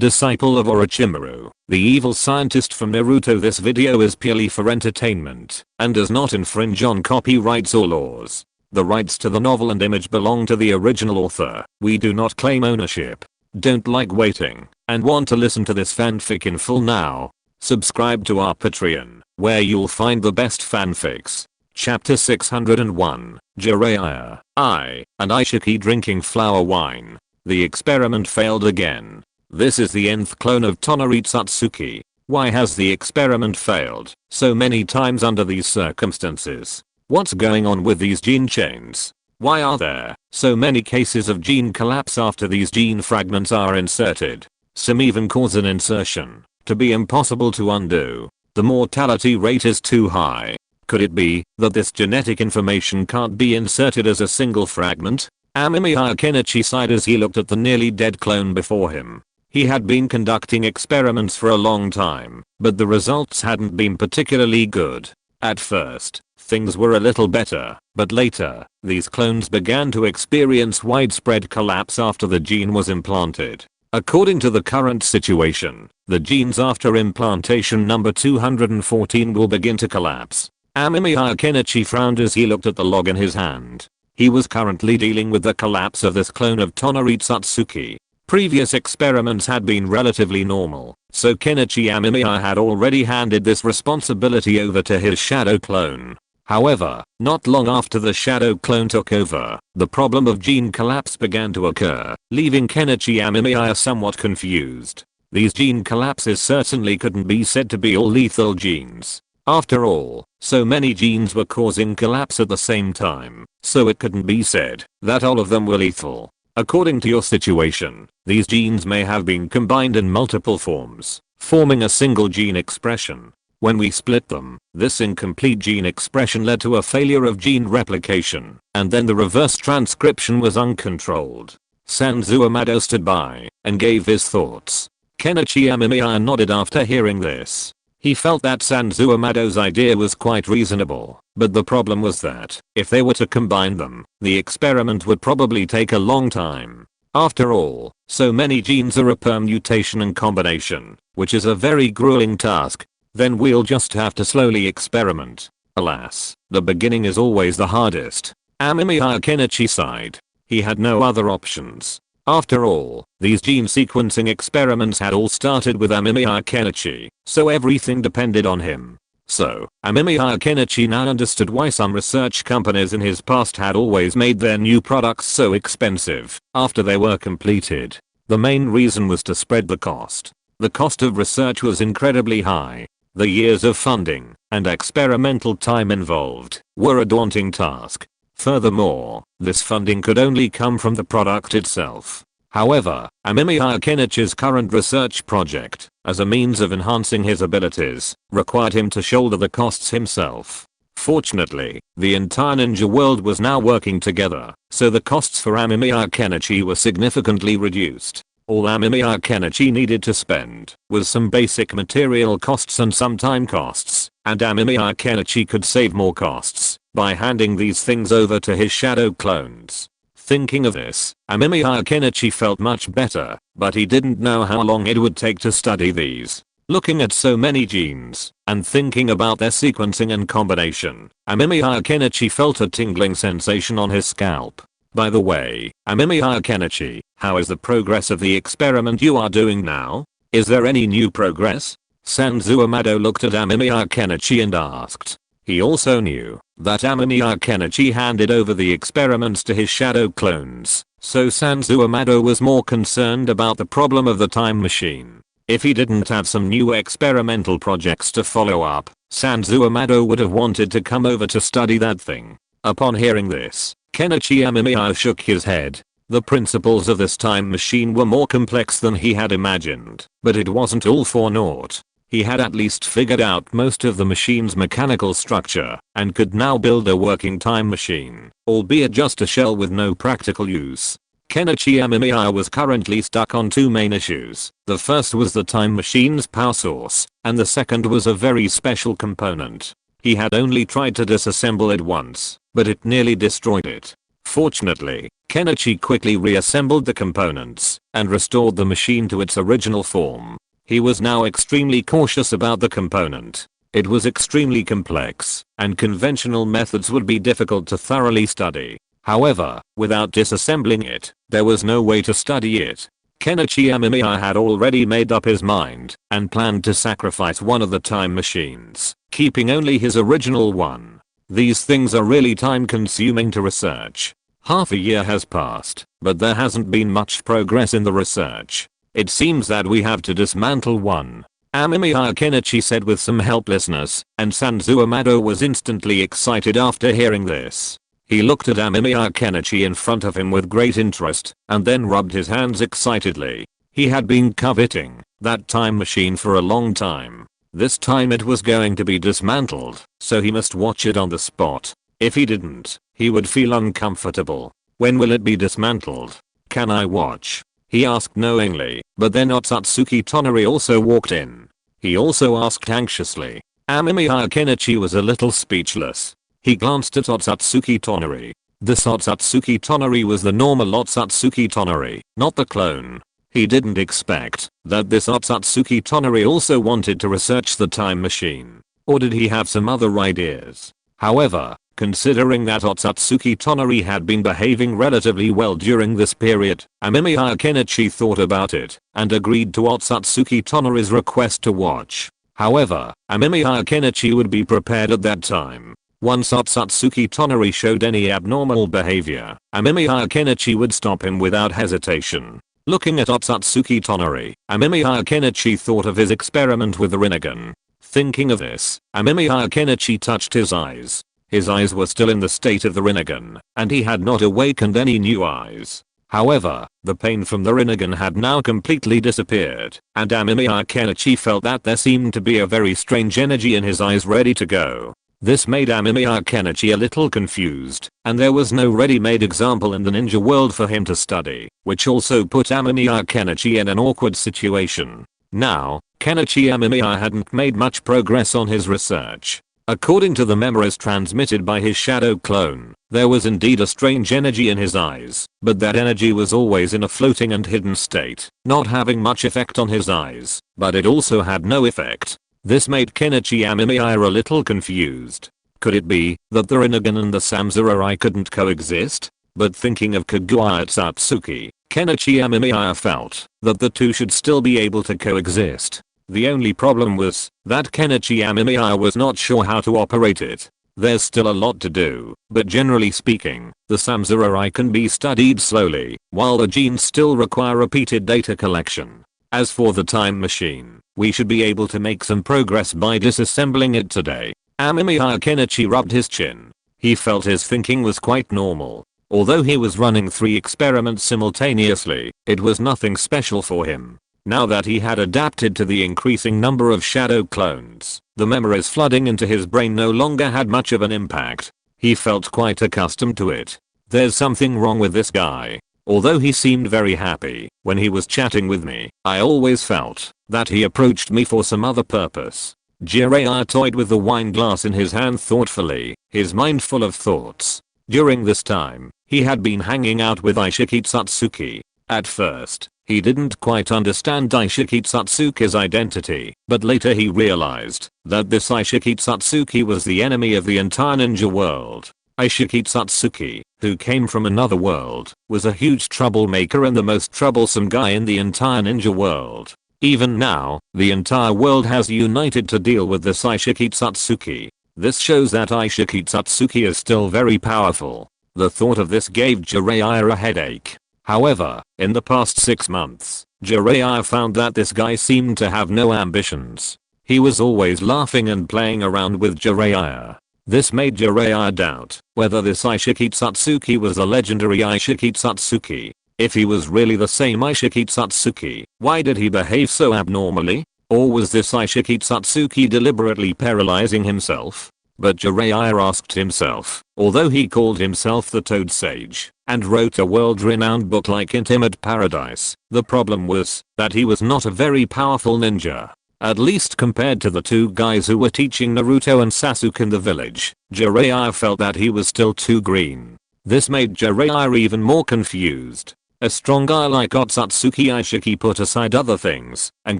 disciple of Orochimaru, the evil scientist from Naruto. This video is purely for entertainment and does not infringe on copyrights or laws. The rights to the novel and image belong to the original author. We do not claim ownership. Don't like waiting and want to listen to this fanfic in full now? Subscribe to our Patreon, where you'll find the best fanfics. Chapter 601, Jiraiya, I, and Ishiki drinking flower wine. The experiment failed again. This is the nth clone of Tonari Satsuki. Why has the experiment failed so many times under these circumstances? What's going on with these gene chains? Why are there so many cases of gene collapse after these gene fragments are inserted? Some even cause an insertion to be impossible to undo. The mortality rate is too high. Could it be that this genetic information can't be inserted as a single fragment? Amemiya Kenichi sighed as he looked at the nearly dead clone before him. He had been conducting experiments for a long time, but the results hadn't been particularly good. At first, things were a little better, but later, these clones began to experience widespread collapse after the gene was implanted. According to the current situation, the genes after implantation number 214 will begin to collapse. Amemiya Kenichi frowned as he looked at the log in his hand. He was currently dealing with the collapse of this clone of Tonari Satsuki. Previous experiments had been relatively normal, so Kenichi Amemiya had already handed this responsibility over to his shadow clone. However, not long after the shadow clone took over, the problem of gene collapse began to occur, leaving Kenichi Amemiya somewhat confused. These gene collapses certainly couldn't be said to be all lethal genes. After all, so many genes were causing collapse at the same time, so it couldn't be said that all of them were lethal. According to your situation, these genes may have been combined in multiple forms, forming a single gene expression. When we split them, this incomplete gene expression led to a failure of gene replication, and then the reverse transcription was uncontrolled. Sanzo Amado stood by and gave his thoughts. Kenichi Amemiya nodded after hearing this. He felt that Sanzo Amado's idea was quite reasonable, but the problem was that, if they were to combine them, the experiment would probably take a long time. After all, so many genes are a permutation and combination, which is a very grueling task. Then we'll just have to slowly experiment. Alas, the beginning is always the hardest. Amemiya Kenichi sighed. He had no other options. After all, these gene sequencing experiments had all started with Amemiya Kenichi, so everything depended on him. So, Amemiya Kenichi now understood why some research companies in his past had always made their new products so expensive after they were completed. The main reason was to spread the cost. The cost of research was incredibly high. The years of funding and experimental time involved were a daunting task. Furthermore, this funding could only come from the product itself. However, Amemiya Kenichi's current research project, as a means of enhancing his abilities, required him to shoulder the costs himself. Fortunately, the entire ninja world was now working together, so the costs for Amemiya Kenichi were significantly reduced. All Amemiya Kenichi needed to spend was some basic material costs and some time costs, and Amemiya Kenichi could save more costs by handing these things over to his shadow clones. Thinking of this, Amemiya Kenichi felt much better, but he didn't know how long it would take to study these. Looking at so many genes and thinking about their sequencing and combination, Amemiya Kenichi felt a tingling sensation on his scalp. By the way, Amemiya Kenichi, how is the progress of the experiment you are doing now? Is there any new progress? Sanzo Amado looked at Amemiya Kenichi and asked. He also knew that Amemiya Kenichi handed over the experiments to his shadow clones, so Sanzo Amado was more concerned about the problem of the time machine. If he didn't have some new experimental projects to follow up, Sanzo Amado would have wanted to come over to study that thing. Upon hearing this, Kenichi Amemiya shook his head. The principles of this time machine were more complex than he had imagined, but it wasn't all for naught. He had at least figured out most of the machine's mechanical structure and could now build a working time machine, albeit just a shell with no practical use. Kenichi Amemiya was currently stuck on two main issues. The first was the time machine's power source, and the second was a very special component. He had only tried to disassemble it once, but it nearly destroyed it. Fortunately, Kenichi quickly reassembled the components and restored the machine to its original form. He was now extremely cautious about the component. It was extremely complex, and conventional methods would be difficult to thoroughly study. However, without disassembling it, there was no way to study it. Kenichi Amemiya had already made up his mind and planned to sacrifice one of the time machines, keeping only his original one. These things are really time consuming to research. Half a year has passed, but there hasn't been much progress in the research. It seems that we have to dismantle one. Amemiya, Kenichi said with some helplessness, and Sanzu Amado was instantly excited after hearing this. He looked at Amemiya Kenichi in front of him with great interest, and then rubbed his hands excitedly. He had been coveting that time machine for a long time. This time it was going to be dismantled, so he must watch it on the spot. If he didn't, he would feel uncomfortable. When will it be dismantled? Can I watch? He asked knowingly, but then Otsutsuki Tonari also walked in. He also asked anxiously. Amemiya Kenichi was a little speechless. He glanced at Otsutsuki Tonari. This Otsutsuki Tonari was the normal Otsutsuki Tonari, not the clone. He didn't expect that this Otsutsuki Tonari also wanted to research the time machine. Or did he have some other ideas? However, considering that Otsutsuki Tonari had been behaving relatively well during this period, Amemiya Kenichi thought about it and agreed to Otsutsuki Tonari's request to watch. However, Amemiya Kenichi would be prepared at that time. Once Otsutsuki Tonari showed any abnormal behavior, Amemiya Kenichi would stop him without hesitation. Looking at Otsutsuki Tonari, Amemiya Kenichi thought of his experiment with the Rinnegan. Thinking of this, Amemiya Kenichi touched his eyes. His eyes were still in the state of the Rinnegan, and he had not awakened any new eyes. However, the pain from the Rinnegan had now completely disappeared, and Amemiya Kenichi felt that there seemed to be a very strange energy in his eyes ready to go. This made Amemiya Kenichi a little confused, and there was no ready-made example in the ninja world for him to study, which also put Amemiya Kenichi in an awkward situation. Now, Kenichi Amemiya hadn't made much progress on his research. According to the memories transmitted by his shadow clone, there was indeed a strange energy in his eyes, but that energy was always in a floating and hidden state, not having much effect on his eyes, but it also had no effect. This made Kenichi Amemiya a little confused. Could it be that the Rinnegan and the Samurai couldn't coexist? But thinking of Kaguya Otsutsuki, Kenichi Amemiya felt that the two should still be able to coexist. The only problem was that Kenichi Amemiya was not sure how to operate it. There's still a lot to do, but generally speaking, the Samurai can be studied slowly, while the genes still require repeated data collection. As for the time machine, we should be able to make some progress by disassembling it today. Amemiya Kenichi rubbed his chin. He felt his thinking was quite normal. Although he was running 3 experiments simultaneously, it was nothing special for him. Now that he had adapted to the increasing number of shadow clones, the memories flooding into his brain no longer had much of an impact. He felt quite accustomed to it. There's something wrong with this guy. Although he seemed very happy when he was chatting with me, I always felt that he approached me for some other purpose. Jiraiya toyed with the wine glass in his hand thoughtfully, his mind full of thoughts. During this time, he had been hanging out with Daisuke Satsuki. At first, he didn't quite understand Daisuke Satsuki's identity, but later he realized that this Daisuke Satsuki was the enemy of the entire ninja world. Daisuke Satsuki, who came from another world, was a huge troublemaker and the most troublesome guy in the entire ninja world. Even now, the entire world has united to deal with this Daisuke Satsuki. This shows that Daisuke Satsuki is still very powerful. The thought of this gave Jiraiya a headache. However, in the past 6 months, Jiraiya found that this guy seemed to have no ambitions. He was always laughing and playing around with Jiraiya. This made Jiraiya doubt whether this Daisuke Satsuki was a legendary Daisuke Satsuki. If he was really the same Daisuke Satsuki, why did he behave so abnormally? Or was this Daisuke Satsuki deliberately paralyzing himself? But Jiraiya asked himself, although he called himself the Toad Sage and wrote a world-renowned book like Intimate Paradise, the problem was that he was not a very powerful ninja. At least compared to the 2 guys who were teaching Naruto and Sasuke in the village, Jiraiya felt that he was still too green. This made Jiraiya even more confused. A strong guy like Otsutsuki Aishiki put aside other things and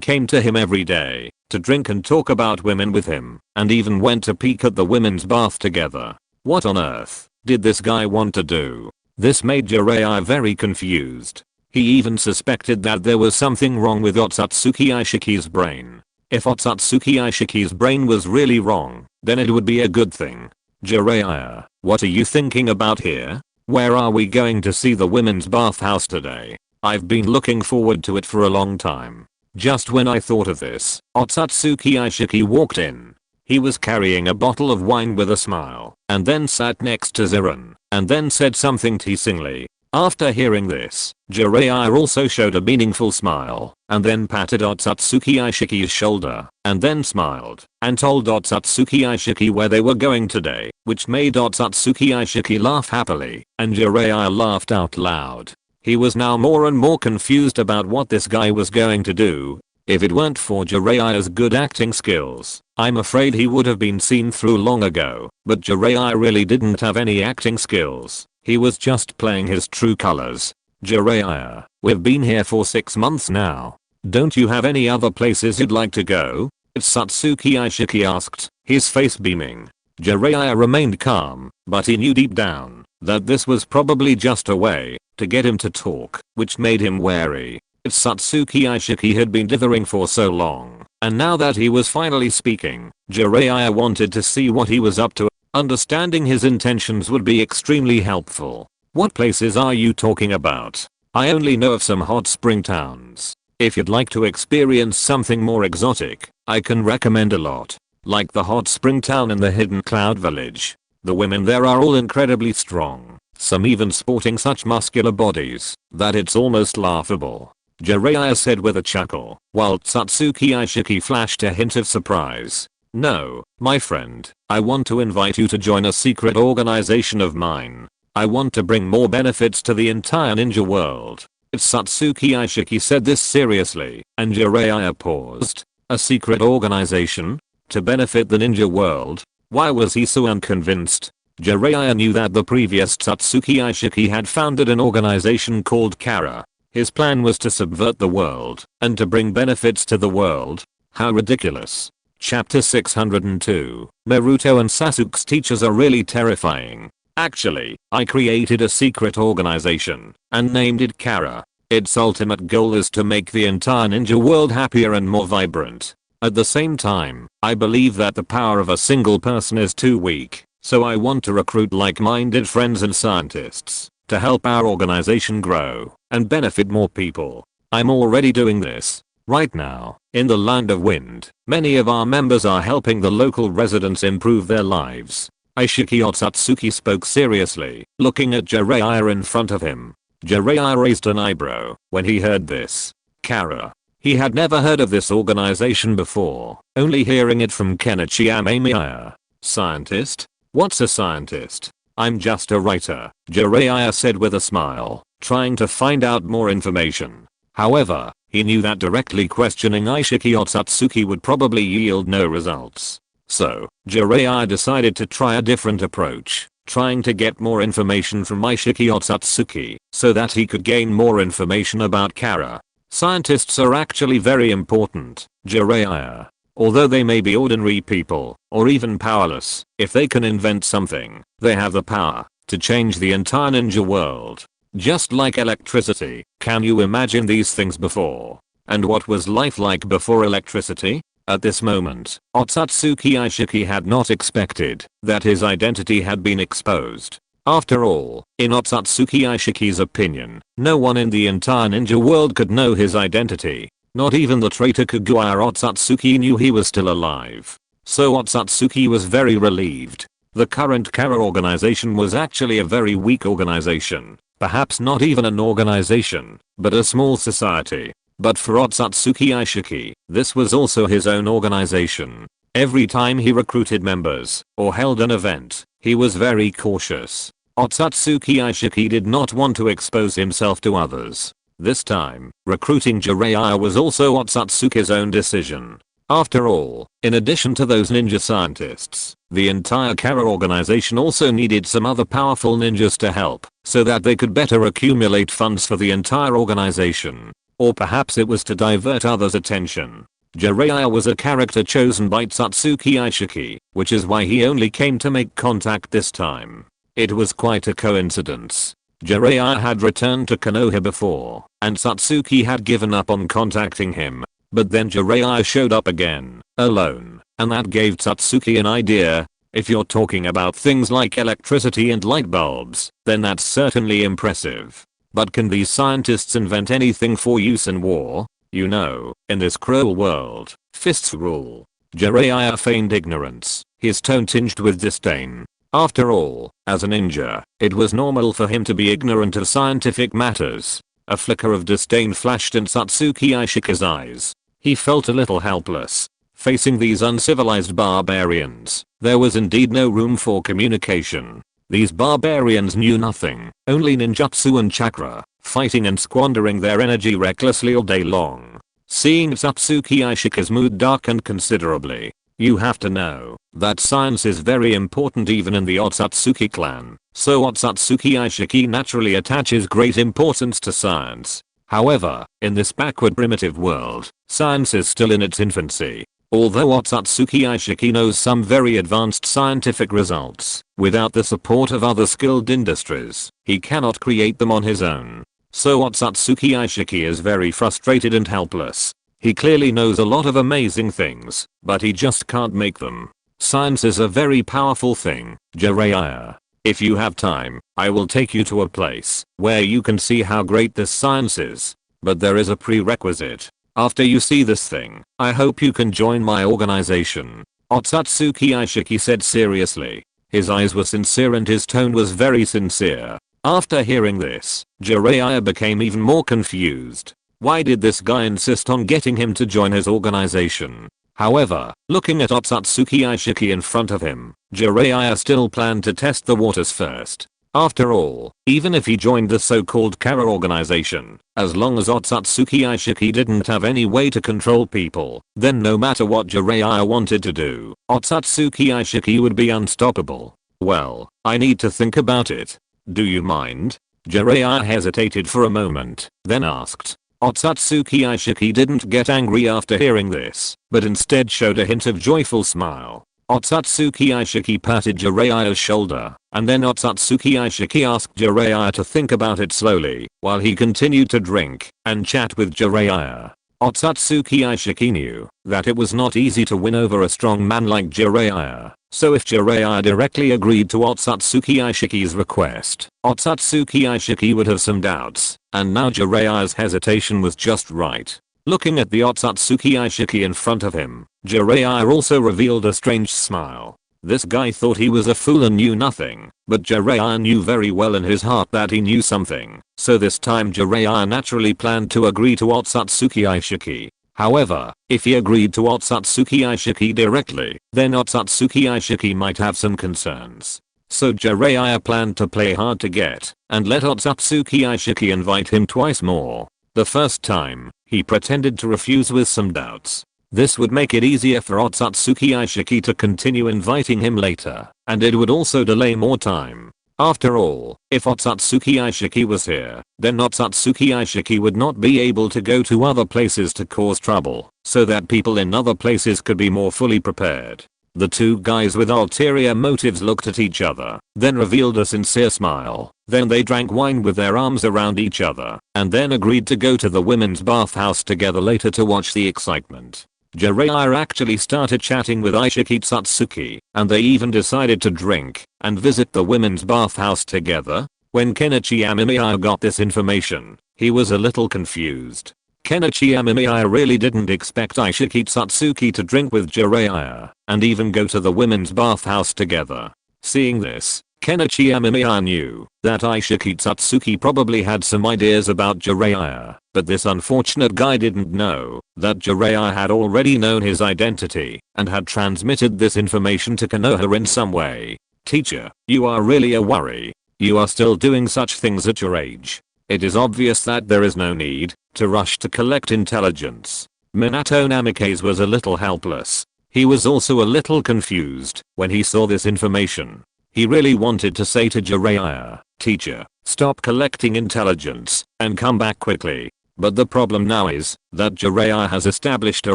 came to him every day to drink and talk about women with him, and even went to peek at the women's bath together. What on earth did this guy want to do? This made Jiraiya very confused. He even suspected that there was something wrong with Otsutsuki Aishiki's brain. If Otsutsuki Aishiki's brain was really wrong, then it would be a good thing. Jiraiya, what are you thinking about here? Where are we going to see the women's bathhouse today? I've been looking forward to it for a long time. Just when I thought of this, Otsutsuki Aishiki walked in. He was carrying a bottle of wine with a smile, and then sat next to Ziran, and then said something teasingly. After hearing this, Jiraiya also showed a meaningful smile, and then patted Otsutsuki Aishiki's shoulder, and then smiled, and told Otsutsuki Aishiki where they were going today, which made Otsutsuki Aishiki laugh happily, and Jiraiya laughed out loud. He was now more and more confused about what this guy was going to do. If it weren't for Jiraiya's good acting skills, I'm afraid he would have been seen through long ago, but Jiraiya really didn't have any acting skills. He was just playing his true colors. Jiraiya, we've been here for 6 months now. Don't you have any other places you'd like to go? Otsutsuki Aishiki asked, his face beaming. Jiraiya remained calm, but he knew deep down that this was probably just a way to get him to talk, which made him wary. Otsutsuki Aishiki had been dithering for so long, and now that he was finally speaking, Jiraiya wanted to see what he was up to. Understanding his intentions would be extremely helpful. What places are you talking about? I only know of some hot spring towns. If you'd like to experience something more exotic, I can recommend a lot. Like the hot spring town in the hidden cloud village. The women there are all incredibly strong, some even sporting such muscular bodies that it's almost laughable. Jiraiya said with a chuckle, while Otsutsuki Aishiki flashed a hint of surprise. No, my friend, I want to invite you to join a secret organization of mine. I want to bring more benefits to the entire ninja world. Otsutsuki Aishiki said this seriously, and Jiraiya paused. A secret organization? To benefit the ninja world? Why was he so unconvinced? Jiraiya knew that the previous Otsutsuki Aishiki had founded an organization called Kara. His plan was to subvert the world, and to bring benefits to the world. How ridiculous. Chapter 602. Naruto and Sasuke's teachers are really terrifying. Actually, I created a secret organization and named it Kara. Its ultimate goal is to make the entire ninja world happier and more vibrant. At the same time, I believe that the power of a single person is too weak, so I want to recruit like-minded friends and scientists to help our organization grow and benefit more people. I'm already doing this. Right now, in the Land of Wind, many of our members are helping the local residents improve their lives. Aishiki Otsutsuki spoke seriously, looking at Jiraiya in front of him. Jiraiya raised an eyebrow when he heard this. Kara. He had never heard of this organization before, only hearing it from Kenichi Amemiya. Scientist? What's a scientist? I'm just a writer, Jiraiya said with a smile, trying to find out more information. However, he knew that directly questioning Aishiki Otsutsuki would probably yield no results. So, Jiraiya decided to try a different approach, trying to get more information from Aishiki Otsutsuki so that he could gain more information about Kara. Scientists are actually very important, Jiraiya. Although they may be ordinary people, or even powerless, if they can invent something, they have the power to change the entire ninja world. Just like electricity, can you imagine these things before? And what was life like before electricity? At this moment, Otsutsuki Aishiki had not expected that his identity had been exposed. After all, in Otsutsuki Aishiki's opinion, no one in the entire ninja world could know his identity. Not even the traitor Kagura Otsutsuki knew he was still alive. So Otsutsuki was very relieved. The current Kara organization was actually a very weak organization. Perhaps not even an organization, but a small society. But for Otsutsuki Aishiki, this was also his own organization. Every time he recruited members, or held an event, he was very cautious. Otsutsuki Aishiki did not want to expose himself to others. This time, recruiting Jiraiya was also Otsutsuki's own decision. After all, in addition to those ninja scientists, the entire Kara organization also needed some other powerful ninjas to help, so that they could better accumulate funds for the entire organization. Or perhaps it was to divert others' attention. Jiraiya was a character chosen by Satsuki Aishiki, which is why he only came to make contact this time. It was quite a coincidence. Jiraiya had returned to Konoha before, and Satsuki had given up on contacting him. But then Jiraiya showed up again, alone, and that gave Satsuki an idea. If you're talking about things like electricity and light bulbs, then that's certainly impressive. But can these scientists invent anything for use in war? You know, in this cruel world, fists rule. Jiraiya feigned ignorance, his tone tinged with disdain. After all, as a ninja, it was normal for him to be ignorant of scientific matters. A flicker of disdain flashed in Satsuki Aishiki's eyes. He felt a little helpless. Facing these uncivilized barbarians, there was indeed no room for communication. These barbarians knew nothing, only ninjutsu and chakra, fighting and squandering their energy recklessly all day long. Seeing Satsuki Aishiki's mood darkened considerably. You have to know that science is very important even in the Otsutsuki clan, so Otsutsuki Aishiki naturally attaches great importance to science. However, in this backward primitive world, science is still in its infancy. Although Otsutsuki Aishiki knows some very advanced scientific results, without the support of other skilled industries, he cannot create them on his own. So Otsutsuki Aishiki is very frustrated and helpless. He clearly knows a lot of amazing things, but he just can't make them. Science is a very powerful thing, Jiraiya. If you have time, I will take you to a place where you can see how great this science is. But there is a prerequisite. After you see this thing, I hope you can join my organization. Otsutsuki Aishiki said seriously. His eyes were sincere and his tone was very sincere. After hearing this, Jiraiya became even more confused. Why did this guy insist on getting him to join his organization? However, looking at Otsutsuki Aishiki in front of him, Jiraiya still planned to test the waters first. After all, even if he joined the so-called Kara organization, as long as Otsutsuki Aishiki didn't have any way to control people, then no matter what Jiraiya wanted to do, Otsutsuki Aishiki would be unstoppable. Well, I need to think about it. Do you mind? Jiraiya hesitated for a moment, then asked. Otsutsuki Aishiki didn't get angry after hearing this, but instead showed a hint of joyful smile. Otsutsuki Aishiki patted Jiraiya's shoulder, and then Otsutsuki Aishiki asked Jiraiya to think about it slowly, while he continued to drink and chat with Jiraiya. Otsutsuki Aishiki knew that it was not easy to win over a strong man like Jiraiya, so if Jiraiya directly agreed to Otsutsuki Aishiki's request, Otsutsuki Aishiki would have some doubts, and now Jiraiya's hesitation was just right. Looking at the Otsutsuki Aishiki in front of him, Jiraiya also revealed a strange smile. This guy thought he was a fool and knew nothing, but Jiraiya knew very well in his heart that he knew something, so this time Jiraiya naturally planned to agree to Otsutsuki Aishiki. However, if he agreed to Otsutsuki Aishiki directly, then Otsutsuki Aishiki might have some concerns. So Jiraiya planned to play hard to get, and let Otsutsuki Aishiki invite him twice more. The first time, he pretended to refuse with some doubts. This would make it easier for Otsutsuki Aishiki to continue inviting him later, and it would also delay more time. After all, if Otsutsuki Aishiki was here, then Otsutsuki Aishiki would not be able to go to other places to cause trouble, so that people in other places could be more fully prepared. The two guys with ulterior motives looked at each other, then revealed a sincere smile. Then they drank wine with their arms around each other, and then agreed to go to the women's bathhouse together later to watch the excitement. Jiraiya actually started chatting with Aishiki Satsuki, and they even decided to drink and visit the women's bathhouse together. When Kenichi Amemiya got this information, he was a little confused. Kenichi Amemiya really didn't expect Aishiki Satsuki to drink with Jiraiya and even go to the women's bathhouse together. Seeing this, Kenichi Amemiya knew that Aishiki Satsuki probably had some ideas about Jiraiya, but this unfortunate guy didn't know that Jiraiya had already known his identity and had transmitted this information to Konoha in some way. Teacher, you are really a worry. You are still doing such things at your age. It is obvious that there is no need to rush to collect intelligence. Minato Namikaze was a little helpless. He was also a little confused when he saw this information. He really wanted to say to Jiraiya, "Teacher, stop collecting intelligence and come back quickly." But the problem now is that Jiraiya has established a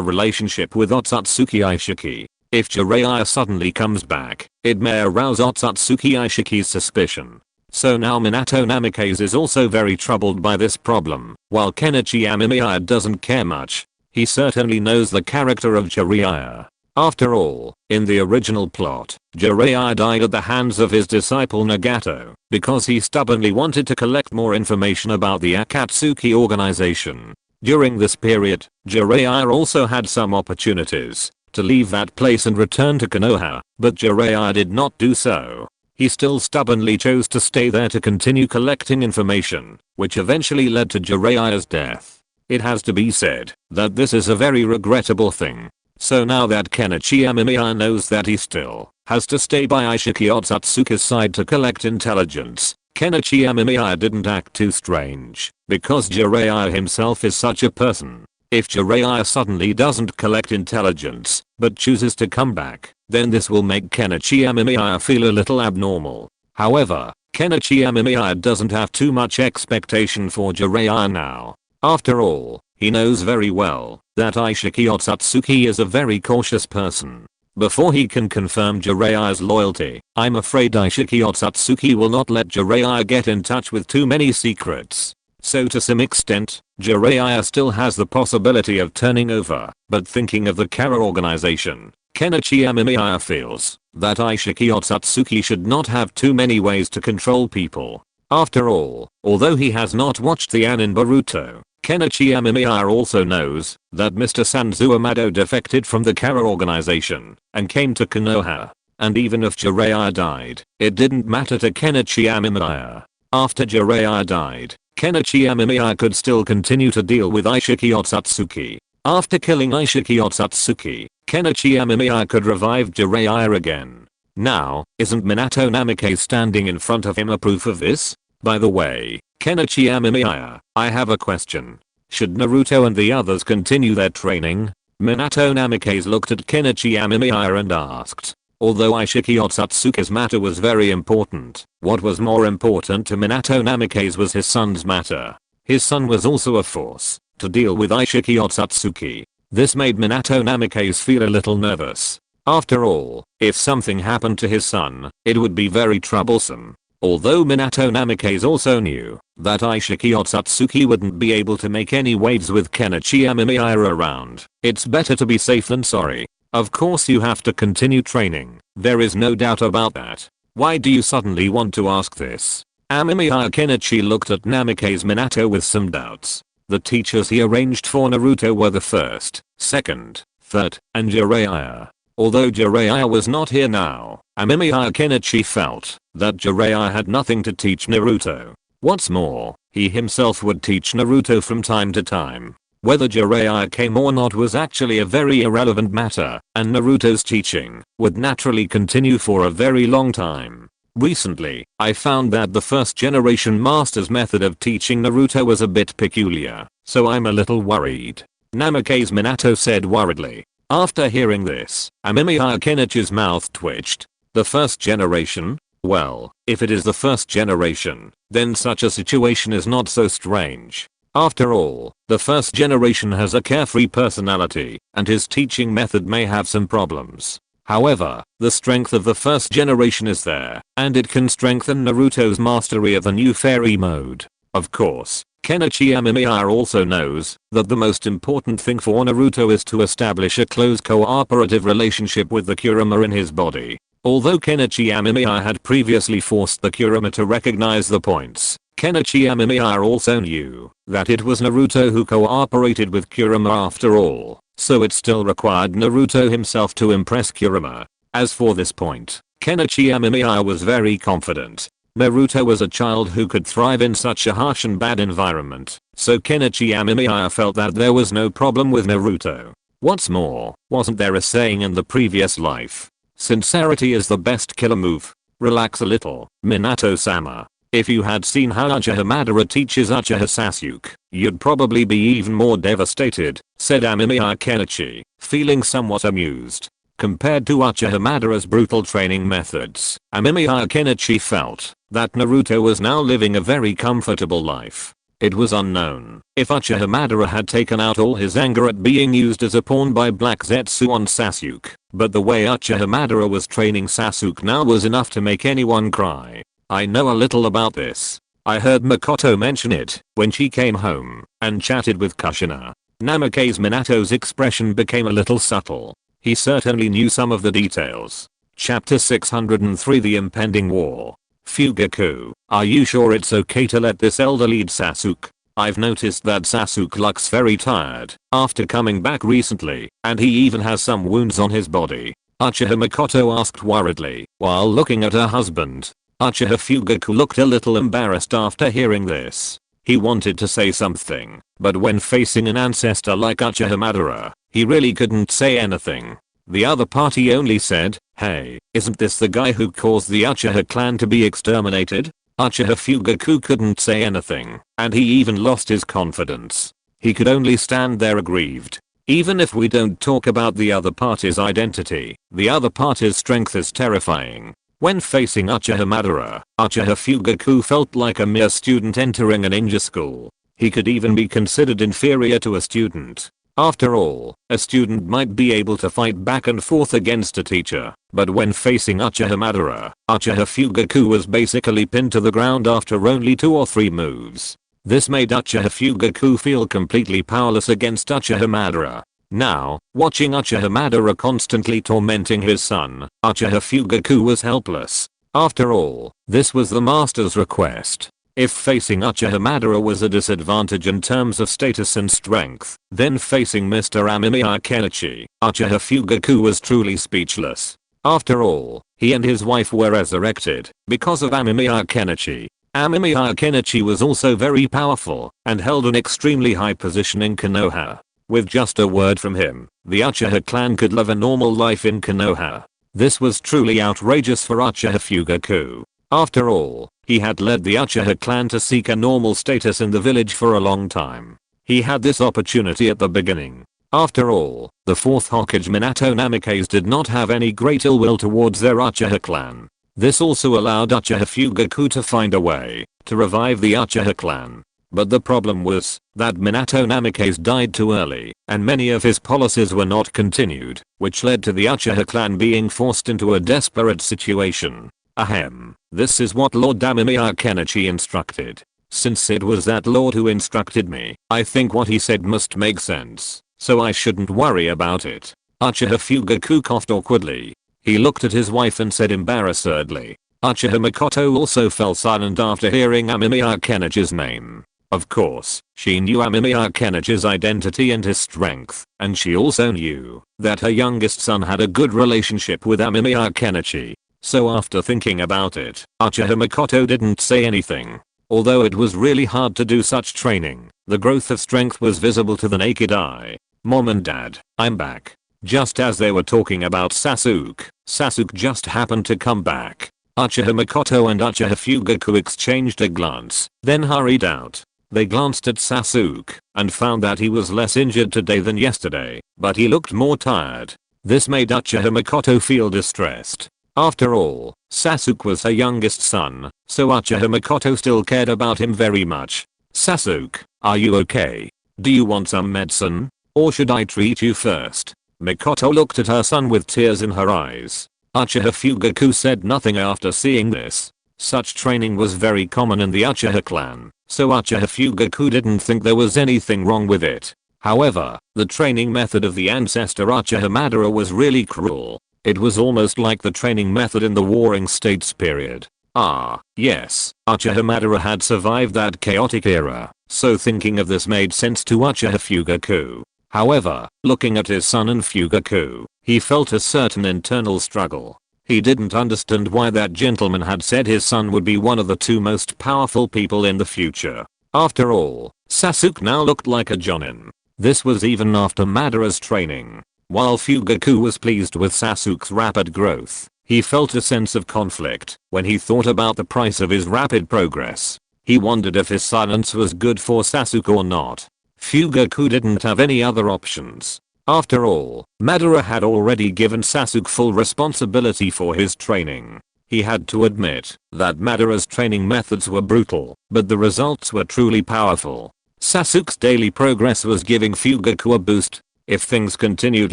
relationship with Otsutsuki Aishiki. If Jiraiya suddenly comes back, it may arouse Otsutsuki Aishiki's suspicion. So now Minato Namikaze is also very troubled by this problem, while Kenichi Amemiya doesn't care much. He certainly knows the character of Jiraiya. After all, in the original plot, Jiraiya died at the hands of his disciple Nagato because he stubbornly wanted to collect more information about the Akatsuki organization. During this period, Jiraiya also had some opportunities to leave that place and return to Konoha, but Jiraiya did not do so. He still stubbornly chose to stay there to continue collecting information, which eventually led to Jiraiya's death. It has to be said that this is a very regrettable thing. So now that Kenichi Amemiya knows that he still has to stay by Aishiki Otsutsuki's side to collect intelligence, Kenichi Amemiya didn't act too strange, because Jiraiya himself is such a person. If Jiraiya suddenly doesn't collect intelligence, but chooses to come back, then this will make Kenichi Amemiya feel a little abnormal. However, Kenichi Amemiya doesn't have too much expectation for Jiraiya now. After all, he knows very well that Aishiki Otsutsuki is a very cautious person. Before he can confirm Jiraiya's loyalty, I'm afraid Aishiki Otsutsuki will not let Jiraiya get in touch with too many secrets. So to some extent, Jiraiya still has the possibility of turning over, but thinking of the Kara organization, Kenichi Amemiya feels that Aishiki Otsutsuki should not have too many ways to control people. After all, although he has not watched the ANBU, Kenichi Amemiya also knows that Mr. Sanzu Amado defected from the Kara organization and came to Konoha. And even if Jiraiya died, it didn't matter to Kenichi Amemiya. After Jiraiya died, Kenichi Amemiya could still continue to deal with Aishiki Otsutsuki. After killing Aishiki Otsutsuki, Kenichi Amemiya could revive Jiraiya again. Now, isn't Minato Namikaze standing in front of him a proof of this? By the way, Kenichi Amemiya, I have a question. Should Naruto and the others continue their training? Minato Namikaze looked at Kenichi Amemiya and asked. Although Aishiki Otsutsuki's matter was very important, what was more important to Minato Namikaze was his son's matter. His son was also a force to deal with Aishiki Otsutsuki. This made Minato Namikaze feel a little nervous. After all, if something happened to his son, it would be very troublesome. Although Minato Namikaze also knew that Aishiki Otsutsuki wouldn't be able to make any waves with Kenichi Amemiya around, it's better to be safe than sorry. Of course you have to continue training, there is no doubt about that. Why do you suddenly want to ask this? Amemiya Kenichi looked at Namikaze Minato with some doubts. The teachers he arranged for Naruto were the first, second, third, and Jiraiya. Although Jiraiya was not here now, Amemiya Kenichi felt that Jiraiya had nothing to teach Naruto. What's more, he himself would teach Naruto from time to time. Whether Jiraiya came or not was actually a very irrelevant matter, and Naruto's teaching would naturally continue for a very long time. Recently, I found that the first generation master's method of teaching Naruto was a bit peculiar, so I'm a little worried. Namikaze Minato said worriedly. After hearing this, Amemiya Kenichi's mouth twitched. The first generation? Well, if it is the first generation, then such a situation is not so strange. After all, the first generation has a carefree personality, and his teaching method may have some problems. However, the strength of the first generation is there, and it can strengthen Naruto's mastery of the new fairy mode. Of course, Kenichi Amemiya also knows that the most important thing for Naruto is to establish a close cooperative relationship with the Kurama in his body. Although Kenichi Amemiya had previously forced the Kurama to recognize the points, Kenichi Amemiya also knew that it was Naruto who cooperated with Kurama after all, so it still required Naruto himself to impress Kurama. As for this point, Kenichi Amemiya was very confident. Naruto was a child who could thrive in such a harsh and bad environment, so Kenichi Amemiya felt that there was no problem with Naruto. What's more, wasn't there a saying in the previous life? Sincerity is the best killer move. Relax a little, Minato-sama. If you had seen how Uchiha Madara teaches Uchiha Sasuke, you'd probably be even more devastated, said Amemiya Kenichi, feeling somewhat amused. Compared to Uchiha Madara's brutal training methods, Amemiya Kenichi felt that Naruto was now living a very comfortable life. It was unknown if Uchiha Madara had taken out all his anger at being used as a pawn by Black Zetsu on Sasuke, but the way Uchiha Madara was training Sasuke now was enough to make anyone cry. I know a little about this. I heard Makoto mention it when she came home and chatted with Kushina. Namake's Minato's expression became a little subtle. He certainly knew some of the details. Chapter 603 The Impending War. Fugaku, are you sure it's okay to let this elder lead Sasuke? I've noticed that Sasuke looks very tired after coming back recently, and he even has some wounds on his body. Uchiha Makoto asked worriedly while looking at her husband. Uchiha Fugaku looked a little embarrassed after hearing this. He wanted to say something, but when facing an ancestor like Uchiha Madara, he really couldn't say anything. The other party only said, "Hey, isn't this the guy who caused the Uchiha clan to be exterminated?" Uchiha Fugaku couldn't say anything, and he even lost his confidence. He could only stand there aggrieved. Even if we don't talk about the other party's identity, the other party's strength is terrifying. When facing Uchiha Madara, Uchiha Fugaku felt like a mere student entering a ninja school. He could even be considered inferior to a student. After all, a student might be able to fight back and forth against a teacher, but when facing Uchiha Madara, Uchiha Fugaku was basically pinned to the ground after only 2 or 3 moves. This made Uchiha Fugaku feel completely powerless against Uchiha Madara. Now, watching Uchiha Madara constantly tormenting his son, Uchiha Fugaku was helpless. After all, this was the master's request. If facing Uchiha Madara was a disadvantage in terms of status and strength, then facing Mr. Amemiya Kenichi, Uchiha Fugaku was truly speechless. After all, he and his wife were resurrected because of Amemiya Kenichi. Amemiya Kenichi was also very powerful and held an extremely high position in Konoha. With just a word from him, the Uchiha clan could live a normal life in Konoha. This was truly outrageous for Uchiha Fugaku. After all, he had led the Uchiha clan to seek a normal status in the village for a long time. He had this opportunity at the beginning. After all, the 4th Hokage Minato Namikaze did not have any great ill will towards their Uchiha clan. This also allowed Uchiha Fugaku to find a way to revive the Uchiha clan. But the problem was that Minato Namikaze died too early, and many of his policies were not continued, which led to the Uchiha clan being forced into a desperate situation. Ahem. This is what Lord Amemiya Kenichi instructed. Since it was that lord who instructed me, I think what he said must make sense, so I shouldn't worry about it. Uchiha Fugaku coughed awkwardly. He looked at his wife and said embarrassedly. Uchiha Makoto also fell silent after hearing Amemiya Kenichi's name. Of course, she knew Amemiya Kenichi's identity and his strength, and she also knew that her youngest son had a good relationship with Amemiya Kenichi. So after thinking about it, Uchiha Makoto didn't say anything. Although it was really hard to do such training, the growth of strength was visible to the naked eye. Mom and Dad, I'm back. Just as they were talking about Sasuke, Sasuke just happened to come back. Uchiha Makoto and Uchiha Fugaku exchanged a glance, then hurried out. They glanced at Sasuke and found that he was less injured today than yesterday, but he looked more tired. This made Uchiha Makoto feel distressed. After all, Sasuke was her youngest son, so Uchiha Makoto still cared about him very much. Sasuke, are you okay? Do you want some medicine? Or should I treat you first? Makoto looked at her son with tears in her eyes. Uchiha Fugaku said nothing after seeing this. Such training was very common in the Uchiha clan, so Uchiha Fugaku didn't think there was anything wrong with it. However, the training method of the ancestor Uchiha Madara was really cruel. It was almost like the training method in the Warring States period. Ah, yes, Uchiha Madara had survived that chaotic era, so thinking of this made sense to Uchiha Fugaku. However, looking at his son and Fugaku, he felt a certain internal struggle. He didn't understand why that gentleman had said his son would be one of the 2 most powerful people in the future. After all, Sasuke now looked like a jonin. This was even after Madara's training. While Fugaku was pleased with Sasuke's rapid growth, He felt a sense of conflict when he thought about the price of his rapid progress. He wondered if his silence was good for Sasuke or not. Fugaku didn't have any other options. After all, Madara had already given Sasuke full responsibility for his training. He had to admit that Madara's training methods were brutal, but the results were truly powerful. Sasuke's daily progress was giving Fugaku a boost. If things continued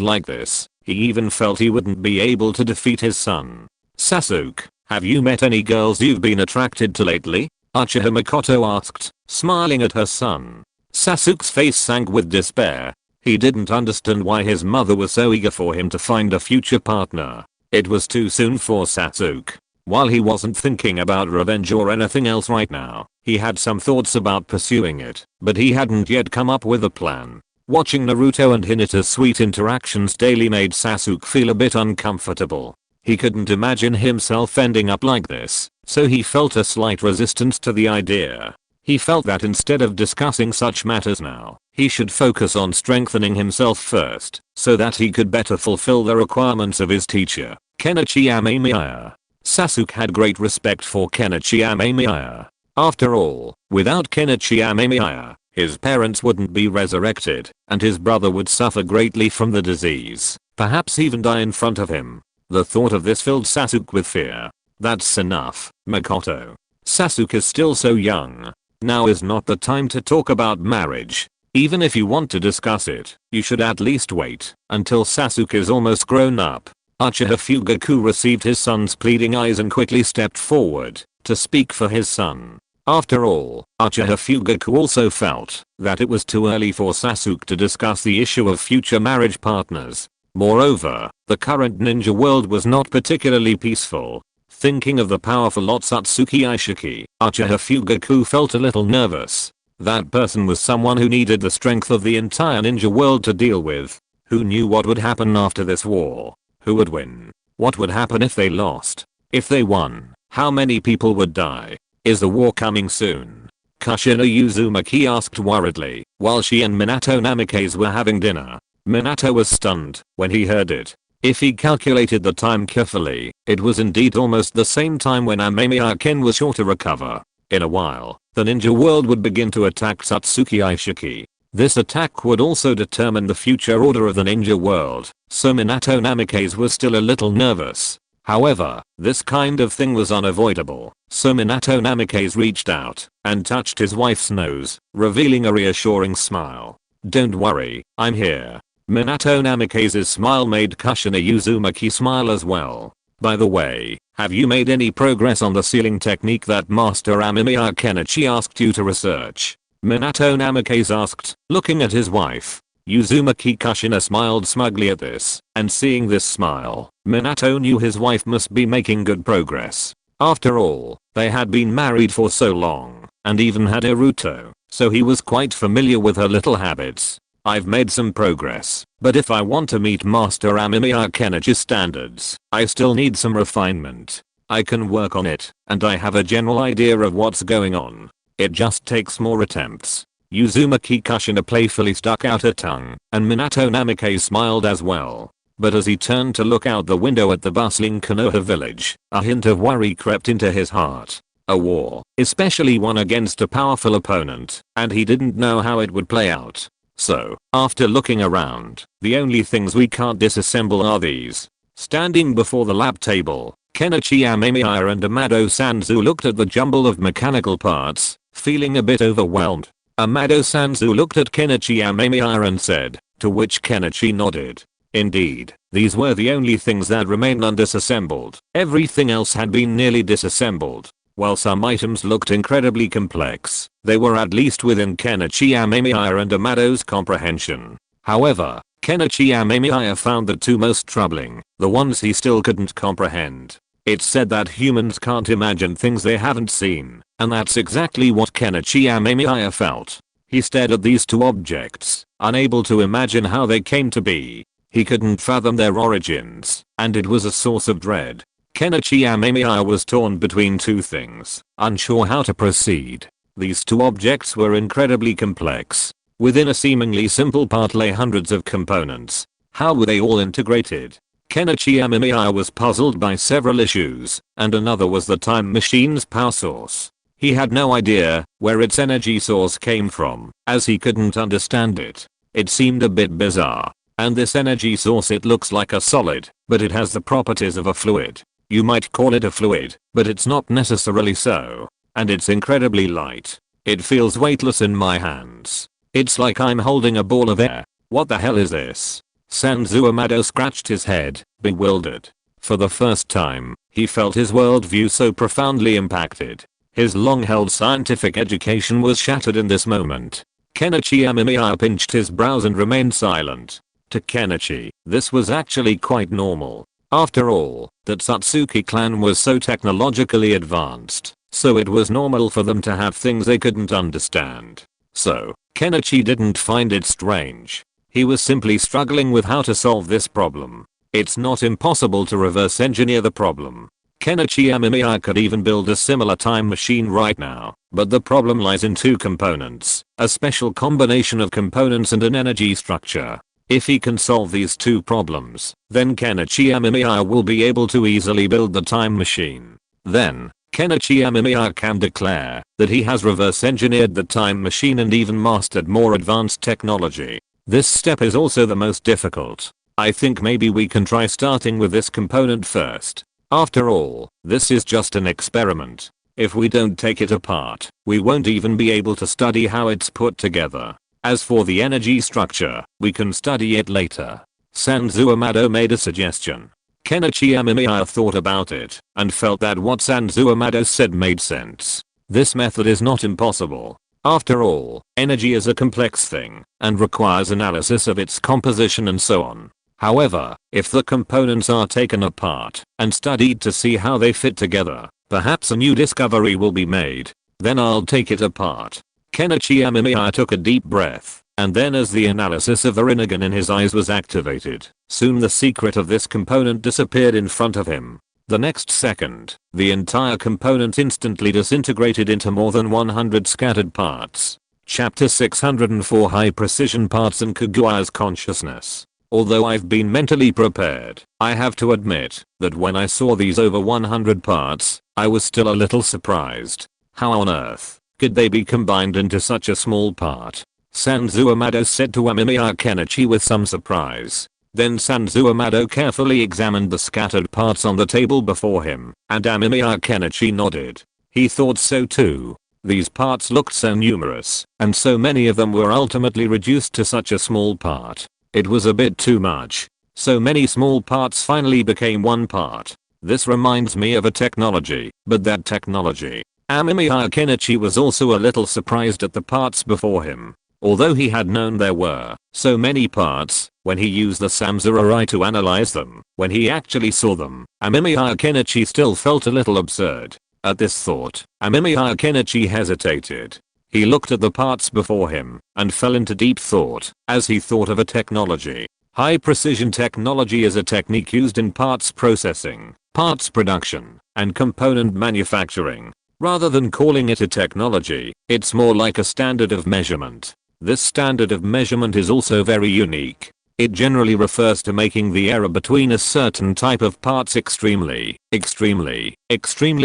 like this, he even felt he wouldn't be able to defeat his son. Sasuke, have you met any girls you've been attracted to lately? Uchiha Makoto asked, smiling at her son. Sasuke's face sank with despair. He didn't understand why his mother was so eager for him to find a future partner. It was too soon for Sasuke. While he wasn't thinking about revenge or anything else right now, he had some thoughts about pursuing it, but he hadn't yet come up with a plan. Watching Naruto and Hinata's sweet interactions daily made Sasuke feel a bit uncomfortable. He couldn't imagine himself ending up like this, so he felt a slight resistance to the idea. He felt that instead of discussing such matters now, he should focus on strengthening himself first, so that he could better fulfill the requirements of his teacher, Kenichi Amemiya. Sasuke had great respect for Kenichi Amemiya. After all, without Kenichi Amemiya, his parents wouldn't be resurrected, and his brother would suffer greatly from the disease, perhaps even die in front of him. The thought of this filled Sasuke with fear. That's enough, Makoto. Sasuke is still so young. Now is not the time to talk about marriage. Even if you want to discuss it, you should at least wait until Sasuke is almost grown up. Uchiha Fugaku received his son's pleading eyes and quickly stepped forward to speak for his son. After all, Uchiha Fugaku also felt that it was too early for Sasuke to discuss the issue of future marriage partners. Moreover, the current ninja world was not particularly peaceful. Thinking of the powerful Otsutsuki Aishiki, Uchiha Fugaku felt a little nervous. That person was someone who needed the strength of the entire ninja world to deal with. Who knew what would happen after this war? Who would win? What would happen if they lost? If they won, how many people would die? Is the war coming soon? Kushina Uzumaki asked worriedly, while she and Minato Namikaze were having dinner. Minato was stunned when he heard it. If he calculated the time carefully, it was indeed almost the same time when Amemiya-ken was sure to recover. In a while, the ninja world would begin to attack Satsuki Aishiki. This attack would also determine the future order of the ninja world, so Minato Namikaze was still a little nervous. However, this kind of thing was unavoidable, so Minato Namikaze reached out and touched his wife's nose, revealing a reassuring smile. Don't worry, I'm here. Minato Namikaze's smile made Kushina Uzumaki smile as well. By the way, have you made any progress on the sealing technique that Master Amemiya Kenichi asked you to research? Minato Namikaze asked, looking at his wife. Uzumaki Kushina smiled smugly at this, and seeing this smile, Minato knew his wife must be making good progress. After all, they had been married for so long, and even had Naruto, so he was quite familiar with her little habits. I've made some progress, but if I want to meet Master Amemiya Kenichi's standards, I still need some refinement. I can work on it, and I have a general idea of what's going on. It just takes more attempts. Uzumaki Kushina playfully stuck out her tongue, and Minato Namikaze smiled as well. But as he turned to look out the window at the bustling Konoha village, a hint of worry crept into his heart. A war, especially one against a powerful opponent, and he didn't know how it would play out. So, after looking around, the only things we can't disassemble are these. Standing before the lab table, Kenichi Amemiya and Amado Sanzu looked at the jumble of mechanical parts, feeling a bit overwhelmed. Amado Sanzu looked at Kenichi Amemiya and said, to which Kenichi nodded. Indeed, these were the only things that remained undisassembled. Everything else had been nearly disassembled. While some items looked incredibly complex, they were at least within Kenichi Amemiya and Amado's comprehension. However, Kenichi Amemiya found the two most troubling, the ones he still couldn't comprehend. It's said that humans can't imagine things they haven't seen, and that's exactly what Kenichi Amemiya felt. He stared at these two objects, unable to imagine how they came to be. He couldn't fathom their origins, and it was a source of dread. Kenichi Amemiya was torn between two things, unsure how to proceed. These two objects were incredibly complex. Within a seemingly simple part lay hundreds of components. How were they all integrated? Kenichi Amemiya was puzzled by several issues, and another was the time machine's power source. He had no idea where its energy source came from, as he couldn't understand it. It seemed a bit bizarre. And this energy source, it looks like a solid, but it has the properties of a fluid. You might call it a fluid, but it's not necessarily so. And it's incredibly light. It feels weightless in my hands. It's like I'm holding a ball of air. What the hell is this? Sanzuamado scratched his head, bewildered. For the first time, he felt his worldview so profoundly impacted. His long-held scientific education was shattered in this moment. Kenichi Amemiya pinched his brows and remained silent. To Kenichi, this was actually quite normal. After all, the Satsuki clan was so technologically advanced, so it was normal for them to have things they couldn't understand. So, Kenichi didn't find it strange. He was simply struggling with how to solve this problem. It's not impossible to reverse engineer the problem. Kenichi Amemiya could even build a similar time machine right now, but the problem lies in two components, a special combination of components and an energy structure. If he can solve these two problems, then Kenichi Amemiya will be able to easily build the time machine. Then, Kenichi Amemiya can declare that he has reverse engineered the time machine and even mastered more advanced technology. This step is also the most difficult. I think maybe we can try starting with this component first. After all, this is just an experiment. If we don't take it apart, we won't even be able to study how it's put together. As for the energy structure, we can study it later. Sanzuamado made a suggestion. Kenichi Amemiya thought about it, and felt that what Sanzuamado said made sense. This method is not impossible. After all, energy is a complex thing, and requires analysis of its composition and so on. However, if the components are taken apart, and studied to see how they fit together, perhaps a new discovery will be made. Then I'll take it apart. Kenichi Amemiya took a deep breath, and then as the analysis of the Rinnegan in his eyes was activated, soon the secret of this component disappeared in front of him. The next second, the entire component instantly disintegrated into more than 100 scattered parts. Chapter 604 High Precision Parts and Kaguya's Consciousness. Although I've been mentally prepared, I have to admit that when I saw these over 100 parts, I was still a little surprised. How on earth could they be combined into such a small part? Sanzuamado said to Amemiya Kenichi with some surprise. Then Sanzuamado carefully examined the scattered parts on the table before him, and Amemiya Kenichi nodded. He thought so too. These parts looked so numerous, and so many of them were ultimately reduced to such a small part. It was a bit too much. So many small parts finally became one part. This reminds me of a technology, but that technology. Amemiya Kenichi was also a little surprised at the parts before him. Although he had known there were so many parts, when he used the Samsurai to analyze them, when he actually saw them, Amemiya Kenichi still felt a little absurd. At this thought, Amemiya Kenichi hesitated. He looked at the parts before him, and fell into deep thought, as he thought of a technology. High precision technology is a technique used in parts processing, parts production, and component manufacturing. Rather than calling it a technology, it's more like a standard of measurement. This standard of measurement is also very unique. It generally refers to making the error between a certain type of parts extremely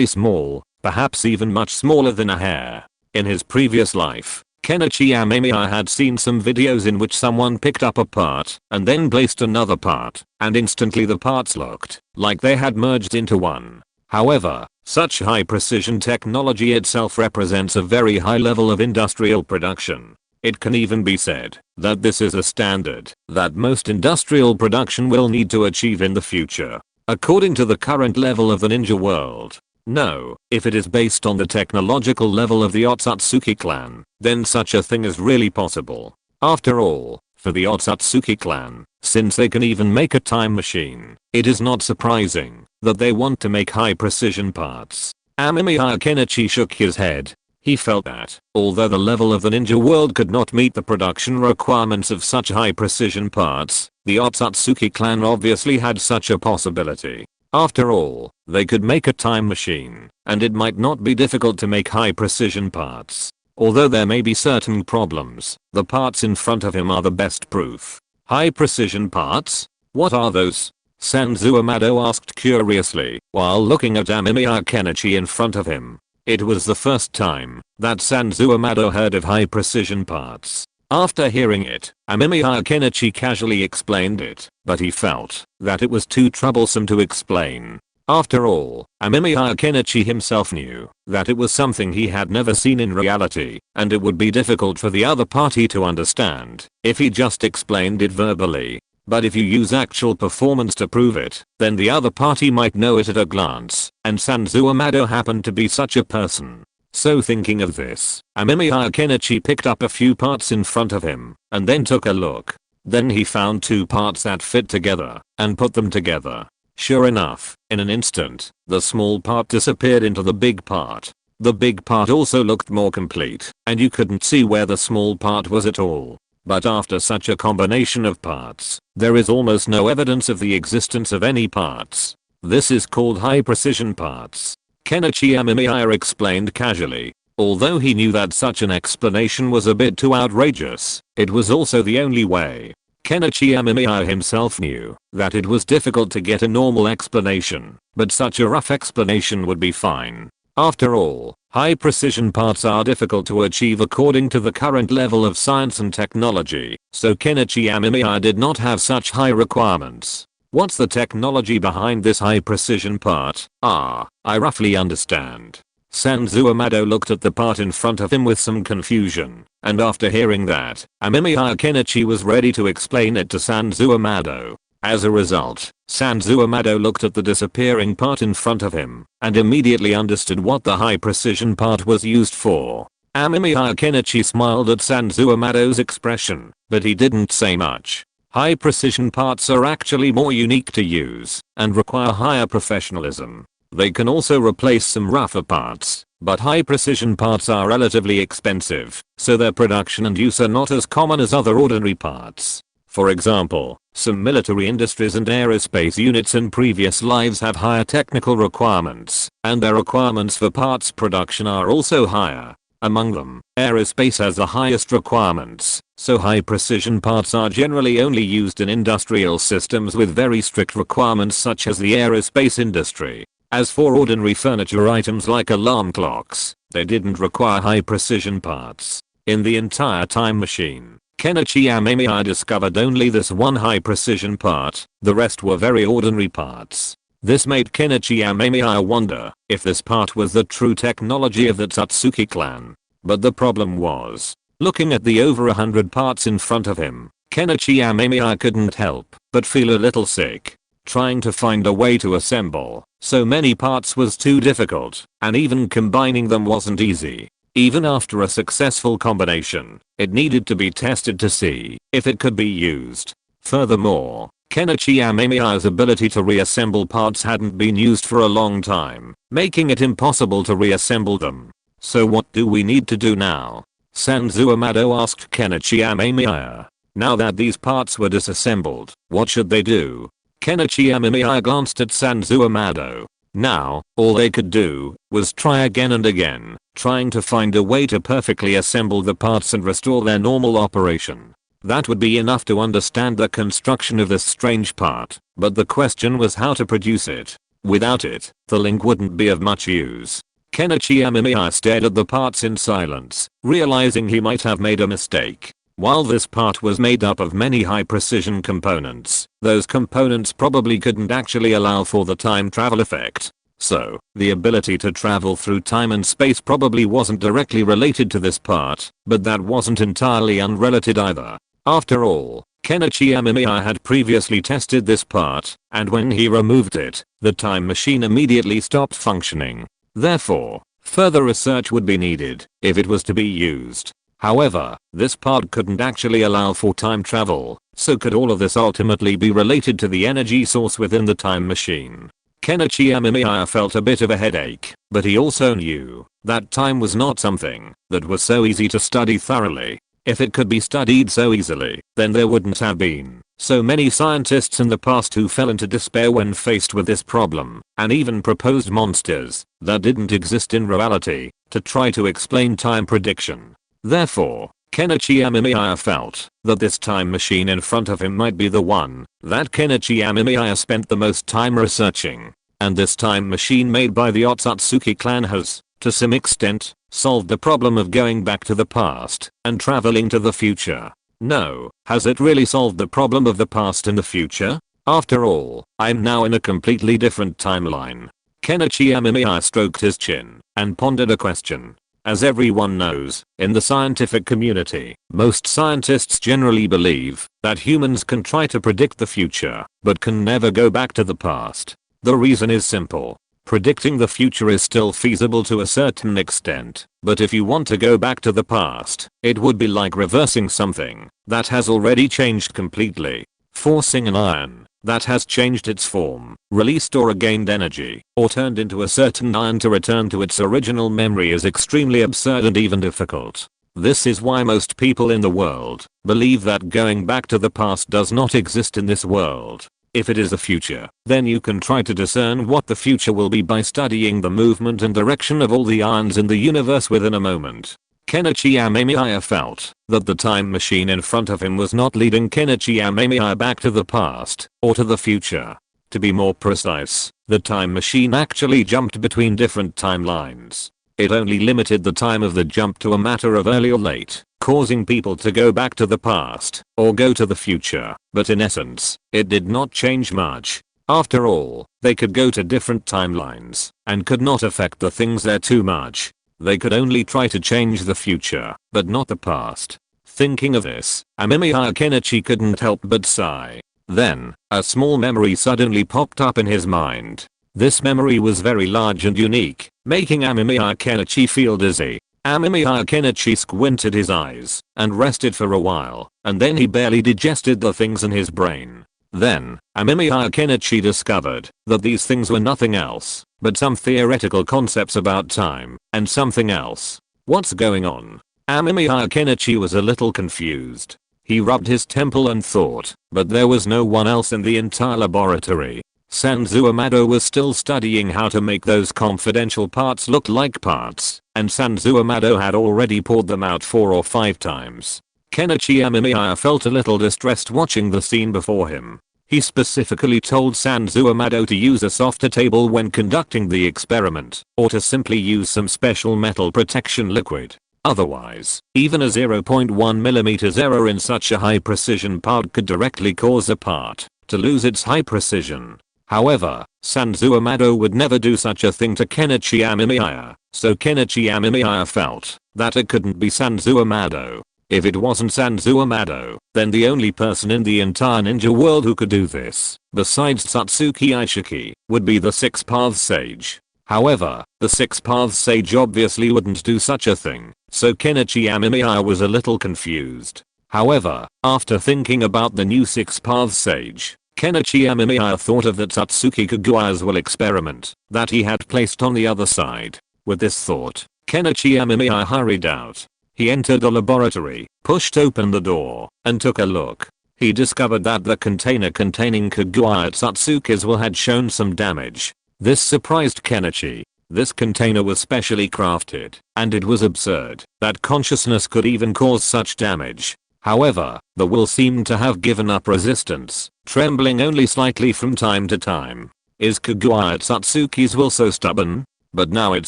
small, perhaps even much smaller than a hair. In his previous life, Kenichi Amemiya had seen some videos in which someone picked up a part and then placed another part, and instantly the parts looked like they had merged into one. However, such high precision technology itself represents a very high level of industrial production. It can even be said that this is a standard that most industrial production will need to achieve in the future. According to the current level of the ninja world. No, if it is based on the technological level of the Otsutsuki clan, then such a thing is really possible. After all, for the Otsutsuki clan, since they can even make a time machine, it is not surprising that they want to make high precision parts. Amemiya Kenichi shook his head. He felt that, although the level of the ninja world could not meet the production requirements of such high precision parts, the Otsutsuki clan obviously had such a possibility. After all, they could make a time machine, and it might not be difficult to make high precision parts. Although there may be certain problems, the parts in front of him are the best proof. High precision parts? What are those? Sanzu Amado asked curiously while looking at Amemiya Kenichi in front of him. It was the first time that Sanzu Amado heard of high precision parts. After hearing it, Amemiya Kenichi casually explained it, but he felt that it was too troublesome to explain. After all, Amemiya Kenichi himself knew that it was something he had never seen in reality, and it would be difficult for the other party to understand if he just explained it verbally. But if you use actual performance to prove it, then the other party might know it at a glance, and Sanzu Amado happened to be such a person. So thinking of this, Amemiya Kenichi picked up a few parts in front of him, and then took a look. Then he found two parts that fit together, and put them together. Sure enough, in an instant, the small part disappeared into the big part. The big part also looked more complete, and you couldn't see where the small part was at all. But after such a combination of parts, there is almost no evidence of the existence of any parts. This is called high precision parts. Kenichi Amemiya explained casually. Although he knew that such an explanation was a bit too outrageous, it was also the only way. Kenichi Amemiya himself knew that it was difficult to get a normal explanation, but such a rough explanation would be fine. After all, high precision parts are difficult to achieve according to the current level of science and technology, so Kenichi Amemiya did not have such high requirements. What's the technology behind this high precision part? I roughly understand. Sanzu Amado looked at the part in front of him with some confusion, and after hearing that, Amemiya Kenichi was ready to explain it to Sanzu Amado. As a result, Sanzu Amado looked at the disappearing part in front of him, and immediately understood what the high precision part was used for. Amemiya Kenichi smiled at Sanzu Amado's expression, but he didn't say much. High precision parts are actually more unique to use, and require higher professionalism. They can also replace some rougher parts, but high precision parts are relatively expensive, so their production and use are not as common as other ordinary parts. For example, some military industries and aerospace units in previous lives have higher technical requirements, and their requirements for parts production are also higher. Among them, aerospace has the highest requirements, so high precision parts are generally only used in industrial systems with very strict requirements such as the aerospace industry. As for ordinary furniture items like alarm clocks, they didn't require high precision parts. In the entire time machine, Kenichi Amemiya discovered only this one high precision part, the rest were very ordinary parts. This made Kenichi Amemiya wonder if this part was the true technology of the Tatsuki clan. But the problem was, looking at the over 100 parts in front of him, Kenichi Amemiya couldn't help but feel a little sick. Trying to find a way to assemble so many parts was too difficult, and even combining them wasn't easy. Even after a successful combination, it needed to be tested to see if it could be used. Furthermore, Kenichi Amemiya's ability to reassemble parts hadn't been used for a long time, making it impossible to reassemble them. So what do we need to do now? Sanzu Amado asked Kenichi Amemiya. Now that these parts were disassembled, what should they do? Kenichi Amemiya glanced at Sanzu Amado. Now, all they could do was try again and again, trying to find a way to perfectly assemble the parts and restore their normal operation. That would be enough to understand the construction of this strange part, but the question was how to produce it. Without it, the link wouldn't be of much use. Kenichi Amemiya stared at the parts in silence, realizing he might have made a mistake. While this part was made up of many high precision components, those components probably couldn't actually allow for the time travel effect. So, the ability to travel through time and space probably wasn't directly related to this part, but that wasn't entirely unrelated either. After all, Kenichi Amemiya had previously tested this part, and when he removed it, the time machine immediately stopped functioning. Therefore, further research would be needed if it was to be used. However, this part couldn't actually allow for time travel, so could all of this ultimately be related to the energy source within the time machine? Kenichi Amemiya felt a bit of a headache, but he also knew that time was not something that was so easy to study thoroughly. If it could be studied so easily, then there wouldn't have been so many scientists in the past who fell into despair when faced with this problem, and even proposed monsters that didn't exist in reality to try to explain time prediction. Therefore, Kenichi Amemiya felt that this time machine in front of him might be the one that Kenichi Amemiya spent the most time researching. And this time machine made by the Otsutsuki clan has, to some extent, solved the problem of going back to the past and traveling to the future. No, has it really solved the problem of the past and the future? After all, I'm now in a completely different timeline. Kenichi Amemiya stroked his chin and pondered a question. As everyone knows, in the scientific community, most scientists generally believe that humans can try to predict the future, but can never go back to the past. The reason is simple. Predicting the future is still feasible to a certain extent, but if you want to go back to the past, it would be like reversing something that has already changed completely. Forcing an iron that has changed its form, released or gained energy, or turned into a certain iron to return to its original memory is extremely absurd and even difficult. This is why most people in the world believe that going back to the past does not exist in this world. If it is the future, then you can try to discern what the future will be by studying the movement and direction of all the irons in the universe within a moment. Kenichi Amemiya felt that the time machine in front of him was not leading Kenichi Amemiya back to the past or to the future. To be more precise, the time machine actually jumped between different timelines. It only limited the time of the jump to a matter of early or late, causing people to go back to the past or go to the future, but in essence, it did not change much. After all, they could go to different timelines and could not affect the things there too much. They could only try to change the future, but not the past. Thinking of this, Amemiya Kenichi couldn't help but sigh. Then, a small memory suddenly popped up in his mind. This memory was very large and unique, making Amemiya Kenichi feel dizzy. Amemiya Kenichi squinted his eyes and rested for a while, and then he barely digested the things in his brain. Then, Amemiya Kenichi discovered that these things were nothing else but some theoretical concepts about time and something else. What's going on? Amemiya Kenichi was a little confused. He rubbed his temple and thought, but there was no one else in the entire laboratory. Sanzu Amado was still studying how to make those confidential parts look like parts, and Sanzu Amado had already poured them out 4 or 5 times. Kenichi Amemiya felt a little distressed watching the scene before him. He specifically told Sanzu Amado to use a softer table when conducting the experiment, or to simply use some special metal protection liquid. Otherwise, even a 0.1mm error in such a high precision part could directly cause a part to lose its high precision. However, Sanzu Amado would never do such a thing to Kenichi Amemiya, so Kenichi Amemiya felt that it couldn't be Sanzu Amado. If it wasn't Sanzu Amado, then the only person in the entire ninja world who could do this, besides Satsuki Aishiki, would be the Six Paths Sage. However, the Six Paths Sage obviously wouldn't do such a thing, so Kenichi Amemiya was a little confused. However, after thinking about the new Six Paths Sage, Kenichi Amemiya thought of that Satsuki Kagawa's will experiment that he had placed on the other side. With this thought, Kenichi Amemiya hurried out. He entered the laboratory, pushed open the door, and took a look. He discovered that the container containing Kagawa at Satsuki's will had shown some damage. This surprised Kenichi. This container was specially crafted, and it was absurd that consciousness could even cause such damage. However, the will seemed to have given up resistance, trembling only slightly from time to time. Is Kagawa at Satsuki's will so stubborn? But now it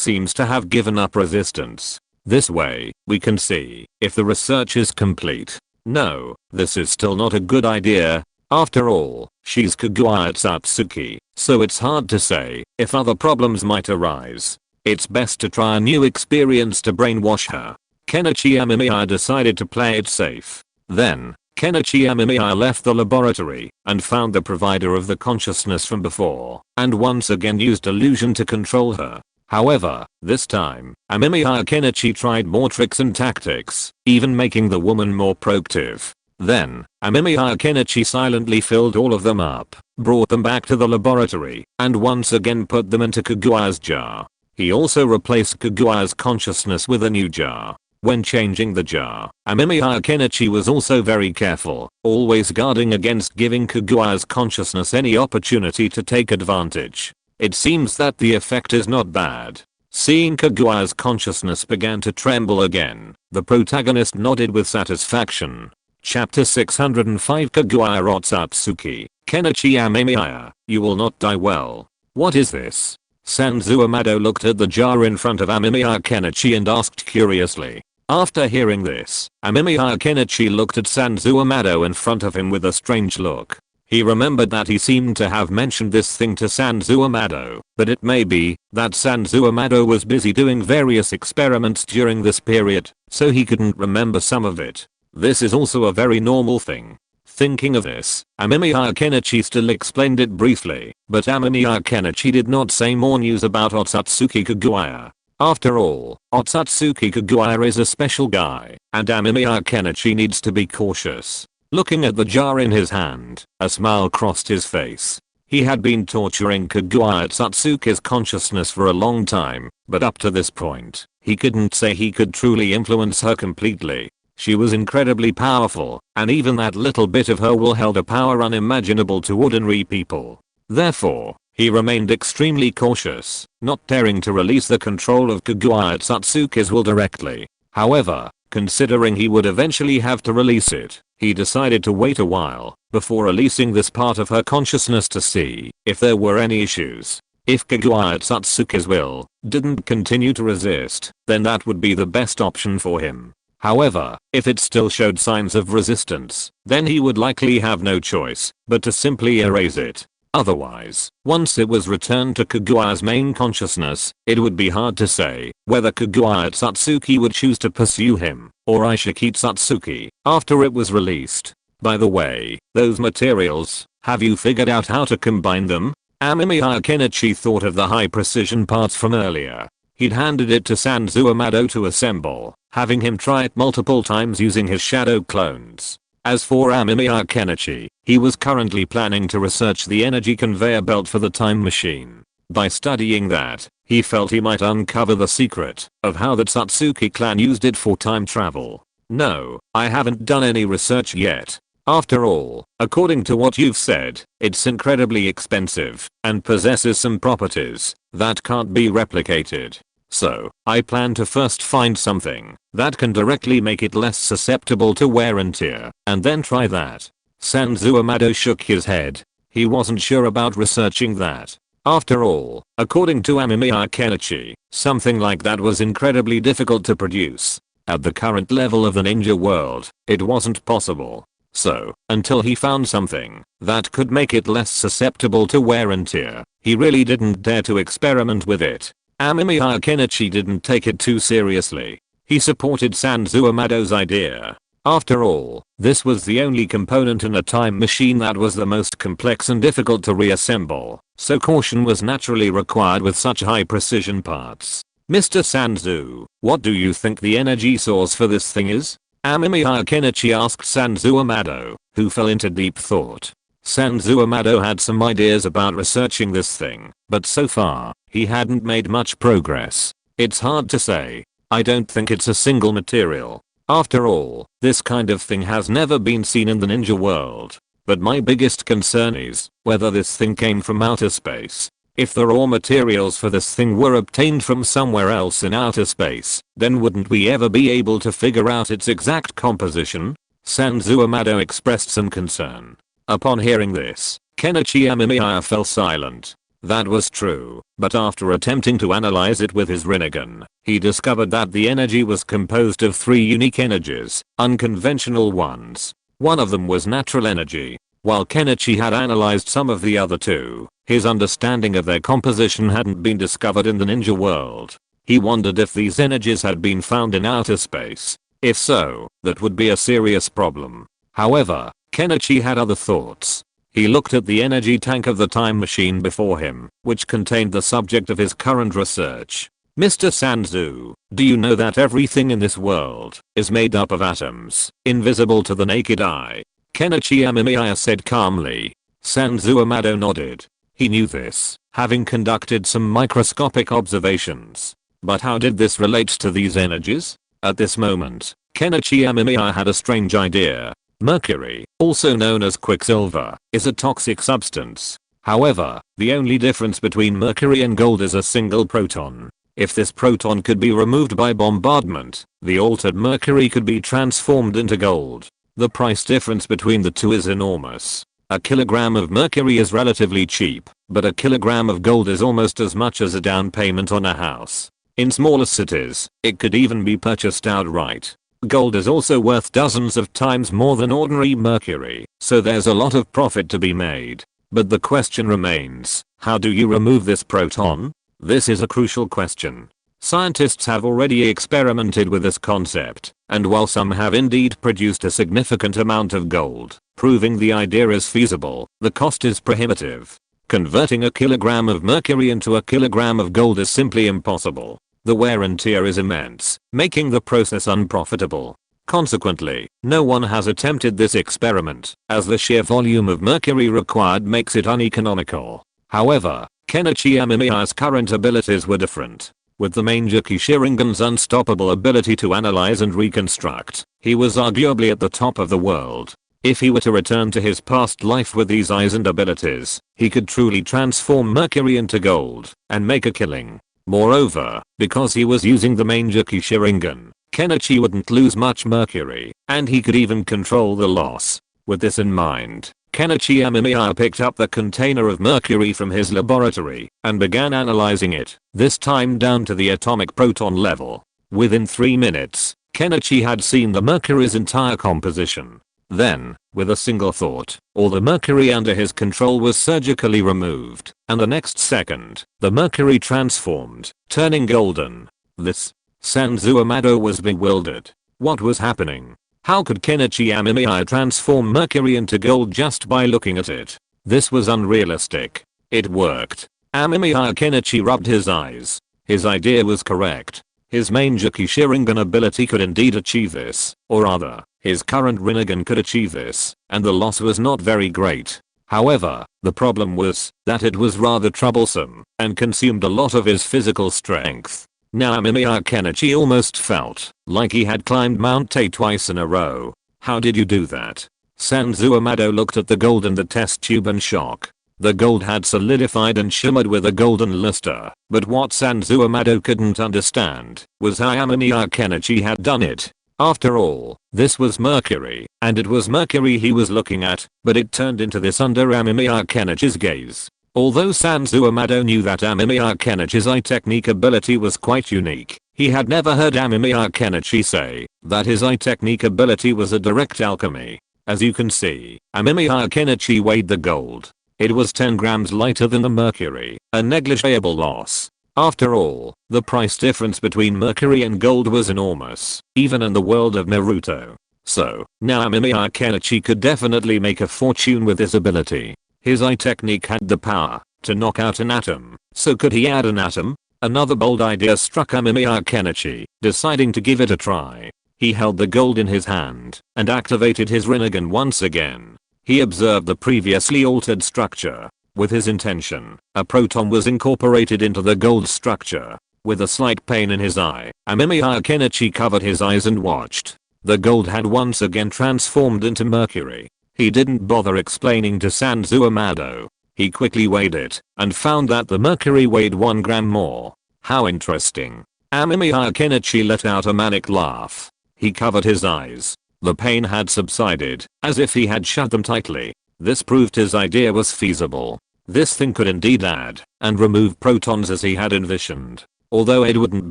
seems to have given up resistance. This way, we can see if the research is complete. No, this is still not a good idea. After all, she's Kagawa at Satsuki, so it's hard to say if other problems might arise. It's best to try a new experience to brainwash her. Kenichi Amemiya decided to play it safe. Then, Kenichi Amemiya left the laboratory and found the provider of the consciousness from before, and once again used illusion to control her. However, this time, Amemiya Kenichi tried more tricks and tactics, even making the woman more proactive. Then, Amemiya Kenichi silently filled all of them up, brought them back to the laboratory, and once again put them into Kagawa's jar. He also replaced Kagawa's consciousness with a new jar. When changing the jar, Amemiya Kenichi was also very careful, always guarding against giving Kagawa's consciousness any opportunity to take advantage. It seems that the effect is not bad. Seeing Kaguya's consciousness began to tremble again, the protagonist nodded with satisfaction. Chapter 605 Kaguya Otsutsuki, Kenichi Amemiya, you will not die well. What is this? Sanzu Amado looked at the jar in front of Amemiya Kenichi and asked curiously. After hearing this, Amemiya Kenichi looked at Sanzu Amado in front of him with a strange look. He remembered that he seemed to have mentioned this thing to Sanzu Amado, but it may be that Sanzu Amado was busy doing various experiments during this period, so he couldn't remember some of it. This is also a very normal thing. Thinking of this, Amemiya Kenichi still explained it briefly, but Amemiya Kenichi did not say more news about Otsutsuki Kaguya. After all, Otsutsuki Kaguya is a special guy, and Amemiya Kenichi needs to be cautious. Looking at the jar in his hand, a smile crossed his face. He had been torturing Kaguya Otsutsuki's consciousness for a long time, but up to this point, he couldn't say he could truly influence her completely. She was incredibly powerful, and even that little bit of her will held a power unimaginable to ordinary people. Therefore, he remained extremely cautious, not daring to release the control of Kaguya Otsutsuki's will directly. However, considering he would eventually have to release it, he decided to wait a while before releasing this part of her consciousness to see if there were any issues. If Kaguya Otsutsuki's will didn't continue to resist, then that would be the best option for him. However, if it still showed signs of resistance, then he would likely have no choice but to simply erase it. Otherwise, once it was returned to Kaguya's main consciousness, it would be hard to say whether Kaguya Otsutsuki would choose to pursue him or Ishiki Otsutsuki after it was released. By the way, those materials, have you figured out how to combine them? Amemiya Kenichi thought of the high precision parts from earlier. He'd handed it to Sanzu Amado to assemble, having him try it multiple times using his shadow clones. As for Amemiya Kenichi, he was currently planning to research the energy conveyor belt for the time machine. By studying that, he felt he might uncover the secret of how the Otsutsuki clan used it for time travel. No, I haven't done any research yet. After all, according to what you've said, it's incredibly expensive and possesses some properties that can't be replicated. So, I plan to first find something that can directly make it less susceptible to wear and tear, and then try that. Sanzu Amado shook his head. He wasn't sure about researching that. After all, according to Amemiya Kenichi, something like that was incredibly difficult to produce. At the current level of the ninja world, it wasn't possible. So, until he found something that could make it less susceptible to wear and tear, he really didn't dare to experiment with it. Amemiya Kenichi didn't take it too seriously. He supported Sanzu Amado's idea. After all, this was the only component in a time machine that was the most complex and difficult to reassemble, so caution was naturally required with such high precision parts. Mr. Sanzu, what do you think the energy source for this thing is? Amemiya Kenichi asked Sanzu Amado, who fell into deep thought. Sanzu Amado had some ideas about researching this thing, but so far, he hadn't made much progress. It's hard to say. I don't think it's a single material. After all, this kind of thing has never been seen in the ninja world. But my biggest concern is whether this thing came from outer space. If the raw materials for this thing were obtained from somewhere else in outer space, then wouldn't we ever be able to figure out its exact composition? Sanzu Amado expressed some concern. Upon hearing this, Kenichi Amemiya fell silent. That was true, but after attempting to analyze it with his Rinnegan, he discovered that the energy was composed of 3 unique energies, unconventional ones. One of them was natural energy. While Kenichi had analyzed some of the other 2, his understanding of their composition hadn't been discovered in the ninja world. He wondered if these energies had been found in outer space. If so, that would be a serious problem. However, Kenichi had other thoughts. He looked at the energy tank of the time machine before him, which contained the subject of his current research. Mr. Sanzu, do you know that everything in this world is made up of atoms, invisible to the naked eye? Kenichi Amemiya said calmly. Sanzu Amado nodded. He knew this, having conducted some microscopic observations. But how did this relate to these energies? At this moment, Kenichi Amemiya had a strange idea. Mercury, also known as quicksilver, is a toxic substance. However, the only difference between mercury and gold is a single proton. If this proton could be removed by bombardment, the altered mercury could be transformed into gold. The price difference between the two is enormous. A kilogram of mercury is relatively cheap, but a kilogram of gold is almost as much as a down payment on a house. In smaller cities, it could even be purchased outright. Gold is also worth dozens of times more than ordinary mercury, so there's a lot of profit to be made. But the question remains, how do you remove this proton? This is a crucial question. Scientists have already experimented with this concept, and while some have indeed produced a significant amount of gold, proving the idea is feasible, the cost is prohibitive. Converting a kilogram of mercury into a kilogram of gold is simply impossible. The wear and tear is immense, making the process unprofitable. Consequently, no one has attempted this experiment, as the sheer volume of mercury required makes it uneconomical. However, Kenichi Amemiya's current abilities were different. With the Mangekyou Sharingan's unstoppable ability to analyze and reconstruct, he was arguably at the top of the world. If he were to return to his past life with these eyes and abilities, he could truly transform mercury into gold and make a killing. Moreover, because he was using the Mangekyou Sharingan, Kenichi wouldn't lose much mercury, and he could even control the loss. With this in mind, Kenichi Amemiya picked up the container of mercury from his laboratory and began analyzing it, this time down to the atomic proton level. Within 3 minutes, Kenichi had seen the mercury's entire composition. Then, with a single thought, all the mercury under his control was surgically removed, and the next second, the mercury transformed, turning golden. Sanzu Amado was bewildered. What was happening? How could Kenichi Amemiya transform mercury into gold just by looking at it? This was unrealistic. It worked. Amemiya Kenichi rubbed his eyes. His idea was correct. His Mangekyou Sharingan ability could indeed achieve this, or rather, his current Rinnegan could achieve this, and the loss was not very great. However, the problem was that it was rather troublesome and consumed a lot of his physical strength. Now Amemiya Kenichi almost felt like he had climbed Mount Tay twice in a row. How did you do that? Sanzu Amado looked at the gold in the test tube in shock. The gold had solidified and shimmered with a golden luster, but what Sanzu Amado couldn't understand was how Amemiya Kenichi had done it. After all, this was mercury, and it was mercury he was looking at, but it turned into this under Amemiya Kenichi's gaze. Although Sanzu Amado knew that Amemiya Kenichi's eye technique ability was quite unique, he had never heard Amemiya Kenichi say that his eye technique ability was a direct alchemy. As you can see, Amemiya Kenichi weighed the gold. It was 10 grams lighter than the mercury, a negligible loss. After all, the price difference between mercury and gold was enormous, even in the world of Naruto. So, now Amemiya Kenichi could definitely make a fortune with this ability. His eye technique had the power to knock out an atom, so could he add an atom? Another bold idea struck Amemiya Kenichi, deciding to give it a try. He held the gold in his hand and activated his Rinnegan once again. He observed the previously altered structure. With his intention, a proton was incorporated into the gold structure. With a slight pain in his eye, Amemiya Kenichi covered his eyes and watched. The gold had once again transformed into mercury. He didn't bother explaining to Sanzu Amado. He quickly weighed it and found that the mercury weighed 1 gram more. How interesting. Amemiya Kenichi let out a manic laugh. He covered his eyes. The pain had subsided, as if he had shut them tightly. This proved his idea was feasible. This thing could indeed add and remove protons as he had envisioned. Although it wouldn't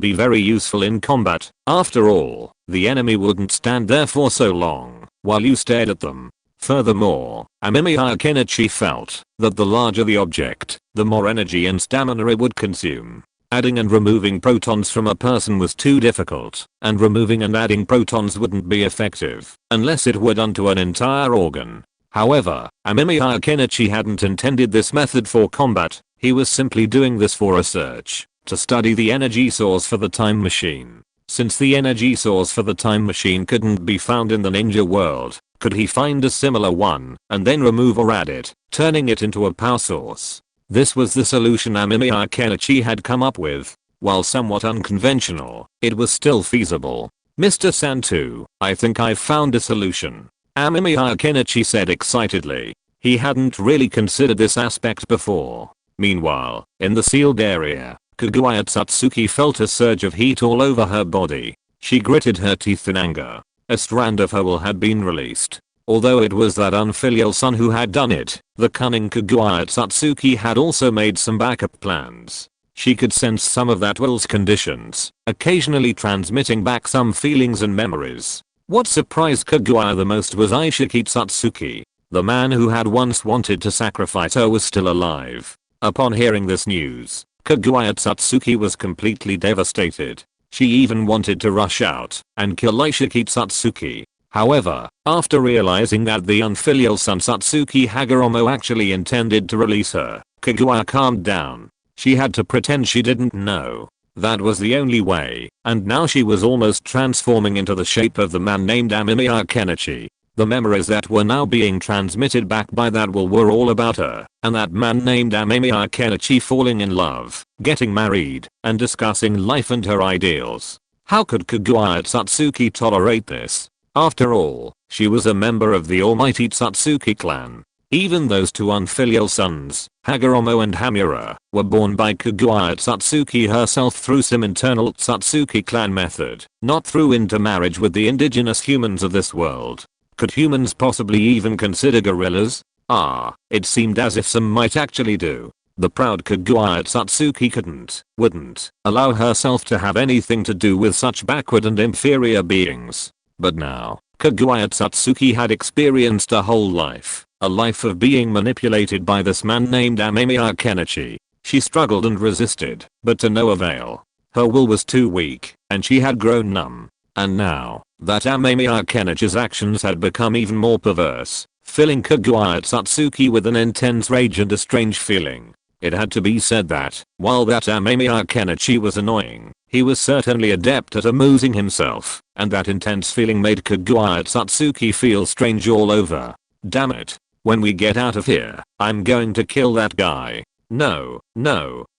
be very useful in combat, after all, the enemy wouldn't stand there for so long while you stared at them. Furthermore, Amemiya Kenichi felt that the larger the object, the more energy and stamina it would consume. Adding and removing protons from a person was too difficult, and removing and adding protons wouldn't be effective unless it were done to an entire organ. However, Amemiya Kenichi hadn't intended this method for combat. He was simply doing this for research, to study the energy source for the time machine. Since the energy source for the time machine couldn't be found in the ninja world, could he find a similar one and then remove or add it, turning it into a power source? This was the solution Amemiya Kenichi had come up with. While somewhat unconventional, it was still feasible. Mr. Santu, I think I've found a solution. Amemiya Kenichi said excitedly. He hadn't really considered this aspect before. Meanwhile, in the sealed area, Kaguya Satsuki felt a surge of heat all over her body. She gritted her teeth in anger. A strand of her will had been released. Although it was that unfilial son who had done it, the cunning Kaguya Satsuki had also made some backup plans. She could sense some of that will's conditions, occasionally transmitting back some feelings and memories. What surprised Kaguya the most was Aishiki Satsuki. The man who had once wanted to sacrifice her was still alive. Upon hearing this news, Kaguya Satsuki was completely devastated. She even wanted to rush out and kill Aishiki Satsuki. However, after realizing that the unfilial son Satsuki Hashirama actually intended to release her, Kaguya calmed down. She had to pretend she didn't know. That was the only way, and now she was almost transforming into the shape of the man named Amemiya Kenichi. The memories that were now being transmitted back by that will were all about her, and that man named Amemiya Kenichi falling in love, getting married, and discussing life and her ideals. How could Kaguya Satsuki tolerate this? After all, she was a member of the almighty Satsuki clan. Even those two unfilial sons, Hashirama and Hamura, were born by Kaguya Satsuki herself through some internal Satsuki clan method, not through intermarriage with the indigenous humans of this world. Could humans possibly even consider gorillas? It seemed as if some might actually do. The proud Kaguya Satsuki wouldn't allow herself to have anything to do with such backward and inferior beings. But now, Kaguya Satsuki had experienced a whole life, a life of being manipulated by this man named Amemiya Kenichi. She struggled and resisted, but to no avail. Her will was too weak, and she had grown numb. And now, that Amemiya Kenichi's actions had become even more perverse, filling Kaguya Satsuki with an intense rage and a strange feeling. It had to be said that, while that Amemiya Kenichi was annoying, he was certainly adept at amusing himself, and that intense feeling made Kaguya Satsuki feel strange all over. Damn it. When we get out of here, I'm going to kill that guy. No,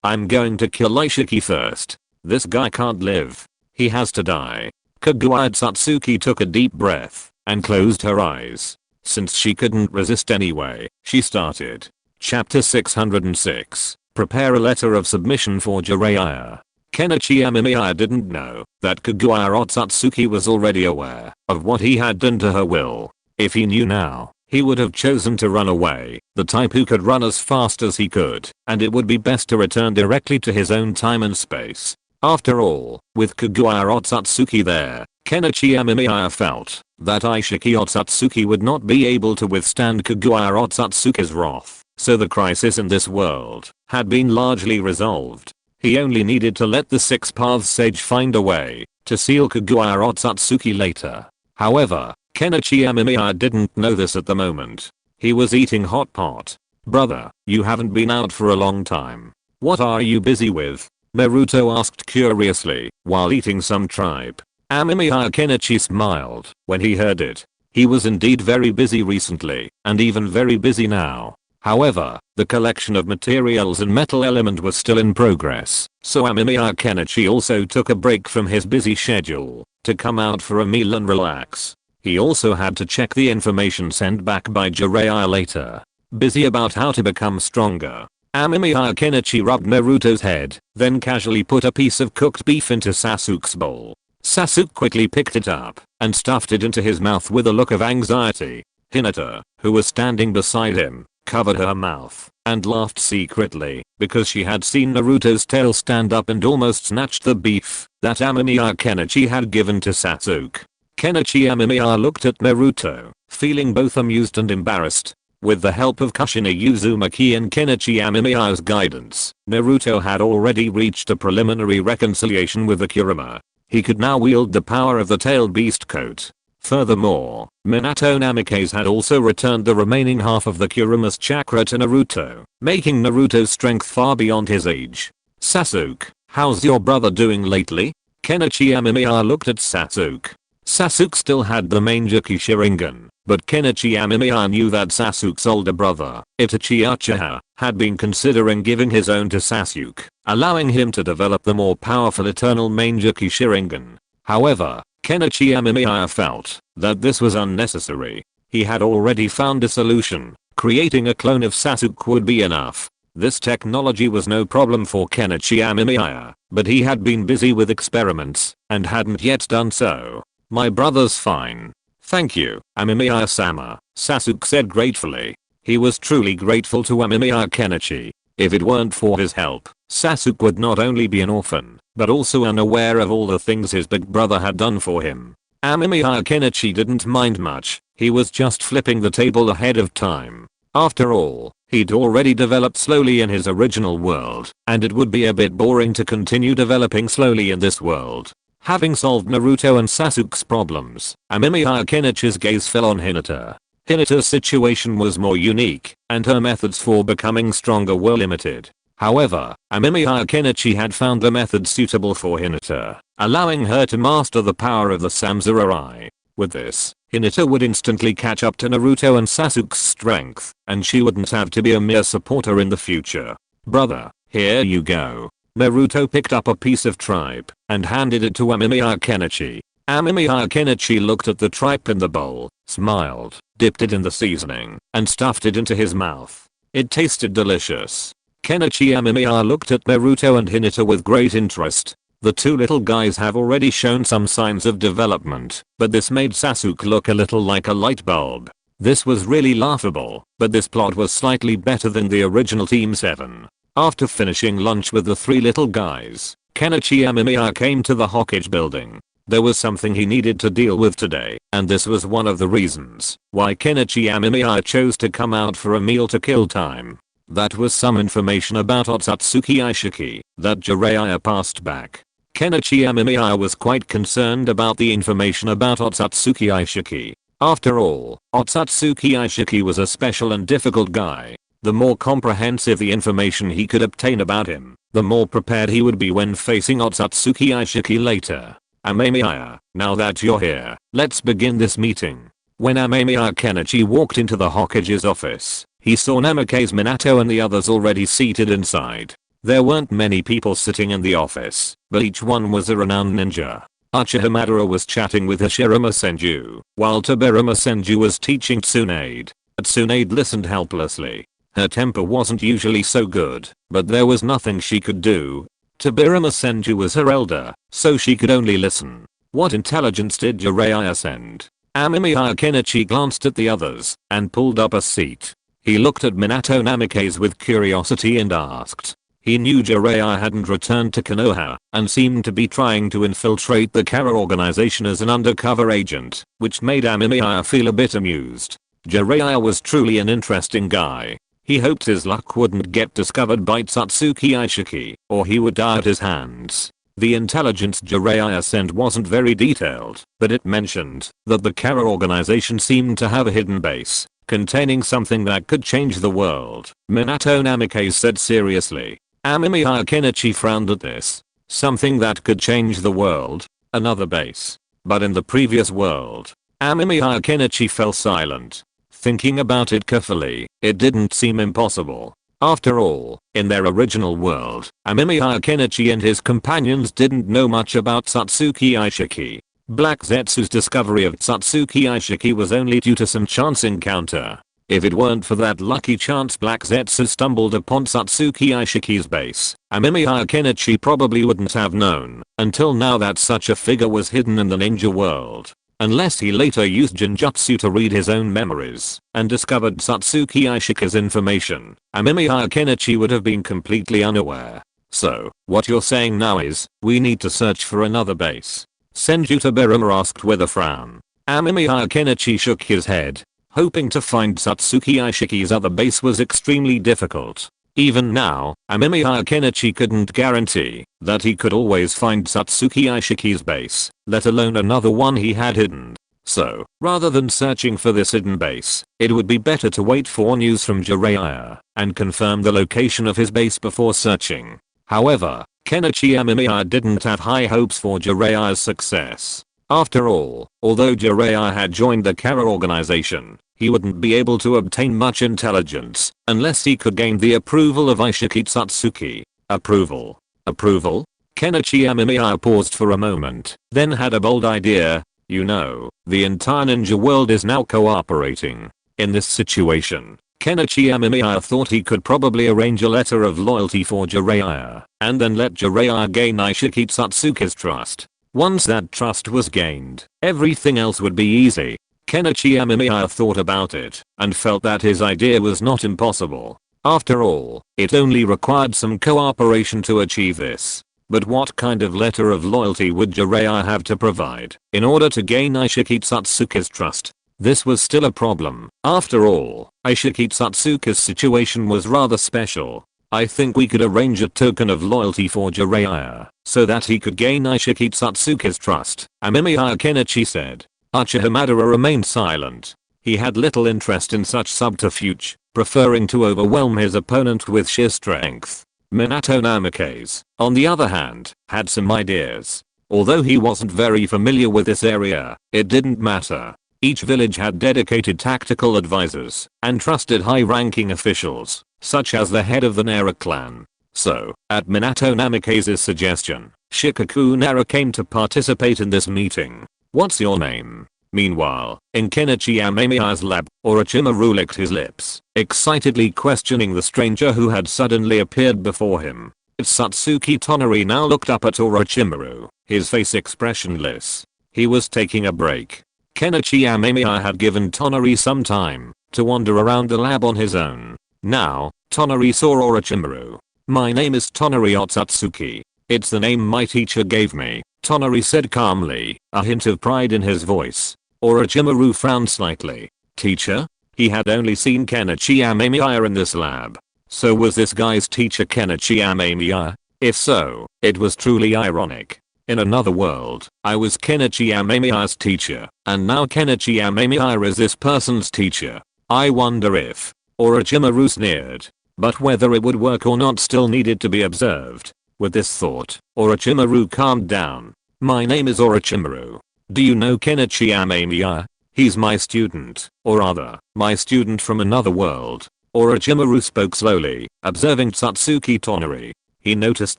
I'm going to kill Aishiki first. This guy can't live. He has to die. Kaguya Satsuki took a deep breath and closed her eyes. Since she couldn't resist anyway, she started. Chapter 606. Prepare a letter of submission for Jiraiya. Kenichi Amemiya didn't know that Kaguya Satsuki was already aware of what he had done to her will. If he knew now, he would have chosen to run away, the type who could run as fast as he could, and it would be best to return directly to his own time and space. After all, with Kaguya Satsuki there, Kenichi Amemiya felt that Aishiki Satsuki would not be able to withstand Kaguya Satsuki's wrath, so the crisis in this world had been largely resolved. He only needed to let the Six Paths Sage find a way to seal Kaguya Satsuki later. However, Kenichi Amemiya didn't know this at the moment. He was eating hot pot. Brother, you haven't been out for a long time. What are you busy with? Naruto asked curiously while eating some tripe. Amemiya Kenichi smiled when he heard it. He was indeed very busy recently, and even very busy now. However, the collection of materials and metal element was still in progress, so Amemiya Kenichi also took a break from his busy schedule to come out for a meal and relax. He also had to check the information sent back by Jiraiya later. Busy about how to become stronger, Amemiya Kenichi rubbed Naruto's head, then casually put a piece of cooked beef into Sasuke's bowl. Sasuke quickly picked it up and stuffed it into his mouth with a look of anxiety. Hinata, who was standing beside him, covered her mouth and laughed secretly because she had seen Naruto's tail stand up and almost snatched the beef that Amemiya Kenichi had given to Sasuke. Kenichi Amemiya looked at Naruto, feeling both amused and embarrassed. With the help of Kushina Uzumaki and Kenichi Amemiya's guidance, Naruto had already reached a preliminary reconciliation with the Kurama. He could now wield the power of the tailed beast coat. Furthermore, Minato Namikaze had also returned the remaining half of the Kurama's chakra to Naruto, making Naruto's strength far beyond his age. Sasuke, how's your brother doing lately? Kenichi Amemiya looked at Sasuke. Sasuke still had the Mangekyou Sharingan, but Kenichi Amemiya knew that Sasuke's older brother, Itachi Uchiha, had been considering giving his own to Sasuke, allowing him to develop the more powerful Eternal Mangekyou Sharingan. However, Kenichi Amemiya felt that this was unnecessary. He had already found a solution. Creating a clone of Sasuke would be enough. This technology was no problem for Kenichi Amemiya, but he had been busy with experiments and hadn't yet done so. My brother's fine. Thank you, Amemiya-sama, Sasuke said gratefully. He was truly grateful to Amemiya Kenichi. If it weren't for his help, Sasuke would not only be an orphan, but also unaware of all the things his big brother had done for him. Amemiya Kenichi didn't mind much, he was just flipping the table ahead of time. After all, he'd already developed slowly in his original world, and it would be a bit boring to continue developing slowly in this world. Having solved Naruto and Sasuke's problems, Amemiya Kenichi's gaze fell on Hinata. Hinata's situation was more unique, and her methods for becoming stronger were limited. However, Amemiya Kenichi had found the method suitable for Hinata, allowing her to master the power of the Samsara. With this, Hinata would instantly catch up to Naruto and Sasuke's strength, and she wouldn't have to be a mere supporter in the future. Brother, here you go. Naruto picked up a piece of tripe and handed it to Amemiya Kenichi. Amemiya Kenichi looked at the tripe in the bowl, smiled, dipped it in the seasoning, and stuffed it into his mouth. It tasted delicious. Kenichi Amemiya looked at Naruto and Hinata with great interest. The two little guys have already shown some signs of development, but this made Sasuke look a little like a light bulb. This was really laughable, but this plot was slightly better than the original Team 7. After finishing lunch with the three little guys, Kenichi Amemiya came to the Hokage building. There was something he needed to deal with today, and this was one of the reasons why Kenichi Amemiya chose to come out for a meal to kill time. That was some information about Otsutsuki Aishiki that Jiraiya passed back. Kenichi Amemiya was quite concerned about the information about Otsutsuki Aishiki. After all, Otsutsuki Aishiki was a special and difficult guy. The more comprehensive the information he could obtain about him, the more prepared he would be when facing Otsutsuki Aishiki later. Amemiya, now that you're here, let's begin this meeting. When Amemiya Kenichi walked into the Hokage's office, he saw Namake's Minato and the others already seated inside. There weren't many people sitting in the office, but each one was a renowned ninja. Uchiha Madara was chatting with Hashirama Senju, while Tobirama Senju was teaching Tsunade. Tsunade listened helplessly. Her temper wasn't usually so good, but there was nothing she could do. Tobirama Senju was her elder, so she could only listen. What intelligence did Jiraiya send? Amemiya Kenichi glanced at the others and pulled up a seat. He looked at Minato Namake's with curiosity and asked. He knew Jiraiya hadn't returned to Konoha and seemed to be trying to infiltrate the Kara organization as an undercover agent, which made Amemiya feel a bit amused. Jiraiya was truly an interesting guy. He hoped his luck wouldn't get discovered by Otsutsuki Aishiki, or he would die at his hands. The intelligence Jiraiya sent wasn't very detailed, but it mentioned that the Kara organization seemed to have a hidden base, containing something that could change the world. Minato Namikaze said seriously. Amemiya Kenichi frowned at this. Something that could change the world? Another base. But in the previous world. Amemiya Kenichi fell silent. Thinking about it carefully, it didn't seem impossible. After all, in their original world, Amemiya Kenichi and his companions didn't know much about Otsutsuki Aishiki. Black Zetsu's discovery of Otsutsuki Aishiki was only due to some chance encounter. If it weren't for that lucky chance Black Zetsu stumbled upon Otsutsuki Aishiki's base, Amemiya Kenichi probably wouldn't have known until now that such a figure was hidden in the ninja world. Unless he later used Genjutsu to read his own memories and discovered Otsutsuki Aishiki's information, Amemiya Kenichi would have been completely unaware. So, what you're saying now is, we need to search for another base? Senju Tobirama asked with a frown. Amemiya Kenichi shook his head. Hoping to find Otsutsuki Aishiki's other base was extremely difficult. Even now, Amemiya Kenichi couldn't guarantee that he could always find Otsutsuki Aishiki's base, let alone another one he had hidden. So, rather than searching for this hidden base, it would be better to wait for news from Jiraiya and confirm the location of his base before searching. However, Kenichi Amemiya didn't have high hopes for Jiraiya's success. After all, although Jiraiya had joined the Kara organization, he wouldn't be able to obtain much intelligence unless he could gain the approval of Aishiki Otsutsuki. Approval? Kenichi Amemiya paused for a moment, then had a bold idea. You know, the entire ninja world is now cooperating. In this situation, Kenichi Amemiya thought he could probably arrange a letter of loyalty for Jiraiya, and then let Jiraiya gain Ishiki Satsuki's trust. Once that trust was gained, everything else would be easy. Kenichi Amemiya thought about it, and felt that his idea was not impossible. After all, it only required some cooperation to achieve this. But what kind of letter of loyalty would Jiraiya have to provide in order to gain Ishiki Satsuki's trust? This was still a problem. After all, Ishiki Satsuki's situation was rather special. I think we could arrange a token of loyalty for Jiraiya, so that he could gain Ishiki Satsuki's trust, Amemiya Kenichi said. Uchiha Madara remained silent. He had little interest in such subterfuge, preferring to overwhelm his opponent with sheer strength. Minato Namikaze, on the other hand, had some ideas. Although he wasn't very familiar with this area, it didn't matter. Each village had dedicated tactical advisors and trusted high-ranking officials, such as the head of the Nara clan. So, at Minato Namikaze's suggestion, Shikaku Nara came to participate in this meeting. "What's your name?" Meanwhile, in Kenichi Amemiya's lab, Orochimaru licked his lips, excitedly questioning the stranger who had suddenly appeared before him. Satsuki Tonari now looked up at Orochimaru, his face expressionless. He was taking a break. Kenichi Amemiya had given Tonari some time to wander around the lab on his own. Now, Tonari saw Orochimaru. "My name is Tonari Otsutsuki. It's the name my teacher gave me," Tonari said calmly, a hint of pride in his voice. Orochimaru frowned slightly. Teacher? He had only seen Kenichi Amemiya in this lab. So was this guy's teacher Kenichi Amemiya? If so, it was truly ironic. In another world, I was Kenichi Amemiya's teacher, and now Kenichi Amemiya is this person's teacher. I wonder if... Orochimaru sneered. But whether it would work or not still needed to be observed. With this thought, Orochimaru calmed down. "My name is Orochimaru. Do you know Kenichi Amemiya? He's my student, or rather, my student from another world." Orochimaru spoke slowly, observing Satsuki Tonari. He noticed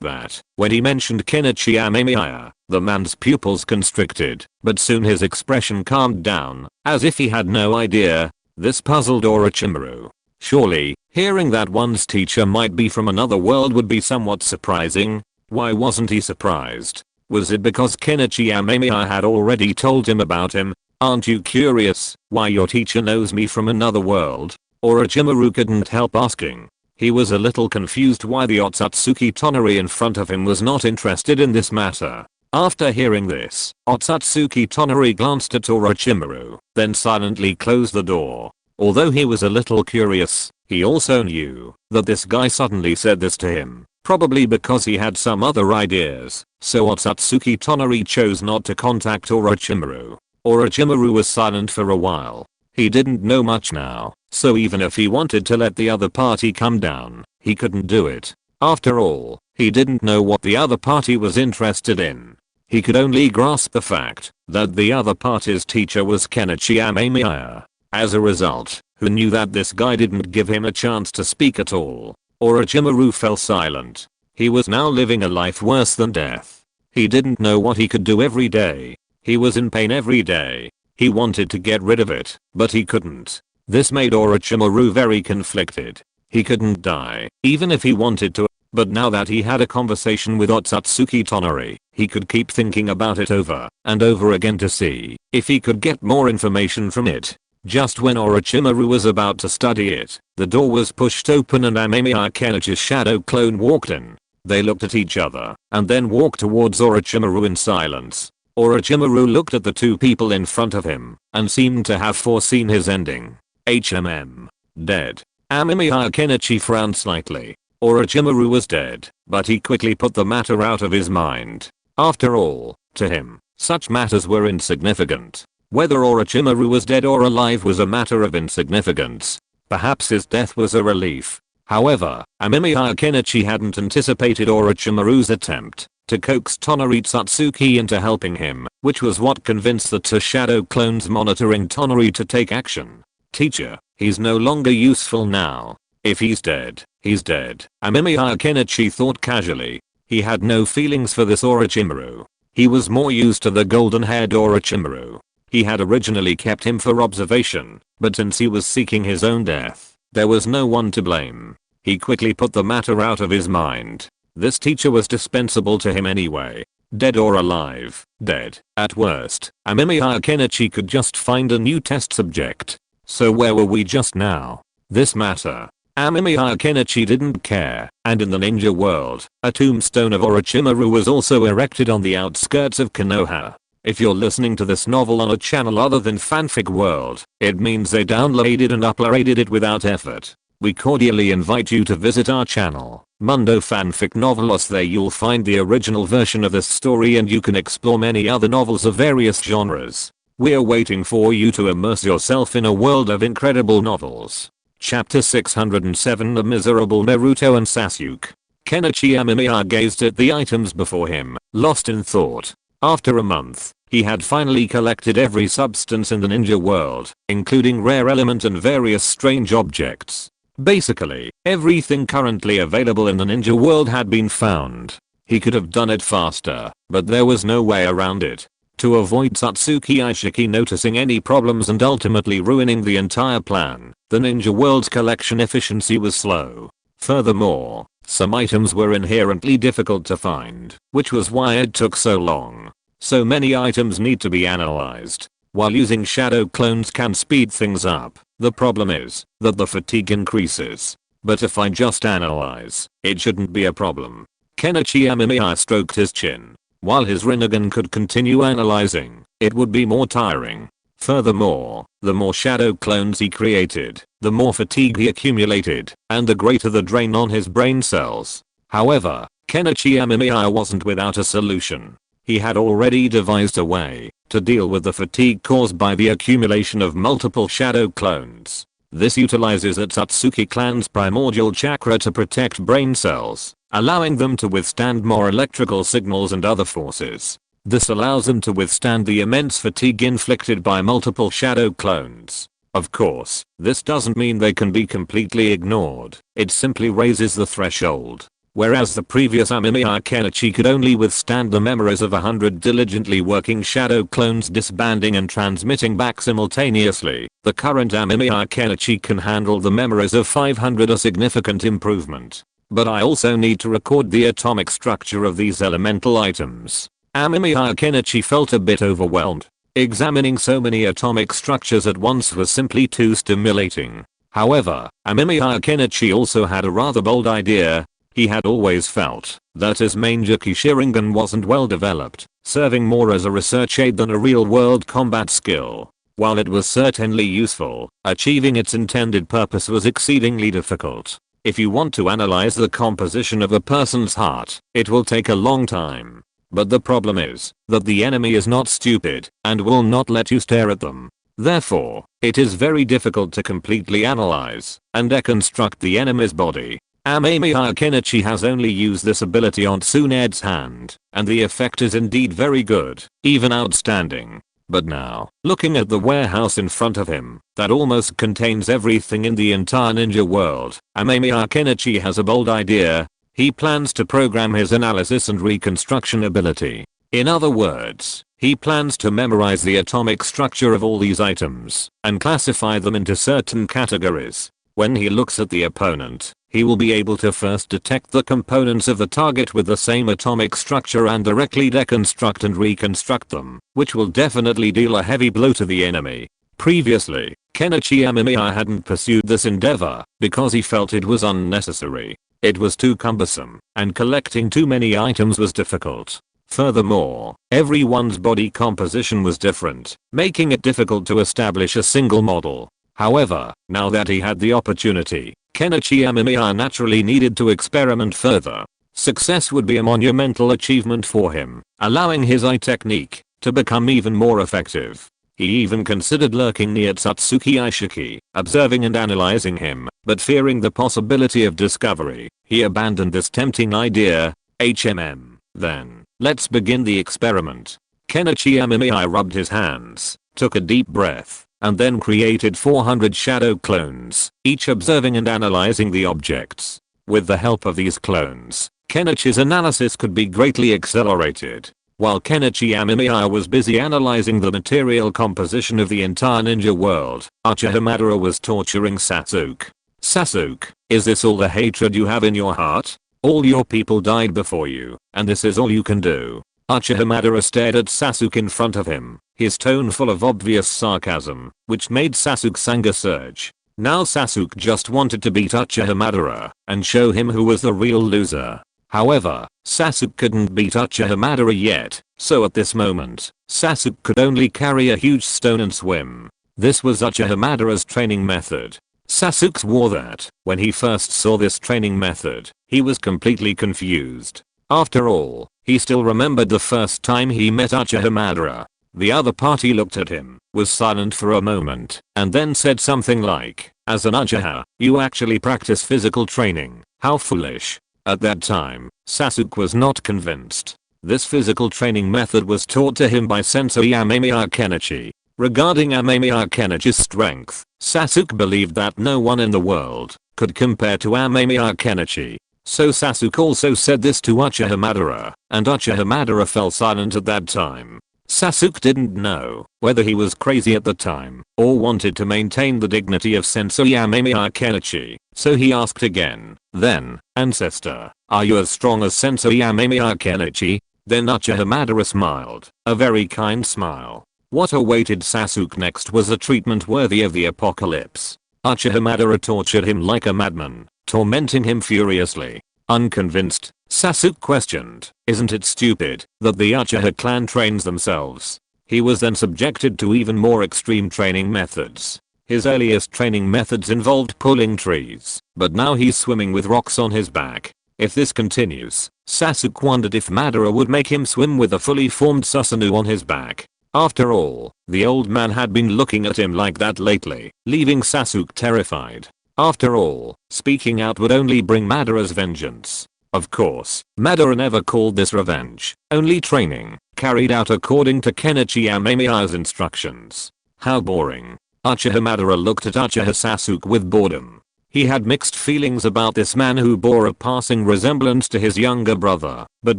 that, when he mentioned Kenichi Amemiya, the man's pupils constricted, but soon his expression calmed down, as if he had no idea. This puzzled Orochimaru. Surely, hearing that one's teacher might be from another world would be somewhat surprising. Why wasn't he surprised? Was it because Kenichi Amemiya had already told him about him? "Aren't you curious why your teacher knows me from another world?" Orochimaru couldn't help asking. He was a little confused why the Otsutsuki Tonari in front of him was not interested in this matter. After hearing this, Otsutsuki Tonari glanced at Orochimaru, then silently closed the door. Although he was a little curious, he also knew that this guy suddenly said this to him, probably because he had some other ideas, so Otsutsuki Tonari chose not to contact Orochimaru. Orochimaru was silent for a while. He didn't know much now, so even if he wanted to let the other party come down, he couldn't do it. After all, he didn't know what the other party was interested in. He could only grasp the fact that the other party's teacher was Kenichi Amemiya. As a result, who knew that this guy didn't give him a chance to speak at all. Orochimaru fell silent. He was now living a life worse than death. He didn't know what he could do every day. He was in pain every day. He wanted to get rid of it, but he couldn't. This made Orochimaru very conflicted. He couldn't die, even if he wanted to, but now that he had a conversation with Otsutsuki Tonari, he could keep thinking about it over and over again to see if he could get more information from it. Just when Orochimaru was about to study it, the door was pushed open and Amemiya Kenichi's shadow clone walked in. They looked at each other, and then walked towards Orochimaru in silence. Orochimaru looked at the two people in front of him, and seemed to have foreseen his ending. Dead. Amemiya Kenichi frowned slightly. Orochimaru was dead, but he quickly put the matter out of his mind. After all, to him, such matters were insignificant. Whether Orochimaru was dead or alive was a matter of insignificance. Perhaps his death was a relief. However, Amemiya Kenichi hadn't anticipated Orochimaru's attempt to coax Tonari Satsuki into helping him, which was what convinced the two shadow clones monitoring Tonari to take action. "Teacher, he's no longer useful now. If he's dead, he's dead," Amemiya Kenichi thought casually. He had no feelings for this Orochimaru. He was more used to the golden-haired Orochimaru. He had originally kept him for observation, but since he was seeking his own death, there was no one to blame. He quickly put the matter out of his mind. This teacher was dispensable to him anyway. Dead or alive, dead, at worst. Amemiya Kenichi could just find a new test subject. So where were we just now? This matter. Amemiya Kenichi didn't care, and in the ninja world, a tombstone of Orochimaru was also erected on the outskirts of Konoha. If you're listening to this novel on a channel other than Fanfic World, it means they downloaded and uploaded it without effort. We cordially invite you to visit our channel, Mundo Fanfic Novelos. There you'll find the original version of this story and you can explore many other novels of various genres. We're waiting for you to immerse yourself in a world of incredible novels. Chapter 607 The Miserable Naruto and Sasuke. Kenichi Amemiya gazed at the items before him, lost in thought. After a month, he had finally collected every substance in the ninja world, including rare element and various strange objects. Basically, everything currently available in the ninja world had been found. He could have done it faster, but there was no way around it. To avoid Satsuki Aishiki noticing any problems and ultimately ruining the entire plan, the ninja world's collection efficiency was slow. Furthermore, some items were inherently difficult to find, which was why it took so long. So many items need to be analyzed. While using shadow clones can speed things up, the problem is that the fatigue increases. But if I just analyze, it shouldn't be a problem. Kenichi Amemiya stroked his chin. While his Rinnegan could continue analyzing, it would be more tiring. Furthermore, the more shadow clones he created, the more fatigue he accumulated, and the greater the drain on his brain cells. However, Kenichi Amemiya wasn't without a solution. He had already devised a way to deal with the fatigue caused by the accumulation of multiple shadow clones. This utilizes Atsutsuki clan's primordial chakra to protect brain cells, allowing them to withstand more electrical signals and other forces. This allows them to withstand the immense fatigue inflicted by multiple shadow clones. Of course, this doesn't mean they can be completely ignored, it simply raises the threshold. Whereas the previous Amemiya Kenichi could only withstand the memories of 100 diligently working shadow clones disbanding and transmitting back simultaneously, the current Amemiya Kenichi can handle the memories of 500, a significant improvement. But I also need to record the atomic structure of these elemental items. Amemiya Kenichi felt a bit overwhelmed. Examining so many atomic structures at once was simply too stimulating. However, Amemiya Kenichi also had a rather bold idea. He had always felt that his Mangekyou Sharingan wasn't well developed, serving more as a research aid than a real-world combat skill. While it was certainly useful, achieving its intended purpose was exceedingly difficult. If you want to analyze the composition of a person's heart, it will take a long time. But the problem is that the enemy is not stupid and will not let you stare at them. Therefore, it is very difficult to completely analyze and deconstruct the enemy's body. Amemiya Kenichi has only used this ability on Tsunede's hand, and the effect is indeed very good, even outstanding. But now, looking at the warehouse in front of him, that almost contains everything in the entire ninja world, Amemiya Kenichi has a bold idea. He plans to program his analysis and reconstruction ability. In other words, he plans to memorize the atomic structure of all these items, and classify them into certain categories. When he looks at the opponent, he will be able to first detect the components of the target with the same atomic structure and directly deconstruct and reconstruct them, which will definitely deal a heavy blow to the enemy. Previously, Kenichi Amemiya hadn't pursued this endeavor because he felt it was unnecessary. It was too cumbersome, and collecting too many items was difficult. Furthermore, everyone's body composition was different, making it difficult to establish a single model. However, now that he had the opportunity, Kenichi Amemiya naturally needed to experiment further. Success would be a monumental achievement for him, allowing his eye technique to become even more effective. He even considered lurking near Satsuki Aishiki, observing and analyzing him, but fearing the possibility of discovery, he abandoned this tempting idea. Then, let's begin the experiment. Kenichi Amemiya rubbed his hands, took a deep breath, and then created 400 shadow clones, each observing and analyzing the objects. With the help of these clones, Kenichi's analysis could be greatly accelerated. While Kenichi Amemiya was busy analyzing the material composition of the entire ninja world, Uchiha Madara was torturing Sasuke. Sasuke, is this all the hatred you have in your heart? All your people died before you, and this is all you can do? Uchiha Madara stared at Sasuke in front of him, his tone full of obvious sarcasm, which made Sasuke's anger surge. Now Sasuke just wanted to beat Uchiha Madara and show him who was the real loser. However, Sasuke couldn't beat Uchiha Madara yet, so at this moment, Sasuke could only carry a huge stone and swim. This was Uchiha Madara's training method. Sasuke swore that, when he first saw this training method, he was completely confused. After all, he still remembered the first time he met Uchiha Madara. The other party looked at him, was silent for a moment, and then said something like, "As an Uchiha, you actually practice physical training, how foolish." At that time, Sasuke was not convinced. This physical training method was taught to him by Sensei Amemiya Kenichi. Regarding Amemiya Kenichi's strength, Sasuke believed that no one in the world could compare to Amemiya Kenichi. So Sasuke also said this to Uchiha Madara, and Uchiha Madara fell silent at that time. Sasuke didn't know whether he was crazy at the time or wanted to maintain the dignity of Sensei Amemiya Kenichi, so he asked again, "Then, ancestor, are you as strong as Sensei Amemiya Kenichi?" Then Uchiha Madara smiled, a very kind smile. What awaited Sasuke next was a treatment worthy of the apocalypse. Uchiha Madara tortured him like a madman, tormenting him furiously. Unconvinced, Sasuke questioned, "Isn't it stupid that the Uchiha clan trains themselves?" He was then subjected to even more extreme training methods. His earliest training methods involved pulling trees, but now he's swimming with rocks on his back. If this continues, Sasuke wondered if Madara would make him swim with a fully formed Susanoo on his back. After all, the old man had been looking at him like that lately, leaving Sasuke terrified. After all, speaking out would only bring Madara's vengeance. Of course, Madara never called this revenge, only training, carried out according to Kenichi Amemiya's instructions. How boring. Uchiha Madara looked at Uchiha Sasuke with boredom. He had mixed feelings about this man who bore a passing resemblance to his younger brother, but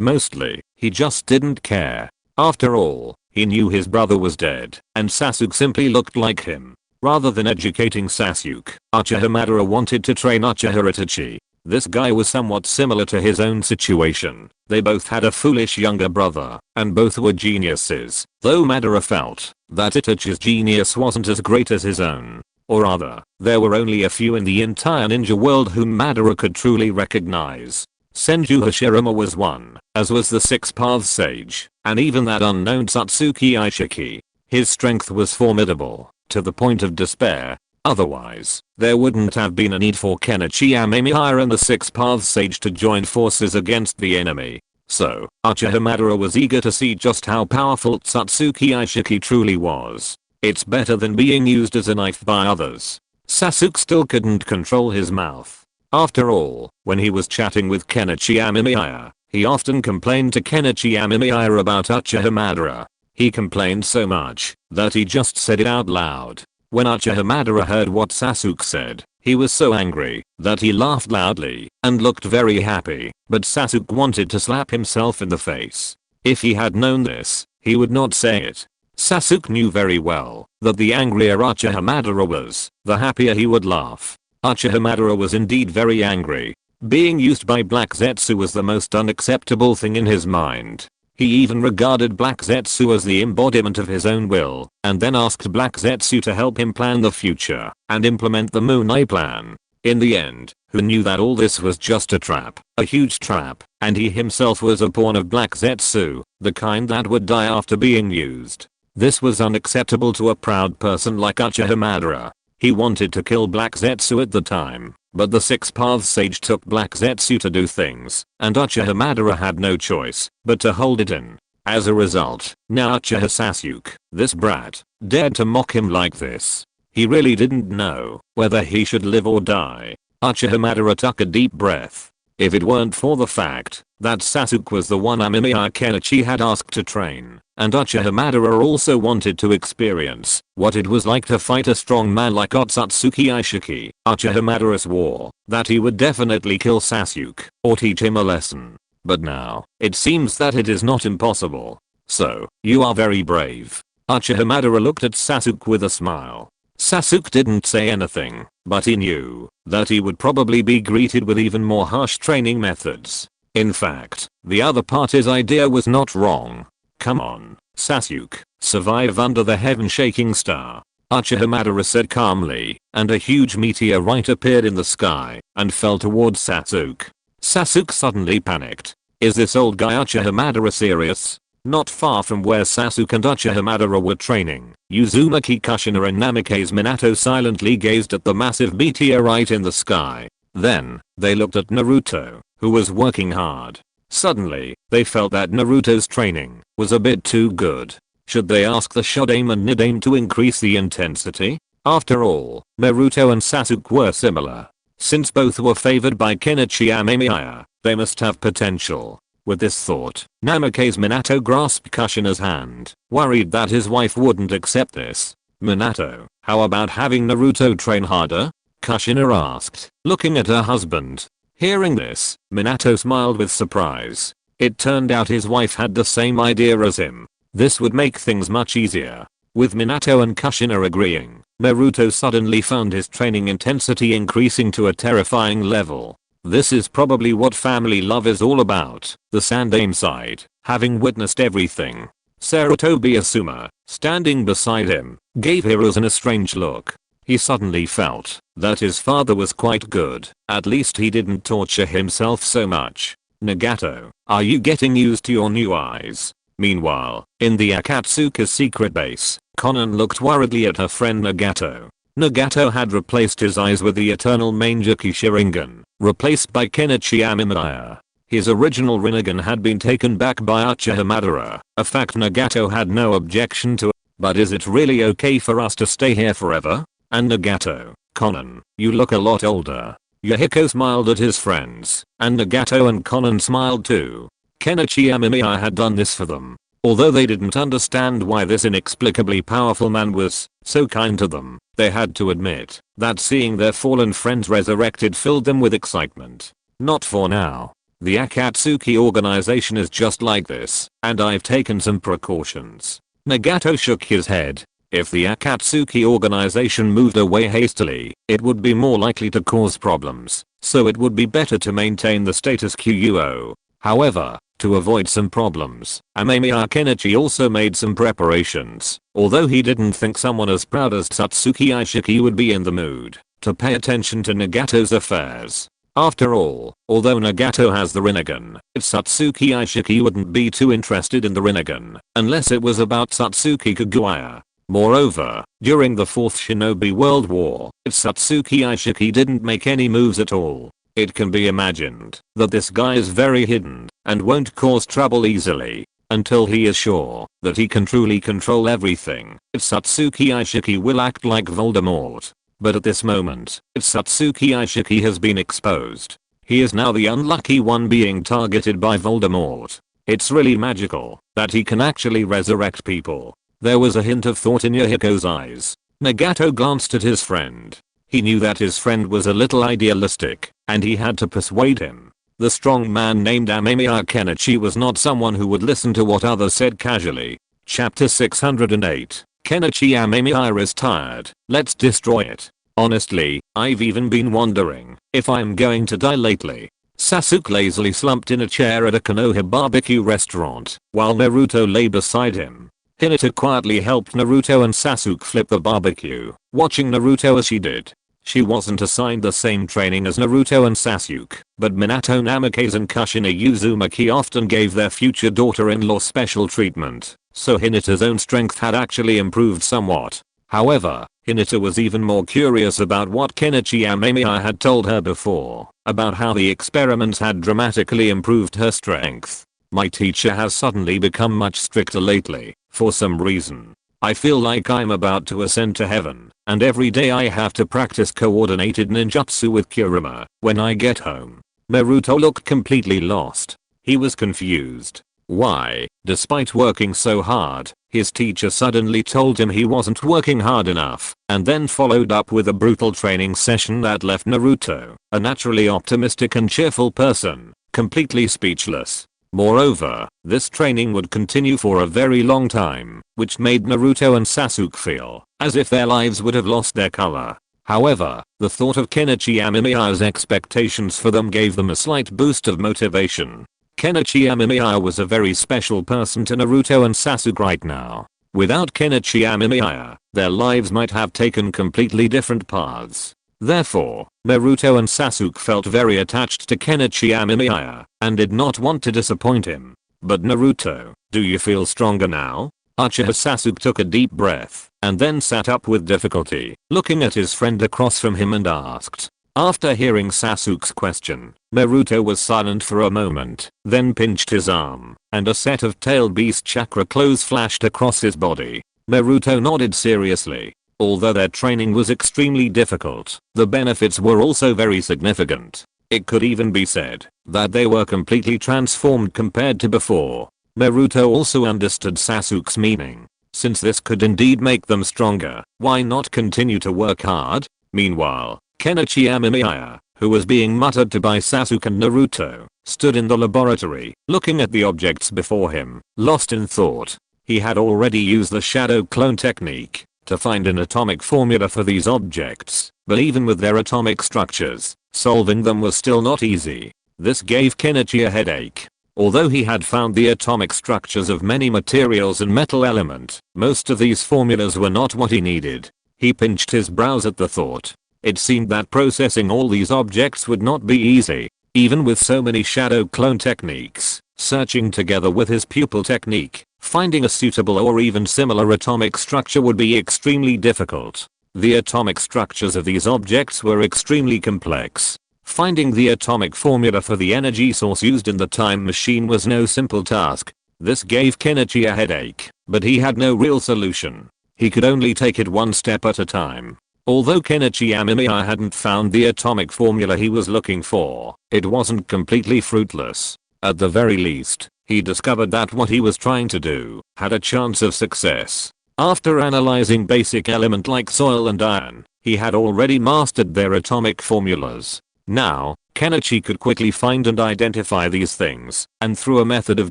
mostly, he just didn't care. After all, he knew his brother was dead, and Sasuke simply looked like him. Rather than educating Sasuke, Uchiha Madara wanted to train Uchiha Itachi. This guy was somewhat similar to his own situation. They both had a foolish younger brother, and both were geniuses, though Madara felt that Itachi's genius wasn't as great as his own. Or rather, there were only a few in the entire ninja world whom Madara could truly recognize. Senju Hashirama was one, as was the Six Paths Sage, and even that unknown Satsuki Aishiki. His strength was formidable, to the point of despair. Otherwise, there wouldn't have been a need for Kenichi Amemiya and the Six Paths Sage to join forces against the enemy. So, Uchiha Madara was eager to see just how powerful Satsuki Aishiki truly was. It's better than being used as a knife by others. Sasuke still couldn't control his mouth. After all, when he was chatting with Kenichi Amemiya, he often complained to Kenichi Amemiya about Uchiha Madara. He complained so much that he just said it out loud. When Uchiha Madara heard what Sasuke said, he was so angry that he laughed loudly and looked very happy, but Sasuke wanted to slap himself in the face. If he had known this, he would not say it. Sasuke knew very well that the angrier Uchiha Madara was, the happier he would laugh. Uchiha Madara was indeed very angry. Being used by Black Zetsu was the most unacceptable thing in his mind. He even regarded Black Zetsu as the embodiment of his own will, and then asked Black Zetsu to help him plan the future and implement the Moon plan. In the end, who knew that all this was just a trap, a huge trap, and he himself was a pawn of Black Zetsu, the kind that would die after being used. This was unacceptable to a proud person like Uchiha Madara. He wanted to kill Black Zetsu at the time, but the Six Paths Sage took Black Zetsu to do things, and Uchiha Madara had no choice but to hold it in. As a result, now Uchiha Sasuke, this brat, dared to mock him like this. He really didn't know whether he should live or die. Uchiha Madara took a deep breath. If it weren't for the fact that Sasuke was the one Amemiya Kenichi had asked to train, and Uchiha Madara also wanted to experience what it was like to fight a strong man like Otsutsuki Aishiki, Uchiha Madara swore that he would definitely kill Sasuke or teach him a lesson. But now, it seems that it is not impossible. So, you are very brave. Uchiha Madara looked at Sasuke with a smile. Sasuke didn't say anything, but he knew that he would probably be greeted with even more harsh training methods. In fact, the other party's idea was not wrong. Come on, Sasuke, survive under the heaven-shaking star. Uchiha Madara said calmly, and a huge meteorite appeared in the sky and fell towards Sasuke. Sasuke suddenly panicked. Is this old guy Uchiha Madara serious? Not far from where Sasuke and Uchiha Madara were training, Uzumaki Kushina and Namikaze Minato silently gazed at the massive meteorite in the sky. Then, they looked at Naruto, who was working hard. Suddenly, they felt that Naruto's training was a bit too good. Should they ask the Shodaime and Nidaime to increase the intensity? After all, Naruto and Sasuke were similar. Since both were favored by Kenichi Amemiya, they must have potential. With this thought, Namikaze Minato grasped Kushina's hand, worried that his wife wouldn't accept this. Minato, how about having Naruto train harder? Kushina asked, looking at her husband. Hearing this, Minato smiled with surprise. It turned out his wife had the same idea as him. This would make things much easier. With Minato and Kushina agreeing, Naruto suddenly found his training intensity increasing to a terrifying level. This is probably what family love is all about. The Sandaime side, having witnessed everything. Sarutobi Asuma, standing beside him, gave Hiruzen a strange look. He suddenly felt that his father was quite good. At least he didn't torture himself so much. Nagato, are you getting used to your new eyes? Meanwhile, in the Akatsuka's secret base, Konan looked worriedly at her friend Nagato. Nagato had replaced his eyes with the eternal Mangekyou Sharingan, replaced by Kenichi Amemiya. His original Rinnegan had been taken back by Uchiha Madara, a fact Nagato had no objection to. But is it really okay for us to stay here forever? And Nagato, Konan, you look a lot older. Yahiko smiled at his friends, and Nagato and Konan smiled too. Kenichi Amemiya had done this for them. Although they didn't understand why this inexplicably powerful man was so kind to them, they had to admit that seeing their fallen friends resurrected filled them with excitement. Not for now. The Akatsuki organization is just like this, and I've taken some precautions. Nagato shook his head. If the Akatsuki organization moved away hastily, it would be more likely to cause problems, so it would be better to maintain the status quo. However, to avoid some problems, Amemiya Kenichi also made some preparations, although he didn't think someone as proud as Satsuki Aishiki would be in the mood to pay attention to Nagato's affairs. After all, although Nagato has the Rinnegan, Satsuki Aishiki wouldn't be too interested in the Rinnegan unless it was about Satsuki Kaguya. Moreover, during the Fourth Shinobi World War, Satsuki Aishiki didn't make any moves at all. It can be imagined that this guy is very hidden and won't cause trouble easily until he is sure that he can truly control everything. Satsuki Aishiki will act like Voldemort. But at this moment, Satsuki Aishiki has been exposed. He is now the unlucky one being targeted by Voldemort. It's really magical that he can actually resurrect people. There was a hint of thought in Yahiko's eyes. Nagato glanced at his friend. He knew that his friend was a little idealistic, and he had to persuade him. The strong man named Amemiya Kenichi was not someone who would listen to what others said casually. Chapter 608. Kenichi Amemiya is tired. Let's destroy it. Honestly, I've even been wondering if I'm going to die lately. Sasuke lazily slumped in a chair at a Konoha barbecue restaurant, while Naruto lay beside him. Hinata quietly helped Naruto and Sasuke flip the barbecue, watching Naruto as she did. She wasn't assigned the same training as Naruto and Sasuke, but Minato Namikaze and Kushina Uzumaki often gave their future daughter-in-law special treatment, so Hinata's own strength had actually improved somewhat. However, Hinata was even more curious about what Kenichi Amemiya had told her before, about how the experiments had dramatically improved her strength. My teacher has suddenly become much stricter lately, for some reason. I feel like I'm about to ascend to heaven, and every day I have to practice coordinated ninjutsu with Kurama when I get home. Naruto looked completely lost. He was confused. Why, despite working so hard, his teacher suddenly told him he wasn't working hard enough, and then followed up with a brutal training session that left Naruto, a naturally optimistic and cheerful person, completely speechless. Moreover, this training would continue for a very long time, which made Naruto and Sasuke feel as if their lives would have lost their color. However, the thought of Kenichi Amemiya's expectations for them gave them a slight boost of motivation. Kenichi Amemiya was a very special person to Naruto and Sasuke right now. Without Kenichi Amemiya, their lives might have taken completely different paths. Therefore, Naruto and Sasuke felt very attached to Kenichi Amemiya and did not want to disappoint him. But Naruto, do you feel stronger now? Uchiha Sasuke took a deep breath and then sat up with difficulty, looking at his friend across from him and asked. After hearing Sasuke's question, Naruto was silent for a moment, then pinched his arm, and a set of tail beast chakra clothes flashed across his body. Naruto nodded seriously. Although their training was extremely difficult, the benefits were also very significant. It could even be said that they were completely transformed compared to before. Naruto also understood Sasuke's meaning. Since this could indeed make them stronger, why not continue to work hard? Meanwhile, Kenichi Amemiya, who was being muttered to by Sasuke and Naruto, stood in the laboratory, looking at the objects before him, lost in thought. He had already used the shadow clone technique to find an atomic formula for these objects, but even with their atomic structures, solving them was still not easy. This gave Kenichi a headache. Although he had found the atomic structures of many materials and metal element, most of these formulas were not what he needed. He pinched his brows at the thought. It seemed that processing all these objects would not be easy, even with so many shadow clone techniques. Searching together with his pupil technique, finding a suitable or even similar atomic structure would be extremely difficult. The atomic structures of these objects were extremely complex. Finding the atomic formula for the energy source used in the time machine was no simple task. This gave Kenichi a headache, but he had no real solution. He could only take it one step at a time. Although Kenichi Amemiya hadn't found the atomic formula he was looking for, it wasn't completely fruitless. At the very least, he discovered that what he was trying to do had a chance of success. After analyzing basic element like soil and iron, he had already mastered their atomic formulas. Now, Kenichi could quickly find and identify these things, and through a method of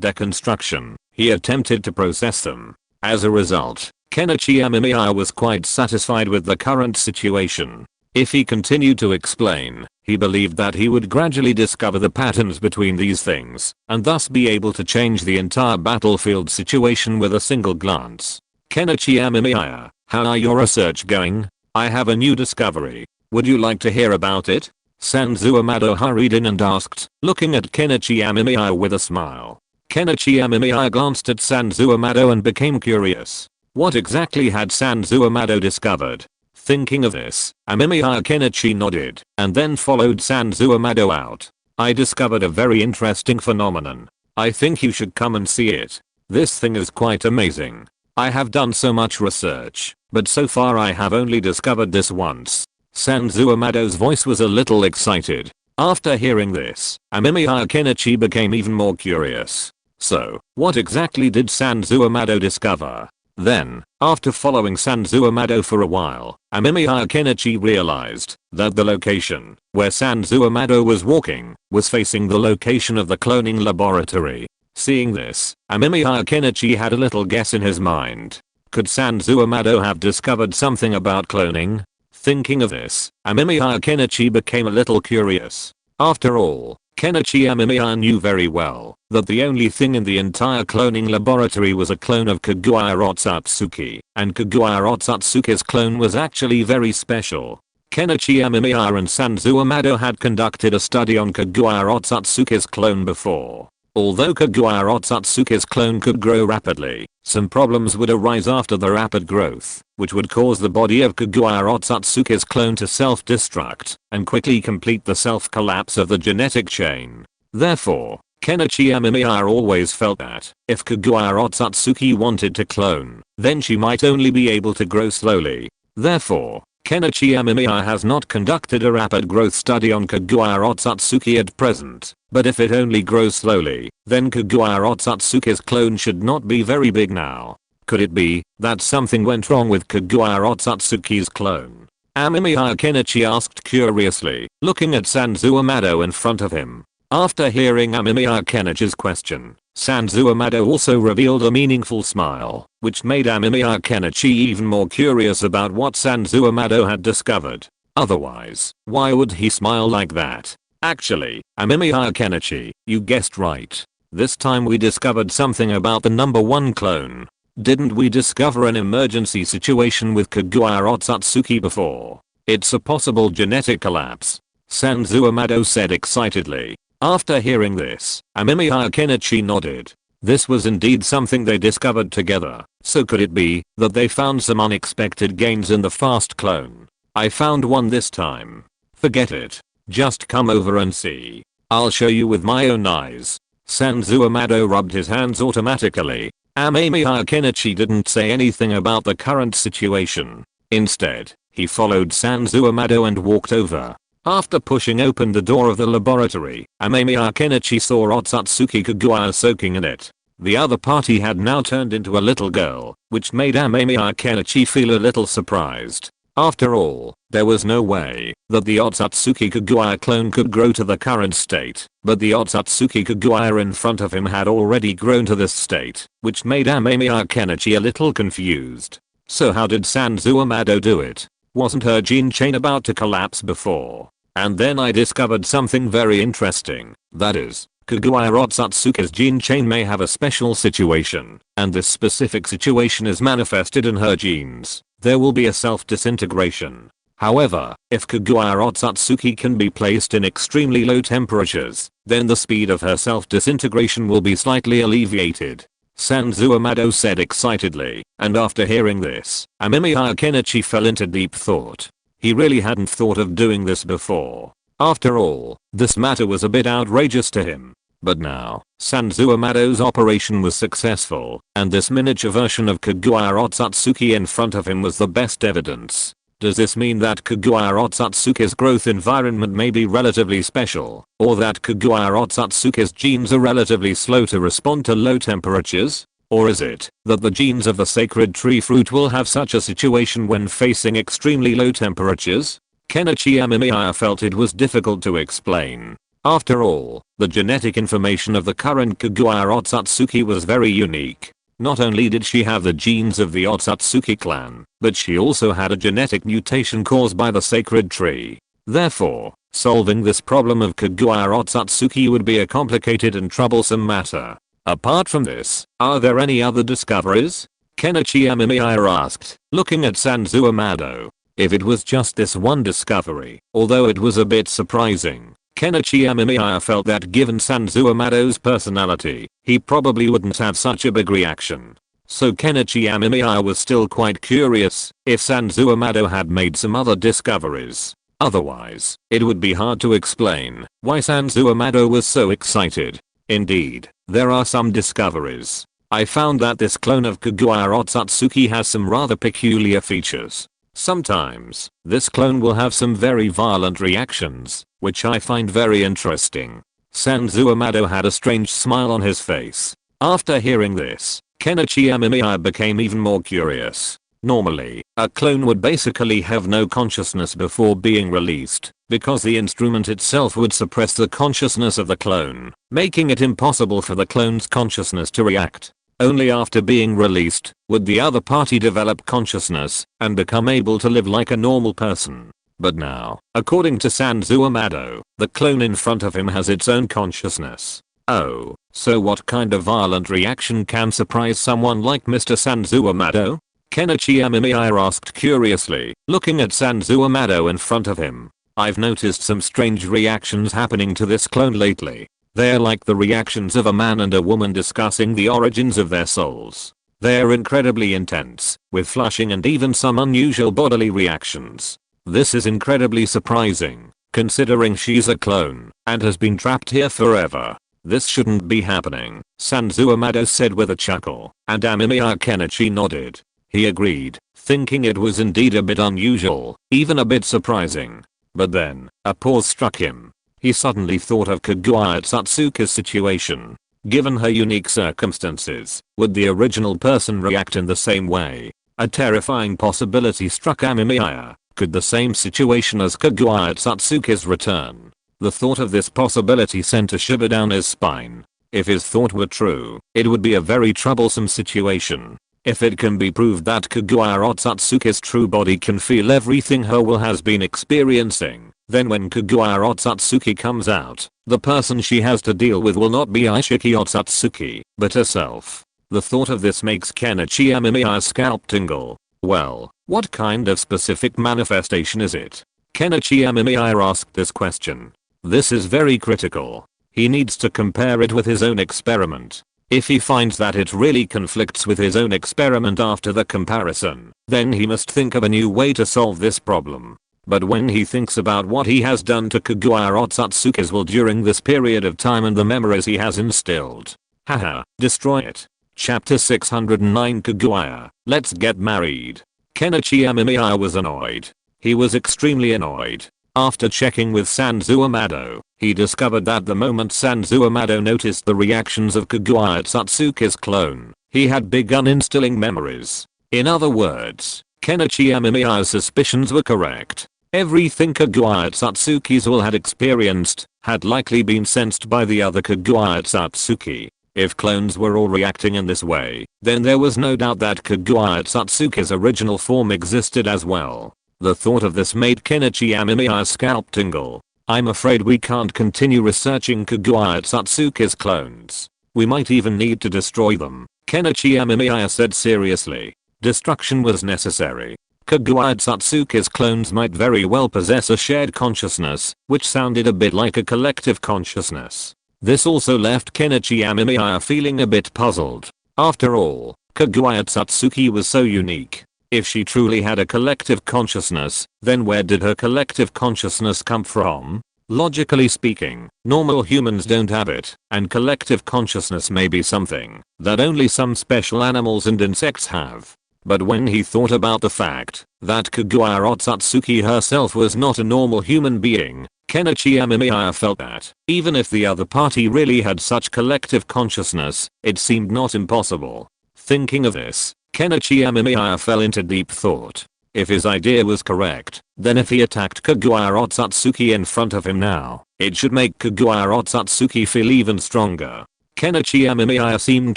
deconstruction, he attempted to process them. As a result, Kenichi Amemiya was quite satisfied with the current situation. If he continued to explain, he believed that he would gradually discover the patterns between these things, and thus be able to change the entire battlefield situation with a single glance. Kenichi Amemiya, how are your research going? I have a new discovery. Would you like to hear about it? Sanzu Amado hurried in and asked, looking at Kenichi Amemiya with a smile. Kenichi Amemiya glanced at Sanzu Amado and became curious. What exactly had Sanzu Amado discovered? Thinking of this, Amemiya Kenichi nodded, and then followed Sanzu Amado out. I discovered a very interesting phenomenon. I think you should come and see it. This thing is quite amazing. I have done so much research, but so far I have only discovered this once. Sanzu Amado's voice was a little excited. After hearing this, Amemiya Kenichi became even more curious. So, what exactly did Sanzu Amado discover? Then, after following Sanzu Amado for a while, Amemiya Kenichi realized that the location where Sanzu Amado was walking was facing the location of the cloning laboratory. Seeing this, Amemiya Kenichi had a little guess in his mind. Could Sanzu Amado have discovered something about cloning? Thinking of this, Amemiya Kenichi became a little curious. After all, Kenichi Amemiya knew very well that the only thing in the entire cloning laboratory was a clone of Kaguya Otsutsuki, and Kaguya Otsutsuki's clone was actually very special. Kenichi Amemiya and Sanzu Amado had conducted a study on Kaguya Otsutsuki's clone before. Although Kaguya Otsutsuki's clone could grow rapidly, some problems would arise after the rapid growth, which would cause the body of Kaguya Otsutsuki's clone to self-destruct and quickly complete the self-collapse of the genetic chain. Therefore, Kenichi Amemiya always felt that if Kaguya Otsutsuki wanted to clone, then she might only be able to grow slowly. Therefore, Kenichi Amemiya has not conducted a rapid growth study on Kaguya Otsutsuki at present, but if it only grows slowly, then Kaguya Otsutsuki's clone should not be very big now. Could it be that something went wrong with Kaguya Otsutsuki's clone? Amemiya Kenichi asked curiously, looking at Sanzu Amado in front of him. After hearing Amemiya Kenichi's question, Sanzu Amado also revealed a meaningful smile, which made Amemiya Kenichi even more curious about what Sanzu Amado had discovered. Otherwise, why would he smile like that? Actually, Amemiya Kenichi, you guessed right. This time we discovered something about the number 1 clone. Didn't we discover an emergency situation with Kagura Otsutsuki before? It's a possible genetic collapse. Sanzu Amado said excitedly. After hearing this, Amemiya Kenichi nodded. This was indeed something they discovered together, so could it be that they found some unexpected gains in the fast clone? I found one this time. Forget it. Just come over and see. I'll show you with my own eyes. Sanzu Amado rubbed his hands automatically. Amemiya Kenichi didn't say anything about the current situation. Instead, he followed Sanzu Amado and walked over. After pushing open the door of the laboratory, Amemiya Kenichi saw Otsutsuki Kagura soaking in it. The other party had now turned into a little girl, which made Amemiya Kenichi feel a little surprised. After all, there was no way that the Otsutsuki Kagura clone could grow to the current state, but the Otsutsuki Kagura in front of him had already grown to this state, which made Amemiya Kenichi a little confused. So how did Sanzu Amado do it? Wasn't her gene chain about to collapse before? And then I discovered something very interesting. That is, Kagura Otsutsuki's gene chain may have a special situation, and this specific situation is manifested in her genes. There will be a self-disintegration. However, if Kagura Otsutsuki can be placed in extremely low temperatures, then the speed of her self-disintegration will be slightly alleviated. Sanzu Amado said excitedly, and after hearing this, Amemiya Kenichi fell into deep thought. He really hadn't thought of doing this before. After all, this matter was a bit outrageous to him. But now, Sanzu Amado's operation was successful, and this miniature version of Kagura Otsutsuki in front of him was the best evidence. Does this mean that Kagura Otsutsuki's growth environment may be relatively special, or that Kagura Otsutsuki's genes are relatively slow to respond to low temperatures? Or is it that the genes of the sacred tree fruit will have such a situation when facing extremely low temperatures? Kenichi Amemiya felt it was difficult to explain. After all, the genetic information of the current Kagura Otsutsuki was very unique. Not only did she have the genes of the Otsutsuki clan, but she also had a genetic mutation caused by the sacred tree. Therefore, solving this problem of Kagura Otsutsuki would be a complicated and troublesome matter. Apart from this, are there any other discoveries? Kenichi Amemiya asked, looking at Sanzu Amado. If it was just this one discovery, although it was a bit surprising, Kenichi Amemiya felt that given Sanzu Amado's personality, he probably wouldn't have such a big reaction. So Kenichi Amemiya was still quite curious if Sanzu Amado had made some other discoveries. Otherwise, it would be hard to explain why Sanzu Amado was so excited. Indeed, there are some discoveries. I found that this clone of Kagura Otsutsuki has some rather peculiar features. Sometimes, this clone will have some very violent reactions, which I find very interesting. Sanzu Amado had a strange smile on his face. After hearing this, Kenichi Amemiya became even more curious. Normally, a clone would basically have no consciousness before being released, because the instrument itself would suppress the consciousness of the clone, making it impossible for the clone's consciousness to react. Only after being released would the other party develop consciousness and become able to live like a normal person. But now, according to Sanzu Amado, the clone in front of him has its own consciousness. Oh, so what kind of violent reaction can surprise someone like Mr. Sanzu Amado? Kenichi Amemiya asked curiously, looking at Sanzu Amado in front of him. I've noticed some strange reactions happening to this clone lately. They're like the reactions of a man and a woman discussing the origins of their souls. They're incredibly intense, with flushing and even some unusual bodily reactions. This is incredibly surprising, considering she's a clone and has been trapped here forever. This shouldn't be happening, Sanzu Amado said with a chuckle, and Amemiya Kenichi nodded. He agreed, thinking it was indeed a bit unusual, even a bit surprising. But then, a pause struck him. He suddenly thought of Kagura Otsutsuki's situation. Given her unique circumstances, would the original person react in the same way? A terrifying possibility struck Amemiya. Could the same situation as Kagura Otsutsuki's return? The thought of this possibility sent a shiver down his spine. If his thought were true, it would be a very troublesome situation. If it can be proved that Kaguya Otsutsuki's true body can feel everything her will has been experiencing, then when Kaguya Otsutsuki comes out, the person she has to deal with will not be Ishiki Otsutsuki, but herself. The thought of this makes Kenichi Amemiya's scalp tingle. Well, what kind of specific manifestation is it? Kenichi Amemiya asked this question. This is very critical. He needs to compare it with his own experiment. If he finds that it really conflicts with his own experiment after the comparison, then he must think of a new way to solve this problem. But when he thinks about what he has done to Kaguya Otsutsuki's will during this period of time and the memories he has instilled. Haha, destroy it. Chapter 609 Kaguya, let's get married. Kenichi Amemiya was annoyed. He was extremely annoyed. After checking with Sanzo Amado, he discovered that the moment Sanzo Amado noticed the reactions of Kaguya Otsutsuki's clone, he had begun instilling memories. In other words, Kenichi Amemiya's suspicions were correct. Everything Kaguya Otsutsuki's will had experienced, had likely been sensed by the other Kaguya Otsutsuki. If clones were all reacting in this way, then there was no doubt that Kaguya Otsutsuki's original form existed as well. The thought of this made Kenichi Amemiya's scalp tingle. I'm afraid we can't continue researching Kaguya Otsutsuki's clones. We might even need to destroy them, Kenichi Amemiya said seriously. Destruction was necessary. Kaguya Otsutsuki's clones might very well possess a shared consciousness, which sounded a bit like a collective consciousness. This also left Kenichi Amemiya feeling a bit puzzled. After all, Kaguya Otsutsuki was so unique. If she truly had a collective consciousness, then where did her collective consciousness come from? Logically speaking, normal humans don't have it, and collective consciousness may be something that only some special animals and insects have. But when he thought about the fact that Kaguya Otsutsuki herself was not a normal human being, Kenichi Amemiya felt that, even if the other party really had such collective consciousness, it seemed not impossible. Thinking of this, Kenichi Amemiya fell into deep thought. If his idea was correct, then if he attacked Kaguya Otsutsuki in front of him now, it should make Kaguya Otsutsuki feel even stronger. Kenichi Amemiya seemed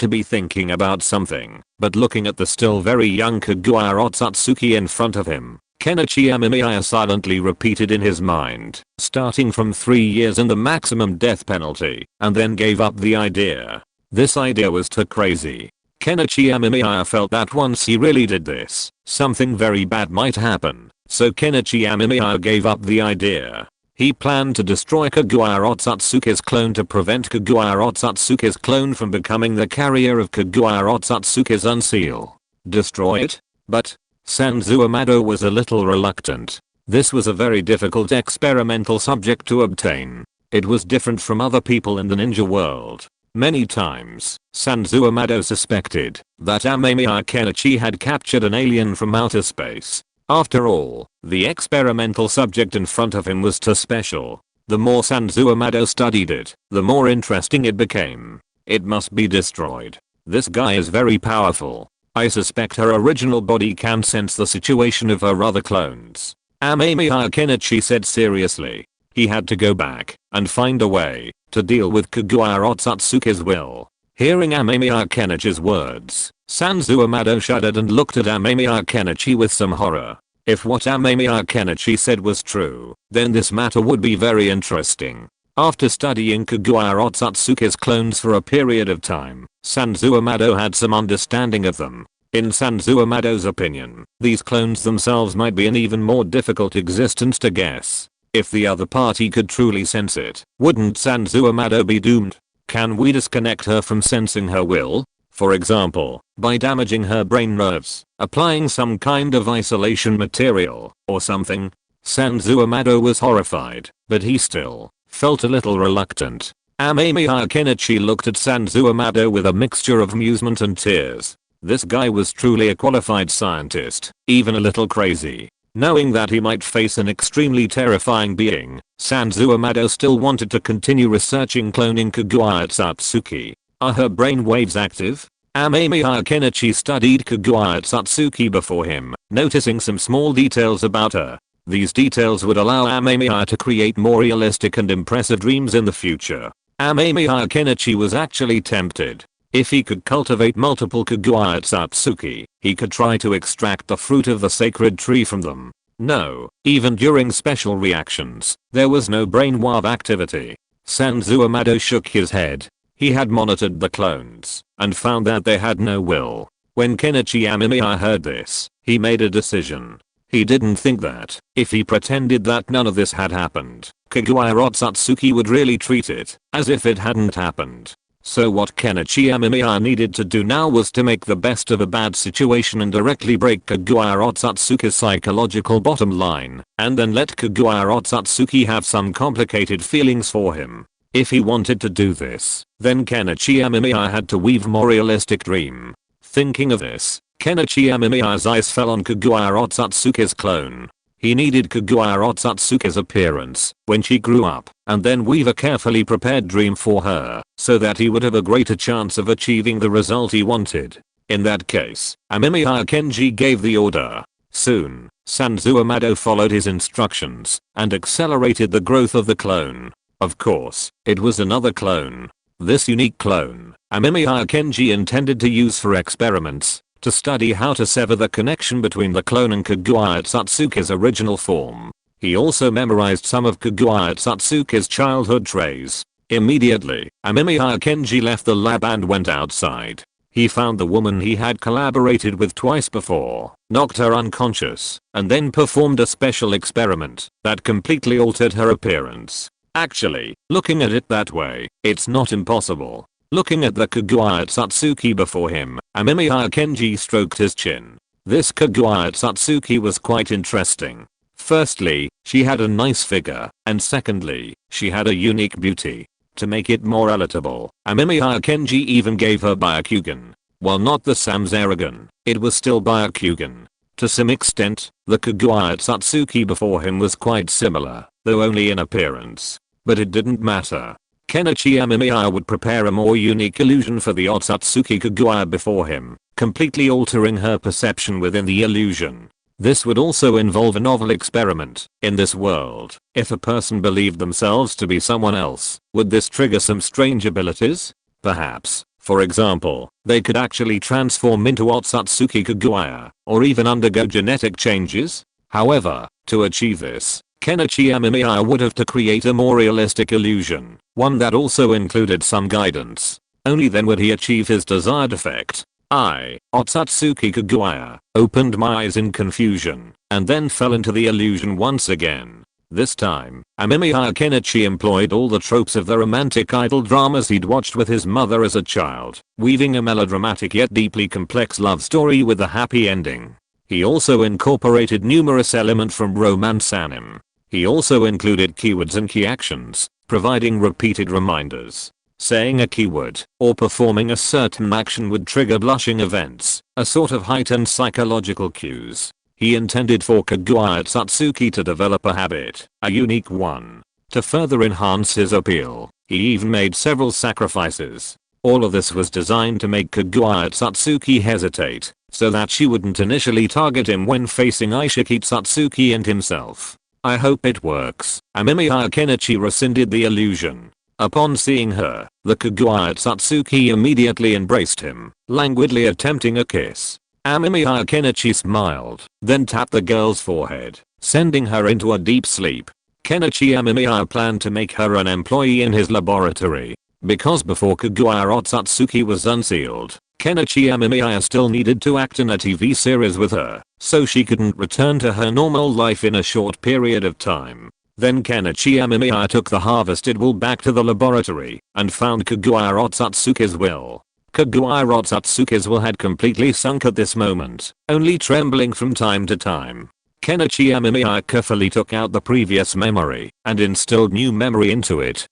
to be thinking about something, but looking at the still very young Kaguya Otsutsuki in front of him, Kenichi Amemiya silently repeated in his mind, starting from 3 years and the maximum death penalty, and then gave up the idea. This idea was too crazy. Kenichi Amemiya felt that once he really did this, something very bad might happen, so Kenichi Amemiya gave up the idea. He planned to destroy Kaguya Otsutsuki's clone to prevent Kaguya Otsutsuki's clone from becoming the carrier of Kaguya Otsutsuki's unseal. Destroy it? But Sanzo Amado was a little reluctant. This was a very difficult experimental subject to obtain. It was different from other people in the ninja world. Many times, Sanzo Amado suspected that Amemiya Kenichi had captured an alien from outer space. After all, the experimental subject in front of him was too special. The more Sanzo Amado studied it, the more interesting it became. It must be destroyed. This guy is very powerful. I suspect her original body can sense the situation of her other clones. Amemiya Kenichi said seriously. He had to go back and find a way to deal with Kaguya Otsutsuki's will. Hearing Amemiya Kenichi's words, Sanzo Amado shuddered and looked at Amemiya Kenichi with some horror. If what Amemiya Kenichi said was true, then this matter would be very interesting. After studying Kaguya Otsutsuki's clones for a period of time, Sanzo Amado had some understanding of them. In Sanzo Amado's opinion, these clones themselves might be an even more difficult existence to guess. If the other party could truly sense it, wouldn't Sanzo Amado be doomed? Can we disconnect her from sensing her will? For example, by damaging her brain nerves, applying some kind of isolation material, or something? Sanzo Amado was horrified, but he still felt a little reluctant. Amemiya Kenichi looked at Sanzo Amado with a mixture of amusement and tears. This guy was truly a qualified scientist, even a little crazy. Knowing that he might face an extremely terrifying being, Sanzo Amado still wanted to continue researching cloning Kaguya Otsutsuki. Are her brain waves active? Amemiya Kenichi studied Kaguya Otsutsuki before him, noticing some small details about her. These details would allow Amemiya to create more realistic and impressive dreams in the future. Amemiya Kenichi was actually tempted. If he could cultivate multiple Kaguya Satsuki, he could try to extract the fruit of the sacred tree from them. No, even during special reactions, there was no brainwave activity. Sanzuamado shook his head. He had monitored the clones and found that they had no will. When Kenichi Amemiya heard this, he made a decision. He didn't think that, if he pretended that none of this had happened, Kaguya Otsutsuki would really treat it as if it hadn't happened. So what Kenichi Amemiya needed to do now was to make the best of a bad situation and directly break Kaguya Otsutsuki's psychological bottom line, and then let Kaguya Otsutsuki have some complicated feelings for him. If he wanted to do this, then Kenichi Amemiya had to weave more realistic dream. Thinking of this, Kenichi Amemiya's eyes fell on Kaguya Otsutsuki's clone. He needed Kaguya Otsutsuki's appearance when she grew up, and then weave a carefully prepared dream for her, so that he would have a greater chance of achieving the result he wanted. In that case, Amemiya Kenji gave the order. Soon, Sanzuamado followed his instructions and accelerated the growth of the clone. Of course, it was another clone. This unique clone, Amemiya Kenji intended to use for experiments, to study how to sever the connection between the clone and Kaguya Otsutsuki's original form. He also memorized some of Kaguya Otsutsuki's childhood traits. Immediately, Amemiya Kenji left the lab and went outside. He found the woman he had collaborated with twice before, knocked her unconscious, and then performed a special experiment that completely altered her appearance. Actually, looking at it that way, it's not impossible. Looking at the Kaguya Otsutsuki before him, Amemiya Kenji stroked his chin. This Kaguya Otsutsuki was quite interesting. Firstly, she had a nice figure, and secondly, she had a unique beauty. To make it more relatable, Amemiya Kenji even gave her Byakugan. While not the Samsaragan, it was still Byakugan. To some extent, the Kaguya Otsutsuki before him was quite similar, though only in appearance. But it didn't matter. Kenichi Amemiya would prepare a more unique illusion for the Otsutsuki Kaguya before him, completely altering her perception within the illusion. This would also involve a novel experiment. In this world, if a person believed themselves to be someone else, would this trigger some strange abilities? Perhaps, for example, they could actually transform into Otsutsuki Kaguya, or even undergo genetic changes. However, to achieve this, Kenichi Amemiya would have to create a more realistic illusion, one that also included some guidance. Only then would he achieve his desired effect. I, Otsutsuki Kaguya, opened my eyes in confusion, and then fell into the illusion once again. This time, Amemiya Kenichi employed all the tropes of the romantic idol dramas he'd watched with his mother as a child, weaving a melodramatic yet deeply complex love story with a happy ending. He also incorporated numerous elements from romance anime. He also included keywords and key actions, providing repeated reminders. Saying a keyword or performing a certain action would trigger blushing events, a sort of heightened psychological cues. He intended for Kaguya Otsutsuki to develop a habit, a unique one. To further enhance his appeal, he even made several sacrifices. All of this was designed to make Kaguya Otsutsuki hesitate, so that she wouldn't initially target him when facing Ishiki Otsutsuki and himself. I hope it works. Amemiya Kenichi rescinded the illusion. Upon seeing her, the Kaguya Otsutsuki immediately embraced him, languidly attempting a kiss. Amemiya Kenichi smiled, then tapped the girl's forehead, sending her into a deep sleep. Kenichi Amemiya planned to make her an employee in his laboratory. Because before Kaguya Otsutsuki was unsealed, Kenichi Amemiya still needed to act in a TV series with her, so she couldn't return to her normal life in a short period of time. Then Kenichi Amemiya took the harvested wool back to the laboratory and found Kaguya Otsutsuki's will. Kaguya Otsutsuki's will had completely sunk at this moment, only trembling from time to time. Kenichi Amemiya carefully took out the previous memory and instilled new memory into it.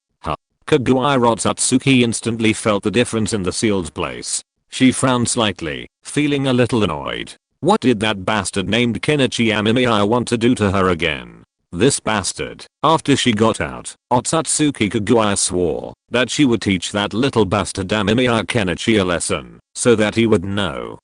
Kaguya Otsutsuki instantly felt the difference in the sealed place. She frowned slightly, feeling a little annoyed. What did that bastard named Kenichi Amemiya want to do to her again? This bastard, after she got out, Otsutsuki Kaguya swore that she would teach that little bastard Amemiya Kenichi a lesson, so that he would know.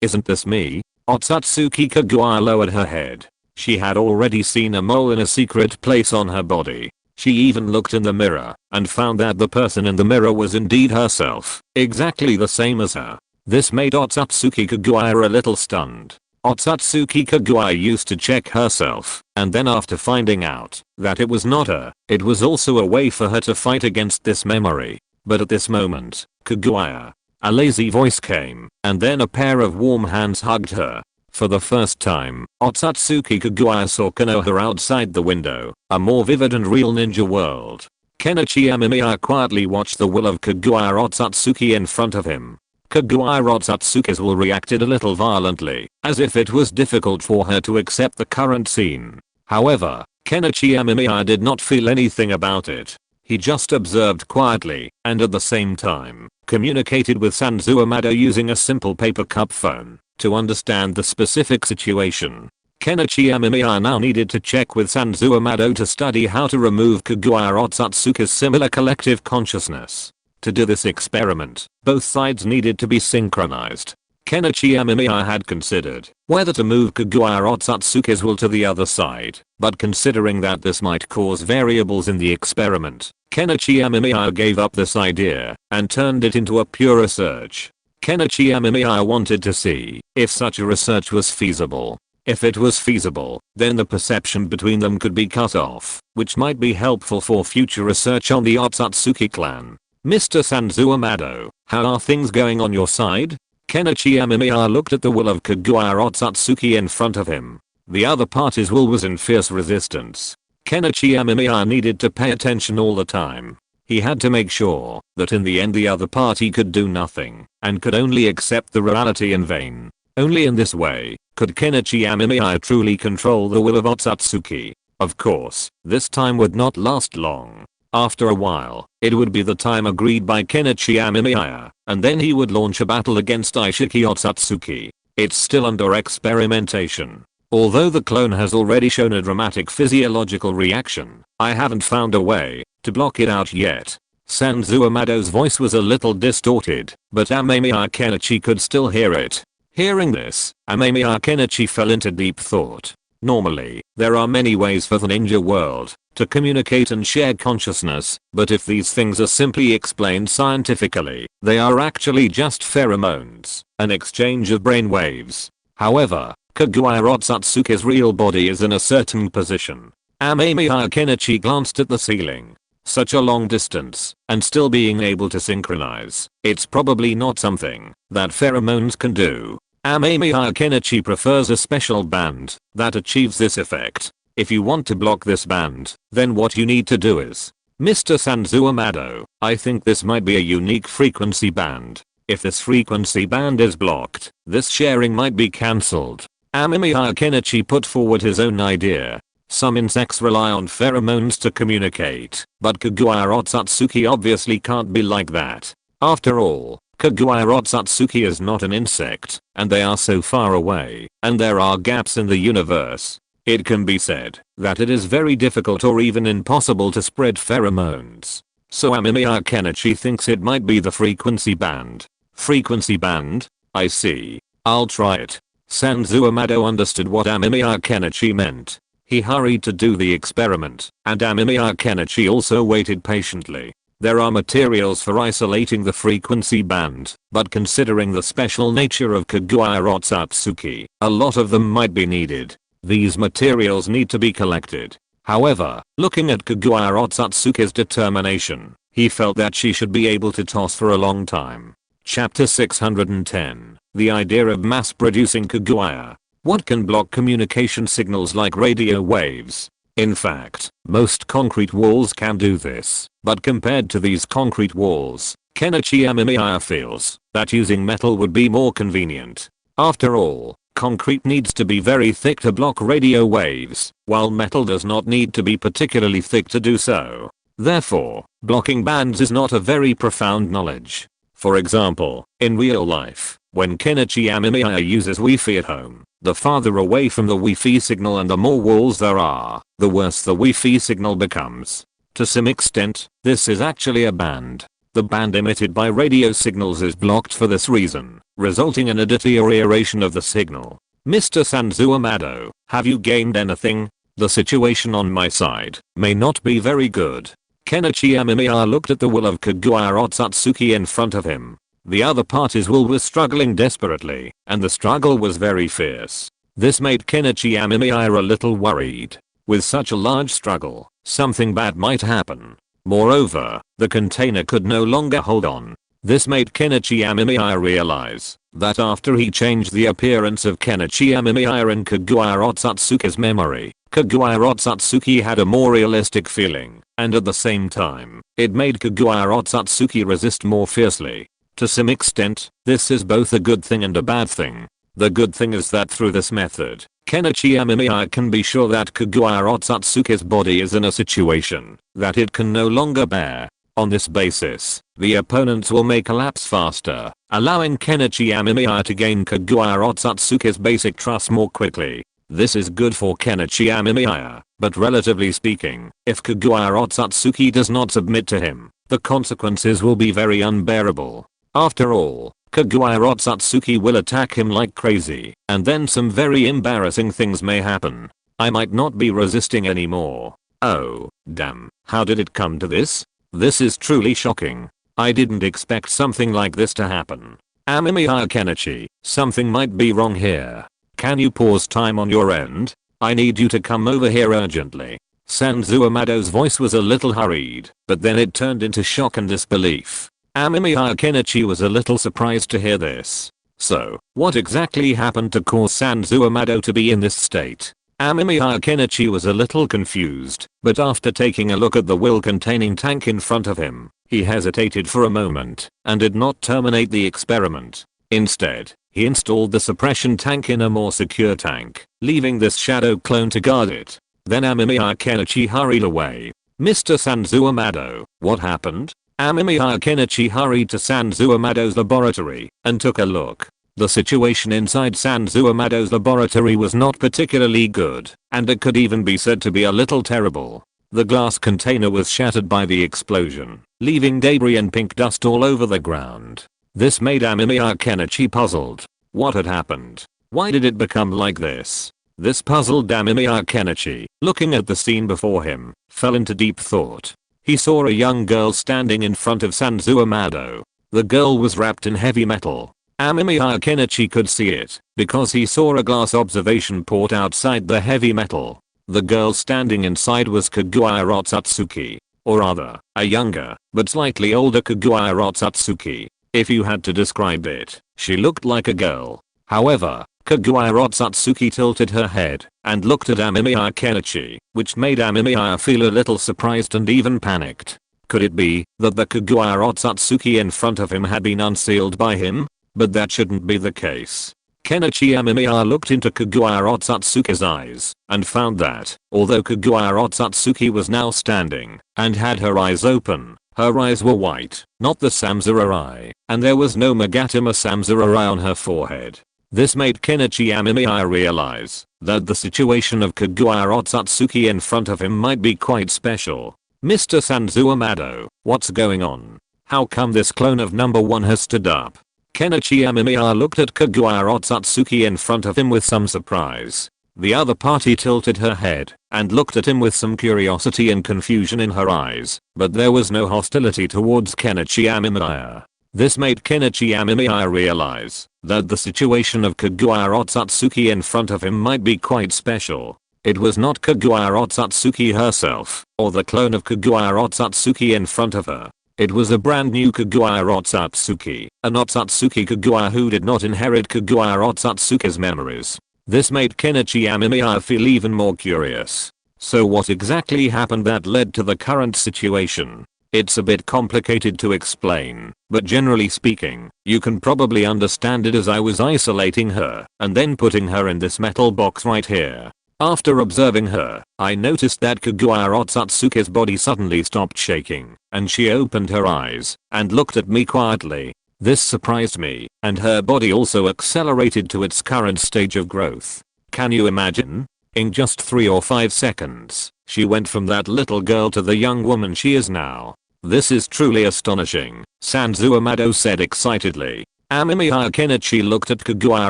Isn't this me? Otsutsuki Kaguya lowered her head. She had already seen a mole in a secret place on her body. She even looked in the mirror and found that the person in the mirror was indeed herself, exactly the same as her. This made Otsutsuki Kaguya a little stunned. Otsutsuki Kaguya used to check herself, and then after finding out that it was not her, it was also a way for her to fight against this memory. But at this moment, Kaguya, a lazy voice came, and then a pair of warm hands hugged her. For the first time, Otsutsuki Kaguya saw Konoha outside the window, a more vivid and real ninja world. Kenichi Amemiya quietly watched the will of Kaguya Otsutsuki in front of him. Kaguya Otsutsuki's will reacted a little violently, as if it was difficult for her to accept the current scene. However, Kenichi Amemiya did not feel anything about it. He just observed quietly, and at the same time, communicated with Sanzo Amado using a simple paper cup phone to understand the specific situation. Kenichi Amemiya now needed to check with Sanzo Amado to study how to remove Kaguya Otsutsuki's similar collective consciousness. To do this experiment, both sides needed to be synchronized. Kenichi Amemiya had considered whether to move Kaguya Otsutsuki's will to the other side, but considering that this might cause variables in the experiment, Kenichi Amemiya gave up this idea and turned it into a pure research. Kenichi Amemiya wanted to see if such a research was feasible. If it was feasible, then the perception between them could be cut off, which might be helpful for future research on the Otsutsuki clan. Mr. Sanzo Amado, how are things going on your side? Kenichi Amemiya looked at the will of Kaguya Otsutsuki in front of him. The other party's will was in fierce resistance. Kenichi Amemiya needed to pay attention all the time. He had to make sure that in the end the other party could do nothing and could only accept the reality in vain. Only in this way could Kenichi Amemiya truly control the will of Otsutsuki. Of course, this time would not last long. After a while, it would be the time agreed by Kenichi Amemiya, and then he would launch a battle against Ishiki Otsutsuki. It's still under experimentation. Although the clone has already shown a dramatic physiological reaction, I haven't found a way to block it out yet. Sanzo Amado's voice was a little distorted, but Amemiya Kenichi could still hear it. Hearing this, Amemiya Kenichi fell into deep thought. Normally, there are many ways for the ninja world to communicate and share consciousness, but if these things are simply explained scientifically, they are actually just pheromones, an exchange of brain waves. However, Kaguya Otsutsuki's real body is in a certain position. Amemiya Kenichi glanced at the ceiling. Such a long distance, and still being able to synchronize. It's probably not something that pheromones can do. Amemiya Kenichi prefers a special band that achieves this effect. If you want to block this band, then what you need to do is, Mr. Sanzo Amado, I think this might be a unique frequency band. If this frequency band is blocked, this sharing might be cancelled. Amemiya Kenichi put forward his own idea. Some insects rely on pheromones to communicate, but Kaguya Otsutsuki obviously can't be like that. After all, Kaguya Otsutsuki is not an insect, and they are so far away, and there are gaps in the universe. It can be said that it is very difficult or even impossible to spread pheromones. So Amemiya Kenichi thinks it might be the frequency band. Frequency band? I see. I'll try it. Sanzo Amado understood what Amemiya Kenichi meant. He hurried to do the experiment, and Amemiya Kenichi also waited patiently. There are materials for isolating the frequency band, but considering the special nature of Kaguya Otsutsuki, a lot of them might be needed. These materials need to be collected. However, looking at Kaguya Otsutsuki's determination, he felt that she should be able to toss for a long time. Chapter 610. The idea of mass-producing Kaguya. What can block communication signals like radio waves? In fact, most concrete walls can do this, but compared to these concrete walls, Kenichi Amemiya feels that using metal would be more convenient. After all, concrete needs to be very thick to block radio waves, while metal does not need to be particularly thick to do so. Therefore, blocking bands is not a very profound knowledge. For example, in real life, when Kenichi Amemiya uses Wi-Fi at home, the farther away from the Wi-Fi signal and the more walls there are, the worse the Wi-Fi signal becomes. To some extent, this is actually a band. The band emitted by radio signals is blocked for this reason, resulting in a deterioration of the signal. Mr. Sanzuamado, have you gained anything? The situation on my side may not be very good. Kenichi Amemiya looked at the will of Kagura Otsutsuki in front of him. The other party's will was struggling desperately, and the struggle was very fierce. This made Kenichi Amemiya a little worried. With such a large struggle, something bad might happen. Moreover, the container could no longer hold on. This made Kenichi Amemiya realize that after he changed the appearance of Kenichi Amemiya in Kagura Otsutsuki's memory, Kagura Otsutsuki had a more realistic feeling, and at the same time, it made Kagura Otsutsuki resist more fiercely. To some extent, this is both a good thing and a bad thing. The good thing is that through this method, Kenichi Amemiya can be sure that Kagura Otsutsuki's body is in a situation that it can no longer bear. On this basis, the opponents will make a lapse faster, allowing Kenichi Amemiya to gain Kagura Otsutsuki's basic trust more quickly. This is good for Kenichi Amemiya, but relatively speaking, if Kagura Otsutsuki does not submit to him, the consequences will be very unbearable. After all, Kagura Otsutsuki will attack him like crazy, and then some very embarrassing things may happen. I might not be resisting anymore. Oh, damn, how did it come to this? This is truly shocking. I didn't expect something like this to happen. Amemiya Kenichi, something might be wrong here. Can you pause time on your end? I need you to come over here urgently. Sanzuamado's voice was a little hurried, but then it turned into shock and disbelief. Amemiya Kenichi was a little surprised to hear this. So, what exactly happened to cause Sanzuamado to be in this state? Amemiya Kenichi was a little confused, but after taking a look at the will-containing tank in front of him, he hesitated for a moment and did not terminate the experiment. Instead, he installed the suppression tank in a more secure tank, leaving this shadow clone to guard it. Then Amemiya Kenichi hurried away. Mr. Sanzuamado, what happened? Amemiya Kenichi hurried to Sanzuamado's laboratory and took a look. The situation inside Sanzuamado's laboratory was not particularly good, and it could even be said to be a little terrible. The glass container was shattered by the explosion, leaving debris and pink dust all over the ground. This made Amemiya Kenichi puzzled. What had happened? Why did it become like this? This puzzled Amemiya Kenichi, looking at the scene before him, fell into deep thought. He saw a young girl standing in front of Sanzuamado. The girl was wrapped in heavy metal. Amemiya Kenichi could see it, because he saw a glass observation port outside the heavy metal. The girl standing inside was Kagura Otsutsuki. Or rather, a younger, but slightly older Kagura Otsutsuki. If you had to describe it, she looked like a girl. However, Kagura Otsutsuki tilted her head and looked at Amemiya Kenichi, which made Amemiya feel a little surprised and even panicked. Could it be that the Kagura Otsutsuki in front of him had been unsealed by him? But that shouldn't be the case. Kenichi Amemiya looked into Kagura Otsutsuki's eyes and found that, although Kagura Otsutsuki was now standing and had her eyes open, her eyes were white, not the Samsara eye, and there was no Magatama Samsara eye on her forehead. This made Kenichi Amemiya realize that the situation of Kagura Otsutsuki in front of him might be quite special. Mr. Sanzuamado, what's going on? How come this clone of number 1 has stood up? Kenichi Amemiya looked at Kagura Otsutsuki in front of him with some surprise. The other party tilted her head and looked at him with some curiosity and confusion in her eyes, but there was no hostility towards Kenichi Amemiya. This made Kenichi Amemiya realize that the situation of Kagura Otsutsuki in front of him might be quite special. It was not Kagura Otsutsuki herself, or the clone of Kagura Otsutsuki in front of her. It was a brand new Kagura Otsutsuki, an Otsutsuki Kagura who did not inherit Kagura Otsutsuki's memories. This made Kenichi Amemiya feel even more curious. So what exactly happened that led to the current situation? It's a bit complicated to explain, but generally speaking, you can probably understand it as I was isolating her and then putting her in this metal box right here. After observing her, I noticed that Kagura Otsutsuki's body suddenly stopped shaking, and she opened her eyes and looked at me quietly. This surprised me, and her body also accelerated to its current stage of growth. Can you imagine? In just 3 or 5 seconds, she went from that little girl to the young woman she is now. This is truly astonishing, Sanzuamado said excitedly. Amemiya Kenichi looked at Kagura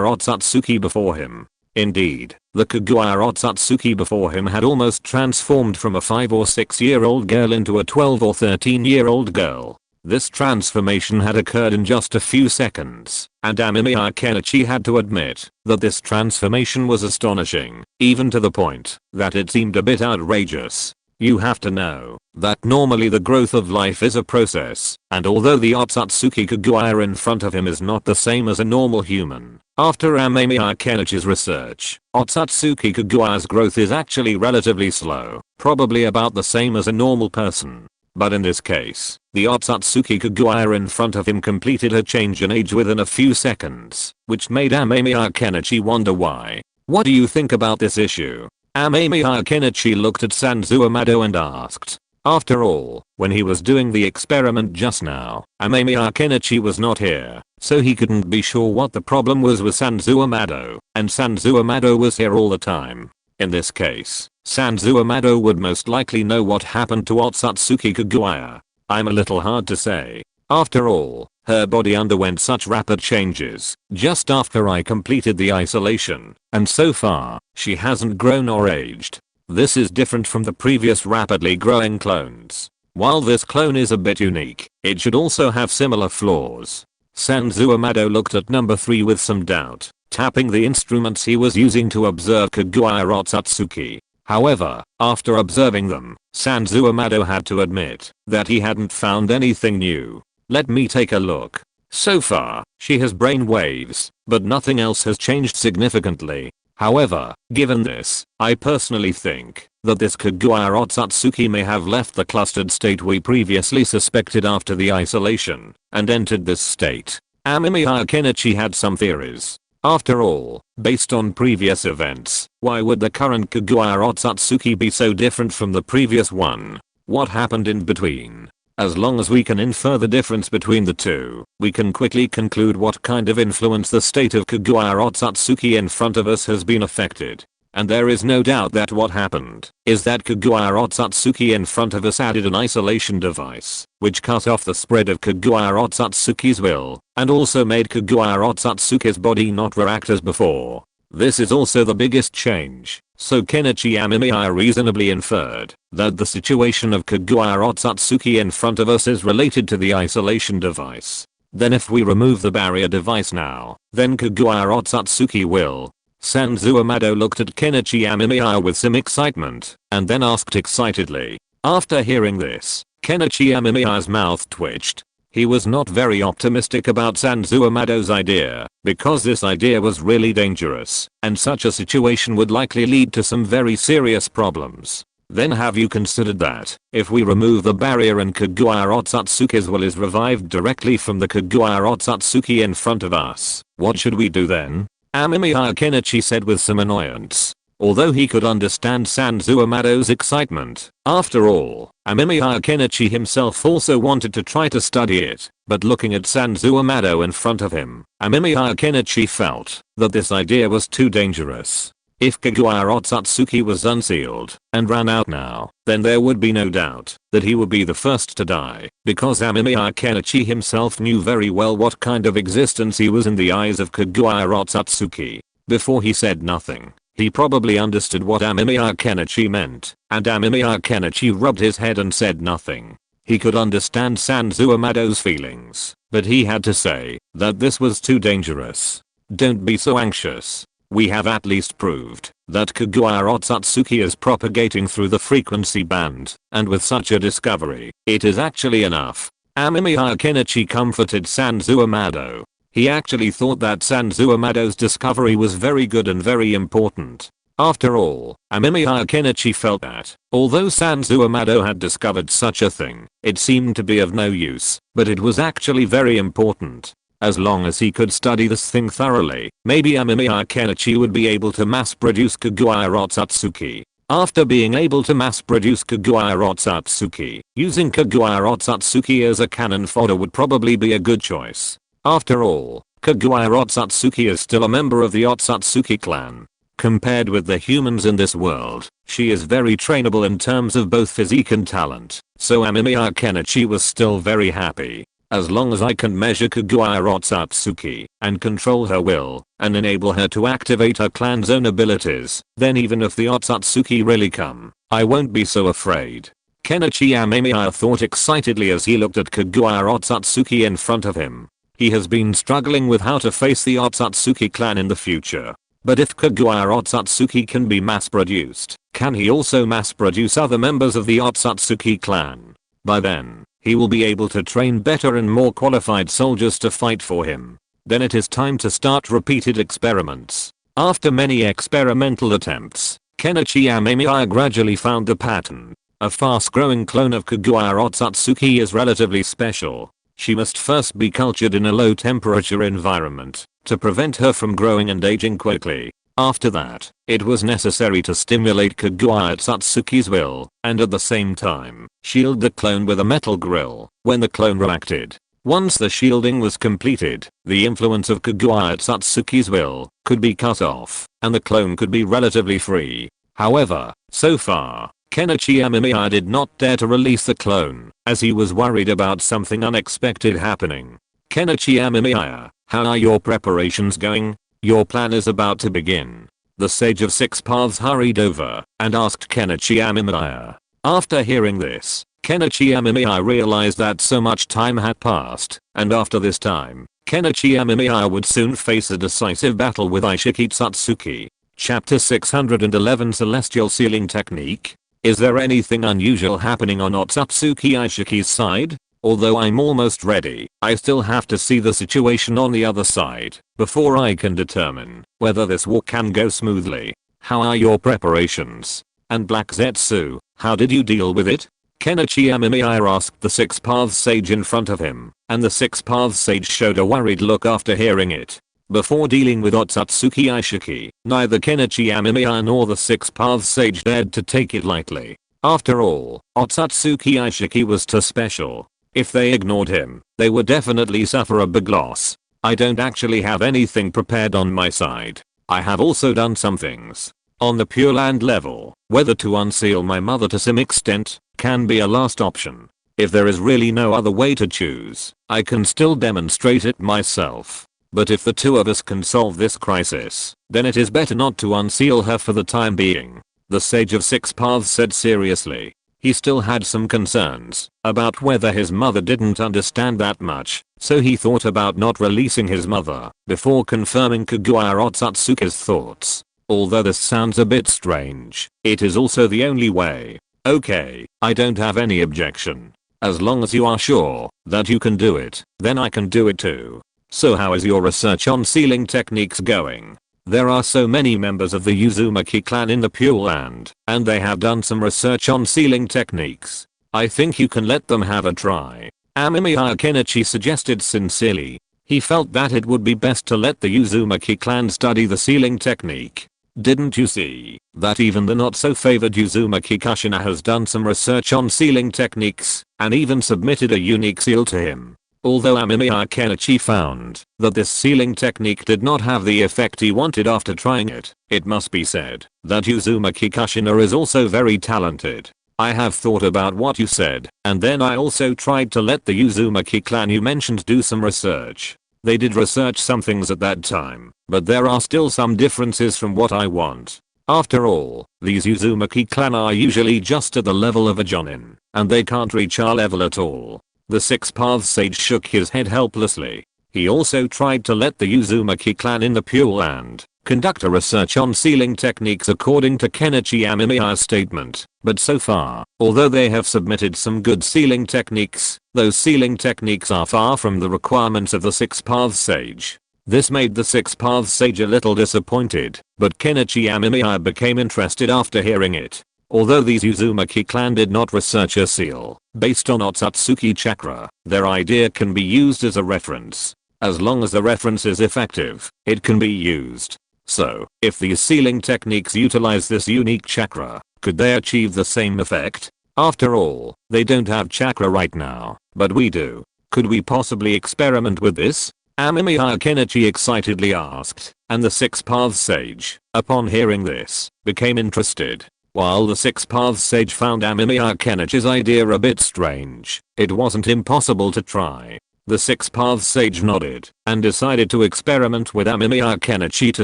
Otsutsuki before him. Indeed, the Kagura Otsutsuki before him had almost transformed from a 5 or 6-year-old girl into a 12 or 13-year-old girl. This transformation had occurred in just a few seconds, and Amemiya Kenichi had to admit that this transformation was astonishing, even to the point that it seemed a bit outrageous. You have to know that normally the growth of life is a process, and although the Otsutsuki Kagura in front of him is not the same as a normal human, after Amemiya Kenichi's research, Otsutsuki Kagura's growth is actually relatively slow, probably about the same as a normal person. But in this case, the Otsutsuki Kagura in front of him completed a change in age within a few seconds, which made Amemiya Kenichi wonder why. What do you think about this issue? Amemiya Kenichi looked at Sanzu Amado and asked. After all, when he was doing the experiment just now, Amemiya Kenichi was not here, so he couldn't be sure what the problem was with Sanzu Amado, and Sanzu Amado was here all the time. In this case, Sanzu Amado would most likely know what happened to Otsutsuki Kagura. I'm a little hard to say. After all, her body underwent such rapid changes just after I completed the isolation, and so far, she hasn't grown or aged. This is different from the previous rapidly growing clones. While this clone is a bit unique, it should also have similar flaws. Sanzu Amado looked at number 3 with some doubt, tapping the instruments he was using to observe Kagura Otsutsuki. However, after observing them, Sanzu Amado had to admit that he hadn't found anything new. Let me take a look. So far, she has brain waves, but nothing else has changed significantly. However, given this, I personally think that this Kagura Otsutsuki may have left the clustered state we previously suspected after the isolation, and entered this state. Amemiya Kenichi had some theories. After all, based on previous events, why would the current Kagura Otsutsuki be so different from the previous one? What happened in between? As long as we can infer the difference between the two, we can quickly conclude what kind of influence the state of Kagura Otsutsuki in front of us has been affected. And there is no doubt that what happened is that Kagura Otsutsuki in front of us added an isolation device, which cut off the spread of Kagura Otsutsuki's will, and also made Kagura Otsutsuki's body not react as before. This is also the biggest change, so Kenichi Amemiya reasonably inferred that the situation of Kagura Otsutsuki in front of us is related to the isolation device. Then if we remove the barrier device now, then Kagura Otsutsuki will. Sanzu Amado looked at Kenichi Amemiya with some excitement, and then asked excitedly. After hearing this, Kenichi Amemiya's mouth twitched. He was not very optimistic about Sanzu Amado's idea, because this idea was really dangerous, and such a situation would likely lead to some very serious problems. Then have you considered that, if we remove the barrier and Kagura Otsutsuki's will is revived directly from the Kagura Otsutsuki in front of us, what should we do then? Amemiya Kenichi said with some annoyance. Although he could understand Sanzu Amado's excitement, after all, Amemiya Kenichi himself also wanted to try to study it, but looking at Sanzu Amado in front of him, Amemiya Kenichi felt that this idea was too dangerous. If Kagura Otsutsuki was unsealed and ran out now, then there would be no doubt that he would be the first to die, because Amemiya Kenichi himself knew very well what kind of existence he was in the eyes of Kagura Otsutsuki. Before he said nothing, he probably understood what Amemiya Kenichi meant, and Amemiya Kenichi rubbed his head and said nothing. He could understand Sanzu Amado's feelings, but he had to say that this was too dangerous. Don't be so anxious. We have at least proved that Kagura Otsutsuki is propagating through the frequency band, and with such a discovery, it is actually enough. Amemiya Kenichi comforted Sanzu Amado. He actually thought that Sanzu Amado's discovery was very good and very important. After all, Amemiya Kenichi felt that, although Sanzu Amado had discovered such a thing, it seemed to be of no use, but it was actually very important. As long as he could study this thing thoroughly, maybe Amemiya Kenichi would be able to mass-produce Kagura Otsutsuki. After being able to mass-produce Kagura Otsutsuki, using Kagura Otsutsuki as a cannon fodder would probably be a good choice. After all, Kagura Otsutsuki is still a member of the Otsutsuki clan. Compared with the humans in this world, she is very trainable in terms of both physique and talent, so Amemiya Kenichi was still very happy. As long as I can measure Kaguya Otsutsuki and control her will and enable her to activate her clan's own abilities, then even if the Otsutsuki really come, I won't be so afraid. Kenichi Amemiya thought excitedly as he looked at Kaguya Otsutsuki in front of him. He has been struggling with how to face the Otsutsuki clan in the future. But if Kaguya Otsutsuki can be mass produced, can he also mass produce other members of the Otsutsuki clan? By then, he will be able to train better and more qualified soldiers to fight for him. Then it is time to start repeated experiments. After many experimental attempts, Kenichi Amemiya gradually found the pattern. A fast-growing clone of Kaguya Otsutsuki is relatively special. She must first be cultured in a low-temperature environment to prevent her from growing and aging quickly. After that, it was necessary to stimulate Kaguya Otsutsuki's will, and at the same time, shield the clone with a metal grill when the clone reacted. Once the shielding was completed, the influence of Kaguya Otsutsuki's will could be cut off, and the clone could be relatively free. However, so far, Kenichi Amemiya did not dare to release the clone, as he was worried about something unexpected happening. Kenichi Amemiya, how are your preparations going? Your plan is about to begin. The Sage of Six Paths hurried over and asked Kenichi Amemiya. After hearing this, Kenichi Amemiya realized that so much time had passed, and after this time, Kenichi Amemiya would soon face a decisive battle with Ishiki Tsutsuki. Chapter 611 Celestial Sealing Technique. Is there anything unusual happening on Otsutsuki Ishiki's side? Although I'm almost ready, I still have to see the situation on the other side before I can determine whether this war can go smoothly. How are your preparations? And Black Zetsu, how did you deal with it? Kenichi Amemiya asked the Six Paths Sage in front of him, and the Six Paths Sage showed a worried look after hearing it. Before dealing with Otsutsuki Ishiki, neither Kenichi Amemiya nor the Six Paths Sage dared to take it lightly. After all, Otsutsuki Ishiki was too special. If they ignored him, they would definitely suffer a big loss. I don't actually have anything prepared on my side. I have also done some things. On the Pure Land level, whether to unseal my mother to some extent can be a last option. If there is really no other way to choose, I can still demonstrate it myself. But if the two of us can solve this crisis, then it is better not to unseal her for the time being. The Sage of Six Paths said seriously. He still had some concerns about whether his mother didn't understand that much, so he thought about not releasing his mother before confirming Kaguya Otsutsuki's thoughts. Although this sounds a bit strange, it is also the only way. Okay, I don't have any objection. As long as you are sure that you can do it, then I can do it too. So how is your research on sealing techniques going? There are so many members of the Uzumaki clan in the Pure Land, and they have done some research on sealing techniques. I think you can let them have a try. Amemiya Kenichi suggested sincerely. He felt that it would be best to let the Uzumaki clan study the sealing technique. Didn't you see that even the not so favored Uzumaki Kushina has done some research on sealing techniques and even submitted a unique seal to him? Although Amemiya Kenichi found that this sealing technique did not have the effect he wanted after trying it, it must be said that Uzumaki Kushina is also very talented. I have thought about what you said, and then I also tried to let the Uzumaki clan you mentioned do some research. They did research some things at that time, but there are still some differences from what I want. After all, these Uzumaki clan are usually just at the level of a Jonin, and they can't reach our level at all. The Six Paths Sage shook his head helplessly. He also tried to let the Uzumaki clan in the Pure Land conduct a research on sealing techniques according to Kenichi Amemiya's statement, but so far, although they have submitted some good sealing techniques, those sealing techniques are far from the requirements of the Six Paths Sage. This made the Six Paths Sage a little disappointed, but Kenichi Amemiya became interested after hearing it. Although these Uzumaki clan did not research a seal based on Otsutsuki chakra, their idea can be used as a reference. As long as the reference is effective, it can be used. So, if these sealing techniques utilize this unique chakra, could they achieve the same effect? After all, they don't have chakra right now, but we do. Could we possibly experiment with this? Amemiya Kenichi excitedly asked, and the Six Paths Sage, upon hearing this, became interested. While the Six Paths Sage found Amemiya Kenichi's idea a bit strange, it wasn't impossible to try. The Six Paths Sage nodded and decided to experiment with Amemiya Kenichi to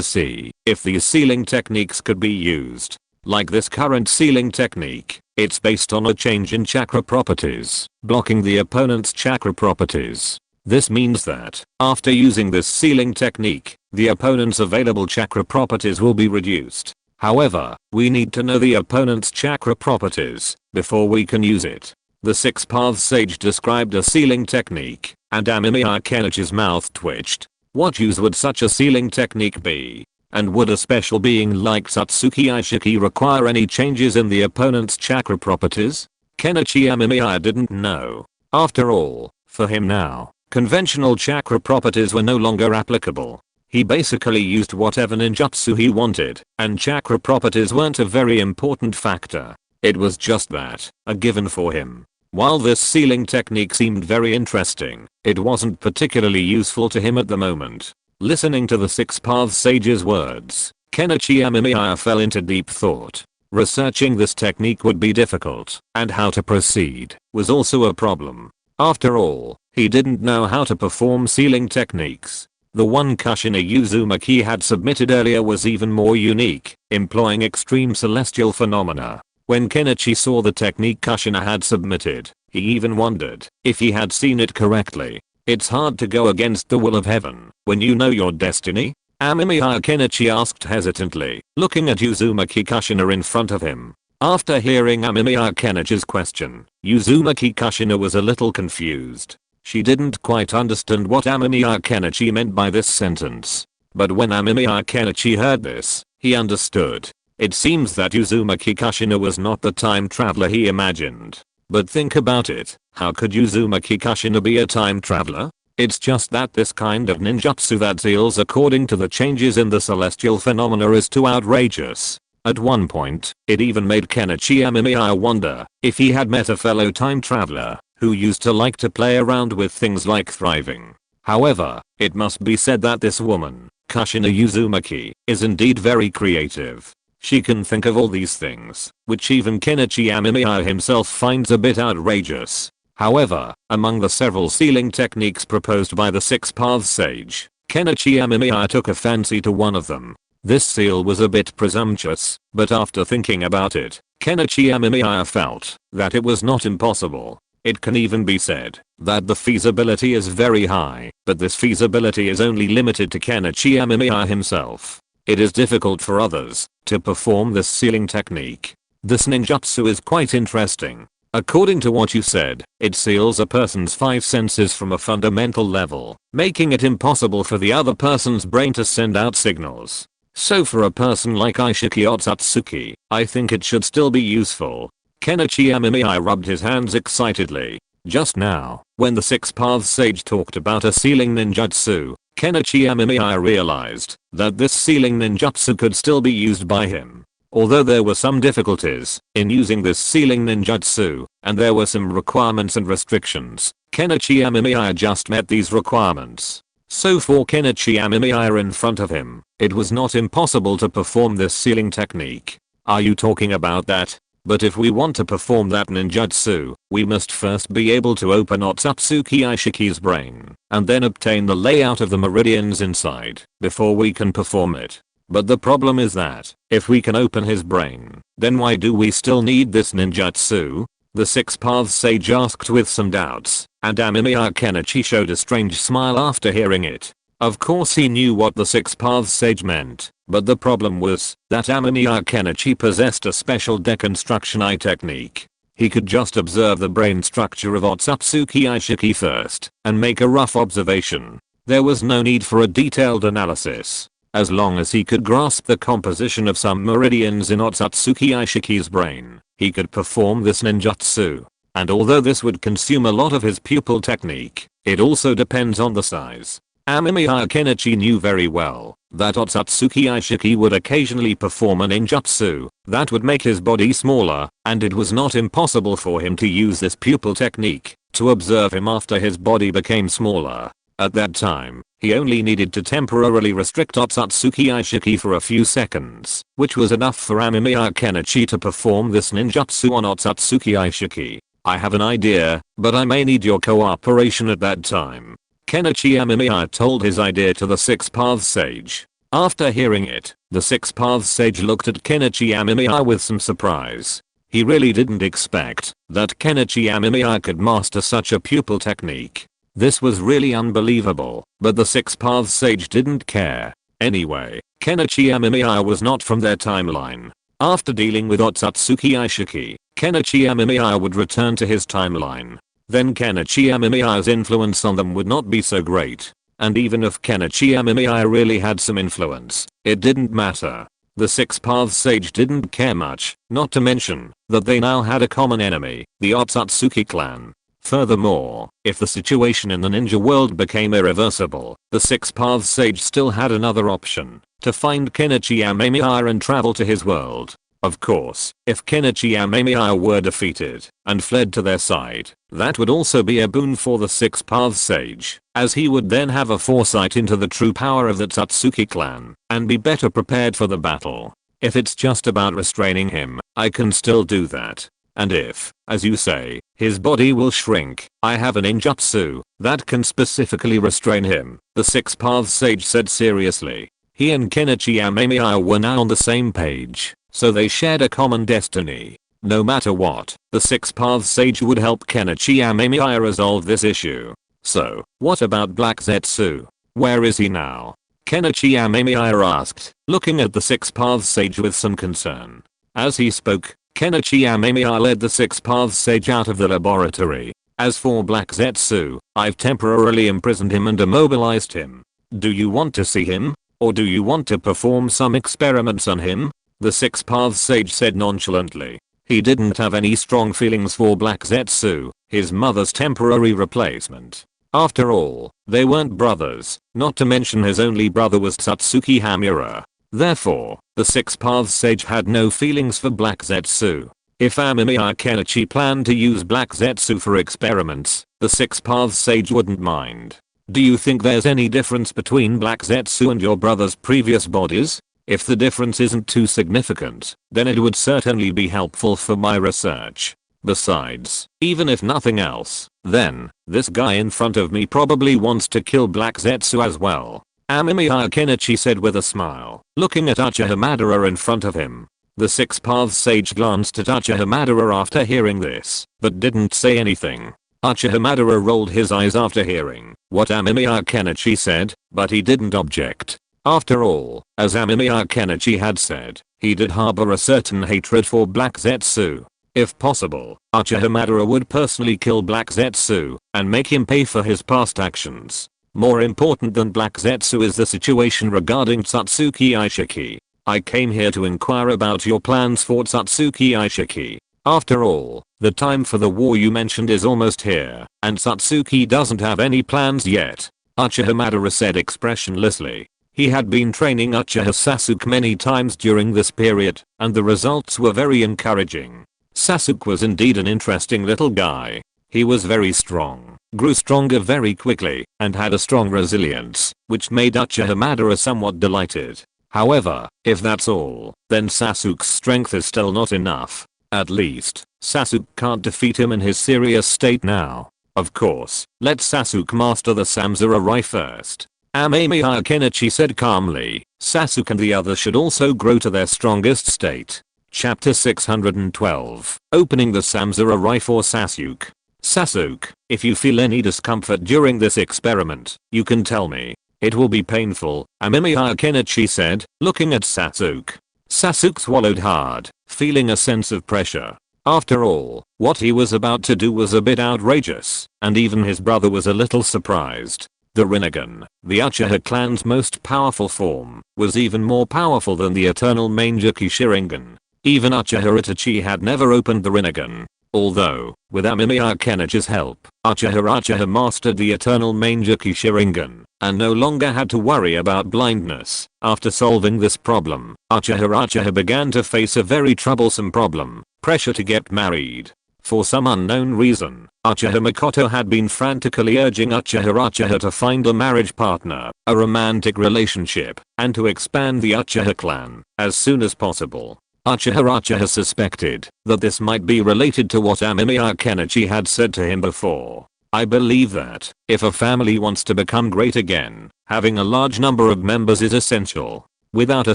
see if these sealing techniques could be used. Like this current sealing technique, it's based on a change in chakra properties, blocking the opponent's chakra properties. This means that, after using this sealing technique, the opponent's available chakra properties will be reduced. However, we need to know the opponent's chakra properties before we can use it. The Six Paths Sage described a sealing technique, and Amemiya Kenichi's mouth twitched. What use would such a sealing technique be? And would a special being like Satsuki Aishiki require any changes in the opponent's chakra properties? Kenichi Amemiya didn't know. After all, for him now, conventional chakra properties were no longer applicable. He basically used whatever ninjutsu he wanted, and chakra properties weren't a very important factor. It was just that, a given for him. While this sealing technique seemed very interesting, it wasn't particularly useful to him at the moment. Listening to the Six Paths Sage's words, Kenichi Amemiya fell into deep thought. Researching this technique would be difficult, and how to proceed was also a problem. After all, he didn't know how to perform sealing techniques. The one Kushina Uzumaki had submitted earlier was even more unique, employing extreme celestial phenomena. When Kenichi saw the technique Kushina had submitted, he even wondered if he had seen it correctly. It's hard to go against the will of heaven when you know your destiny? Amemiya Kenichi asked hesitantly, looking at Uzumaki Kushina in front of him. After hearing Amemiya Kenichi's question, Uzumaki Kushina was a little confused. She didn't quite understand what Amemiya Kenichi meant by this sentence. But when Amemiya Kenichi heard this, he understood. It seems that Uzumaki Kushina was not the time traveler he imagined. But think about it, how could Uzumaki Kushina be a time traveler? It's just that this kind of ninjutsu that seals according to the changes in the celestial phenomena is too outrageous. At one point, it even made Kenichi Amemiya wonder if he had met a fellow time traveler who used to like to play around with things like thriving. However, it must be said that this woman, Kushina Uzumaki, is indeed very creative. She can think of all these things, which even Kenichi Amemiya himself finds a bit outrageous. However, among the several sealing techniques proposed by the Six Paths Sage, Kenichi Amemiya took a fancy to one of them. This seal was a bit presumptuous, but after thinking about it, Kenichi Amemiya felt that it was not impossible. It can even be said that the feasibility is very high, but this feasibility is only limited to Kenichi Amemiya himself. It is difficult for others to perform this sealing technique. This ninjutsu is quite interesting. According to what you said, it seals a person's 5 senses from a fundamental level, making it impossible for the other person's brain to send out signals. So for a person like Aishiki Otsutsuki, I think it should still be useful. Kenichi Amemiya rubbed his hands excitedly. Just now, when the Six Paths Sage talked about a sealing ninjutsu, Kenichi Amemiya realized that this sealing ninjutsu could still be used by him. Although there were some difficulties in using this sealing ninjutsu, and there were some requirements and restrictions, Kenichi Amemiya just met these requirements. So for Kenichi Amemiya in front of him, it was not impossible to perform this sealing technique. Are you talking about that? But if we want to perform that ninjutsu, we must first be able to open Otsutsuki Aishiki's brain, and then obtain the layout of the meridians inside, before we can perform it. But the problem is that, if we can open his brain, then why do we still need this ninjutsu? The Six Paths Sage asked with some doubts, and Amemiya Kenichi showed a strange smile after hearing it. Of course he knew what the Six Paths Sage meant, but the problem was that Amemiya Kenichi possessed a special deconstruction eye technique. He could just observe the brain structure of Otsutsuki Aishiki first, and make a rough observation. There was no need for a detailed analysis. As long as he could grasp the composition of some meridians in Otsutsuki Aishiki's brain, he could perform this ninjutsu. And although this would consume a lot of his pupil technique, it also depends on the size. Amemiya Kenichi knew very well that Otsutsuki Aishiki would occasionally perform a ninjutsu that would make his body smaller, and it was not impossible for him to use this pupil technique to observe him after his body became smaller. At that time, he only needed to temporarily restrict Otsutsuki Aishiki for a few seconds, which was enough for Amemiya Kenichi to perform this ninjutsu on Otsutsuki Aishiki. I have an idea, but I may need your cooperation at that time. Kenichi Amemiya told his idea to the Six Paths Sage. After hearing it, the Six Paths Sage looked at Kenichi Amemiya with some surprise. He really didn't expect that Kenichi Amemiya could master such a pupil technique. This was really unbelievable, but the Six Paths Sage didn't care. Anyway, Kenichi Amemiya was not from their timeline. After dealing with Otsutsuki Aishiki, Kenichi Amemiya would return to his timeline. Then Kenichi Amemiya's influence on them would not be so great. And even if Kenichi Amemiya really had some influence, it didn't matter. The Six Paths Sage didn't care much, not to mention that they now had a common enemy, the Otsutsuki clan. Furthermore, if the situation in the ninja world became irreversible, the Six Paths Sage still had another option, to find Kenichi Amemiya and travel to his world. Of course, if Kenichi Amemiya were defeated and fled to their side, that would also be a boon for the Six Paths Sage, as he would then have a foresight into the true power of the Otsutsuki clan and be better prepared for the battle. If it's just about restraining him, I can still do that. And if, as you say, his body will shrink, I have a ninjutsu that can specifically restrain him, the Six Paths Sage said seriously. He and Kenichi Amemiya were now on the same page, so they shared a common destiny. No matter what, the Six Paths Sage would help Kenichi Amemiya resolve this issue. So, what about Black Zetsu? Where is he now? Kenichi Amemiya asked, looking at the Six Paths Sage with some concern. As he spoke, Kenichi Amemiya led the Six Paths Sage out of the laboratory. As for Black Zetsu, I've temporarily imprisoned him and immobilized him. Do you want to see him? Or do you want to perform some experiments on him? The Six Paths Sage said nonchalantly. He didn't have any strong feelings for Black Zetsu, his mother's temporary replacement. After all, they weren't brothers, not to mention his only brother was Satsuki Hamura. Therefore, the Six Paths Sage had no feelings for Black Zetsu. If Amemiya Kenichi planned to use Black Zetsu for experiments, the Six Paths Sage wouldn't mind. Do you think there's any difference between Black Zetsu and your brother's previous bodies? If the difference isn't too significant, then it would certainly be helpful for my research. Besides, even if nothing else, then, this guy in front of me probably wants to kill Black Zetsu as well. Amemiya Kenichi said with a smile, looking at Uchiha Madara in front of him. The Six Paths Sage glanced at Uchiha Madara after hearing this, but didn't say anything. Uchiha Madara rolled his eyes after hearing what Amemiya Kenichi said, but he didn't object. After all, as Amemiya Kenichi had said, he did harbor a certain hatred for Black Zetsu. If possible, Uchiha Madara would personally kill Black Zetsu and make him pay for his past actions. More important than Black Zetsu is the situation regarding Satsuki Aishiki. I came here to inquire about your plans for Satsuki Aishiki. After all, the time for the war you mentioned is almost here, and Satsuki doesn't have any plans yet. Uchiha Madara said expressionlessly. He had been training Uchiha Sasuke many times during this period, and the results were very encouraging. Sasuke was indeed an interesting little guy. He was very strong, grew stronger very quickly, and had a strong resilience, which made Uchiha Madara somewhat delighted. However, if that's all, then Sasuke's strength is still not enough. At least, Sasuke can't defeat him in his serious state now. Of course, let Sasuke master the samurai first. Amemiya Kenichi said calmly. Sasuke and the others should also grow to their strongest state. Chapter 612. Opening the samurai for Sasuke. Sasuke, if you feel any discomfort during this experiment, you can tell me. It will be painful, Amemiya Kenichi said, looking at Sasuke. Sasuke swallowed hard, feeling a sense of pressure. After all, what he was about to do was a bit outrageous, and even his brother was a little surprised. The Rinnegan, the Uchiha clan's most powerful form, was even more powerful than the eternal Mangekyou Sharingan. Even Uchiha Itachi had never opened the Rinnegan. Although, with Amemiya Kenichi's help, Uchiha mastered the eternal Mangekyou Sharingan, and no longer had to worry about blindness. After solving this problem, Uchiha began to face a very troublesome problem, pressure to get married. For some unknown reason, Uchiha Makoto had been frantically urging Uchiha to find a marriage partner, a romantic relationship, and to expand the Uchiha clan as soon as possible. Uchiha suspected that this might be related to what Amemiya Kenichi had said to him before. I believe that if a family wants to become great again, having a large number of members is essential. Without a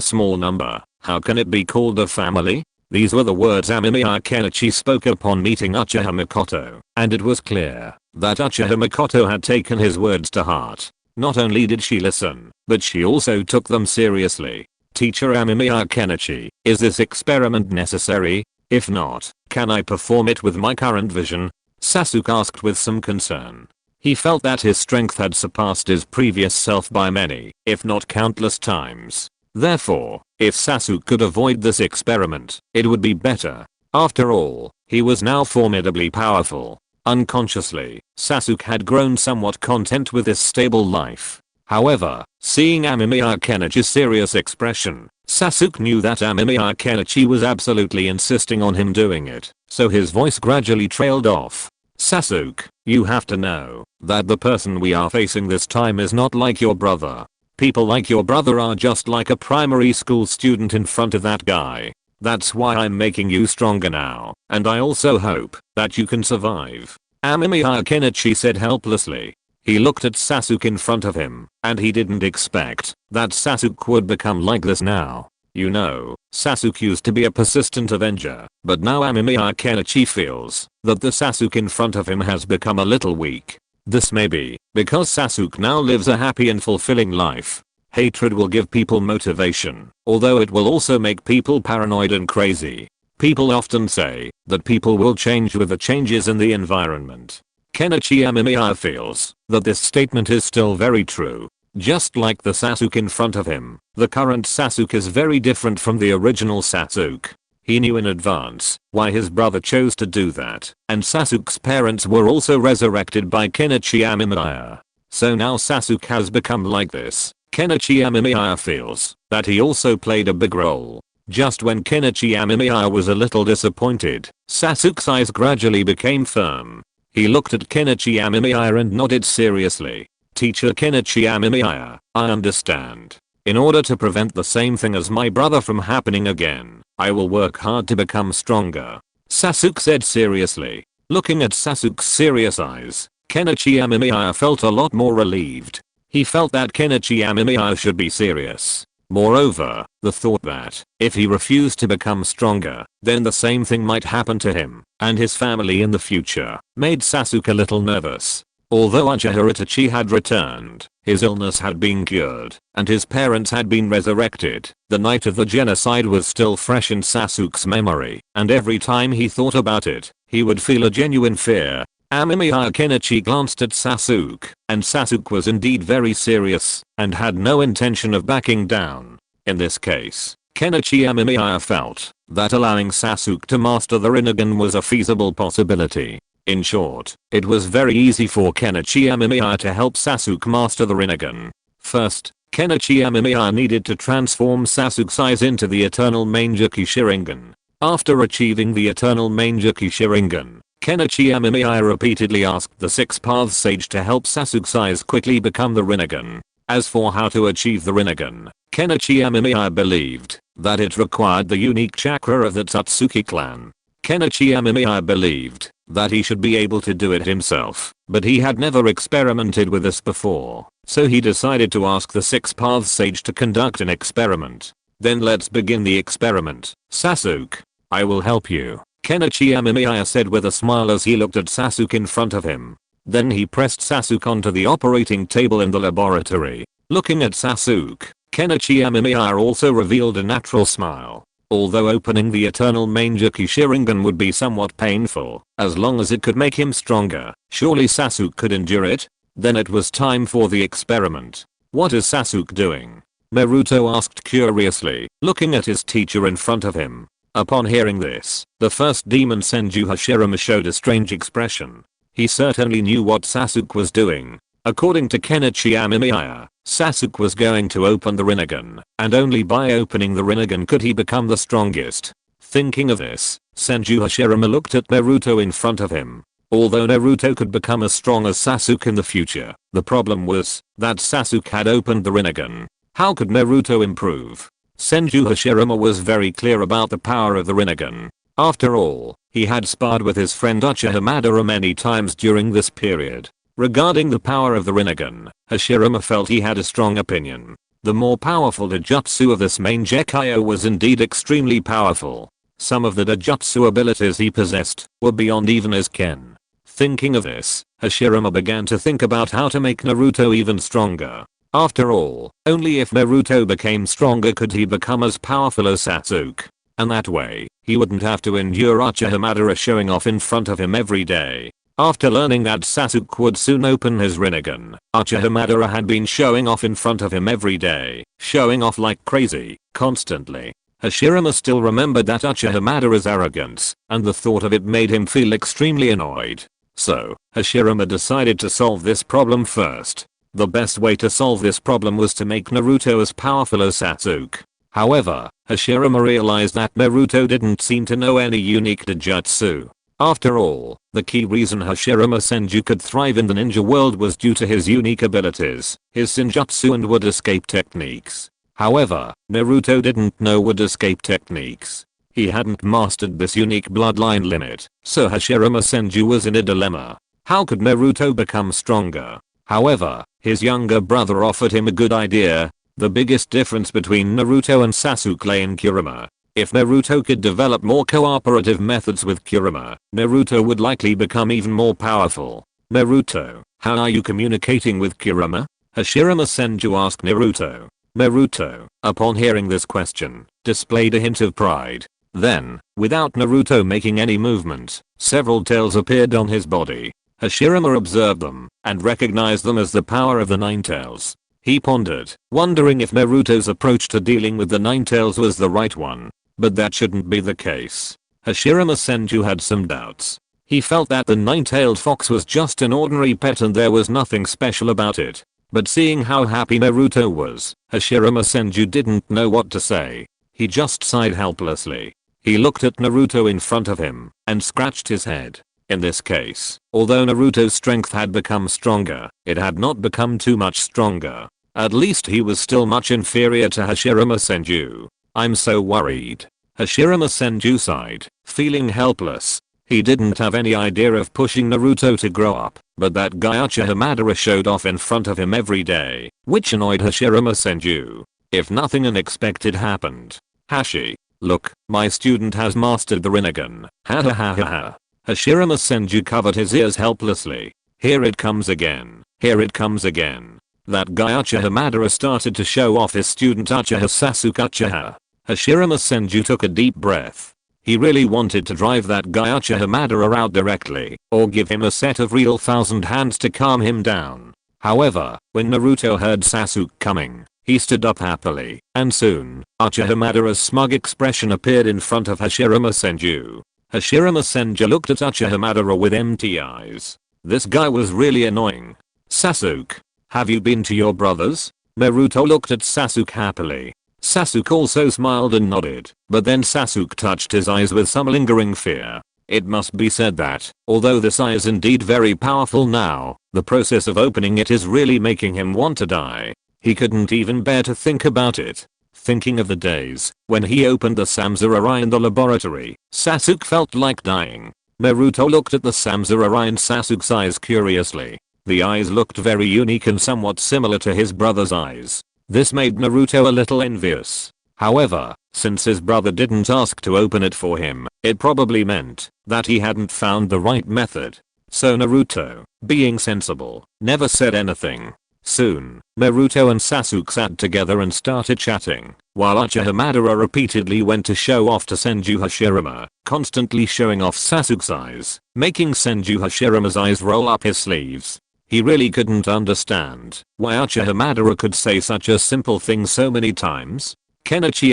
small number, how can it be called a family? These were the words Amemiya Kenichi spoke upon meeting Uchiha Mikoto, and it was clear that Uchiha Mikoto had taken his words to heart. Not only did she listen, but she also took them seriously. Teacher Amemiya Kenichi, is this experiment necessary? If not, can I perform it with my current vision? Sasuke asked with some concern. He felt that his strength had surpassed his previous self by many, if not countless times. Therefore, if Sasuke could avoid this experiment, it would be better. After all, he was now formidably powerful. Unconsciously, Sasuke had grown somewhat content with his stable life. However, seeing Amemiya Kenichi's serious expression, Sasuke knew that Amemiya Kenichi was absolutely insisting on him doing it, so his voice gradually trailed off. Sasuke, you have to know that the person we are facing this time is not like your brother. People like your brother are just like a primary school student in front of that guy. That's why I'm making you stronger now, and I also hope that you can survive. Amemiya Kenichi said helplessly. He looked at Sasuke in front of him, and he didn't expect that Sasuke would become like this now. You know, Sasuke used to be a persistent avenger, but now Amemiya Kenichi feels that the Sasuke in front of him has become a little weak. This may be because Sasuke now lives a happy and fulfilling life. Hatred will give people motivation, although it will also make people paranoid and crazy. People often say that people will change with the changes in the environment. Kenichi Amemiya feels that this statement is still very true. Just like the Sasuke in front of him, the current Sasuke is very different from the original Sasuke. He knew in advance why his brother chose to do that, and Sasuke's parents were also resurrected by Kenichi Amemiya. So now Sasuke has become like this. Kenichi Amemiya feels that he also played a big role. Just when Kenichi Amemiya was a little disappointed, Sasuke's eyes gradually became firm. He looked at Kenichi Amemiya and nodded seriously. Teacher Kenichi Amemiya, I understand. In order to prevent the same thing as my brother from happening again, I will work hard to become stronger. Sasuke said seriously. Looking at Sasuke's serious eyes, Kenichi Amemiya felt a lot more relieved. He felt that Kenichi Amemiya should be serious. Moreover, the thought that if he refused to become stronger, then the same thing might happen to him and his family in the future made Sasuke a little nervous. Although Uchiha Itachi had returned, his illness had been cured, and his parents had been resurrected, the night of the genocide was still fresh in Sasuke's memory, and every time he thought about it, he would feel a genuine fear. Amemiya Kenichi glanced at Sasuke, and Sasuke was indeed very serious, and had no intention of backing down. In this case, Kenichi Amemiya felt that allowing Sasuke to master the Rinnegan was a feasible possibility. In short, it was very easy for Kenichi Amemiya to help Sasuke master the Rinnegan. First, Kenichi Amemiya needed to transform Sasuke's eyes into the eternal Mangekyou Sharingan. After achieving the eternal Mangekyou Sharingan, Kenichi Amemiya repeatedly asked the Six Paths Sage to help Sasuke's eyes quickly become the Rinnegan. As for how to achieve the Rinnegan, Kenichi Amemiya believed that it required the unique chakra of the Tsutsuki clan. Kenichi Amemiya believed that he should be able to do it himself, but he had never experimented with this before, so he decided to ask the Six Paths Sage to conduct an experiment. Then let's begin the experiment, Sasuke. I will help you, Kenichi Amemiya said with a smile as he looked at Sasuke in front of him. Then he pressed Sasuke onto the operating table in the laboratory. Looking at Sasuke, Kenichi Amemiya also revealed a natural smile. Although opening the eternal Mangekyou Sharingan would be somewhat painful, as long as it could make him stronger, surely Sasuke could endure it? Then it was time for the experiment. What is Sasuke doing? Naruto asked curiously, looking at his teacher in front of him. Upon hearing this, the first demon Senju Hashirama showed a strange expression. He certainly knew what Sasuke was doing. According to Kenichi Amemiya, Sasuke was going to open the Rinnegan, and only by opening the Rinnegan could he become the strongest. Thinking of this, Senju Hashirama looked at Naruto in front of him. Although Naruto could become as strong as Sasuke in the future, the problem was that Sasuke had opened the Rinnegan. How could Naruto improve? Senju Hashirama was very clear about the power of the Rinnegan. After all, he had sparred with his friend Uchiha Madara many times during this period. Regarding the power of the Rinnegan, Hashirama felt he had a strong opinion. The more powerful Dojutsu of this main Gekyo was indeed extremely powerful. Some of the Dojutsu abilities he possessed were beyond even his ken. Thinking of this, Hashirama began to think about how to make Naruto even stronger. After all, only if Naruto became stronger could he become as powerful as Sasuke. And that way, he wouldn't have to endure Uchiha Madara showing off in front of him every day. After learning that Sasuke would soon open his Rinnegan, Uchiha Madara had been showing off in front of him every day, showing off like crazy, constantly. Hashirama still remembered that Uchiha Madara's arrogance, and the thought of it made him feel extremely annoyed. So, Hashirama decided to solve this problem first. The best way to solve this problem was to make Naruto as powerful as Sasuke. However, Hashirama realized that Naruto didn't seem to know any unique Dojutsu. After all, the key reason Hashirama Senju could thrive in the ninja world was due to his unique abilities, his Senjutsu and wood escape techniques. However, Naruto didn't know wood escape techniques. He hadn't mastered this unique bloodline limit, so Hashirama Senju was in a dilemma. How could Naruto become stronger? However, his younger brother offered him a good idea. The biggest difference between Naruto and Sasuke lay in Kurama. If Naruto could develop more cooperative methods with Kurama, Naruto would likely become even more powerful. Naruto, how are you communicating with Kurama? Hashirama Senju asked Naruto. Naruto, upon hearing this question, displayed a hint of pride. Then, without Naruto making any movement, several tails appeared on his body. Hashirama observed them, and recognized them as the power of the Nine Tails. He pondered, wondering if Naruto's approach to dealing with the Nine Tails was the right one. But that shouldn't be the case. Hashirama Senju had some doubts. He felt that the nine-tailed fox was just an ordinary pet and there was nothing special about it. But seeing how happy Naruto was, Hashirama Senju didn't know what to say. He just sighed helplessly. He looked at Naruto in front of him, and scratched his head. In this case, although Naruto's strength had become stronger, it had not become too much stronger. At least he was still much inferior to Hashirama Senju. I'm so worried. Hashirama Senju sighed, feeling helpless. He didn't have any idea of pushing Naruto to grow up, but that guy Uchiha Madara showed off in front of him every day, which annoyed Hashirama Senju. If nothing unexpected happened. Hashi, look, my student has mastered the Rinnegan. Ha ha ha ha ha. Hashirama Senju covered his ears helplessly. Here it comes again. Here it comes again. That guy Uchiha Madara started to show off his student Uchiha Sasuke Uchiha. Hashirama Senju took a deep breath. He really wanted to drive that guy Uchiha Madara out directly, or give him a set of real thousand hands to calm him down. However, when Naruto heard Sasuke coming, he stood up happily, and soon, Uchiha Madara's smug expression appeared in front of Hashirama Senju. Hashirama Senju looked at Uchiha Madara with empty eyes. This guy was really annoying. Sasuke, have you been to your brother's? Naruto looked at Sasuke happily. Sasuke also smiled and nodded, but then Sasuke touched his eyes with some lingering fear. It must be said that, although this eye is indeed very powerful now, the process of opening it is really making him want to die. He couldn't even bear to think about it. Thinking of the days when he opened the Samsara in the laboratory, Sasuke felt like dying. Naruto looked at the Samsara in Sasuke's eyes curiously. The eyes looked very unique and somewhat similar to his brother's eyes. This made Naruto a little envious. However, since his brother didn't ask to open it for him, it probably meant that he hadn't found the right method. So Naruto, being sensible, never said anything. Soon, Naruto and Sasuke sat together and started chatting, while Uchiha Madara repeatedly went to show off to Senju Hashirama, constantly showing off Sasuke's eyes, making Senju Hashirama's eyes roll up his sleeves. He really couldn't understand why Uchiha Madara could say such a simple thing so many times. Kenichi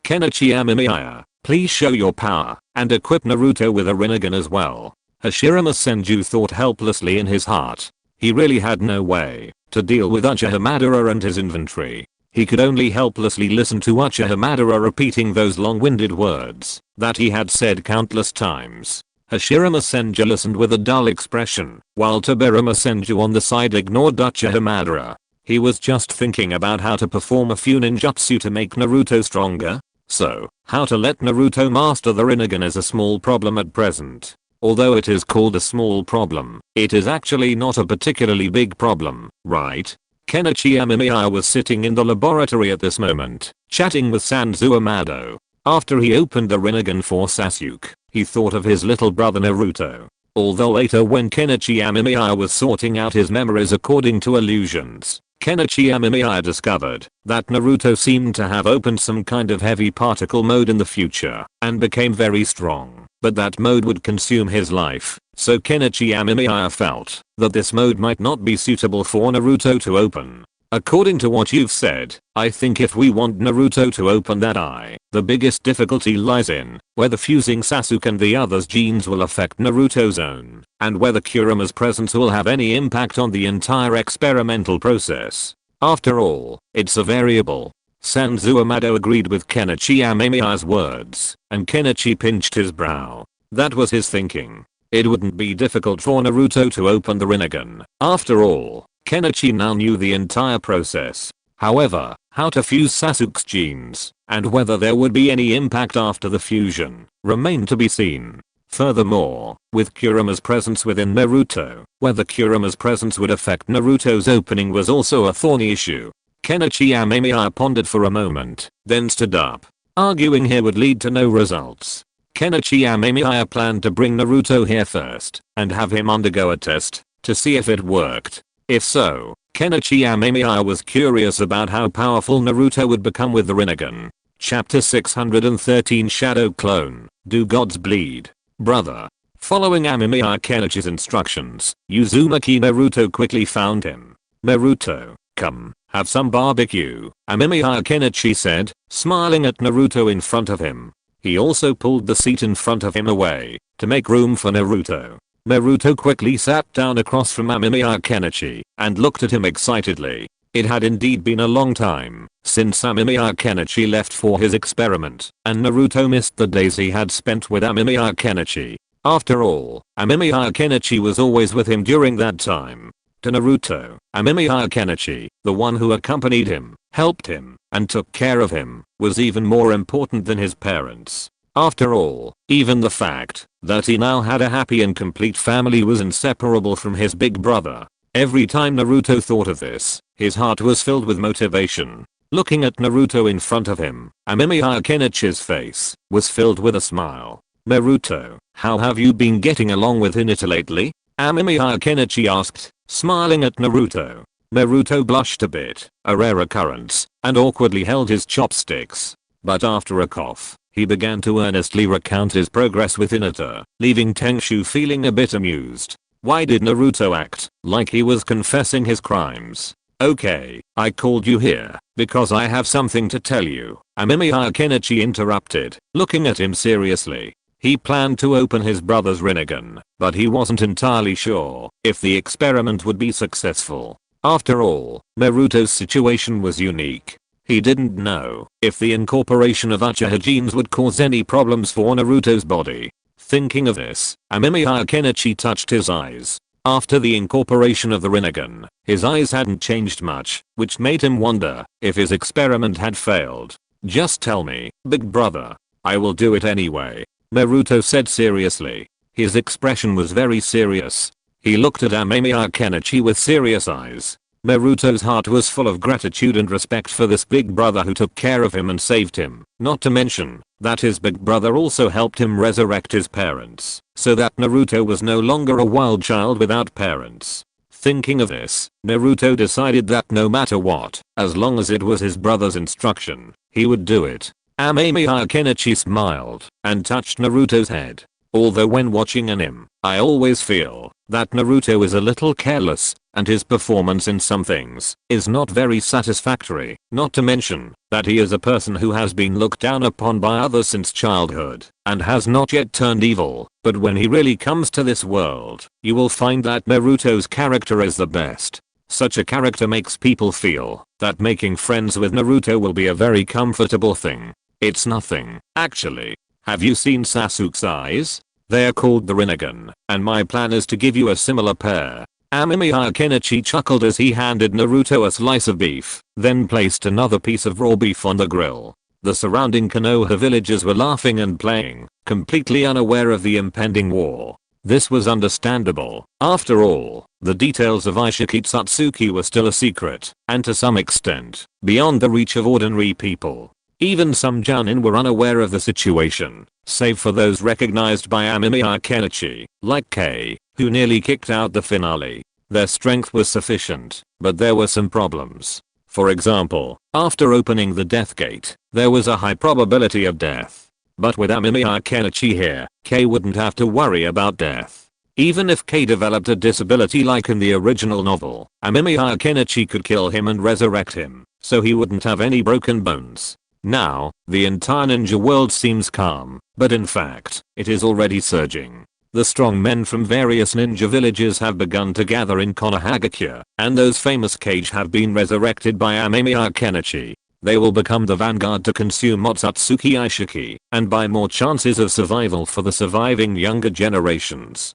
Amemiya, please show your power, and equip Naruto with a Rinnegan as well. Hashirama Senju thought helplessly in his heart. He really had no way to deal with Uchiha Madara and his inventory. He could only helplessly listen to Uchiha Madara repeating those long-winded words that he had said countless times. Hashirama Senju listened with a dull expression, while Tobirama Senju on the side ignored Uchiha Madara. He was just thinking about how to perform a few ninjutsu to make Naruto stronger. So, how to let Naruto master the Rinnegan is a small problem at present. Although it is called a small problem, it is actually not a particularly big problem, right? Kenichi Amemiya was sitting in the laboratory at this moment, chatting with Sanzuamado. After he opened the Rinnegan for Sasuke, he thought of his little brother Naruto. Although later when Kenichi Amemiya was sorting out his memories according to illusions, Kenichi Amemiya discovered that Naruto seemed to have opened some kind of heavy particle mode in the future and became very strong, but that mode would consume his life, so Kenichi Amemiya felt that this mode might not be suitable for Naruto to open. According to what you've said, I think if we want Naruto to open that eye, the biggest difficulty lies in whether fusing Sasuke and the others' genes will affect Naruto's own, and whether Kurama's presence will have any impact on the entire experimental process. After all, it's a variable. Sanzuamado agreed with Kenichi Amemiya's words, and Kenichi pinched his brow. That was his thinking. It wouldn't be difficult for Naruto to open the Rinnegan. After all, Kenichi now knew the entire process. However, how to fuse Sasuke's genes, and whether there would be any impact after the fusion, remained to be seen. Furthermore, with Kurama's presence within Naruto, whether Kurama's presence would affect Naruto's opening was also a thorny issue. Kenichi Amemiya pondered for a moment, then stood up. Arguing here would lead to no results. Kenichi Amemiya planned to bring Naruto here first, and have him undergo a test, to see if it worked. If so, Kenichi Amemiya was curious about how powerful Naruto would become with the Rinnegan. Chapter 613 Shadow Clone, Do Gods Bleed? Brother. Following Amemiya Kenichi's instructions, Uzumaki Naruto quickly found him. Naruto, come, have some barbecue, Amemiya Kenichi said, smiling at Naruto in front of him. He also pulled the seat in front of him away, to make room for Naruto. Naruto quickly sat down across from Amemiya Kenichi, and looked at him excitedly. It had indeed been a long time since Amemiya Kenichi left for his experiment, and Naruto missed the days he had spent with Amemiya Kenichi. After all, Amemiya Kenichi was always with him during that time. To Naruto, Amemiya Kenichi, the one who accompanied him, helped him, and took care of him, was even more important than his parents. After all, even the fact that he now had a happy and complete family was inseparable from his big brother. Every time Naruto thought of this, his heart was filled with motivation. Looking at Naruto in front of him, Amemiya Kenichi's face was filled with a smile. Naruto, how have you been getting along with Hinata lately? Amemiya Kenichi asked, smiling at Naruto. Naruto blushed a bit, a rare occurrence, and awkwardly held his chopsticks. But after a cough, he began to earnestly recount his progress with Hinata, leaving Tenshu feeling a bit amused. Why did Naruto act like he was confessing his crimes? Okay, I called you here because I have something to tell you, Amemiya Kenichi interrupted, looking at him seriously. He planned to open his brother's Rinnegan, but he wasn't entirely sure if the experiment would be successful. After all, Naruto's situation was unique. He didn't know if the incorporation of Uchiha genes would cause any problems for Naruto's body. Thinking of this, Amemiya Kenichi touched his eyes. After the incorporation of the Rinnegan, his eyes hadn't changed much, which made him wonder if his experiment had failed. Just tell me, big brother. I will do it anyway, Naruto said seriously. His expression was very serious. He looked at Amemiya Kenichi with serious eyes. Naruto's heart was full of gratitude and respect for this big brother who took care of him and saved him, not to mention that his big brother also helped him resurrect his parents, so that Naruto was no longer a wild child without parents. Thinking of this, Naruto decided that no matter what, as long as it was his brother's instruction, he would do it. Amemiya Kenichi smiled and touched Naruto's head. Although when watching anime, I always feel that Naruto is a little careless, and his performance in some things is not very satisfactory, not to mention that he is a person who has been looked down upon by others since childhood, and has not yet turned evil, but when he really comes to this world, you will find that Naruto's character is the best. Such a character makes people feel that making friends with Naruto will be a very comfortable thing. It's nothing, actually. Have you seen Sasuke's eyes? They are called the Rinnegan, and my plan is to give you a similar pair. Amemiya Kenichi chuckled as he handed Naruto a slice of beef, then placed another piece of raw beef on the grill. The surrounding Konoha villagers were laughing and playing, completely unaware of the impending war. This was understandable. After all, the details of Ishiki Satsuki were still a secret, and to some extent, beyond the reach of ordinary people. Even some Jounin were unaware of the situation, save for those recognized by Amemiya Kenichi, like Kei, who nearly kicked out the finale. Their strength was sufficient, but there were some problems. For example, after opening the death gate, there was a high probability of death. But with Amemiya Kenichi here, Kei wouldn't have to worry about death. Even if Kei developed a disability like in the original novel, Amemiya Kenichi could kill him and resurrect him, so he wouldn't have any broken bones. Now, the entire ninja world seems calm, but in fact, it is already surging. The strong men from various ninja villages have begun to gather in Konohagakure, and those famous Kage have been resurrected by Amemiya Kenichi. They will become the vanguard to consume Otsutsuki Ishiki, and buy more chances of survival for the surviving younger generations.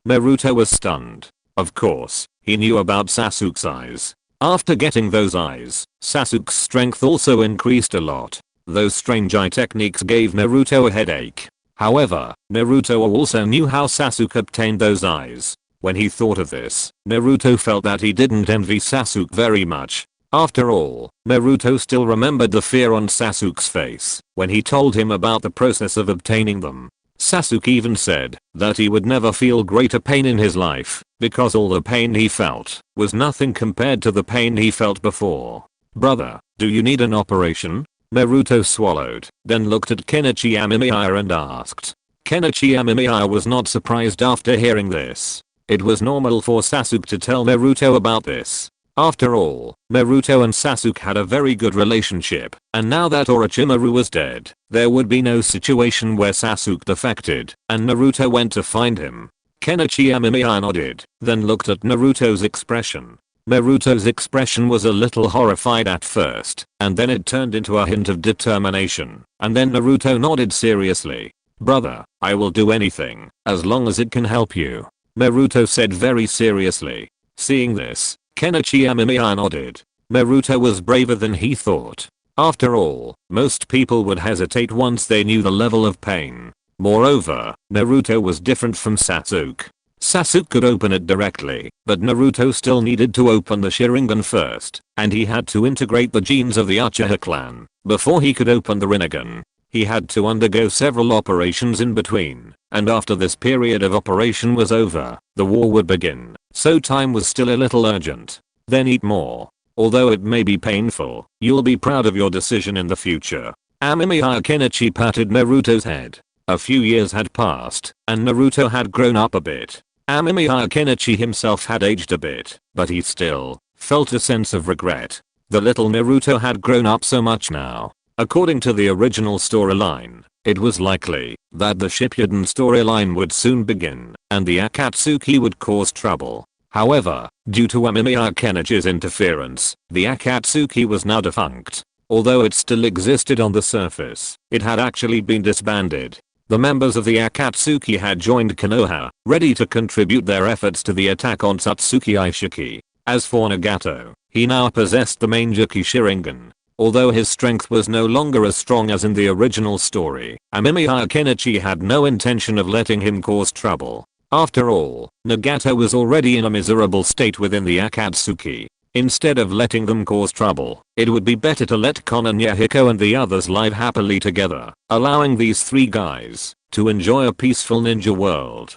Naruto was stunned. Of course, he knew about Sasuke's eyes. After getting those eyes, Sasuke's strength also increased a lot. Those strange eye techniques gave Naruto a headache. However, Naruto also knew how Sasuke obtained those eyes. When he thought of this, Naruto felt that he didn't envy Sasuke very much. After all, Naruto still remembered the fear on Sasuke's face when he told him about the process of obtaining them. Sasuke even said that he would never feel greater pain in his life, because all the pain he felt was nothing compared to the pain he felt before. Brother, do you need an operation? Naruto swallowed, then looked at Kenichi Amemiya and asked. Kenichi Amemiya was not surprised after hearing this. It was normal for Sasuke to tell Naruto about this. After all, Naruto and Sasuke had a very good relationship, and now that Orochimaru was dead, there would be no situation where Sasuke defected, and Naruto went to find him. Kenichi Amemiya nodded, then looked at Naruto's expression. Naruto's expression was a little horrified at first, and then it turned into a hint of determination, and then Naruto nodded seriously. Brother, I will do anything, as long as it can help you. Naruto said very seriously. Seeing this, Kenichi Amemiya nodded. Naruto was braver than he thought. After all, most people would hesitate once they knew the level of pain. Moreover, Naruto was different from Sasuke. Sasuke could open it directly, but Naruto still needed to open the Sharingan first, and he had to integrate the genes of the Uchiha clan before he could open the Rinnegan. He had to undergo several operations in between, and after this period of operation was over, the war would begin, so time was still a little urgent. Then eat more. Although it may be painful, you'll be proud of your decision in the future. Amemiya Kenichi patted Naruto's head. A few years had passed, and Naruto had grown up a bit. Amemiya Kenichi himself had aged a bit, but he still felt a sense of regret. The little Naruto had grown up so much now. According to the original storyline, it was likely that the Shippuden storyline would soon begin, and the Akatsuki would cause trouble. However, due to Amemiya Kenichi's interference, the Akatsuki was now defunct. Although it still existed on the surface, it had actually been disbanded. The members of the Akatsuki had joined Konoha, ready to contribute their efforts to the attack on Satsuki Ishiki. As for Nagato, he now possessed the Mangekyou Sharingan. Although his strength was no longer as strong as in the original story, Amemiya Kenichi had no intention of letting him cause trouble. After all, Nagato was already in a miserable state within the Akatsuki. Instead of letting them cause trouble, it would be better to let Kon and Yahiko and the others live happily together, allowing these three guys to enjoy a peaceful ninja world.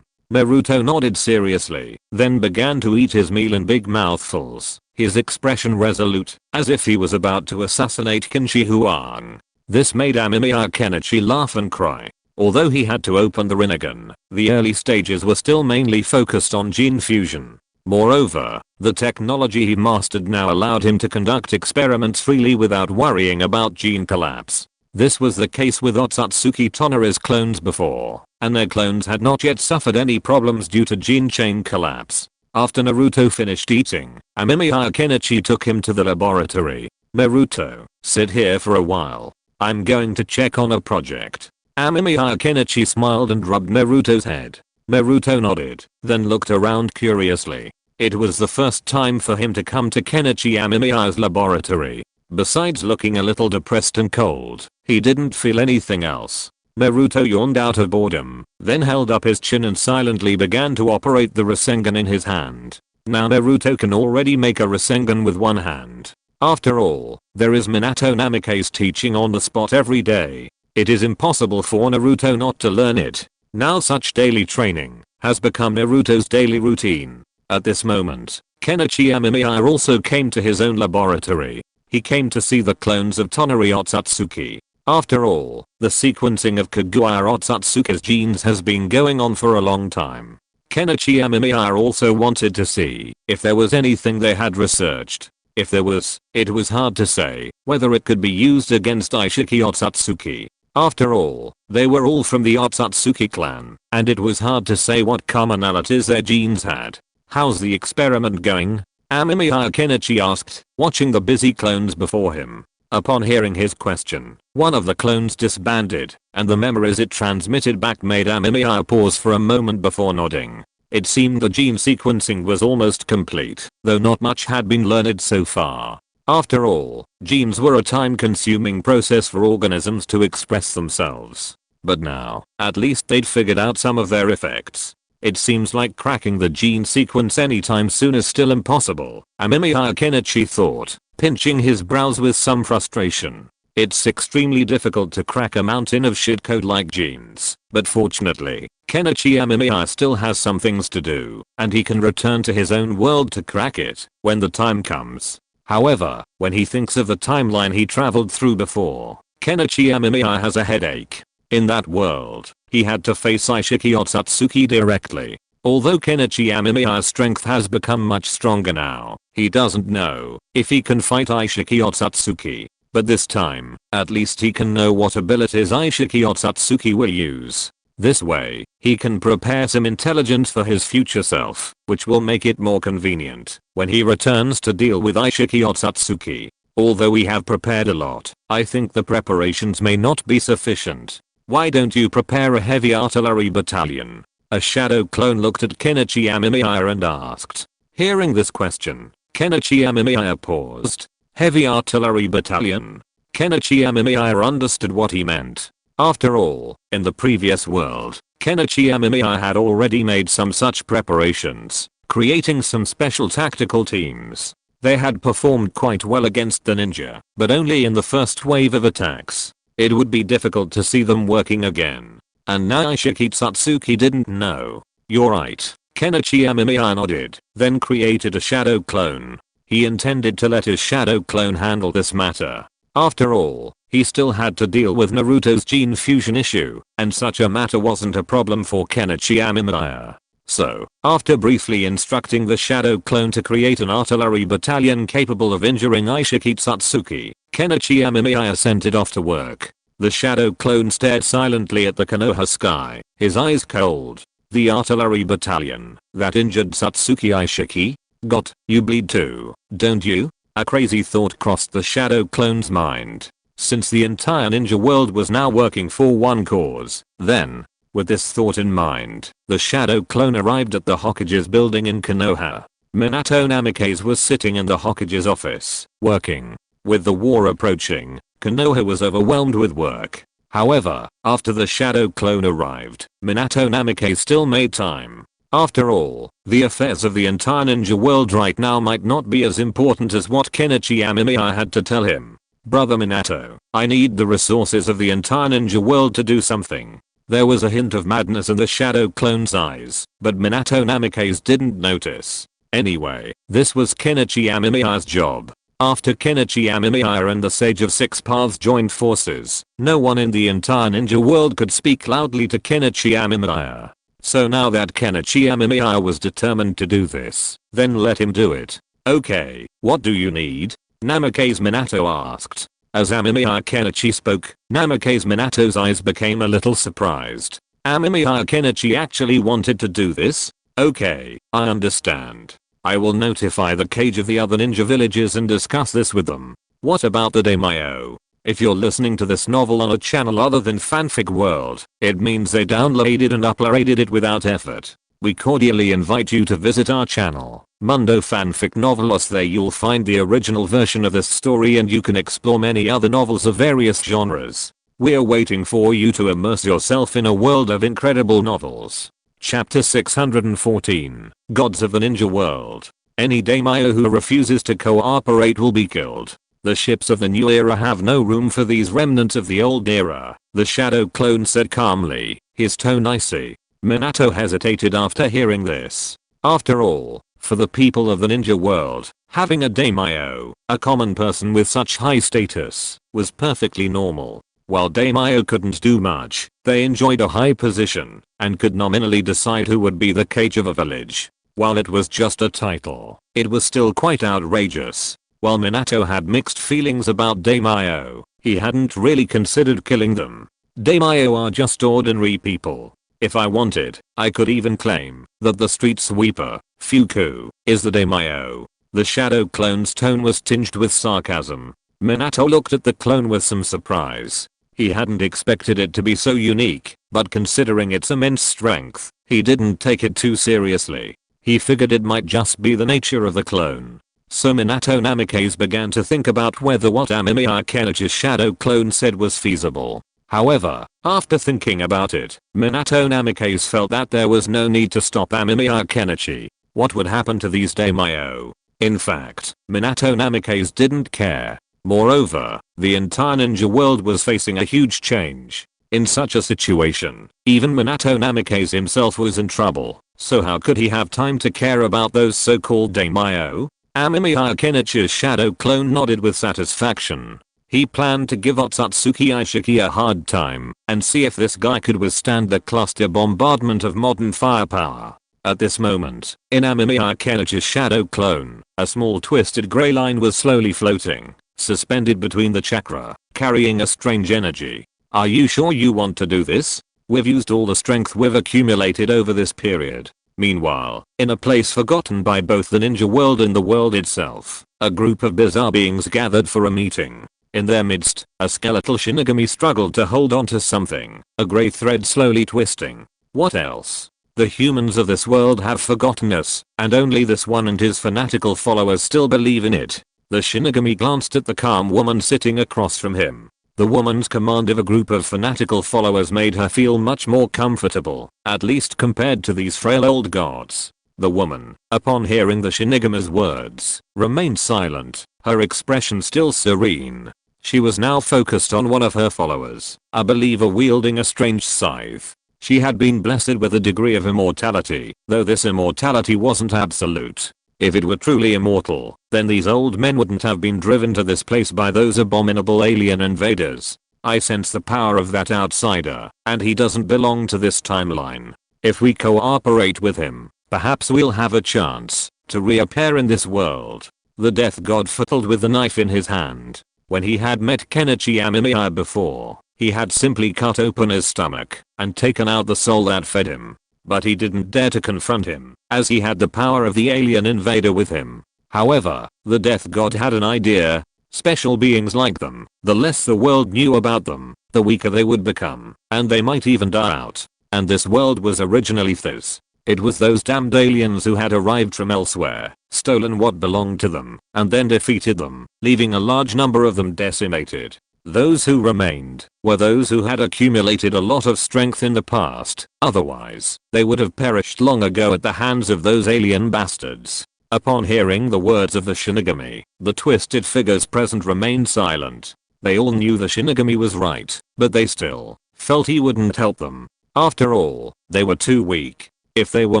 Naruto nodded seriously, then began to eat his meal in big mouthfuls, his expression resolute, as if he was about to assassinate Kenshi Huang. This made Amemiya Kenichi laugh and cry. Although he had to open the Rinnegan, the early stages were still mainly focused on gene fusion. Moreover, the technology he mastered now allowed him to conduct experiments freely without worrying about gene collapse. This was the case with Otsutsuki Tonari's clones before, and their clones had not yet suffered any problems due to gene chain collapse. After Naruto finished eating, Amemiya Kenichi took him to the laboratory. Naruto, sit here for a while. I'm going to check on a project. Amemiya Kenichi smiled and rubbed Naruto's head. Naruto nodded, then looked around curiously. It was the first time for him to come to Kenichi Amemiya's laboratory. Besides looking a little depressed and cold, he didn't feel anything else. Naruto yawned out of boredom, then held up his chin and silently began to operate the Rasengan in his hand. Now Naruto can already make a Rasengan with one hand. After all, there is Minato Namikaze teaching on the spot every day. It is impossible for Naruto not to learn it. Now such daily training has become Naruto's daily routine. At this moment, Kenichi Amemiya also came to his own laboratory. He came to see the clones of Tonari Otsutsuki. After all, the sequencing of Kaguya Otsutsuki's genes has been going on for a long time. Kenichi Amemiya also wanted to see if there was anything they had researched. If there was, it was hard to say whether it could be used against Ishiki Otsutsuki. After all, they were all from the Otsutsuki clan, and it was hard to say what commonalities their genes had. How's the experiment going? Amemiya Kenichi asked, watching the busy clones before him. Upon hearing his question, one of the clones disbanded, and the memories it transmitted back made Amemiya pause for a moment before nodding. It seemed the gene sequencing was almost complete, though not much had been learned so far. After all, genes were a time-consuming process for organisms to express themselves. But now, at least they'd figured out some of their effects. It seems like cracking the gene sequence anytime soon is still impossible, Amemiya Kenichi thought, pinching his brows with some frustration. It's extremely difficult to crack a mountain of shitcode like genes, but fortunately, Kenichi Amemiya still has some things to do, and he can return to his own world to crack it when the time comes. However, when he thinks of the timeline he traveled through before, Kenichi Amemiya has a headache. In that world, he had to face Ishiki Otsutsuki directly. Although Kenichi Amemiya's strength has become much stronger now, he doesn't know if he can fight Ishiki Otsutsuki. But this time, at least he can know what abilities Ishiki Otsutsuki will use. This way, he can prepare some intelligence for his future self, which will make it more convenient when he returns to deal with Ishiki Otsutsuki. Although we have prepared a lot, I think the preparations may not be sufficient. Why don't you prepare a heavy artillery battalion? A shadow clone looked at Kenichi Amemiya and asked. Hearing this question, Kenichi Amemiya paused. Heavy artillery battalion? Kenichi Amemiya understood what he meant. After all, in the previous world, Kenichi Amemiya had already made some such preparations, creating some special tactical teams. They had performed quite well against the ninja, but only in the first wave of attacks. It would be difficult to see them working again. And now Ishiki Otsutsuki didn't know. You're right. Kenichi Amemiya nodded, then created a shadow clone. He intended to let his shadow clone handle this matter. After all, he still had to deal with Naruto's gene fusion issue, and such a matter wasn't a problem for Kenichi Amemiya. So, after briefly instructing the shadow clone to create an artillery battalion capable of injuring Ishiki Otsutsuki, Kenichi Amemiya sent it off to work. The shadow clone stared silently at the Konoha sky, his eyes cold. The artillery battalion that injured Otsutsuki Ishiki? Got, you bleed too, don't you? A crazy thought crossed the shadow clone's mind. Since the entire ninja world was now working for one cause, then, with this thought in mind, the shadow clone arrived at the Hokage's building in Konoha. Minato Namikaze was sitting in the Hokage's office, working. With the war approaching, Konoha was overwhelmed with work. However, after the shadow clone arrived, Minato Namikaze still made time. After all, the affairs of the entire ninja world right now might not be as important as what Kenichi Amemiya had to tell him. Brother Minato, I need the resources of the entire ninja world to do something. There was a hint of madness in the shadow clone's eyes, but Minato Namikaze didn't notice. Anyway, this was Kenichi Amemiya's job. After Kenichi Amemiya and the Sage of Six Paths joined forces, no one in the entire ninja world could speak loudly to Kenichi Amemiya. So now that Kenichi Amemiya was determined to do this, then let him do it. Okay, what do you need? Namikaze Minato asked. As Amemiya Kenichi spoke, Namikaze Minato's eyes became a little surprised. Amemiya Kenichi actually wanted to do this? Okay, I understand. I will notify the Kage of the other ninja villages and discuss this with them. What about the daimyo? If you're listening to this novel on a channel other than Fanfic World, it means they downloaded and uploaded it without effort. We cordially invite you to visit our channel, Mundo Fanfic Novelos. There you'll find the original version of this story and you can explore many other novels of various genres. We're waiting for you to immerse yourself in a world of incredible novels. Chapter 614, Gods of the Ninja World. Any daimyo who refuses to cooperate will be killed. The ships of the new era have no room for these remnants of the old era, the shadow clone said calmly, his tone icy. Minato hesitated after hearing this. After all, for the people of the ninja world, having a daimyo, a common person with such high status, was perfectly normal. While daimyo couldn't do much, they enjoyed a high position, and could nominally decide who would be the Kage of a village. While it was just a title, it was still quite outrageous. While Minato had mixed feelings about daimyo, he hadn't really considered killing them. Daimyo are just ordinary people. If I wanted, I could even claim that the street sweeper, Fuku, is the daimyo. The shadow clone's tone was tinged with sarcasm. Minato looked at the clone with some surprise. He hadn't expected it to be so unique, but considering its immense strength, he didn't take it too seriously. He figured it might just be the nature of the clone. So Minato Namikaze began to think about whether what Amemiya Kenichi's shadow clone said was feasible. However, after thinking about it, Minato Namikaze felt that there was no need to stop Amemiya Kenichi. What would happen to these daimyo? In fact, Minato Namikaze didn't care. Moreover, the entire ninja world was facing a huge change. In such a situation, even Minato Namikaze himself was in trouble, so how could he have time to care about those so-called daimyo? Amemiya Kenichi's shadow clone nodded with satisfaction. He planned to give Otsutsuki Ishiki a hard time and see if this guy could withstand the cluster bombardment of modern firepower. At this moment, in Amemiya Kenichi's shadow clone, a small twisted grey line was slowly floating, suspended between the chakra, carrying a strange energy. Are you sure you want to do this? We've used all the strength we've accumulated over this period. Meanwhile, in a place forgotten by both the ninja world and the world itself, a group of bizarre beings gathered for a meeting. In their midst, a skeletal Shinigami struggled to hold on to something, a grey thread slowly twisting. What else? The humans of this world have forgotten us, and only this one and his fanatical followers still believe in it. The Shinigami glanced at the calm woman sitting across from him. The woman's command of a group of fanatical followers made her feel much more comfortable, at least compared to these frail old gods. The woman, upon hearing the Shinigami's words, remained silent, her expression still serene. She was now focused on one of her followers, a believer wielding a strange scythe. She had been blessed with a degree of immortality, though this immortality wasn't absolute. If it were truly immortal, then these old men wouldn't have been driven to this place by those abominable alien invaders. I sense the power of that outsider, and he doesn't belong to this timeline. If we cooperate with him, perhaps we'll have a chance to reappear in this world. The death god fiddled with the knife in his hand. When he had met Kenichi Amemiya before, he had simply cut open his stomach and taken out the soul that fed him. But he didn't dare to confront him, as he had the power of the alien invader with him. However, the death god had an idea. Special beings like them, the less the world knew about them, the weaker they would become, and they might even die out. And this world was originally this. It was those damned aliens who had arrived from elsewhere, stolen what belonged to them, and then defeated them, leaving a large number of them decimated. Those who remained were those who had accumulated a lot of strength in the past, otherwise, they would have perished long ago at the hands of those alien bastards. Upon hearing the words of the Shinigami, the twisted figures present remained silent. They all knew the Shinigami was right, but they still felt he wouldn't help them. After all, they were too weak. If they were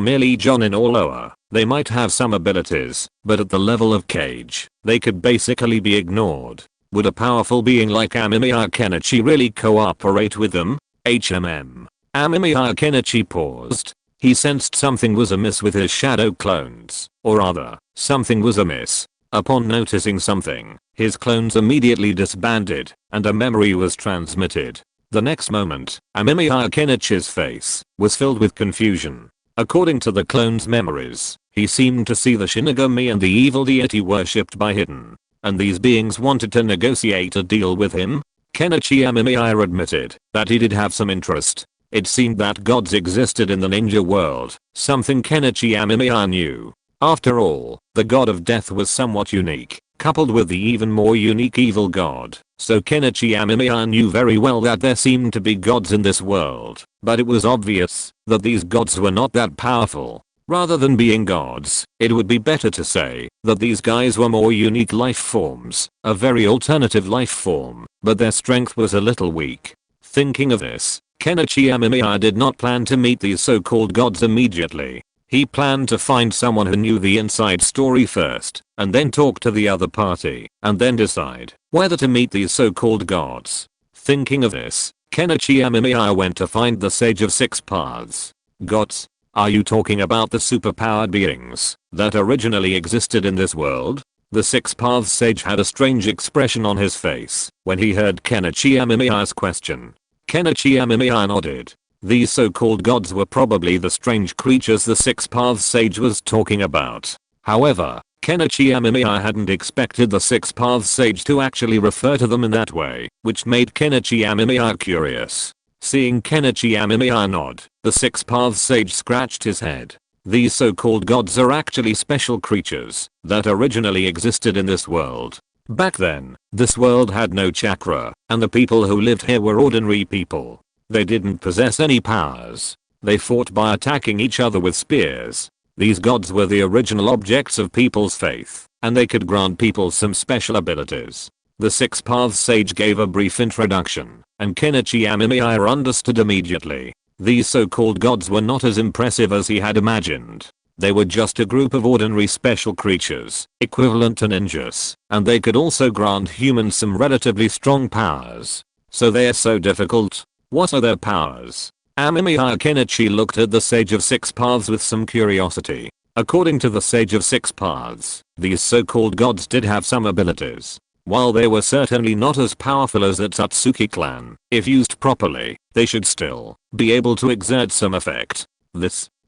merely Jonin or lower, they might have some abilities, but at the level of Kage, they could basically be ignored. Would a powerful being like Amemiya Kenichi really cooperate with them? Amemiya Kenichi paused. He sensed something was amiss with his shadow clones, or rather, something was amiss. Upon noticing something, his clones immediately disbanded, and a memory was transmitted. The next moment, Amemiya Kenichi's face was filled with confusion. According to the clone's memories, he seemed to see the Shinigami and the evil deity worshipped by Hidden. And these beings wanted to negotiate a deal with him? Kenichi Amemiya admitted that he did have some interest. It seemed that gods existed in the ninja world, something Kenichi Amemiya knew. After all, the god of death was somewhat unique, coupled with the even more unique evil god, so Kenichi Amemiya knew very well that there seemed to be gods in this world, but it was obvious that these gods were not that powerful. Rather than being gods, it would be better to say that these guys were more unique life forms, a very alternative life form, but their strength was a little weak. Thinking of this, Kenichi Amemiya did not plan to meet these so-called gods immediately. He planned to find someone who knew the inside story first, and then talk to the other party, and then decide whether to meet these so-called gods. Thinking of this, Kenichi Amemiya went to find the Sage of Six Paths. Gods? Are you talking about the superpowered beings that originally existed in this world? The Six Paths Sage had a strange expression on his face when he heard Kenichi Amemiya's question. Kenichi Amemiya nodded. These so-called gods were probably the strange creatures the Six Paths Sage was talking about. However, Kenichi Amemiya hadn't expected the Six Paths Sage to actually refer to them in that way, which made Kenichi Amemiya curious. Seeing Kenichi Amemiya nod, the Six Paths Sage scratched his head. These so-called gods are actually special creatures that originally existed in this world. Back then, this world had no chakra, and the people who lived here were ordinary people. They didn't possess any powers. They fought by attacking each other with spears. These gods were the original objects of people's faith, and they could grant people some special abilities. The Six Paths Sage gave a brief introduction, and Kenichi Amemiya understood immediately. These so-called gods were not as impressive as he had imagined. They were just a group of ordinary special creatures, equivalent to ninjas, and they could also grant humans some relatively strong powers. So they are so difficult? What are their powers? Amemiya Kenichi looked at the Sage of Six Paths with some curiosity. According to the Sage of Six Paths, these so-called gods did have some abilities. While they were certainly not as powerful as the Tatsuki clan, if used properly, they should still be able to exert some effect.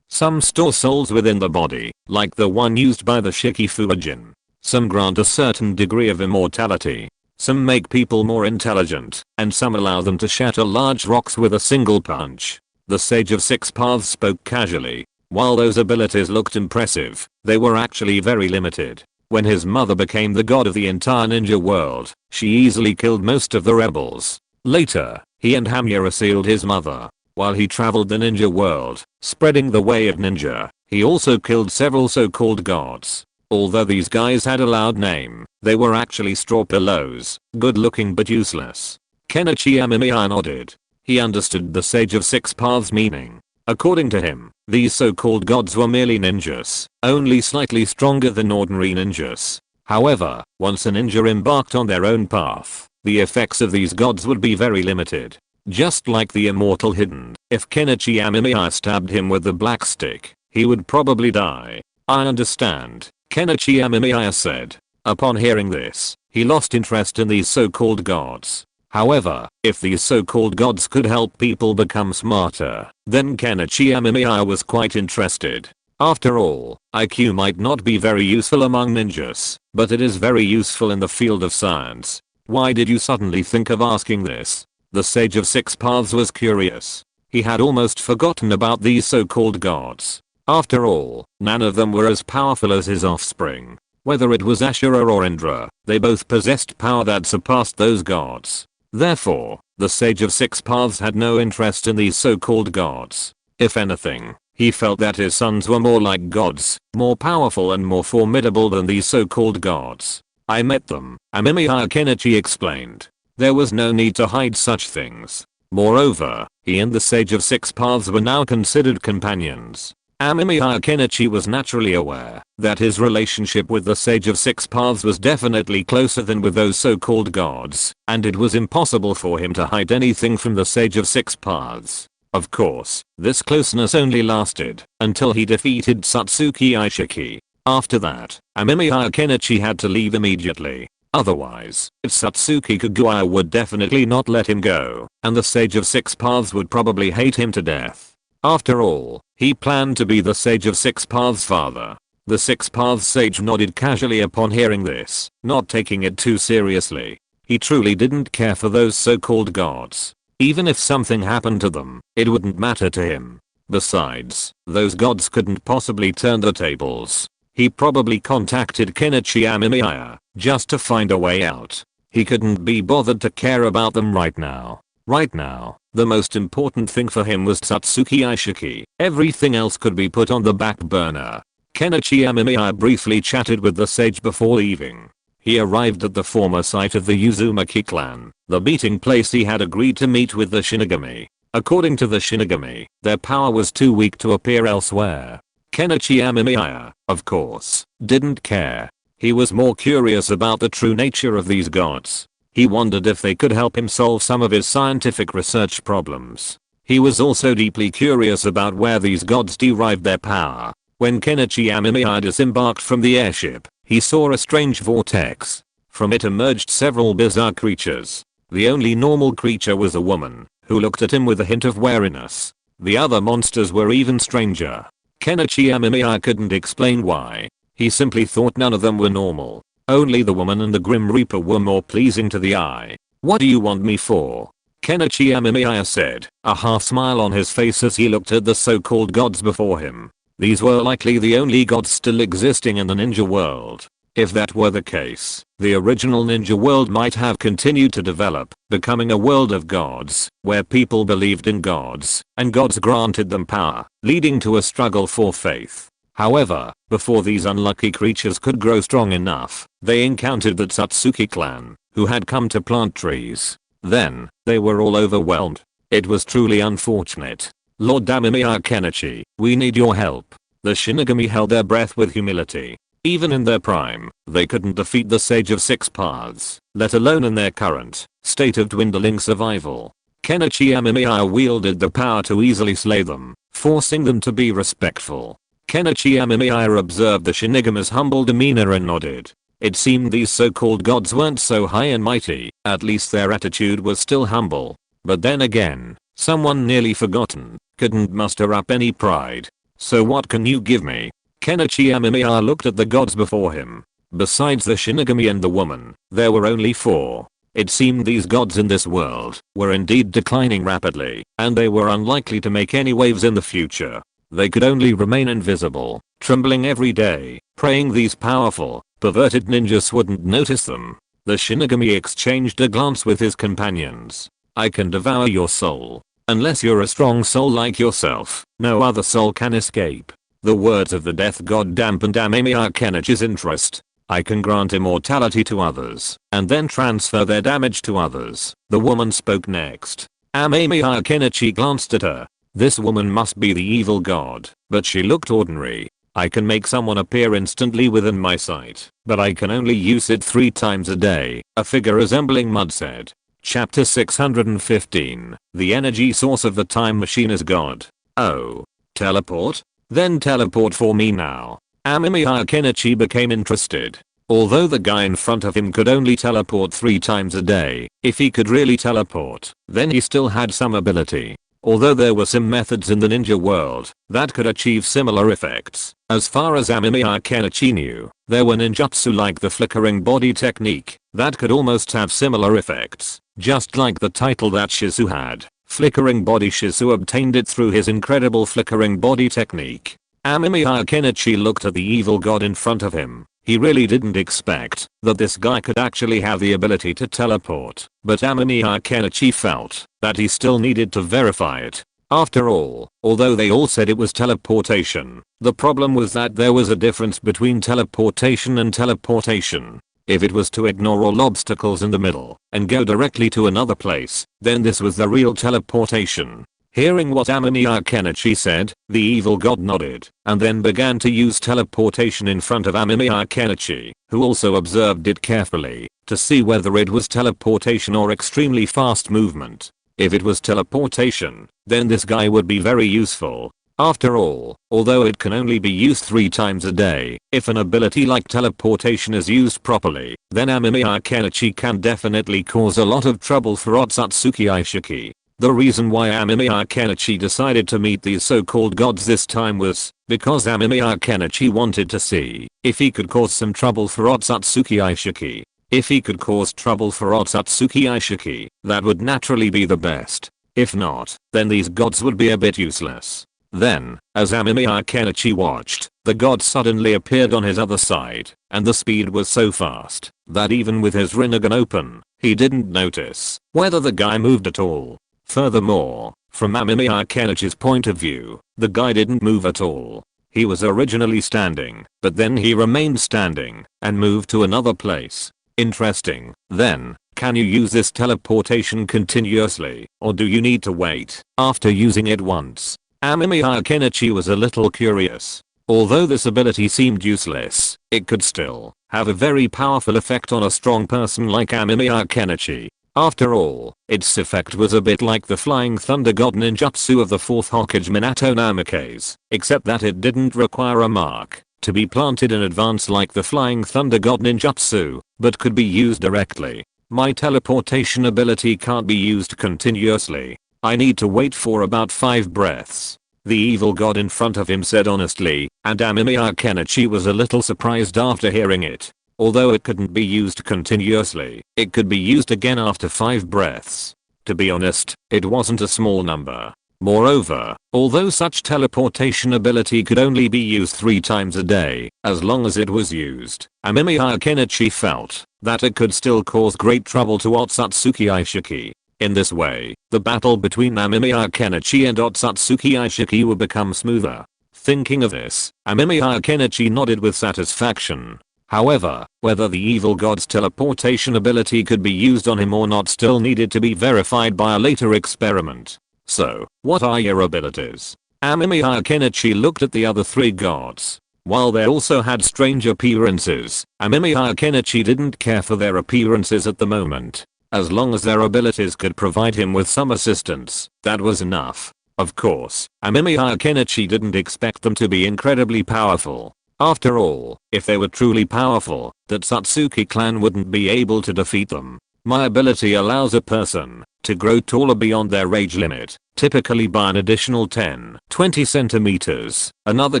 Some store souls within the body, like the one used by the Shikifujin. Some grant a certain degree of immortality. Some make people more intelligent, and some allow them to shatter large rocks with a single punch. The Sage of Six Paths spoke casually. While those abilities looked impressive, they were actually very limited. When his mother became the god of the entire ninja world, she easily killed most of the rebels. Later, he and Hamura sealed his mother. While he traveled the ninja world, spreading the way of ninja, he also killed several so-called gods. Although these guys had a loud name, they were actually straw pillows, good looking but useless. Kenichi Amemiya nodded. He understood the Sage of Six Paths meaning. According to him, these so-called gods were merely ninjas, only slightly stronger than ordinary ninjas. However, once a ninja embarked on their own path, the effects of these gods would be very limited. Just like the immortal Hidden, if Kenichi Amemiya stabbed him with the black stick, he would probably die. I understand, Kenichi Amemiya said. Upon hearing this, he lost interest in these so-called gods. However, if these so-called gods could help people become smarter, then Kenichi Amemiya was quite interested. After all, IQ might not be very useful among ninjas, but it is very useful in the field of science. Why did you suddenly think of asking this? The Sage of Six Paths was curious. He had almost forgotten about these so-called gods. After all, none of them were as powerful as his offspring. Whether it was Ashura or Indra, they both possessed power that surpassed those gods. Therefore, the Sage of Six Paths had no interest in these so-called gods. If anything, he felt that his sons were more like gods, more powerful and more formidable than these so-called gods. I met them, Amemiya Kenichi explained. There was no need to hide such things. Moreover, he and the Sage of Six Paths were now considered companions. Amemiya Kenichi was naturally aware that his relationship with the Sage of Six Paths was definitely closer than with those so-called gods, and it was impossible for him to hide anything from the Sage of Six Paths. Of course, this closeness only lasted until he defeated Satsuki Aishiki. After that, Amemiya Kenichi had to leave immediately. Otherwise, Satsuki Kagura would definitely not let him go, and the Sage of Six Paths would probably hate him to death. After all, he planned to be the Sage of Six Paths' father. The Six Paths Sage nodded casually upon hearing this, not taking it too seriously. He truly didn't care for those so-called gods. Even if something happened to them, it wouldn't matter to him. Besides, those gods couldn't possibly turn the tables. He probably contacted Kenichi Amemiya just to find a way out. He couldn't be bothered to care about them right now. Right now, the most important thing for him was Satsuki Aishiki. Everything else could be put on the back burner. Kenichi Amemiya briefly chatted with the sage before leaving. He arrived at the former site of the Uzumaki clan, the meeting place he had agreed to meet with the Shinigami. According to the Shinigami, their power was too weak to appear elsewhere. Kenichi Amemiya, of course, didn't care. He was more curious about the true nature of these gods. He wondered if they could help him solve some of his scientific research problems. He was also deeply curious about where these gods derived their power. When Kenichi Amemiya disembarked from the airship, he saw a strange vortex. From it emerged several bizarre creatures. The only normal creature was a woman, who looked at him with a hint of wariness. The other monsters were even stranger. Kenichi Amemiya couldn't explain why. He simply thought none of them were normal. Only the woman and the Grim Reaper were more pleasing to the eye. "What do you want me for?" Kenichi Amemiya said, a half smile on his face as he looked at the so-called gods before him. These were likely the only gods still existing in the ninja world. If that were the case, the original ninja world might have continued to develop, becoming a world of gods, where people believed in gods, and gods granted them power, leading to a struggle for faith. However, before these unlucky creatures could grow strong enough, they encountered the Satsuki clan, who had come to plant trees. Then, they were all overwhelmed. It was truly unfortunate. "Lord Amemiya Kenichi, we need your help." The Shinigami held their breath with humility. Even in their prime, they couldn't defeat the Sage of Six Paths, let alone in their current state of dwindling survival. Kenichi Amemiya wielded the power to easily slay them, forcing them to be respectful. Kenichi Amemiya observed the Shinigami's humble demeanor and nodded. It seemed these so-called gods weren't so high and mighty, at least their attitude was still humble. But then again, someone nearly forgotten couldn't muster up any pride. "So what can you give me?" Kenichi Amemiya looked at the gods before him. Besides the Shinigami and the woman, there were only 4. It seemed these gods in this world were indeed declining rapidly, and they were unlikely to make any waves in the future. They could only remain invisible, trembling every day, praying these powerful, perverted ninjas wouldn't notice them. The Shinigami exchanged a glance with his companions. "I can devour your soul. Unless you're a strong soul like yourself, no other soul can escape." The words of the death god dampened Amemiya Kenichi's interest. "I can grant immortality to others, and then transfer their damage to others." The woman spoke next. Amemiya Kenichi glanced at her. This woman must be the evil god, but she looked ordinary. "I can make someone appear instantly within my sight, but I can only use it 3 times a day," a figure resembling mud said. Chapter 615. The energy source of the time machine is God. "Oh. Teleport? Then teleport for me now." Amemiya Kenichi became interested. Although the guy in front of him could only teleport 3 times a day, if he could really teleport, then he still had some ability. Although there were some methods in the ninja world that could achieve similar effects, as far as Amemiya Kenichi knew, there were ninjutsu like the flickering body technique that could almost have similar effects, just like the title that Shizu had. Flickering body. Shizu obtained it through his incredible flickering body technique. Amemiya Kenichi looked at the evil god in front of him. He really didn't expect that this guy could actually have the ability to teleport, but Amemiya Kenichi felt that he still needed to verify it. After all, although they all said it was teleportation, the problem was that there was a difference between teleportation and teleportation. If it was to ignore all obstacles in the middle and go directly to another place, then this was the real teleportation. Hearing what Amemiya Kenichi said, the evil god nodded, and then began to use teleportation in front of Amemiya Kenichi, who also observed it carefully, to see whether it was teleportation or extremely fast movement. If it was teleportation, then this guy would be very useful. After all, although it can only be used 3 times a day, if an ability like teleportation is used properly, then Amemiya Kenichi can definitely cause a lot of trouble for Otsutsuki Aishiki. The reason why Amemiya Kenichi decided to meet these so-called gods this time was because Amemiya Kenichi wanted to see if he could cause some trouble for Otsutsuki Aishiki. If he could cause trouble for Otsutsuki Aishiki, that would naturally be the best. If not, then these gods would be a bit useless. Then, as Amemiya Kenichi watched, the god suddenly appeared on his other side, and the speed was so fast that even with his Rinnegan open, he didn't notice whether the guy moved at all. Furthermore, from Amemiya Kenichi's point of view, the guy didn't move at all. He was originally standing, but then he remained standing and moved to another place. Interesting. Then, can you use this teleportation continuously, or do you need to wait after using it once? Amemiya Kenichi was a little curious. Although this ability seemed useless, it could still have a very powerful effect on a strong person like Amemiya Kenichi. After all, its effect was a bit like the Flying Thunder God ninjutsu of the 4th Hokage Minato Namikaze, except that it didn't require a mark to be planted in advance like the Flying Thunder God ninjutsu, but could be used directly. My teleportation ability can't be used continuously. I need to wait for about 5 breaths. The evil god in front of him said honestly, and Amemiya Kenichi was a little surprised after hearing it. Although it couldn't be used continuously, it could be used again after 5 breaths. To be honest, it wasn't a small number. Moreover, although such teleportation ability could only be used 3 times a day, as long as it was used, Amemiya Kenichi felt that it could still cause great trouble to Otsutsuki Aishiki. In this way, the battle between Amemiya Kenichi and Otsutsuki Aishiki would become smoother. Thinking of this, Amemiya Kenichi nodded with satisfaction. However, whether the evil god's teleportation ability could be used on him or not still needed to be verified by a later experiment. So, what are your abilities? Amemiya Kenichi looked at the other 3 gods. While they also had strange appearances, Amemiya Kenichi didn't care for their appearances at the moment. As long as their abilities could provide him with some assistance, that was enough. Of course, Amemiya Kenichi didn't expect them to be incredibly powerful. After all, if they were truly powerful, the Satsuki clan wouldn't be able to defeat them. My ability allows a person to grow taller beyond their age limit, typically by an additional 10-20 centimeters, another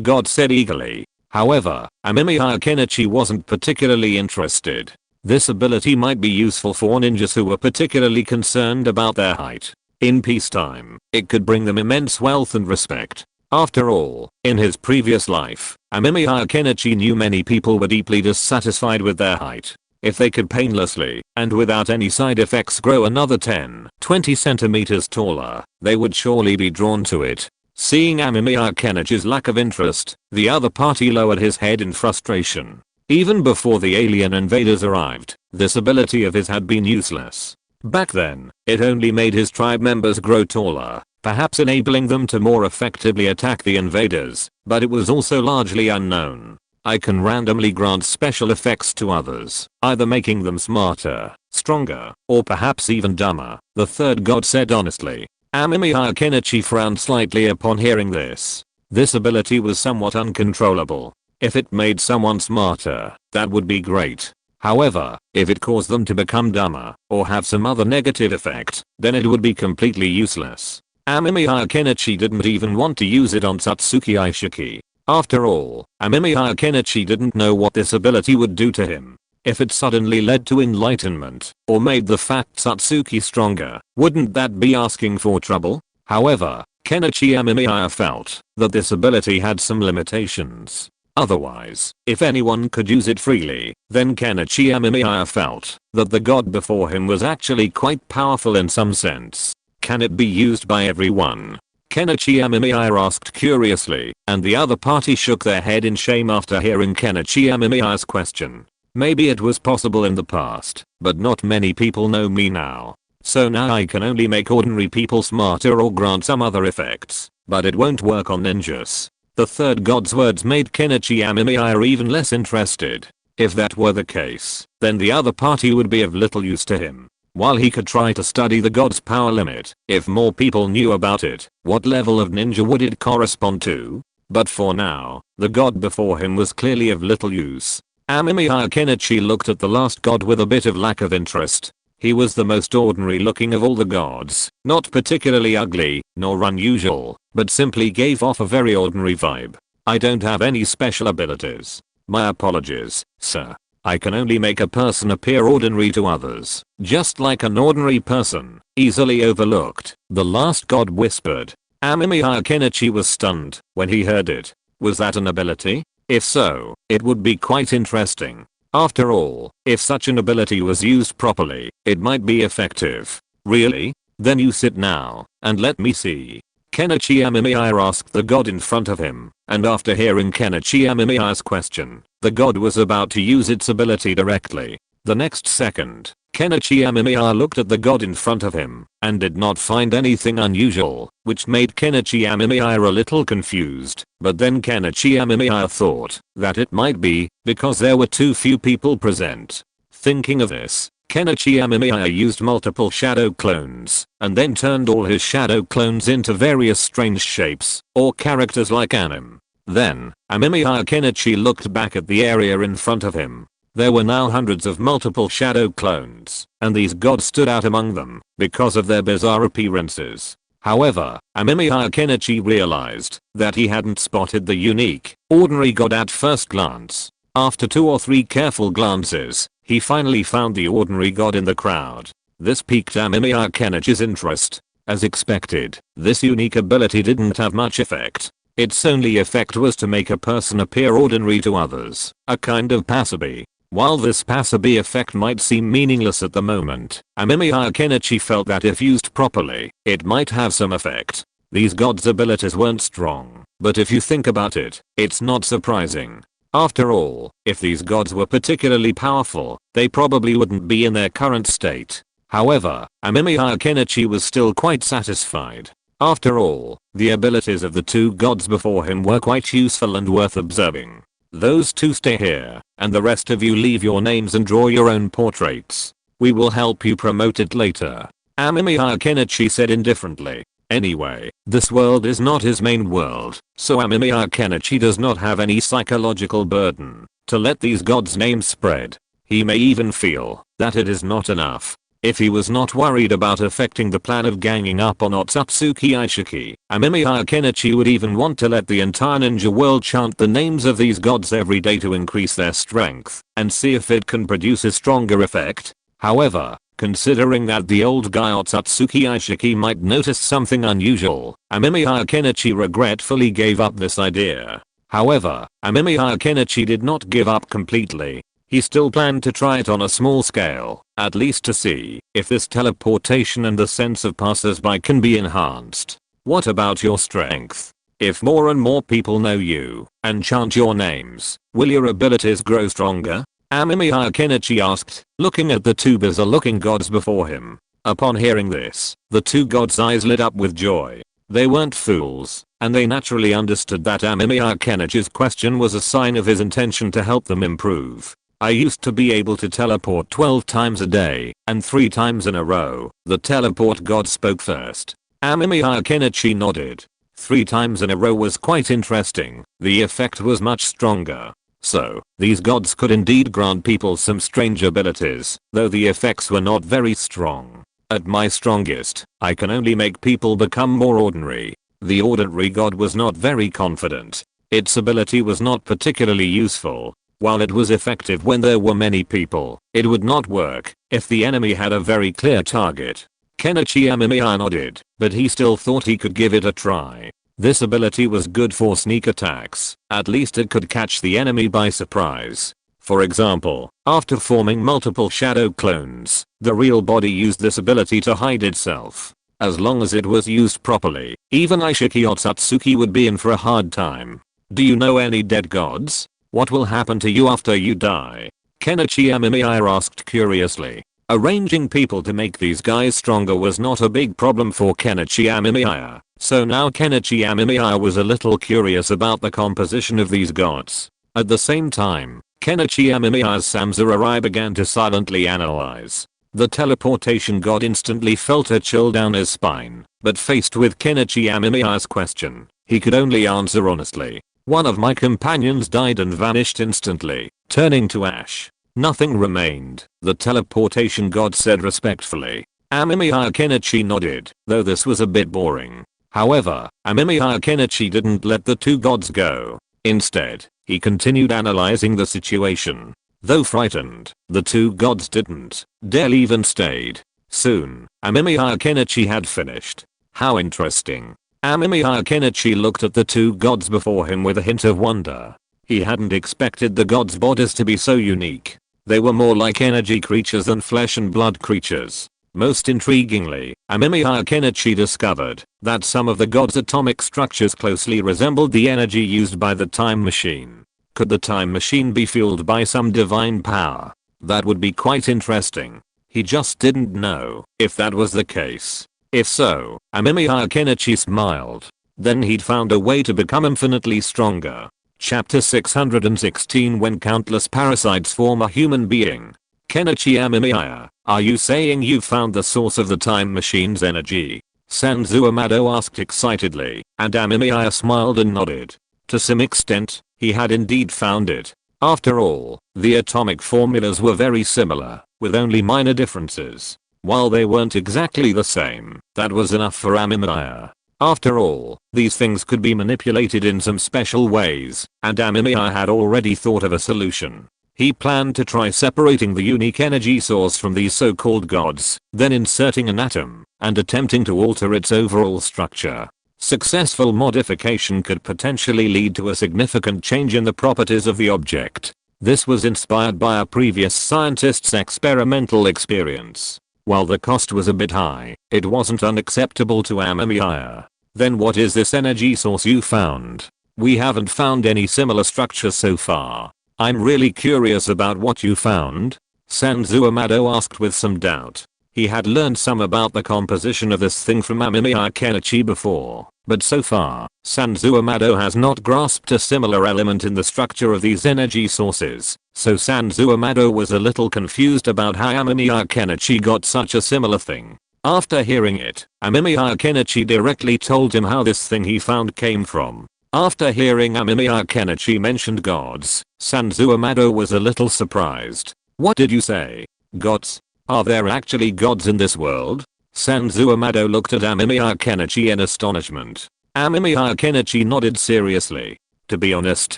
god said eagerly. However, Amemiya Kenichi wasn't particularly interested. This ability might be useful for ninjas who were particularly concerned about their height. In peacetime, it could bring them immense wealth and respect. After all, in his previous life, Amemiya Kenichi knew many people were deeply dissatisfied with their height. If they could painlessly, and without any side effects grow another 10-20 centimeters taller, they would surely be drawn to it. Seeing Amemiya Kenichi's lack of interest, the other party lowered his head in frustration. Even before the alien invaders arrived, this ability of his had been useless. Back then, it only made his tribe members grow taller, perhaps enabling them to more effectively attack the invaders, but it was also largely unknown. I can randomly grant special effects to others, either making them smarter, stronger, or perhaps even dumber, the 3rd god said honestly. Amemiya Kenichi frowned slightly upon hearing this. This ability was somewhat uncontrollable. If it made someone smarter, that would be great. However, if it caused them to become dumber, or have some other negative effect, then it would be completely useless. Amemiya Kenichi didn't even want to use it on Satsuki Aishiki. After all, Amemiya Kenichi didn't know what this ability would do to him. If it suddenly led to enlightenment, or made the fat Satsuki stronger, wouldn't that be asking for trouble? However, Kenichi Amemiya felt that this ability had some limitations. Otherwise, if anyone could use it freely, then Kenichi Amemiya felt that the god before him was actually quite powerful in some sense. Can it be used by everyone? Kenichi Amemiya asked curiously, and the other party shook their head in shame after hearing Kenichi Amemiya's question. Maybe it was possible in the past, but not many people know me now. So now I can only make ordinary people smarter or grant some other effects, but it won't work on ninjas. The 3rd god's words made Kenichi Amemiya even less interested. If that were the case, then the other party would be of little use to him. While he could try to study the god's power limit, if more people knew about it, what level of ninja would it correspond to? But for now, the god before him was clearly of little use. Amemiya Kenichi looked at the last god with a bit of lack of interest. He was the most ordinary looking of all the gods, not particularly ugly, nor unusual, but simply gave off a very ordinary vibe. I don't have any special abilities. My apologies, sir. I can only make a person appear ordinary to others, just like an ordinary person, easily overlooked, the last god whispered. Amemiya Kenichi was stunned when he heard it. Was that an ability? If so, it would be quite interesting. After all, if such an ability was used properly, it might be effective. Really? Then you sit now, and let me see. Kenichi Amemiya asked the god in front of him, and after hearing Kenichi Amemiya's question, the god was about to use its ability directly. The next second, Kenichi Amemiya looked at the god in front of him, and did not find anything unusual, which made Kenichi Amemiya a little confused, but then Kenichi Amemiya thought that it might be because there were too few people present. Thinking of this, Kenichi Amemiya used multiple shadow clones, and then turned all his shadow clones into various strange shapes, or characters like anime. Then, Amemiya Kenichi looked back at the area in front of him. There were now hundreds of multiple shadow clones, and these gods stood out among them, because of their bizarre appearances. However, Amemiya Kenichi realized that he hadn't spotted the unique, ordinary god at first glance. After 2 or 3 careful glances, he finally found the ordinary god in the crowd. This piqued Amemiya Kenichi's interest. As expected, this unique ability didn't have much effect. Its only effect was to make a person appear ordinary to others, a kind of passerby. While this passerby effect might seem meaningless at the moment, Amemiya Kenichi felt that if used properly, it might have some effect. These gods' abilities weren't strong, but if you think about it, it's not surprising. After all, if these gods were particularly powerful, they probably wouldn't be in their current state. However, Amemiya Kenichi was still quite satisfied. After all, the abilities of the 2 gods before him were quite useful and worth observing. Those 2 stay here, and the rest of you leave your names and draw your own portraits. We will help you promote it later. Amemiya Kenichi said indifferently. Anyway, this world is not his main world, so Amemiya Kenichi does not have any psychological burden to let these gods' names spread. He may even feel that it is not enough. If he was not worried about affecting the plan of ganging up on Otsutsuki Aishiki, Amemiya Kenichi would even want to let the entire ninja world chant the names of these gods every day to increase their strength and see if it can produce a stronger effect. However, considering that the old guy Otsutsuki Aishiki might notice something unusual, Amemiya Kenichi regretfully gave up this idea. However, Amemiya Kenichi did not give up completely. He still planned to try it on a small scale, at least to see if this teleportation and the sense of passers-by can be enhanced. What about your strength? If more and more people know you and chant your names, will your abilities grow stronger? Amemiya Kenichi asked, looking at the 2 bizarre-looking gods before him. Upon hearing this, the 2 gods' eyes lit up with joy. They weren't fools, and they naturally understood that Amemiya Kenichi's question was a sign of his intention to help them improve. I used to be able to teleport 12 times a day, and 3 times in a row. The teleport god spoke first. Amemiya Kenichi nodded. 3 times in a row was quite interesting. The effect was much stronger. So, these gods could indeed grant people some strange abilities, though the effects were not very strong. At my strongest, I can only make people become more ordinary. The ordinary god was not very confident. Its ability was not particularly useful. While it was effective when there were many people, it would not work if the enemy had a very clear target. Kenichi Amemiya nodded, but he still thought he could give it a try. This ability was good for sneak attacks. At least it could catch the enemy by surprise. For example, after forming multiple shadow clones, the real body used this ability to hide itself. As long as it was used properly, even Aishiki Otsutsuki would be in for a hard time. Do you know any dead gods? What will happen to you after you die? Kenichi Amemiya asked curiously. Arranging people to make these guys stronger was not a big problem for Kenichi Amemiya, so now Kenichi Amemiya was a little curious about the composition of these gods. At the same time, Kenichi Amemiya's samurai began to silently analyze. The teleportation god instantly felt a chill down his spine, but faced with Kenichi Amemiya's question, he could only answer honestly. One of my companions died and vanished instantly, turning to ash. Nothing remained, the teleportation god said respectfully. Amemiya Kenichi nodded, though this was a bit boring. However, Amemiya Kenichi didn't let the 2 gods go. Instead, he continued analyzing the situation. Though frightened, the two gods didn't dare leave and stayed. Soon, Amemiya Kenichi had finished. How interesting. Amemiya Kenichi looked at the two gods before him with a hint of wonder. He hadn't expected the gods' bodies to be so unique. They were more like energy creatures than flesh and blood creatures. Most intriguingly, Amemiya Kenichi discovered that some of the gods' atomic structures closely resembled the energy used by the time machine. Could the time machine be fueled by some divine power? That would be quite interesting. He just didn't know if that was the case. If so, Amemiya Kenichi smiled. Then he'd found a way to become infinitely stronger. Chapter 616 When countless parasites form a human being. Kenichi Amemiya, are you saying you found the source of the time machine's energy? Sanzu Amado asked excitedly, and Amemiya smiled and nodded. To some extent, he had indeed found it. After all, the atomic formulas were very similar, with only minor differences. While they weren't exactly the same, that was enough for Amemiya. After all, these things could be manipulated in some special ways, and Amemiya had already thought of a solution. He planned to try separating the unique energy source from these so-called gods, then inserting an atom, and attempting to alter its overall structure. Successful modification could potentially lead to a significant change in the properties of the object. This was inspired by a previous scientist's experimental experience. While the cost was a bit high, it wasn't unacceptable to Amemiya. Then what is this energy source you found? We haven't found any similar structure so far. I'm really curious about what you found. Sanzu Amado asked with some doubt. He had learned some about the composition of this thing from Amemiya Kenichi before, but so far, Sanzu Amado has not grasped a similar element in the structure of these energy sources, so Sanzu Amado was a little confused about how Amemiya Kenichi got such a similar thing. After hearing it, Amemiya Kenichi directly told him how this thing he found came from. After hearing Amemiya Kenichi mentioned gods, Sanzu Amado was a little surprised. What did you say? Gods? Are there actually gods in this world? Sanzu Amado looked at Amemiya Kenichi in astonishment. Amemiya Kenichi nodded seriously. To be honest,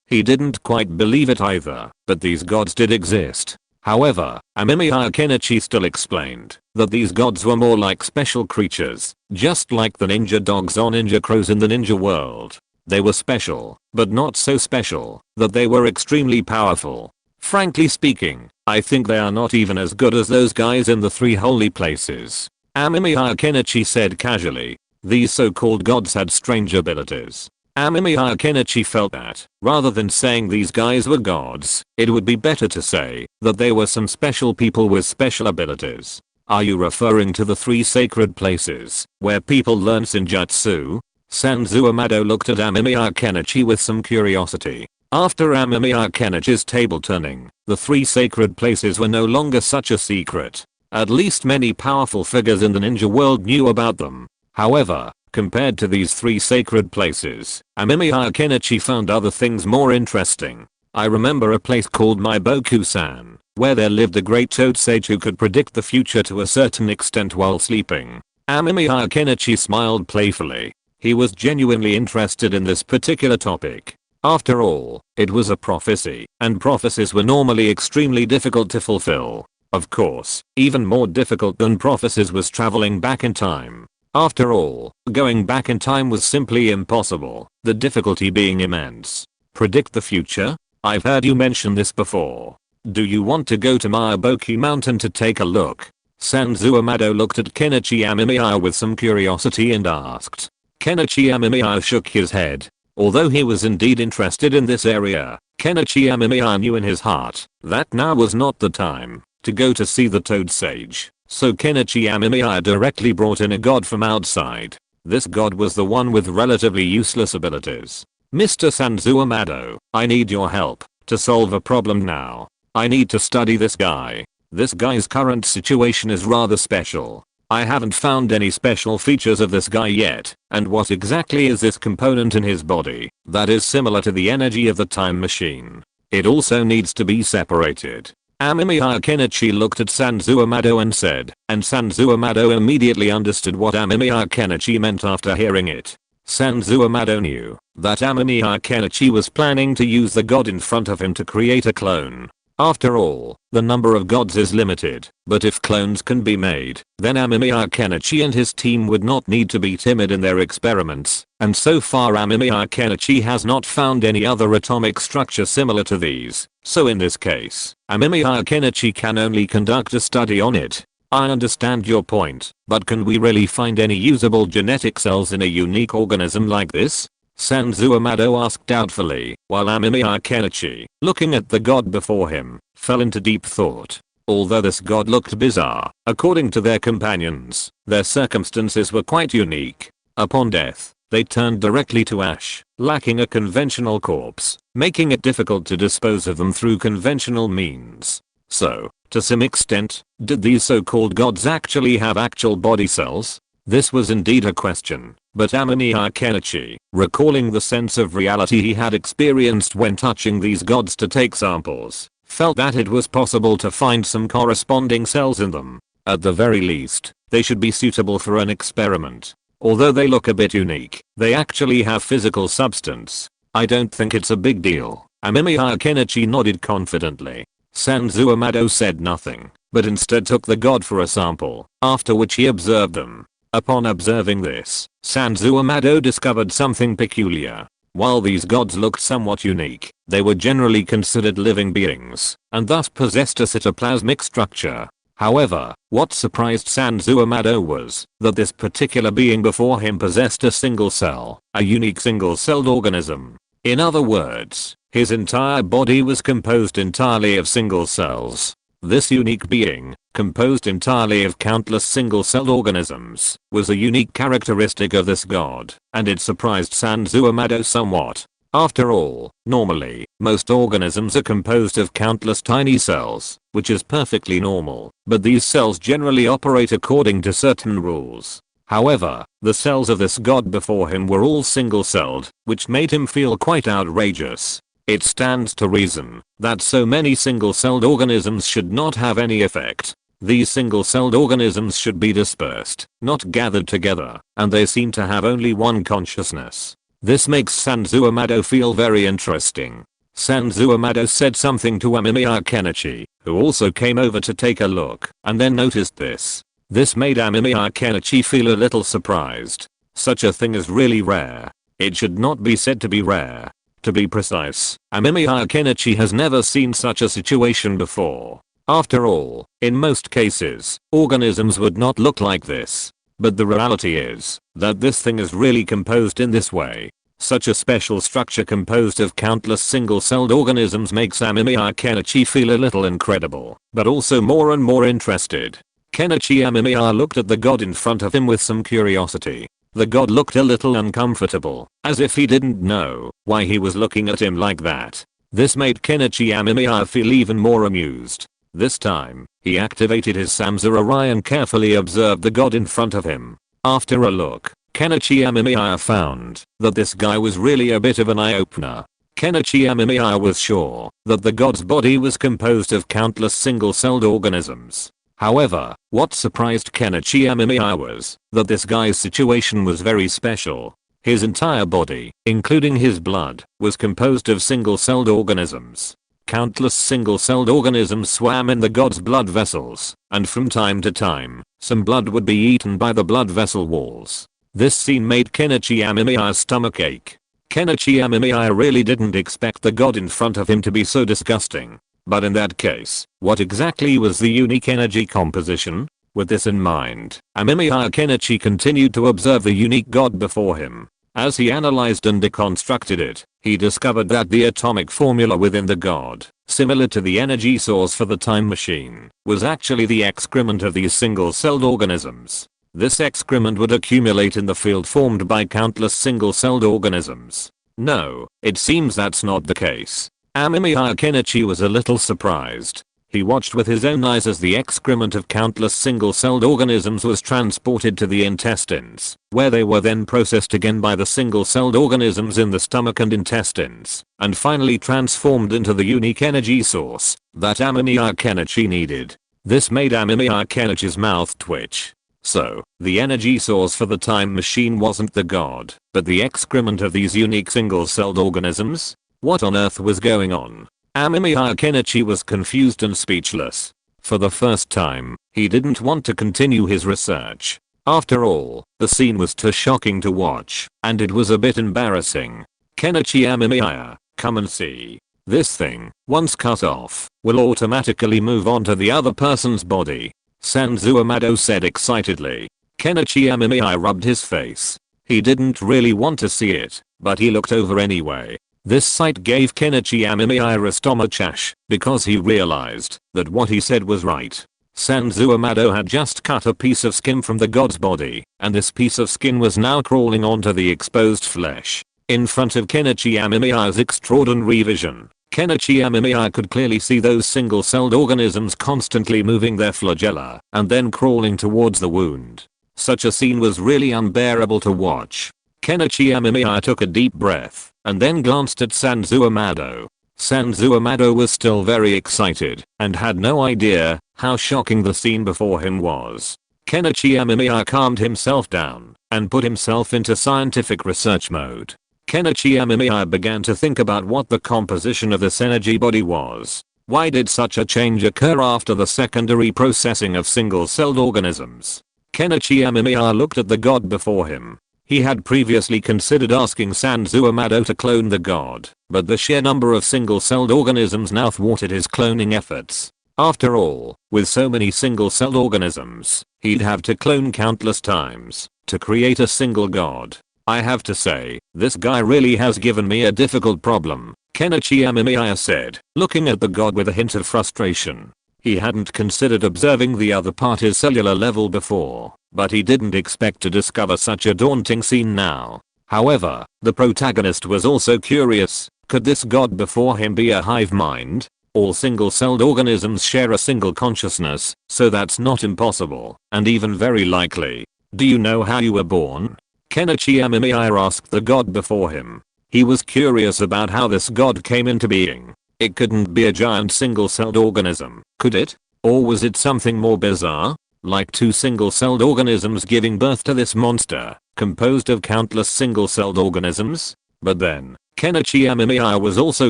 he didn't quite believe it either, but these gods did exist. However, Amemiya Kenichi still explained that these gods were more like special creatures, just like the ninja dogs or ninja crows in the ninja world. They were special, but not so special that they were extremely powerful. Frankly speaking, I think they are not even as good as those guys in the three holy places. Amemiya Kenichi said casually. These so-called gods had strange abilities. Amemiya Kenichi felt that, rather than saying these guys were gods, it would be better to say that they were some special people with special abilities. Are you referring to the three sacred places, where people learn Senjutsu? Sanzu Amado looked at Amemiya Kenichi with some curiosity. After Amemiya Kenichi's table turning, the three sacred places were no longer such a secret. At least many powerful figures in the ninja world knew about them. However, compared to these three sacred places, Amemiya Kenichi found other things more interesting. I remember a place called Maiboku-san, where there lived a great toad sage who could predict the future to a certain extent while sleeping. Amemiya Kenichi smiled playfully. He was genuinely interested in this particular topic. After all, it was a prophecy, and prophecies were normally extremely difficult to fulfill. Of course, even more difficult than prophecies was traveling back in time. After all, going back in time was simply impossible, the difficulty being immense. Predict the future? I've heard you mention this before. Do you want to go to Maiboku Mountain to take a look? Sanzu Amado looked at Kenichi Amemiya with some curiosity and asked. Kenichi Amemiya shook his head. Although he was indeed interested in this area, Kenichi Amemiya knew in his heart that now was not the time to go to see the Toad Sage. So Kenichi Amemiya directly brought in a god from outside. This god was the one with relatively useless abilities. Mr. Sanzu Amado, I need your help to solve a problem now. I need to study this guy. This guy's current situation is rather special. I haven't found any special features of this guy yet, and what exactly is this component in his body that is similar to the energy of the time machine? It also needs to be separated. Amemiya Kenichi looked at Sanzu Amado and said, and Sanzu Amado immediately understood what Amemiya Kenichi meant after hearing it. Sanzu Amado knew that Amemiya Kenichi was planning to use the god in front of him to create a clone. After all, the number of gods is limited, but if clones can be made, then Amemiya Kenichi and his team would not need to be timid in their experiments, and so far Amemiya Kenichi has not found any other atomic structure similar to these, so in this case, Amemiya Kenichi can only conduct a study on it. I understand your point, but can we really find any usable genetic cells in a unique organism like this? Sanzu Amado asked doubtfully, while Amemiya Kenichi, looking at the god before him, fell into deep thought. Although this god looked bizarre, according to their companions, their circumstances were quite unique. Upon death, they turned directly to ash, lacking a conventional corpse, making it difficult to dispose of them through conventional means. So, to some extent, did these so-called gods actually have actual body cells? This was indeed a question, but Amemiya Kenichi, recalling the sense of reality he had experienced when touching these gods to take samples, felt that it was possible to find some corresponding cells in them. At the very least, they should be suitable for an experiment. Although they look a bit unique, they actually have physical substance. I don't think it's a big deal. Amemiya Kenichi nodded confidently. Sanzu Amado said nothing, but instead took the god for a sample, after which he observed them. Upon observing this, Sanzu Amado discovered something peculiar. While these gods looked somewhat unique, they were generally considered living beings, and thus possessed a cytoplasmic structure. However, what surprised Sanzu Amado was that this particular being before him possessed a single cell, a unique single-celled organism. In other words, his entire body was composed entirely of single cells. This unique being, composed entirely of countless single-celled organisms, was a unique characteristic of this god, and it surprised Sanzu Amado somewhat. After all, normally, most organisms are composed of countless tiny cells, which is perfectly normal, but these cells generally operate according to certain rules. However, the cells of this god before him were all single-celled, which made him feel quite outrageous. It stands to reason that so many single-celled organisms should not have any effect. These single-celled organisms should be dispersed, not gathered together, and they seem to have only one consciousness. This makes Sanzu Amado feel very interesting. Sanzu Amado said something to Amemiya Kenichi, who also came over to take a look, and then noticed this. This made Amemiya Kenichi feel a little surprised. Such a thing is really rare. It should not be said to be rare. To be precise, Amemiya Kenichi has never seen such a situation before. After all, in most cases, organisms would not look like this. But the reality is that this thing is really composed in this way. Such a special structure composed of countless single-celled organisms makes Amemiya Kenichi feel a little incredible, but also more and more interested. Kenichi Amemiya looked at the god in front of him with some curiosity. The god looked a little uncomfortable, as if he didn't know why he was looking at him like that. This made Kenichi Amemiya feel even more amused. This time, he activated his Samsara and carefully observed the god in front of him. After a look, Kenichi Amemiya found that this guy was really a bit of an eye-opener. Kenichi Amemiya was sure that the god's body was composed of countless single-celled organisms. However, what surprised Kenichi Amemiya was that this guy's situation was very special. His entire body, including his blood, was composed of single-celled organisms. Countless single-celled organisms swam in the god's blood vessels, and from time to time, some blood would be eaten by the blood vessel walls. This scene made Kenichi Amemiya's stomach ache. Kenichi Amemiya really didn't expect the god in front of him to be so disgusting. But in that case, what exactly was the unique energy composition? With this in mind, Amemiya Kenichi continued to observe the unique god before him. As he analyzed and deconstructed it, he discovered that the atomic formula within the god, similar to the energy source for the time machine, was actually the excrement of these single-celled organisms. This excrement would accumulate in the field formed by countless single-celled organisms. No, it seems that's not the case. Amemiya Kenichi was a little surprised. He watched with his own eyes as the excrement of countless single-celled organisms was transported to the intestines, where they were then processed again by the single-celled organisms in the stomach and intestines, and finally transformed into the unique energy source that Amemiya Kenichi needed. This made Amemiya Kenichi's mouth twitch. So, the energy source for the time machine wasn't the god, but the excrement of these unique single-celled organisms? What on earth was going on? Amemiya Kenichi was confused and speechless. For the first time, he didn't want to continue his research. After all, the scene was too shocking to watch, and it was a bit embarrassing. Kenichi Amemiya, come and see. This thing, once cut off, will automatically move on to the other person's body. Sanzo Amado said excitedly. Kenichi Amemiya rubbed his face. He didn't really want to see it, but he looked over anyway. This sight gave Kenichi Amemiya a stomachache, because he realized that what he said was right. Sanzo Amado had just cut a piece of skin from the god's body, and this piece of skin was now crawling onto the exposed flesh. In front of Kenichi Amemiya's extraordinary vision, Kenichi Amemiya could clearly see those single-celled organisms constantly moving their flagella and then crawling towards the wound. Such a scene was really unbearable to watch. Kenichi Amemiya took a deep breath and then glanced at Sanzo Amado. Sanzo Amado was still very excited and had no idea how shocking the scene before him was. Kenichi Amemiya calmed himself down and put himself into scientific research mode. Kenichi Amemiya began to think about what the composition of this energy body was. Why did such a change occur after the secondary processing of single-celled organisms? Kenichi Amemiya looked at the god before him. He had previously considered asking Sanzo Amado to clone the god, but the sheer number of single-celled organisms now thwarted his cloning efforts. After all, with so many single-celled organisms, he'd have to clone countless times to create a single god. I have to say, this guy really has given me a difficult problem, Kenichi Amemiya said, looking at the god with a hint of frustration. He hadn't considered observing the other party's cellular level before, but he didn't expect to discover such a daunting scene now. However, the protagonist was also curious. Could this god before him be a hive mind? All single-celled organisms share a single consciousness, so that's not impossible, and even very likely. Do you know how you were born? Kenichi Amemiya asked the god before him. He was curious about how this god came into being. It couldn't be a giant single-celled organism, could it? Or was it something more bizarre? Like two single-celled organisms giving birth to this monster, composed of countless single-celled organisms? But then, Kenichi Amemiya was also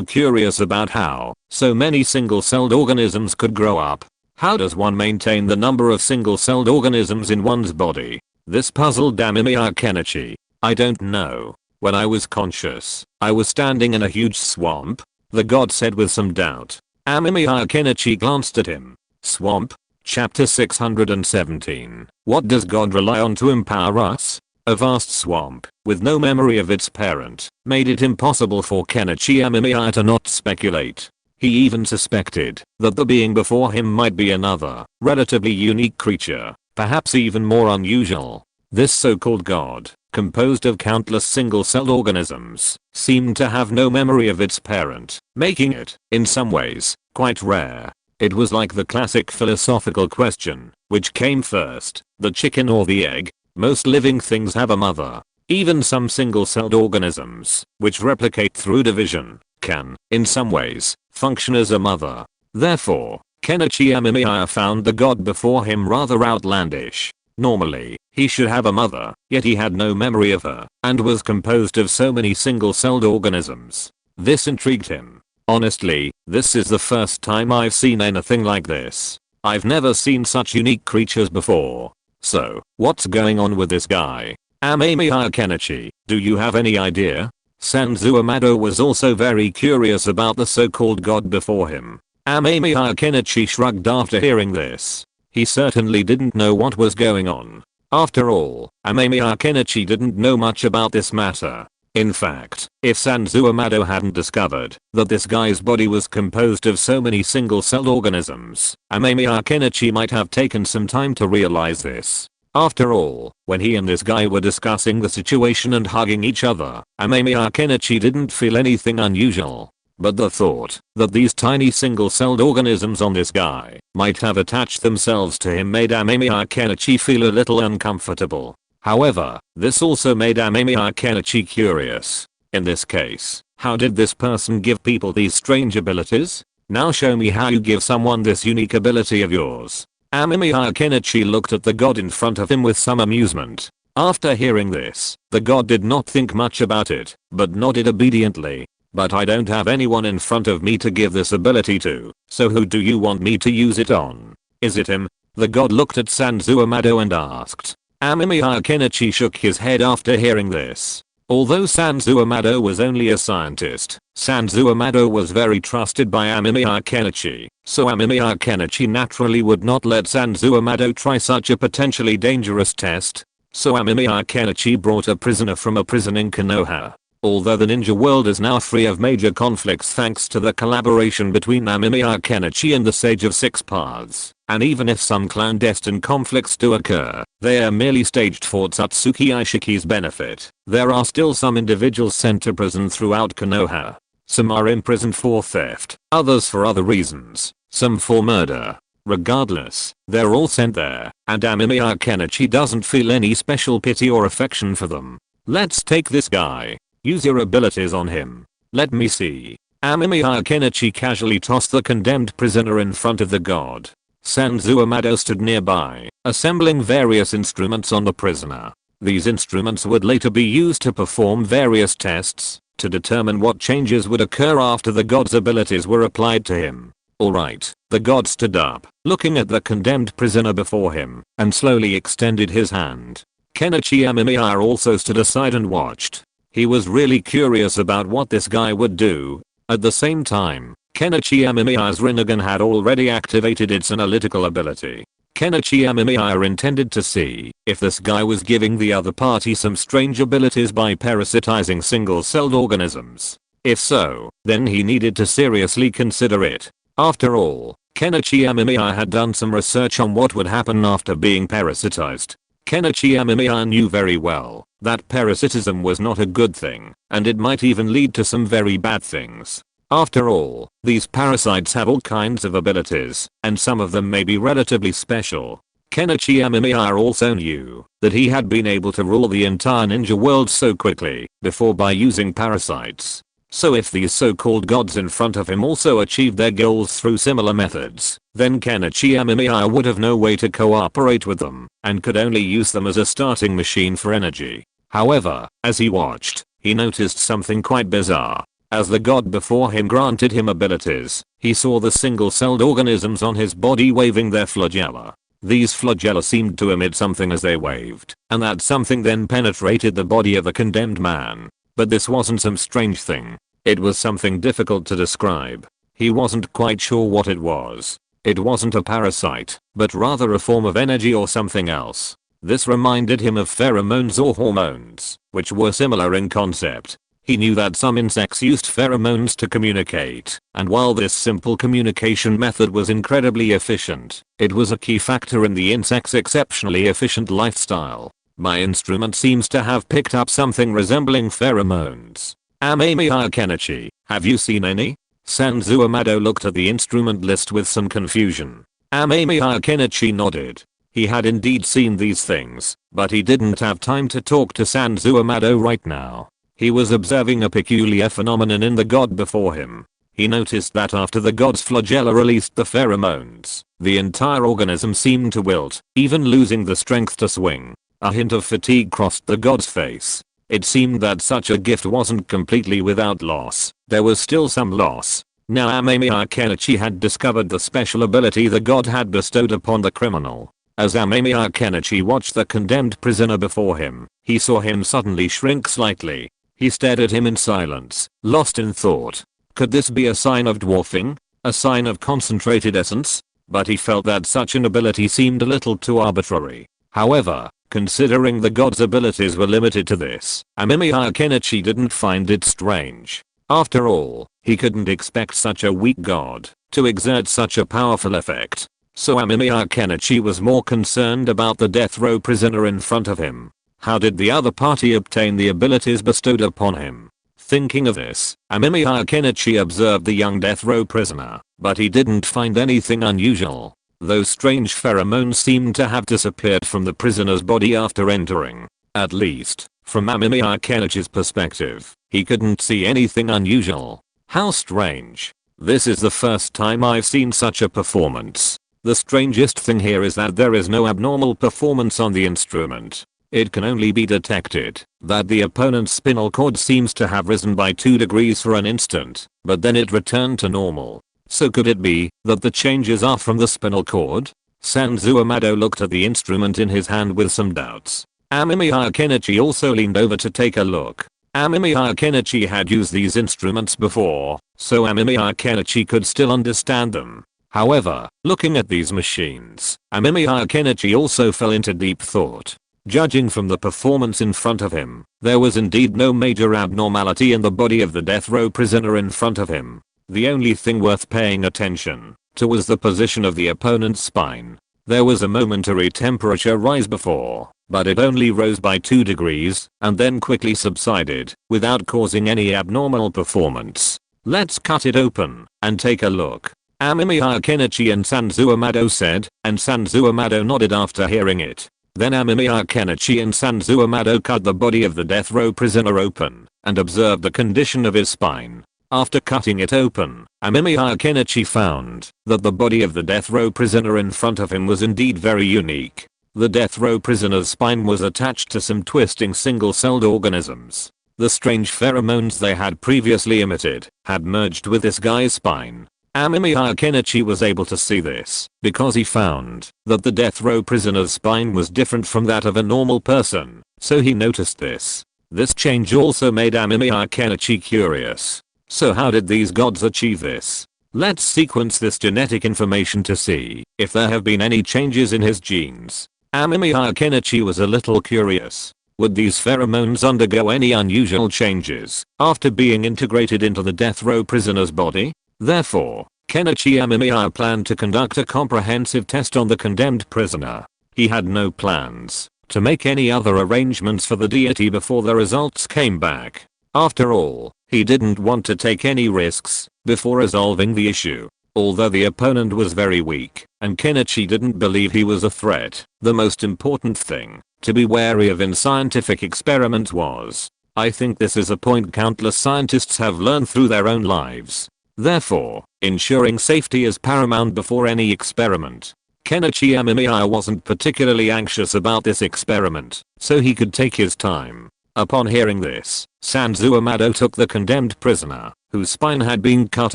curious about how so many single-celled organisms could grow up. How does one maintain the number of single-celled organisms in one's body? This puzzled Amemiya Kenichi. I don't know. When I was conscious, I was standing in a huge swamp, the god said with some doubt. Amemiya Kenichi glanced at him. Swamp? Chapter 617. What does God rely on to empower us? A vast swamp, with no memory of its parent, made it impossible for Kenichi Amemiya to not speculate. He even suspected that the being before him might be another, relatively unique creature, perhaps even more unusual. This so-called god, composed of countless single-celled organisms, seemed to have no memory of its parent, making it, in some ways, quite rare. It was like the classic philosophical question, which came first, the chicken or the egg? Most living things have a mother. Even some single-celled organisms, which replicate through division, can, in some ways, function as a mother. Therefore, Kenichi Amemiya found the god before him rather outlandish. Normally, he should have a mother, yet he had no memory of her, and was composed of so many single-celled organisms. This intrigued him. Honestly, this is the first time I've seen anything like this. I've never seen such unique creatures before. So, what's going on with this guy? Amemiya Kenichi, do you have any idea? Sanzo Amado was also very curious about the so-called god before him. Amemiya Kenichi shrugged after hearing this. He certainly didn't know what was going on. After all, Amemiya Kenichi didn't know much about this matter. In fact, if Sanzo Amado hadn't discovered that this guy's body was composed of so many single-celled organisms, Amemiya Kenichi might have taken some time to realize this. After all, when he and this guy were discussing the situation and hugging each other, Amemiya Kenichi didn't feel anything unusual. But the thought that these tiny single-celled organisms on this guy might have attached themselves to him made Amemiya Kenichi feel a little uncomfortable. However, this also made Amemiya Kenichi curious. In this case, how did this person give people these strange abilities? Now show me how you give someone this unique ability of yours. Amemiya Kenichi looked at the god in front of him with some amusement. After hearing this, the god did not think much about it, but nodded obediently. but I don't have anyone in front of me to give this ability to, so who do you want me to use it on? Is it him? The god looked at Sanzuamado and asked. Amemiya Kenichi shook his head after hearing this. Although Sanzuamado was only a scientist, Sanzuamado was very trusted by Amemiya Kenichi, so Amemiya Kenichi naturally would not let Sanzuamado try such a potentially dangerous test. So Amemiya Kenichi brought a prisoner from a prison in Konoha. Although the ninja world is now free of major conflicts thanks to the collaboration between Amemiya Kenichi and the Sage of Six Paths, and even if some clandestine conflicts do occur, they are merely staged for Satsuki Aishiki's benefit. There are still some individuals sent to prison throughout Konoha. Some are imprisoned for theft, others for other reasons, some for murder. Regardless, they're all sent there, and Amemiya Kenichi doesn't feel any special pity or affection for them. Let's take this guy. Use your abilities on him. Let me see. Amemiya Kenichi casually tossed the condemned prisoner in front of the god. Sanzuamado stood nearby, assembling various instruments on the prisoner. These instruments would later be used to perform various tests, to determine what changes would occur after the god's abilities were applied to him. Alright, the god stood up, looking at the condemned prisoner before him, and slowly extended his hand. Kenichi Amemiya also stood aside and watched. He was really curious about what this guy would do. At the same time, Kenichi Amemiya's Rinnegan had already activated its analytical ability. Kenichi Amemiya intended to see if this guy was giving the other party some strange abilities by parasitizing single-celled organisms. If so, then he needed to seriously consider it. After all, Kenichi Amemiya had done some research on what would happen after being parasitized. Kenichi Amemiya knew very well that parasitism was not a good thing, and it might even lead to some very bad things. After all, these parasites have all kinds of abilities, and some of them may be relatively special. Kenichi Amemiya also knew that he had been able to rule the entire ninja world so quickly before by using parasites. So if these so-called gods in front of him also achieved their goals through similar methods, then Kenichi Amemiya would have no way to cooperate with them, and could only use them as a starting machine for energy. However, as he watched, he noticed something quite bizarre. As the god before him granted him abilities, he saw the single-celled organisms on his body waving their flagella. These flagella seemed to emit something as they waved, and that something then penetrated the body of the condemned man. But this wasn't some strange thing. It was something difficult to describe. He wasn't quite sure what it was. It wasn't a parasite, but rather a form of energy or something else. This reminded him of pheromones or hormones, which were similar in concept. He knew that some insects used pheromones to communicate, and while this simple communication method was incredibly efficient, it was a key factor in the insect's exceptionally efficient lifestyle. My instrument seems to have picked up something resembling pheromones. Amemiya Kenichi, have you seen any? Sanzuamado looked at the instrument list with some confusion. Amemiya Kenichi nodded. He had indeed seen these things, but he didn't have time to talk to Sanzuamado right now. He was observing a peculiar phenomenon in the god before him. He noticed that after the god's flagella released the pheromones, the entire organism seemed to wilt, even losing the strength to swing. A hint of fatigue crossed the god's face. It seemed that such a gift wasn't completely without loss. There was still some loss. Now Amemiya Kenichi had discovered the special ability the god had bestowed upon the criminal. As Amemiya Kenichi watched the condemned prisoner before him, he saw him suddenly shrink slightly. He stared at him in silence, lost in thought. Could this be a sign of dwarfing? A sign of concentrated essence? But he felt that such an ability seemed a little too arbitrary. However, considering the god's abilities were limited to this, Amemiya Kenichi didn't find it strange. After all, he couldn't expect such a weak god to exert such a powerful effect. So Amemiya Kenichi was more concerned about the death row prisoner in front of him. How did the other party obtain the abilities bestowed upon him? Thinking of this, Amemiya Kenichi observed the young death row prisoner, but he didn't find anything unusual. Those strange pheromones seemed to have disappeared from the prisoner's body after entering. At least, from Amemiya Kenichi's perspective, he couldn't see anything unusual. How strange. This is the first time I've seen such a performance. The strangest thing here is that there is no abnormal performance on the instrument. It can only be detected that the opponent's spinal cord seems to have risen by 2 degrees for an instant, but then it returned to normal. So could it be that the changes are from the spinal cord? Sanzo Amado looked at the instrument in his hand with some doubts. Amemiya Kenichi also leaned over to take a look. Amemiya Kenichi had used these instruments before, so Amemiya Kenichi could still understand them. However, looking at these machines, Amemiya Kenichi also fell into deep thought. Judging from the performance in front of him, there was indeed no major abnormality in the body of the death row prisoner in front of him. The only thing worth paying attention to was the position of the opponent's spine. There was a momentary temperature rise before, but it only rose by 2 degrees and then quickly subsided without causing any abnormal performance. Let's cut it open and take a look. Amemiya Kenichi and Sanzo Amado said, and Sanzo Amado nodded after hearing it. Then Amemiya Kenichi and Sanzo Amado cut the body of the death row prisoner open and observed the condition of his spine. After cutting it open, Amemiya Kenichi found that the body of the death row prisoner in front of him was indeed very unique. The death row prisoner's spine was attached to some twisting single-celled organisms. The strange pheromones they had previously emitted had merged with this guy's spine. Amemiya Kenichi was able to see this because he found that the death row prisoner's spine was different from that of a normal person, so he noticed this. This change also made Amemiya Kenichi curious. So how did these gods achieve this? Let's sequence this genetic information to see if there have been any changes in his genes. Amemiya Kenichi was a little curious. Would these pheromones undergo any unusual changes after being integrated into the death row prisoner's body? Therefore, Kenichi Amemiya planned to conduct a comprehensive test on the condemned prisoner. He had no plans to make any other arrangements for the deity before the results came back. After all, he didn't want to take any risks before resolving the issue. Although the opponent was very weak, and Kenichi didn't believe he was a threat, the most important thing to be wary of in scientific experiments was. I think this is a point countless scientists have learned through their own lives. Therefore, ensuring safety is paramount before any experiment. Kenichi Amemiya wasn't particularly anxious about this experiment, so he could take his time. Upon hearing this, Sanzo Amado took the condemned prisoner, whose spine had been cut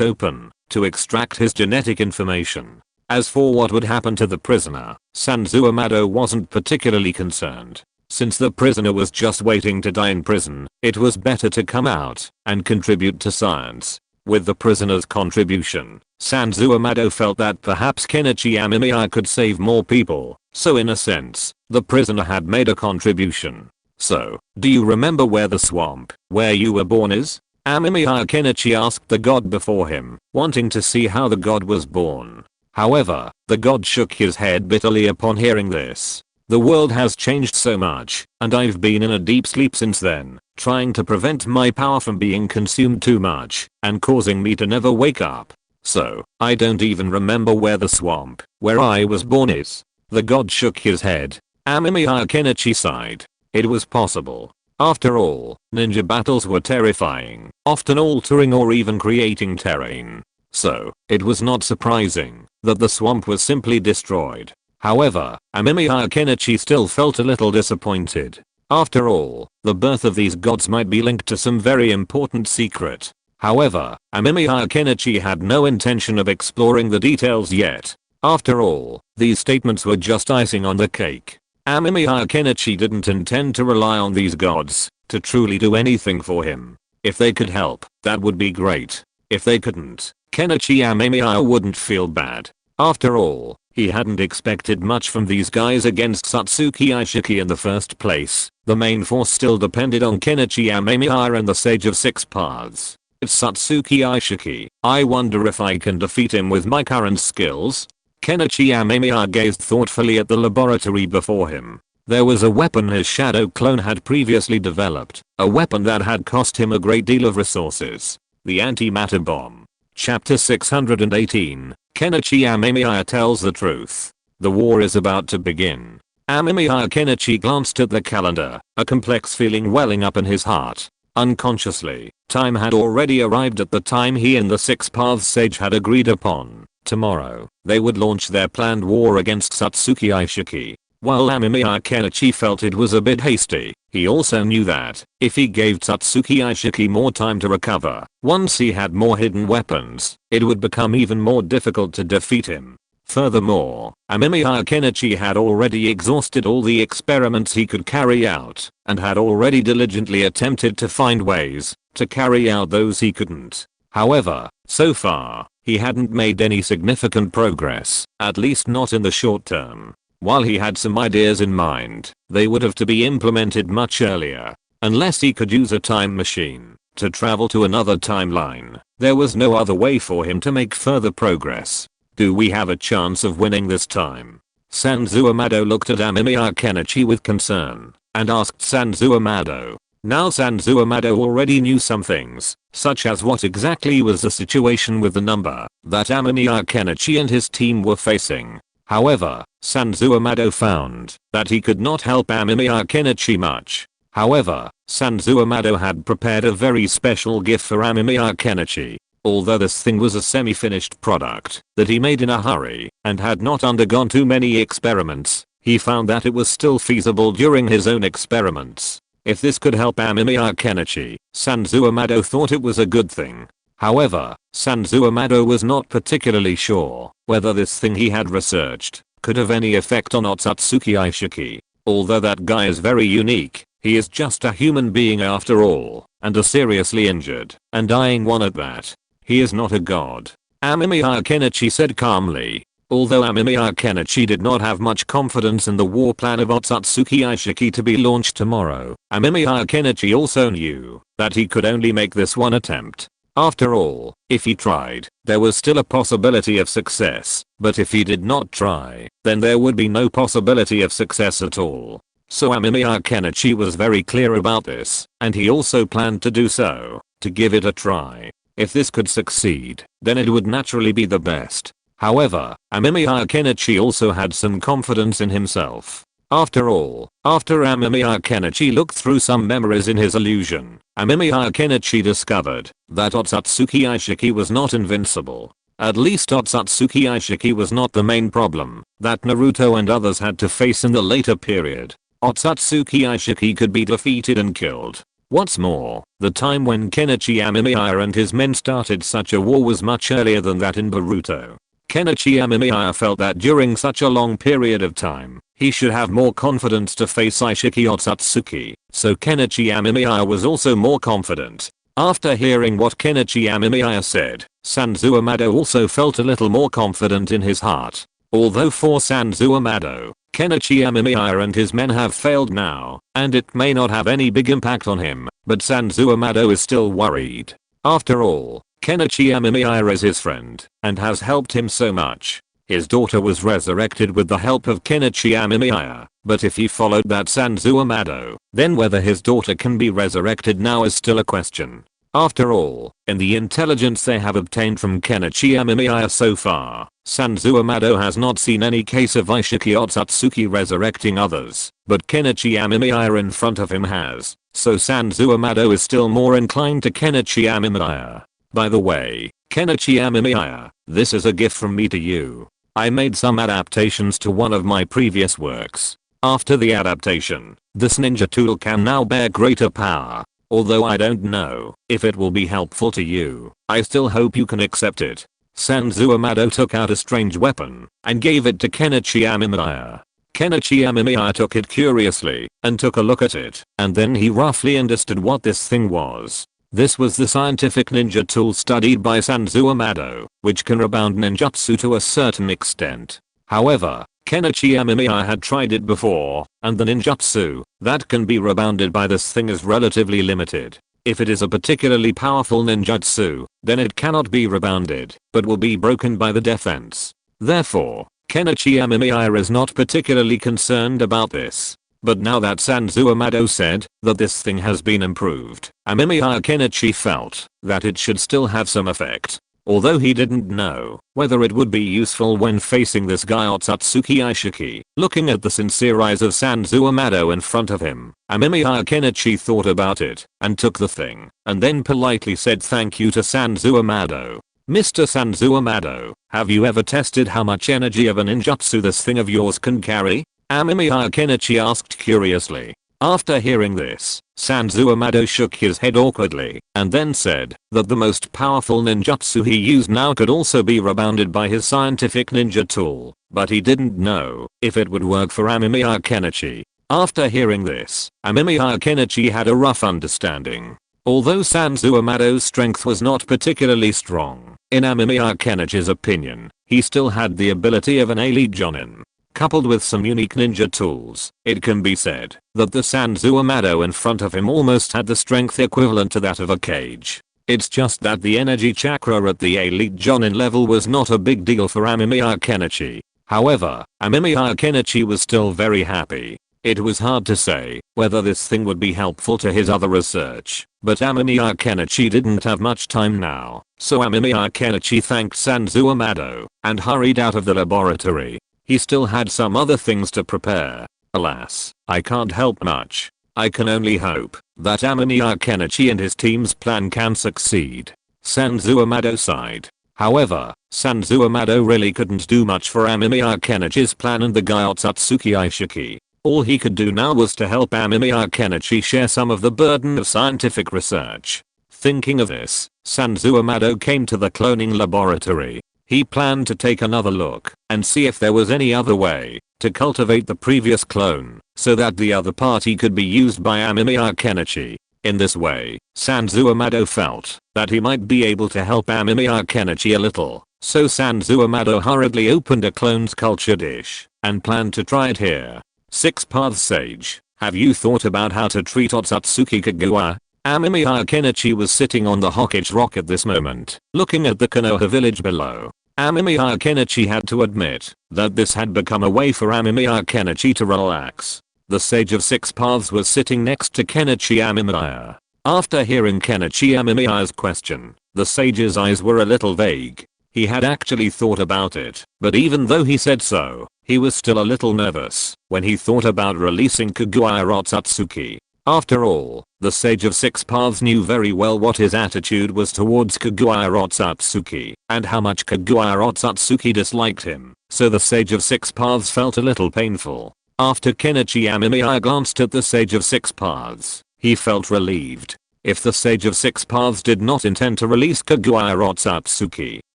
open, to extract his genetic information. As for what would happen to the prisoner, Sanzo Amado wasn't particularly concerned. Since the prisoner was just waiting to die in prison, it was better to come out and contribute to science. With the prisoner's contribution, Sanzo Amado felt that perhaps Kenichi Amemiya could save more people, so in a sense, the prisoner had made a contribution. So, do you remember where the swamp, where you were born is? Amemiya Kenichi asked the god before him, wanting to see how the god was born. However, the god shook his head bitterly upon hearing this. The world has changed so much, and I've been in a deep sleep since then, trying to prevent my power from being consumed too much, and causing me to never wake up. So, I don't even remember where the swamp, where I was born is. The god shook his head. Amemiya Kenichi sighed. It was possible. After all, ninja battles were terrifying, often altering or even creating terrain. So, it was not surprising that the swamp was simply destroyed. However, Amemiya Kenichi still felt a little disappointed. After all, the birth of these gods might be linked to some very important secret. However, Amemiya Kenichi had no intention of exploring the details yet. After all, these statements were just icing on the cake. Amemiya Kenichi didn't intend to rely on these gods to truly do anything for him. If they could help, that would be great. If they couldn't, Kenichi Amemiya wouldn't feel bad. After all, he hadn't expected much from these guys against Satsuki Aishiki in the first place. The main force still depended on Kenichi Amemiya and the Sage of Six Paths. It's Satsuki Aishiki. I wonder if I can defeat him with my current skills? Kenichi Amemiya gazed thoughtfully at the laboratory before him. There was a weapon his shadow clone had previously developed, a weapon that had cost him a great deal of resources. The antimatter bomb. Chapter 618. Kenichi Amemiya tells the truth. The war is about to begin. Amemiya Kenichi glanced at the calendar, a complex feeling welling up in his heart. Unconsciously, time had already arrived at the time he and the Six Paths Sage had agreed upon. Tomorrow, they would launch their planned war against Satsuki Aishiki. While Amemiya Kenichi felt it was a bit hasty, he also knew that if he gave Satsuki Aishiki more time to recover, once he had more hidden weapons, it would become even more difficult to defeat him. Furthermore, Amemiya Kenichi had already exhausted all the experiments he could carry out, and had already diligently attempted to find ways to carry out those he couldn't. However, so far, he hadn't made any significant progress, at least not in the short term. While he had some ideas in mind, they would have to be implemented much earlier. Unless he could use a time machine to travel to another timeline, there was no other way for him to make further progress. Do we have a chance of winning this time? Sanzu Amado looked at Amemiya Kenichi with concern and asked Sanzu Amado. Now Sanzu Amado already knew some things, such as what exactly was the situation with the number that Amemiya Kenichi and his team were facing. However, Sanzu Amado found that he could not help Amemiya Kenichi much. However, Sanzu Amado had prepared a very special gift for Amemiya Kenichi. Although this thing was a semi-finished product that he made in a hurry and had not undergone too many experiments, he found that it was still feasible during his own experiments. If this could help Amemiya Kenichi, Sanzu Amado thought it was a good thing. However, Sanzu Amado was not particularly sure whether this thing he had researched could have any effect on Otsutsuki Aishiki. Although that guy is very unique, he is just a human being after all, and a seriously injured and dying one at that. He is not a god. Amemiya Kenichi said calmly. Although Amemiya Kenichi did not have much confidence in the war plan of Otsutsuki Aishiki to be launched tomorrow, Amemiya Kenichi also knew that he could only make this one attempt. After all, if he tried, there was still a possibility of success, but if he did not try, then there would be no possibility of success at all. So Amemiya Kenichi was very clear about this, and he also planned to do so, to give it a try. If this could succeed, then it would naturally be the best. However, Amemiya Kenichi also had some confidence in himself. After all, after Amemiya Kenichi looked through some memories in his illusion, Amemiya Kenichi discovered that Otsutsuki Aishiki was not invincible. At least Otsutsuki Aishiki was not the main problem that Naruto and others had to face in the later period. Otsutsuki Aishiki could be defeated and killed. What's more, the time when Kenichi Amemiya and his men started such a war was much earlier than that in Boruto. Kenichi Amemiya felt that during such a long period of time, he should have more confidence to face Aishiki Otsutsuki, so Kenichi Amemiya was also more confident. After hearing what Kenichi Amemiya said, Sanzu Amado also felt a little more confident in his heart. Although for Sanzu Amado, Kenichi Amemiya and his men have failed now, and it may not have any big impact on him, but Sanzu Amado is still worried. After all, Kenichi Amemiya is his friend, and has helped him so much. His daughter was resurrected with the help of Kenichi Amemiya, but if he followed that Sanzu Amado, then whether his daughter can be resurrected now is still a question. After all, in the intelligence they have obtained from Kenichi Amemiya so far, Sanzu Amado has not seen any case of Aishiki Otsutsuki resurrecting others, but Kenichi Amemiya in front of him has, so Sanzu Amado is still more inclined to Kenichi Amemiya. By the way, Kenichi Amemiya, this is a gift from me to you. I made some adaptations to one of my previous works. After the adaptation, this ninja tool can now bear greater power. Although I don't know if it will be helpful to you, I still hope you can accept it. Sanzu Amado took out a strange weapon and gave it to Kenichi Amemiya. Kenichi Amemiya took it curiously and took a look at it, and then he roughly understood what this thing was. This was the scientific ninja tool studied by Sanzu Amado, which can rebound ninjutsu to a certain extent. However, Kenichi Amemiya had tried it before, and the ninjutsu that can be rebounded by this thing is relatively limited. If it is a particularly powerful ninjutsu, then it cannot be rebounded, but will be broken by the defense. Therefore, Kenichi Amemiya is not particularly concerned about this. But now that Sanzu Amado said that this thing has been improved, Amemiya Kenichi felt that it should still have some effect. Although he didn't know whether it would be useful when facing this guy Otsutsuki Aishiki. Looking at the sincere eyes of Sanzu Amado in front of him, Amemiya Kenichi thought about it and took the thing, and then politely said thank you to Sanzu Amado. Mr. Sanzu Amado, have you ever tested how much energy of a ninjutsu this thing of yours can carry? Amemiya Kenichi asked curiously. After hearing this, Sanzu Amado shook his head awkwardly and then said that the most powerful ninjutsu he used now could also be rebounded by his scientific ninja tool, but he didn't know if it would work for Amemiya Kenichi. After hearing this, Amemiya Kenichi had a rough understanding. Although Sanzu Amado's strength was not particularly strong, in Amemiya Kenichi's opinion, he still had the ability of an elite jonin. Coupled with some unique ninja tools, it can be said that the Sanzu Amado in front of him almost had the strength equivalent to that of a cage. It's just that the energy chakra at the elite jonin level was not a big deal for Amemiya Kenichi. However, Amemiya Kenichi was still very happy. It was hard to say whether this thing would be helpful to his other research, but Amemiya Kenichi didn't have much time now, so Amemiya Kenichi thanked Sanzu Amado and hurried out of the laboratory. He still had some other things to prepare. Alas, I can't help much. I can only hope that Amemiya Kenichi and his team's plan can succeed. Sanzu Amado sighed. However, Sanzu Amado really couldn't do much for Amemiya Kenichi's plan and the guy Otsutsuki Aishiki. All he could do now was to help Amemiya Kenichi share some of the burden of scientific research. Thinking of this, Sanzu Amado came to the cloning laboratory. He planned to take another look and see if there was any other way to cultivate the previous clone so that the other party could be used by Amemiya Kenichi. In this way, Sanzu Amado felt that he might be able to help Amemiya Kenichi a little, so Sanzu Amado hurriedly opened a clone's culture dish and planned to try it here. 6 Paths Sage, have you thought about how to treat Otsutsuki Kagura? Amemiya Kenichi was sitting on the Hokage rock at this moment, looking at the Konoha village below. Amemiya Kenichi had to admit that this had become a way for Amemiya Kenichi to relax. The Sage of 6 Paths was sitting next to Kenichi Amemiya. After hearing Kenichi Amemiya's question, the sage's eyes were a little vague. He had actually thought about it, but even though he said so, he was still a little nervous when he thought about releasing Kagura Otsutsuki. After all, the Sage of 6 Paths knew very well what his attitude was towards Kagura Otsutsuki and how much Kagura Otsutsuki disliked him, so the Sage of 6 Paths felt a little painful. After Kenichi Amemiya glanced at the Sage of 6 Paths, he felt relieved. If the Sage of 6 Paths did not intend to release Kagura Otsutsuki,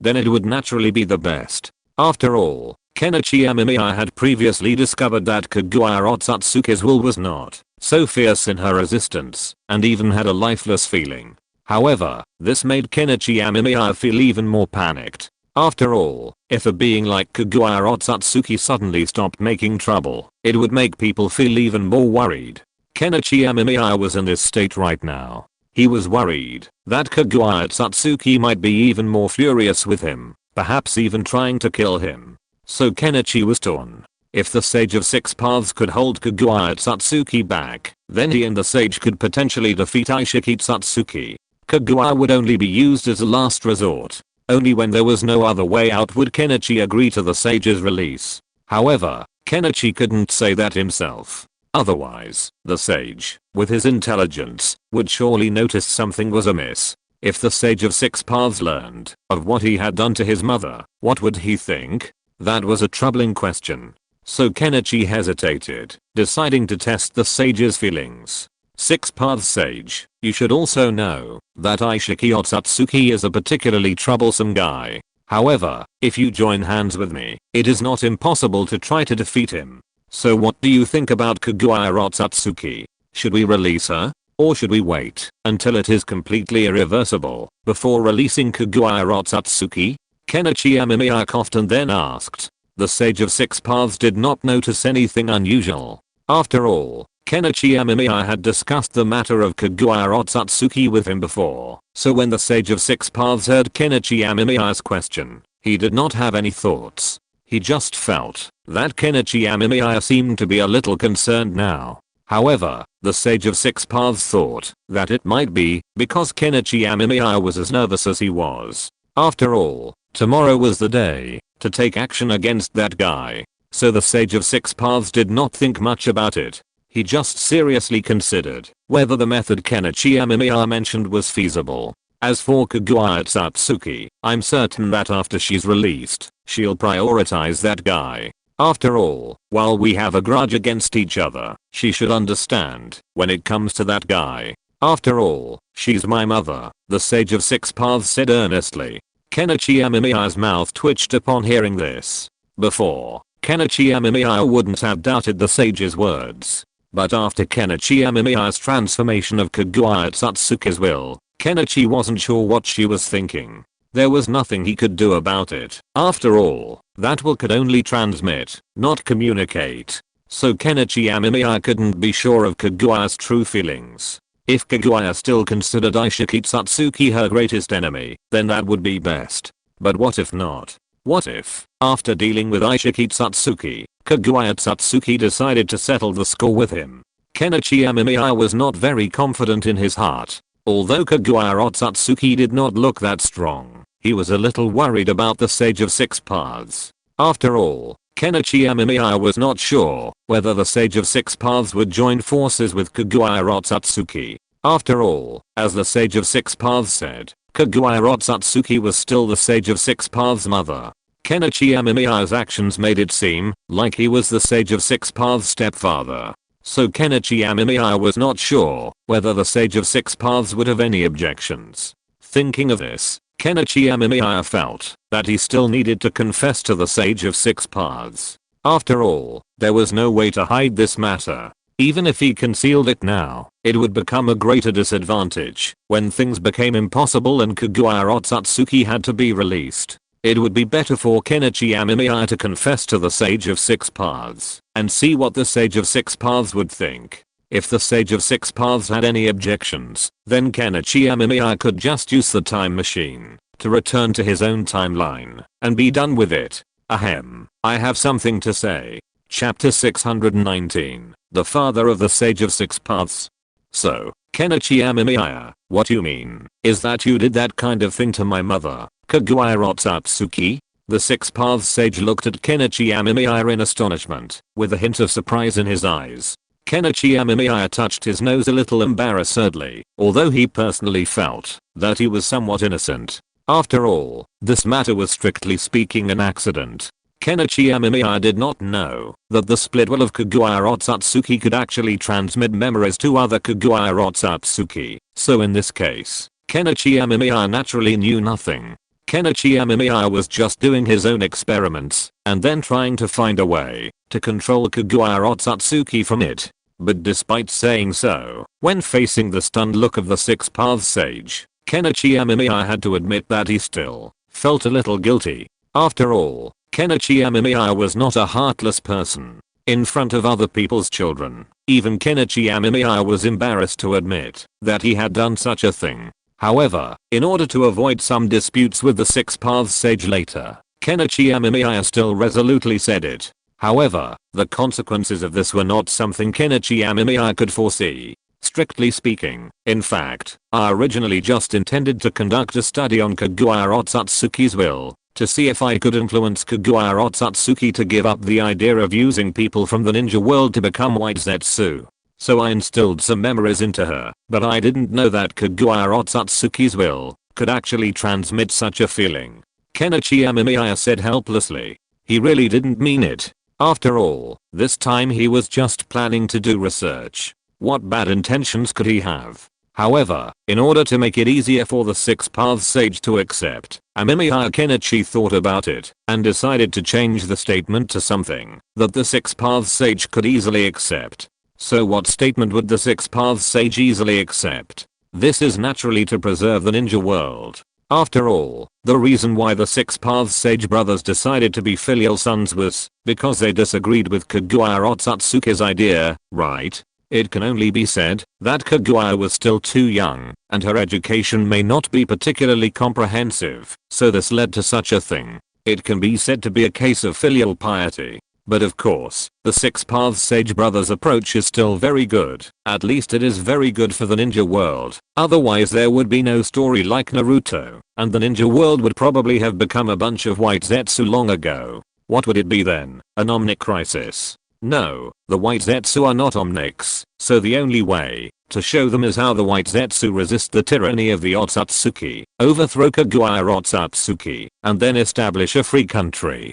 then it would naturally be the best. After all, Kenichi Amemiya had previously discovered that Kagura Otsutsuki's will was not so fierce in her resistance, and even had a lifeless feeling. However, this made Kenichi Amemiya feel even more panicked. After all, if a being like Kagura Otsutsuki suddenly stopped making trouble, it would make people feel even more worried. Kenichi Amemiya was in this state right now. He was worried that Kagura Otsutsuki might be even more furious with him, perhaps even trying to kill him. So Kenichi was torn. If the Sage of 6 Paths could hold Kagura Otsutsuki back, then he and the Sage could potentially defeat Aishiki Otsutsuki. Kagura would only be used as a last resort. Only when there was no other way out would Kenichi agree to the Sage's release. However, Kenichi couldn't say that himself. Otherwise, the Sage, with his intelligence, would surely notice something was amiss. If the Sage of 6 Paths learned of what he had done to his mother, what would he think? That was a troubling question. So Kenichi hesitated, deciding to test the Sage's feelings. 6 Paths Sage, you should also know that Aishiki Otsutsuki is a particularly troublesome guy. However, if you join hands with me, it is not impossible to try to defeat him. So what do you think about Kagura Otsutsuki? Should we release her? Or should we wait until it is completely irreversible before releasing Kagura Otsutsuki? Kenichi Amemiya coughed and then asked. The Sage of 6 Paths did not notice anything unusual. After all, Kenichi Amemiya had discussed the matter of Kagura Otsutsuki with him before, so when the Sage of 6 Paths heard Kenichi Amemiya's question, he did not have any thoughts. He just felt that Kenichi Amemiya seemed to be a little concerned now. However, the Sage of 6 Paths thought that it might be because Kenichi Amemiya was as nervous as he was. After all, tomorrow was the day to take action against that guy. So the Sage of 6 Paths did not think much about it. He just seriously considered whether the method Kenichi Amemiya mentioned was feasible. As for Kagura Otsutsuki, I'm certain that after she's released, she'll prioritize that guy. After all, while we have a grudge against each other, she should understand when it comes to that guy. After all, she's my mother, the Sage of Six Paths said earnestly. Kenichi Amemiya's mouth twitched upon hearing this. Before, Kenichi Amemiya wouldn't have doubted the sage's words. But after Kenichi Amemiya's transformation of Kaguya Satsuki's will, Kenichi wasn't sure what she was thinking. There was nothing he could do about it. After all, that will could only transmit, not communicate. So Kenichi Amemiya couldn't be sure of Kaguya's true feelings. If Kaguya still considered Aishiki Satsuki her greatest enemy, then that would be best. But what if not? What if, after dealing with Aishiki Satsuki, Kaguya Satsuki decided to settle the score with him? Kenichi Amemiya was not very confident in his heart. Although Kaguya Satsuki did not look that strong, he was a little worried about the Sage of Six Paths. After all, Kenichi Amemiya was not sure whether the Sage of Six Paths would join forces with Kaguya Satsuki. After all, as the Sage of Six Paths said, Kaguya Satsuki was still the Sage of Six Paths' mother. Kenichi Amemiya's actions made it seem like he was the Sage of Six Paths' stepfather. So Kenichi Amemiya was not sure whether the Sage of Six Paths would have any objections. Thinking of this, Kenichi Amemiya felt that he still needed to confess to the Sage of Six Paths. After all, there was no way to hide this matter. Even if he concealed it now, it would become a greater disadvantage when things became impossible and Kaguya Satsuki had to be released. It would be better for Kenichi Amemiya to confess to the Sage of Six Paths and see what the Sage of Six Paths would think. If the Sage of Six Paths had any objections, then Kenichi Amemiya could just use the time machine to return to his own timeline and be done with it. Ahem, I have something to say. Chapter 619, The Father of the Sage of Six Paths. So, Kenichi Amemiya, what you mean is that you did that kind of thing to my mother, Kaguya Satsuki? The Six Paths Sage looked at Kenichi Amemiya in astonishment, with a hint of surprise in his eyes. Kenichi Amemiya touched his nose a little embarrassedly, although he personally felt that he was somewhat innocent. After all, this matter was strictly speaking an accident. Kenichi Amemiya did not know that the split will of Kaguya Satsuki could actually transmit memories to other Kaguya Satsuki, so in this case, Kenichi Amemiya naturally knew nothing. Kenichi Amemiya was just doing his own experiments and then trying to find a way to control Kaguya Satsuki from it. But despite saying so, when facing the stunned look of the Six Paths Sage, Kenichi Amemiya had to admit that he still felt a little guilty. After all, Kenichi Amemiya was not a heartless person. In front of other people's children, even Kenichi Amemiya was embarrassed to admit that he had done such a thing. However, in order to avoid some disputes with the Six Paths Sage later, Kenichi Amemiya still resolutely said it. However, the consequences of this were not something Kenichi Amemiya could foresee. Strictly speaking, in fact, I originally just intended to conduct a study on Kaguya Satsuki's will, to see if I could influence Kaguya Satsuki to give up the idea of using people from the ninja world to become white Zetsu. So I instilled some memories into her, but I didn't know that Kaguya Satsuki's will could actually transmit such a feeling. Kenichi Amemiya said helplessly. He really didn't mean it. After all, this time he was just planning to do research. What bad intentions could he have? However, in order to make it easier for the Six Paths Sage to accept, Amemiya Kenichi thought about it and decided to change the statement to something that the Six Paths Sage could easily accept. So what statement would the Six Paths Sage easily accept? This is naturally to preserve the ninja world. After all, the reason why the Six Paths Sage brothers decided to be filial sons was because they disagreed with Kaguya Satsuki's idea, right? It can only be said that Kaguya was still too young, and her education may not be particularly comprehensive, so this led to such a thing. It can be said to be a case of filial piety. But of course, the Six Paths Sage brothers' approach is still very good. At least it is very good for the ninja world. Otherwise there would be no story like Naruto, and the ninja world would probably have become a bunch of white Zetsu long ago. What would it be then? An Omnic crisis? No, the white Zetsu are not Omnics, so the only way to show them is how the white Zetsu resist the tyranny of the Otsutsuki, overthrow Kaguya Otsutsuki, and then establish a free country.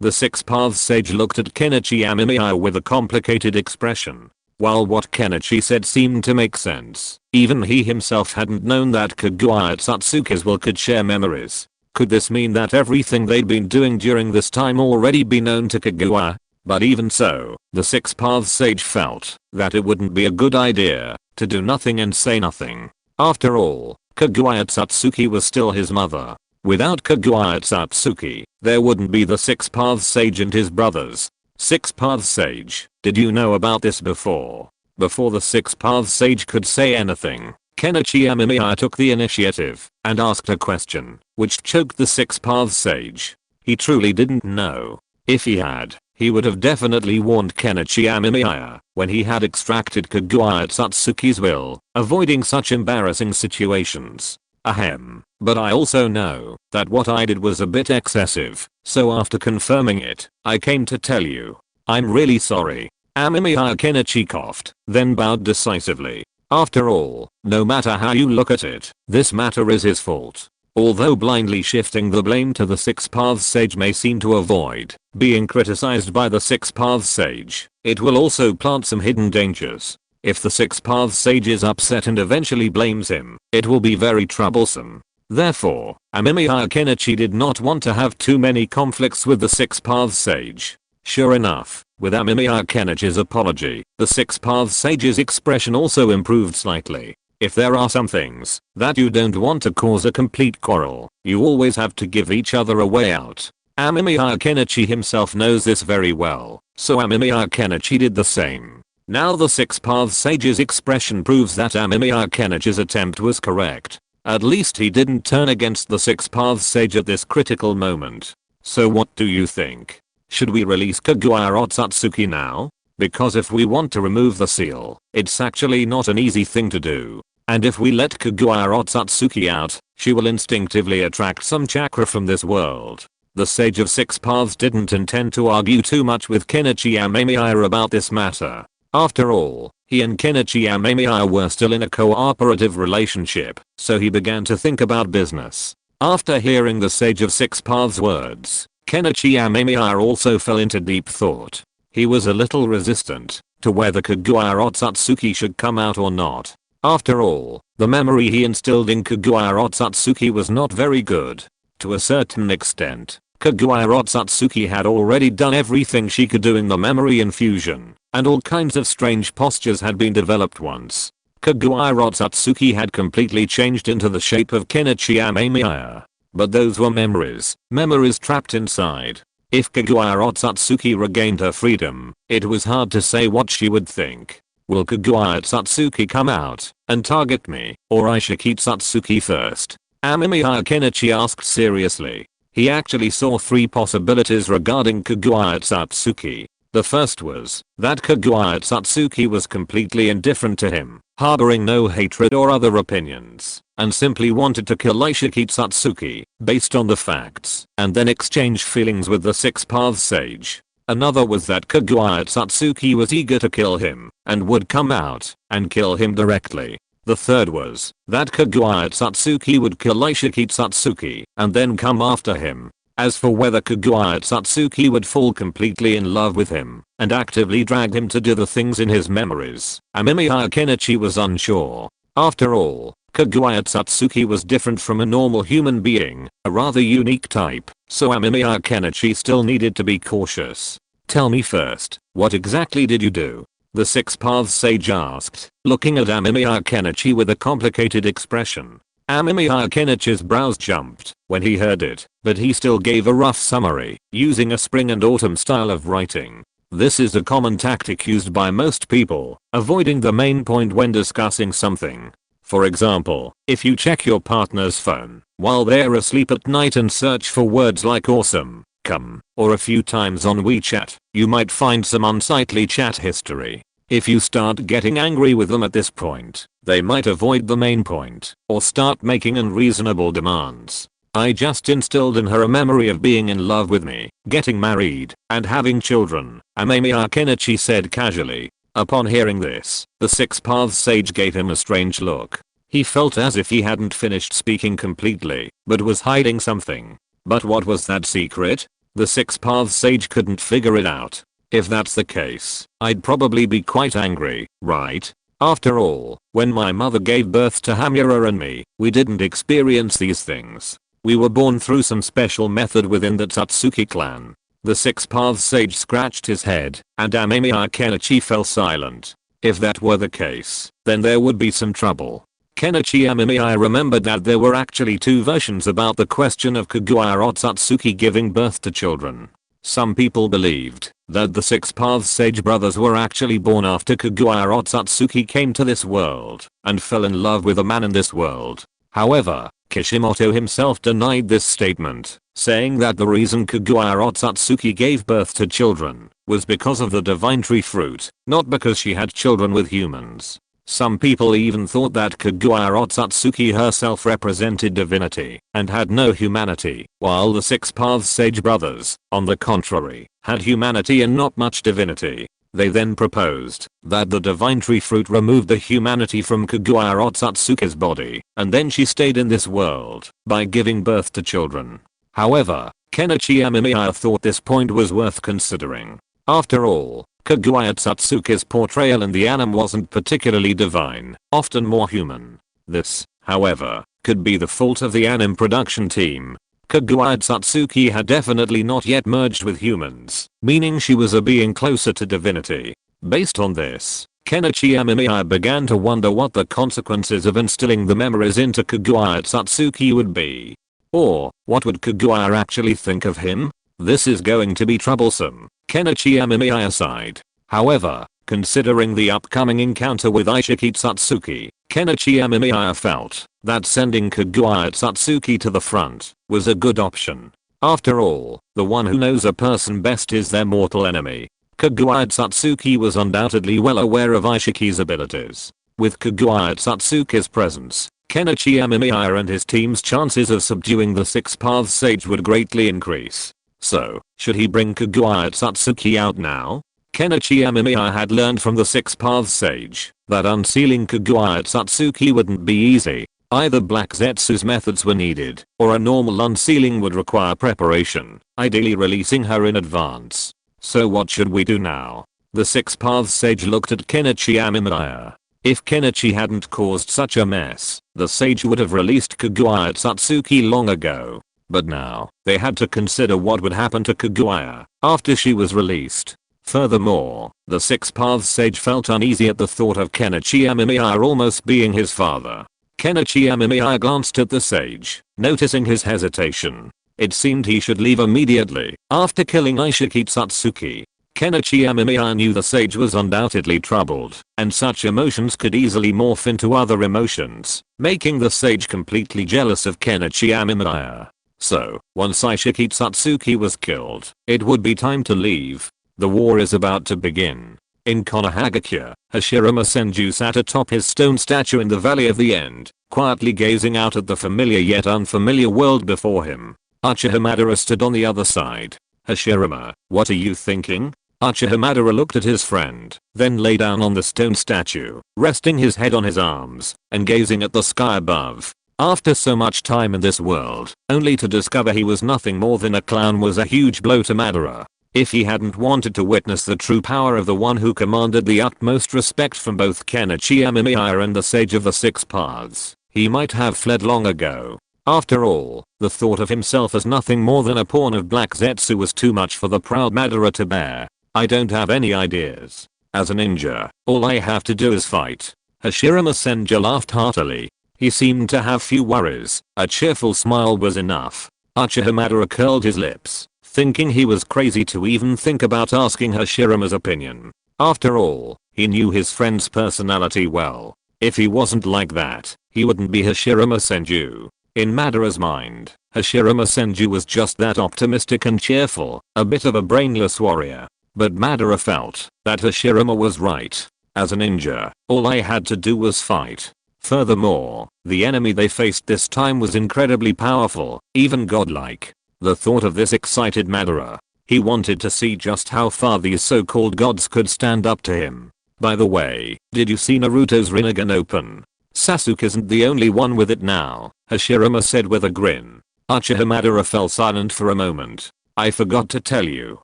The Six Paths Sage looked at Kenichi Amemiya with a complicated expression. While what Kenichi said seemed to make sense, even he himself hadn't known that Kaguya Satsuki's will could share memories. Could this mean that everything they'd been doing during this time already be known to Kaguya? But even so, the Six Paths Sage felt that it wouldn't be a good idea to do nothing and say nothing. After all, Kaguya Satsuki was still his mother. Without Kaguya Satsuki, there wouldn't be the Six Paths Sage and his brothers. Six Paths Sage, did you know about this before? Before the Six Paths Sage could say anything, Kenichi Amemiya took the initiative and asked a question, which choked the Six Paths Sage. He truly didn't know. If he had, he would have definitely warned Kenichi Amemiya when he had extracted Kaguya Satsuki's will, avoiding such embarrassing situations. Ahem. But I also know that what I did was a bit excessive, so after confirming it, I came to tell you. I'm really sorry. Amemiya Kenichi coughed, then bowed decisively. After all, no matter how you look at it, this matter is his fault. Although blindly shifting the blame to the Six Paths Sage may seem to avoid being criticized by the Six Paths Sage, it will also plant some hidden dangers. If the Six Paths Sage is upset and eventually blames him, it will be very troublesome. Therefore, Amemiya Kenichi did not want to have too many conflicts with the Six Paths Sage. Sure enough, with Amemiya Kenichi's apology, the Six Paths Sage's expression also improved slightly. If there are some things that you don't want to cause a complete quarrel, you always have to give each other a way out. Amemiya Kenichi himself knows this very well, so Amemiya Kenichi did the same. Now the Six Paths Sage's expression proves that Amemiya Kenichi's attempt was correct. At least he didn't turn against the Six Paths Sage at this critical moment. So what do you think? Should we release Kaguya Satsuki now? Because if we want to remove the seal, it's actually not an easy thing to do. And if we let Kaguya Satsuki out, she will instinctively attract some chakra from this world. The Sage of Six Paths didn't intend to argue too much with Kenichi Amemiya about this matter. After all, he and Kenichi Amemiya were still in a cooperative relationship, so he began to think about business. After hearing the Sage of Six Paths' words, Kenichi Amemiya also fell into deep thought. He was a little resistant to whether Kaguya Satsuki should come out or not. After all, the memory he instilled in Kaguya Satsuki was not very good. To a certain extent, Kaguya Satsuki had already done everything she could do in the memory infusion, and all kinds of strange postures had been developed once. Kaguya Satsuki had completely changed into the shape of Kenichi Amemiya. But those were memories trapped inside. If Kaguya Satsuki regained her freedom, it was hard to say what she would think. Will Kaguya Satsuki come out and target me, or I should keep Satsuki first? Amemiya Kenichi asked seriously. He actually saw three possibilities regarding Kaguya Satsuki. The first was that Kaguya Satsuki was completely indifferent to him, harboring no hatred or other opinions, and simply wanted to kill Ishiki Satsuki based on the facts and then exchange feelings with the Six Paths Sage. Another was that Kaguya Satsuki was eager to kill him and would come out and kill him directly. The third was that Kaguya Satsuki would kill Ishiki Satsuki and then come after him. As for whether Kaguya Satsuki would fall completely in love with him and actively drag him to do the things in his memories, Amemiya Kenichi was unsure. After all, Kaguya Satsuki was different from a normal human being, a rather unique type, so Amemiya Kenichi still needed to be cautious. Tell me first, what exactly did you do? The Six Paths Sage asked, looking at Amemiya Kenichi with a complicated expression. Amemiya Kenichi's brows jumped when he heard it, but he still gave a rough summary, using a spring and autumn style of writing. This is a common tactic used by most people, avoiding the main point when discussing something. For example, if you check your partner's phone while they're asleep at night and search for words like awesome, come, or a few times on WeChat, you might find some unsightly chat history. If you start getting angry with them at this point, they might avoid the main point or start making unreasonable demands. I just instilled in her a memory of being in love with me, getting married, and having children, Amemiya Kenichi said casually. Upon hearing this, the Six Paths Sage gave him a strange look. He felt as if he hadn't finished speaking completely, but was hiding something. But what was that secret? The Six Paths Sage couldn't figure it out. If that's the case, I'd probably be quite angry, right? After all, when my mother gave birth to Hamura and me, we didn't experience these things. We were born through some special method within the Tatsuki clan. The Six Paths Sage scratched his head, and Amemiya Kenichi fell silent. If that were the case, then there would be some trouble. Kenichi Amemiya remembered that there were actually two versions about the question of Kaguya Otsutsuki giving birth to children. Some people believed that the Six Paths Sage brothers were actually born after Kaguya Otsutsuki came to this world and fell in love with a man in this world. However, Kishimoto himself denied this statement, saying that the reason Kaguya Otsutsuki gave birth to children was because of the divine tree fruit, not because she had children with humans. Some people even thought that Kaguya Otsutsuki herself represented divinity and had no humanity, while the Six Paths Sage brothers, on the contrary, had humanity and not much divinity. They then proposed that the divine tree fruit removed the humanity from Kaguya Otsutsuki's body, and then she stayed in this world by giving birth to children. However, Kenichi Amemiya thought this point was worth considering. After all, Kaguya Otsutsuki's portrayal in the anime wasn't particularly divine, often more human. This, however, could be the fault of the anime production team. Kaguya Otsutsuki had definitely not yet merged with humans, meaning she was a being closer to divinity. Based on this, Kenichi Amemiya began to wonder what the consequences of instilling the memories into Kaguya Otsutsuki would be. Or, what would Kaguya actually think of him? This is going to be troublesome, Kenichi Amemiya sighed. However, considering the upcoming encounter with Ishiki Tsutsuki, Kenichi Amemiya felt that sending Kaguya Otsutsuki to the front was a good option. After all, the one who knows a person best is their mortal enemy. Kaguya Otsutsuki was undoubtedly well aware of Ishiki's abilities. With Kaguya Otsutsuki's presence, Kenichi Amemiya and his team's chances of subduing the Six Paths Sage would greatly increase. So, should he bring Kaguya Otsutsuki out now? Kenichi Amemiya had learned from the Six Paths Sage that unsealing Kaguya Otsutsuki wouldn't be easy. Either Black Zetsu's methods were needed, or a normal unsealing would require preparation, ideally releasing her in advance. So what should we do now? The Six Paths Sage looked at Kenichi Amemiya. If Kenichi hadn't caused such a mess, the sage would have released Kaguya Otsutsuki long ago. But now, they had to consider what would happen to Kaguya after she was released. Furthermore, the Six Paths Sage felt uneasy at the thought of Kenichi Amemiya almost being his father. Kenichi Amemiya glanced at the sage, noticing his hesitation. It seemed he should leave immediately after killing Ishiki Tsutsuki. Kenichi Amemiya knew the sage was undoubtedly troubled, and such emotions could easily morph into other emotions, making the sage completely jealous of Kenichi Amemiya. So, once Ishiki Tsutsuki was killed, it would be time to leave. The war is about to begin. In Konohagakure, Hashirama Senju sat atop his stone statue in the Valley of the End, quietly gazing out at the familiar yet unfamiliar world before him. Uchiha Madara stood on the other side. Hashirama, what are you thinking? Uchiha Madara looked at his friend, then lay down on the stone statue, resting his head on his arms, and gazing at the sky above. After so much time in this world, only to discover he was nothing more than a clown was a huge blow to Madara. If he hadn't wanted to witness the true power of the one who commanded the utmost respect from both Kenichi Amemiya and the Sage of the Six Paths, he might have fled long ago. After all, the thought of himself as nothing more than a pawn of Black Zetsu was too much for the proud Madara to bear. I don't have any ideas. As a ninja, all I have to do is fight. Hashirama Senju laughed heartily. He seemed to have few worries. A cheerful smile was enough. Uchiha Madara curled his lips, thinking he was crazy to even think about asking Hashirama's opinion. After all, he knew his friend's personality well. If he wasn't like that, he wouldn't be Hashirama Senju. In Madara's mind, Hashirama Senju was just that optimistic and cheerful, a bit of a brainless warrior. But Madara felt that Hashirama was right. As a ninja, all I had to do was fight. Furthermore, the enemy they faced this time was incredibly powerful, even godlike. The thought of this excited Madara. He wanted to see just how far these so-called gods could stand up to him. By the way, did you see Naruto's Rinnegan open? Sasuke isn't the only one with it now, Hashirama said with a grin. Uchiha Madara fell silent for a moment. I forgot to tell you,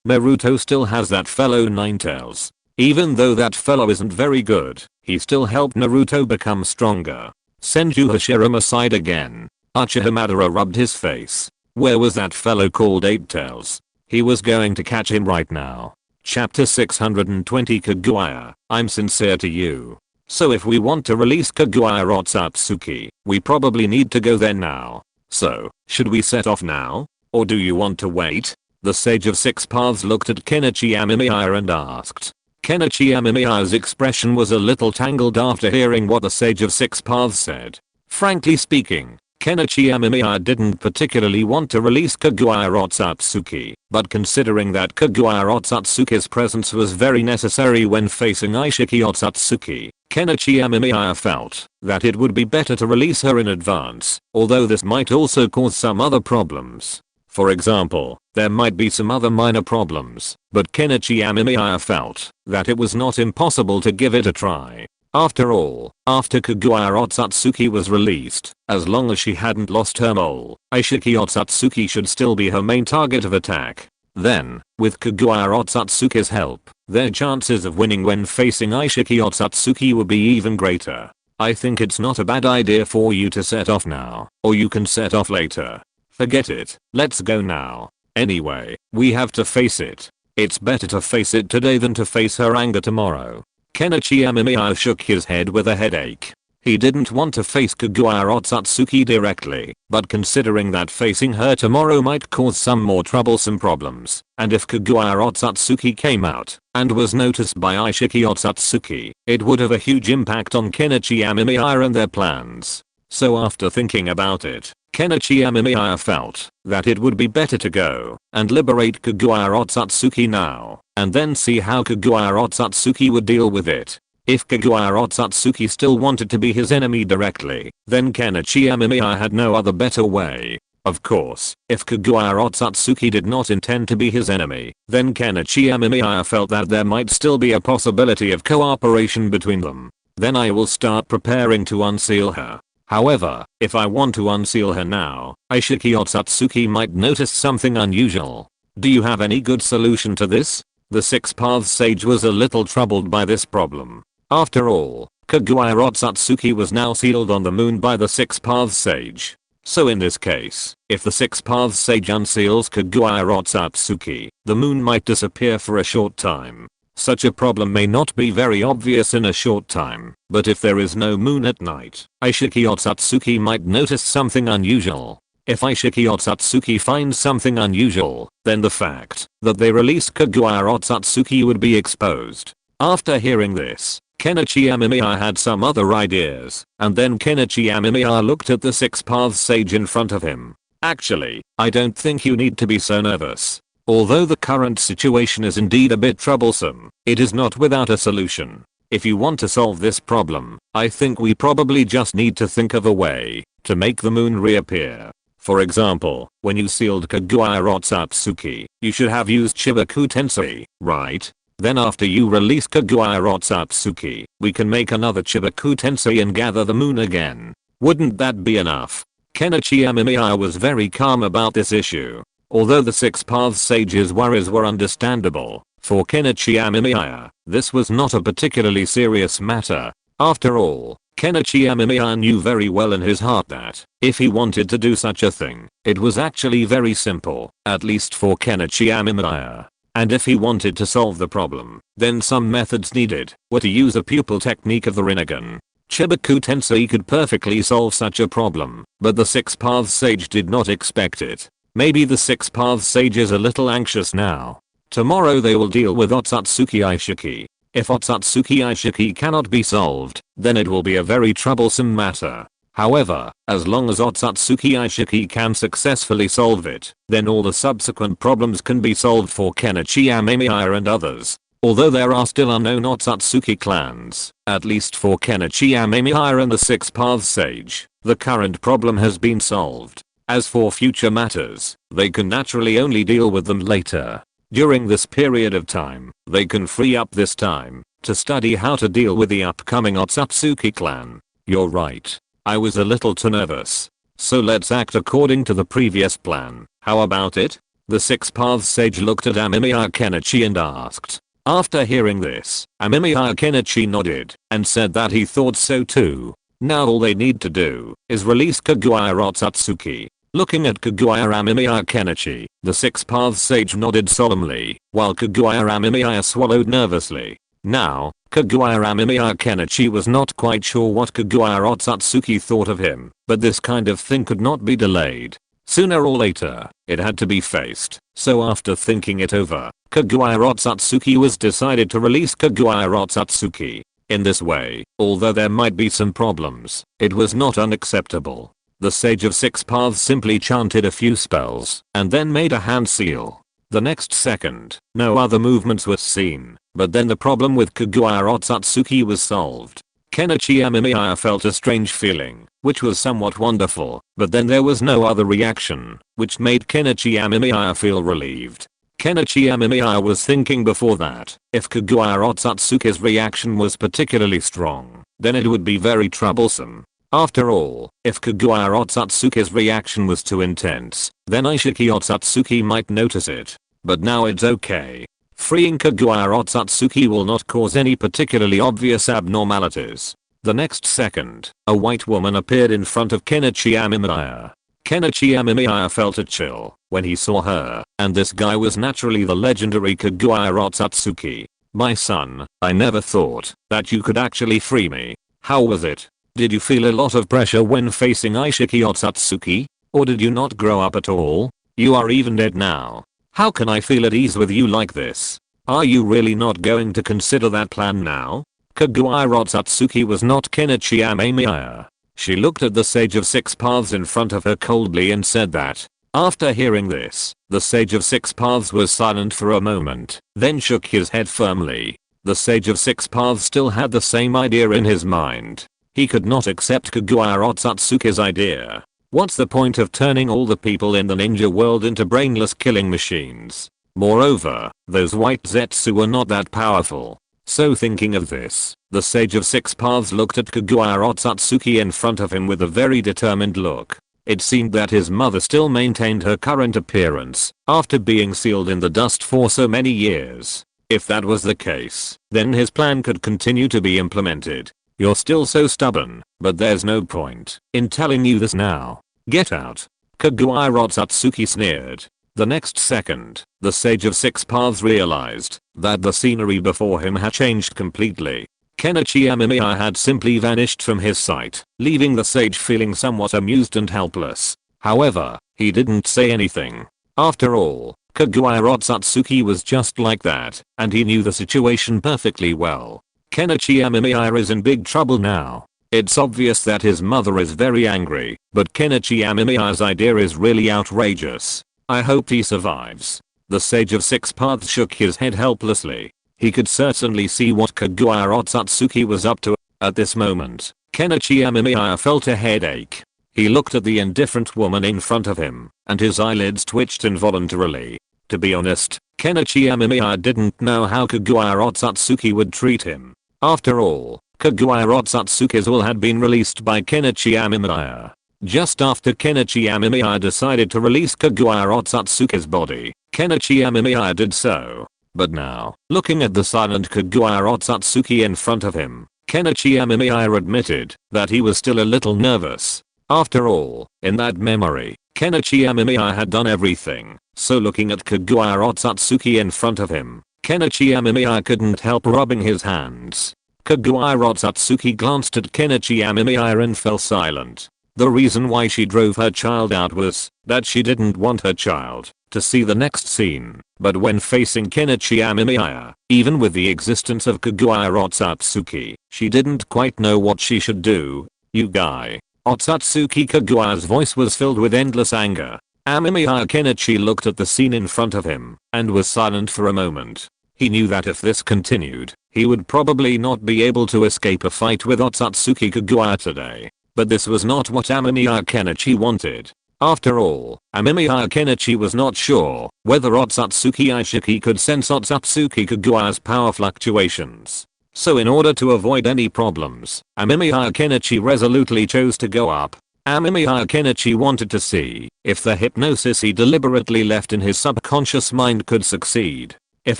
Naruto still has that fellow Ninetales. Even though that fellow isn't very good, he still helped Naruto become stronger. Senju Hashirama sighed again. Uchiha Madara rubbed his face. Where was that fellow called Eight Tails? He was going to catch him right now. Chapter 620 Kaguya, I'm sincere to you. So if we want to release Kaguya Otsutsuki, we probably need to go there now. So, should we set off now? Or do you want to wait? The Sage of Six Paths looked at Kenichi Amemiya and asked. Kenichi Amemiya's expression was a little tangled after hearing what the Sage of Six Paths said. Frankly speaking, Kenichi Amemiya didn't particularly want to release Kaguya Otsutsuki, but considering that Kaguya Otsutsuki's presence was very necessary when facing Ishiki Otsutsuki, Kenichi Amemiya felt that it would be better to release her in advance, although this might also cause some other problems. For example, there might be some other minor problems, but Kenichi Amemiya felt that it was not impossible to give it a try. After all, after Kaguya Otsutsuki was released, as long as she hadn't lost her mole, Ishiki Otsutsuki should still be her main target of attack. Then, with Kaguya Otsutsuki's help, their chances of winning when facing Ishiki Otsutsuki would be even greater. I think it's not a bad idea for you to set off now, or you can set off later. Forget it, let's go now. Anyway, we have to face it. It's better to face it today than to face her anger tomorrow. Kenichi Amemiya shook his head with a headache. He didn't want to face Kaguya Otsutsuki directly, but considering that facing her tomorrow might cause some more troublesome problems, and if Kaguya Otsutsuki came out and was noticed by Ishiki Otsutsuki, it would have a huge impact on Kenichi Amemiya and their plans. So after thinking about it, Kenichi Amemiya felt that it would be better to go and liberate Kaguya Otsutsuki now, and then see how Kaguya Otsutsuki would deal with it. If Kaguya Otsutsuki still wanted to be his enemy directly, then Kenichi Amemiya had no other better way. Of course, if Kaguya Otsutsuki did not intend to be his enemy, then Kenichi Amemiya felt that there might still be a possibility of cooperation between them. Then I will start preparing to unseal her. However, if I want to unseal her now, Ishiki Otsutsuki might notice something unusual. Do you have any good solution to this? The Six Paths Sage was a little troubled by this problem. After all, Kaguya Otsutsuki was now sealed on the moon by the Six Paths Sage. So in this case, if the Six Paths Sage unseals Kaguya Otsutsuki, the moon might disappear for a short time. Such a problem may not be very obvious in a short time, but if there is no moon at night, Ishiki Otsutsuki might notice something unusual. If Ishiki Otsutsuki finds something unusual, then the fact that they released Kaguya Otsutsuki would be exposed. After hearing this, Kenichi Amemiya had some other ideas, and then Kenichi Amemiya looked at the Six Paths Sage in front of him. Actually, I don't think you need to be so nervous. Although the current situation is indeed a bit troublesome, it is not without a solution. If you want to solve this problem, I think we probably just need to think of a way to make the moon reappear. For example, when you sealed Kaguya Otsutsuki, you should have used Shibaku Tensei, right? Then after you release Kaguya Otsutsuki, we can make another Shibaku Tensei and gather the moon again. Wouldn't that be enough? Kenichi Amemiya was very calm about this issue. Although the Six Paths Sage's worries were understandable, for Kenichi Amemiya, this was not a particularly serious matter. After all, Kenichi Amemiya knew very well in his heart that, if he wanted to do such a thing, it was actually very simple, at least for Kenichi Amemiya. And if he wanted to solve the problem, then some methods needed were to use a pupil technique of the Rinnegan. Shibaku Tensei could perfectly solve such a problem, but the Six Paths Sage did not expect it. Maybe the Six Paths Sage is a little anxious now. Tomorrow they will deal with Otsutsuki Ishiki. If Otsutsuki Ishiki cannot be solved, then it will be a very troublesome matter. However, as long as Otsutsuki Ishiki can successfully solve it, then all the subsequent problems can be solved for Kenichi Amemiya and others. Although there are still unknown Otsutsuki clans, at least for Kenichi Amemiya and the Six Paths Sage, the current problem has been solved. As for future matters, they can naturally only deal with them later. During this period of time, they can free up this time to study how to deal with the upcoming Otsutsuki clan. You're right. I was a little too nervous. So let's act according to the previous plan. How about it? The Six Paths Sage looked at Amemiya Kenichi and asked. After hearing this, Amemiya Kenichi nodded and said that he thought so too. Now all they need to do is release Kaguya Otsutsuki. Looking at Kaguya Amemiya Kenichi, the Six Paths Sage nodded solemnly, while Kaguya Amemiya swallowed nervously. Now, Kaguya Amemiya Kenichi was not quite sure what Kaguya Otsutsuki thought of him, but this kind of thing could not be delayed. Sooner or later, it had to be faced, so after thinking it over, Kaguya Otsutsuki was decided to release Kaguya Otsutsuki. In this way, although there might be some problems, it was not unacceptable. The Sage of Six Paths simply chanted a few spells, and then made a hand seal. The next second, no other movements were seen, but then the problem with Kaguya Otsutsuki was solved. Kenichi Amemiya felt a strange feeling, which was somewhat wonderful, but then there was no other reaction, which made Kenichi Amemiya feel relieved. Kenichi Amemiya was thinking before that, if Kaguya Otsutsuki's reaction was particularly strong, then it would be very troublesome. After all, if Kaguya Otsutsuki's reaction was too intense, then Ishiki Otsutsuki might notice it. But now it's okay. Freeing Kaguya Otsutsuki will not cause any particularly obvious abnormalities. The next second, a white woman appeared in front of Kenichi Amemiya. Kenichi Amemiya felt a chill when he saw her, and this guy was naturally the legendary Kaguya Otsutsuki. My son, I never thought that you could actually free me. How was it? Did you feel a lot of pressure when facing Ishiki Otsutsuki? Or did you not grow up at all? You are even dead now. How can I feel at ease with you like this? Are you really not going to consider that plan now? Kaguya Otsutsuki was not Kenichi Amemiya. She looked at the Sage of Six Paths in front of her coldly and said that. After hearing this, the Sage of Six Paths was silent for a moment, then shook his head firmly. The Sage of Six Paths still had the same idea in his mind. He could not accept Kaguya Otsutsuki's idea. What's the point of turning all the people in the ninja world into brainless killing machines? Moreover, those white Zetsu were not that powerful. So thinking of this, the Sage of Six Paths looked at Kaguya Otsutsuki in front of him with a very determined look. It seemed that his mother still maintained her current appearance after being sealed in the dust for so many years. If that was the case, then his plan could continue to be implemented. You're still so stubborn, but there's no point in telling you this now. Get out. Kaguya Otsutsuki sneered. The next second, the Sage of Six Paths realized that the scenery before him had changed completely. Kenichi Amemiya had simply vanished from his sight, leaving the sage feeling somewhat amused and helpless. However, he didn't say anything. After all, Kaguya Otsutsuki was just like that, and he knew the situation perfectly well. Kenichi Amemiya is in big trouble now. It's obvious that his mother is very angry, but Kenichi Amemiya's idea is really outrageous. I hope he survives. The Sage of Six Paths shook his head helplessly. He could certainly see what Kaguya Otsutsuki was up to. At this moment, Kenichi Amemiya felt a headache. He looked at the indifferent woman in front of him, and his eyelids twitched involuntarily. To be honest, Kenichi Amemiya didn't know how Kaguya Otsutsuki would treat him. After all, Kaguya Otsutsuki's will had been released by Kenichi Amemiya. Just after Kenichi Amemiya decided to release Kaguya Otsutsuki's body, Kenichi Amemiya did so. But now, looking at the silent Kaguya Otsutsuki in front of him, Kenichi Amemiya admitted that he was still a little nervous. After all, in that memory, Kenichi Amemiya had done everything, so looking at Kaguya Otsutsuki in front of him, Kenichi Amemiya couldn't help rubbing his hands. Kaguya Otsutsuki glanced at Kenichi Amemiya and fell silent. The reason why she drove her child out was that she didn't want her child to see the next scene. But when facing Kenichi Amemiya, even with the existence of Kaguya Otsutsuki, she didn't quite know what she should do. You guy. Otsutsuki Kaguya's voice was filled with endless anger. Amemiya Kenichi looked at the scene in front of him and was silent for a moment. He knew that if this continued, he would probably not be able to escape a fight with Otsutsuki Kaguya today. But this was not what Amemiya Kenichi wanted. After all, Amemiya Kenichi was not sure whether Otsutsuki Ishiki could sense Otsutsuki Kaguya's power fluctuations. So in order to avoid any problems, Amemiya Kenichi resolutely chose to go up Amemiya Kenichi wanted to see if the hypnosis he deliberately left in his subconscious mind could succeed. If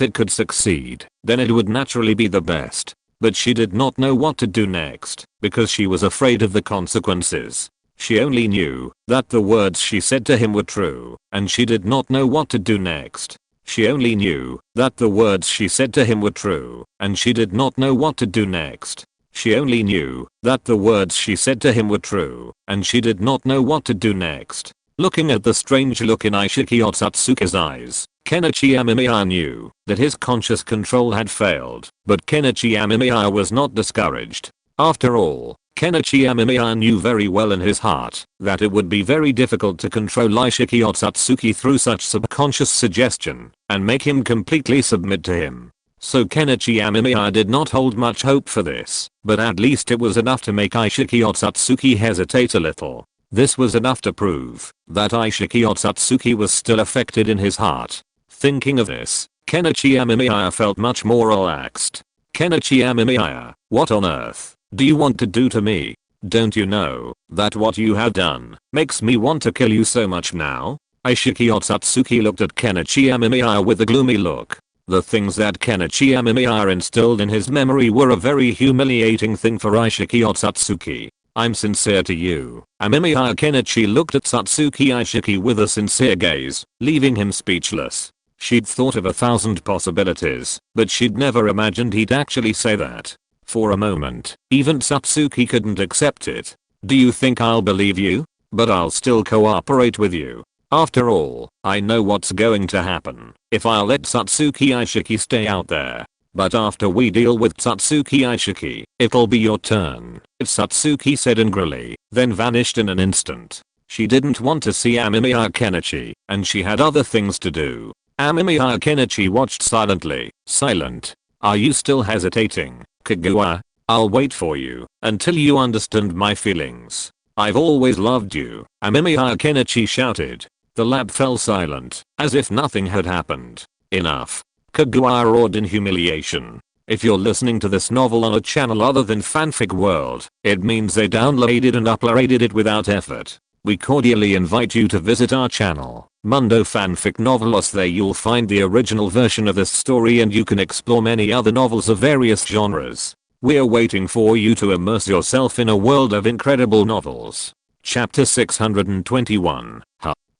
it could succeed, then it would naturally be the best. But she did not know what to do next because she was afraid of the consequences. She only knew that the words she said to him were true, and she did not know what to do next. She only knew that the words she said to him were true, and she did not know what to do next. She only knew that the words she said to him were true, and she did not know what to do next. Looking at the strange look in Aishiki Otsutsuki's eyes, Kenichi Amemiya knew that his conscious control had failed, but Kenichi Amemiya was not discouraged. After all, Kenichi Amemiya knew very well in his heart that it would be very difficult to control Aishiki Otsutsuki through such subconscious suggestion and make him completely submit to him. So Kenichi Amemiya did not hold much hope for this, but at least it was enough to make Aishiki Otsutsuki hesitate a little. This was enough to prove that Aishiki Otsutsuki was still affected in his heart. Thinking of this, Kenichi Amemiya felt much more relaxed. Kenichi Amemiya, what on earth do you want to do to me? Don't you know that what you have done makes me want to kill you so much now? Aishiki Otsutsuki looked at Kenichi Amemiya with a gloomy look. The things that Kenichi Amemiya instilled in his memory were a very humiliating thing for Aishiki Otsutsuki. I'm sincere to you. Amemiya Kenichi looked at Satsuki Aishiki with a sincere gaze, leaving him speechless. She'd thought of 1,000 possibilities, but she'd never imagined he'd actually say that. For a moment, even Satsuki couldn't accept it. Do you think I'll believe you? But I'll still cooperate with you. After all, I know what's going to happen if I let Satsuki Aishiki stay out there. But after we deal with Satsuki Aishiki, it'll be your turn, Satsuki said angrily, then vanished in an instant. She didn't want to see Amemiya Kenichi, and she had other things to do. Amemiya Kenichi watched silently, silent. Are you still hesitating, Kagura? I'll wait for you until you understand my feelings. I've always loved you, Amemiya Kenichi shouted. The lab fell silent, as if nothing had happened. Enough. Kagura roared in humiliation. If you're listening to this novel on a channel other than Fanfic World, it means they downloaded and uploaded it without effort. We cordially invite you to visit our channel, Mundo Fanfic Novelos. There you'll find the original version of this story and you can explore many other novels of various genres. We're waiting for you to immerse yourself in a world of incredible novels. Chapter 621.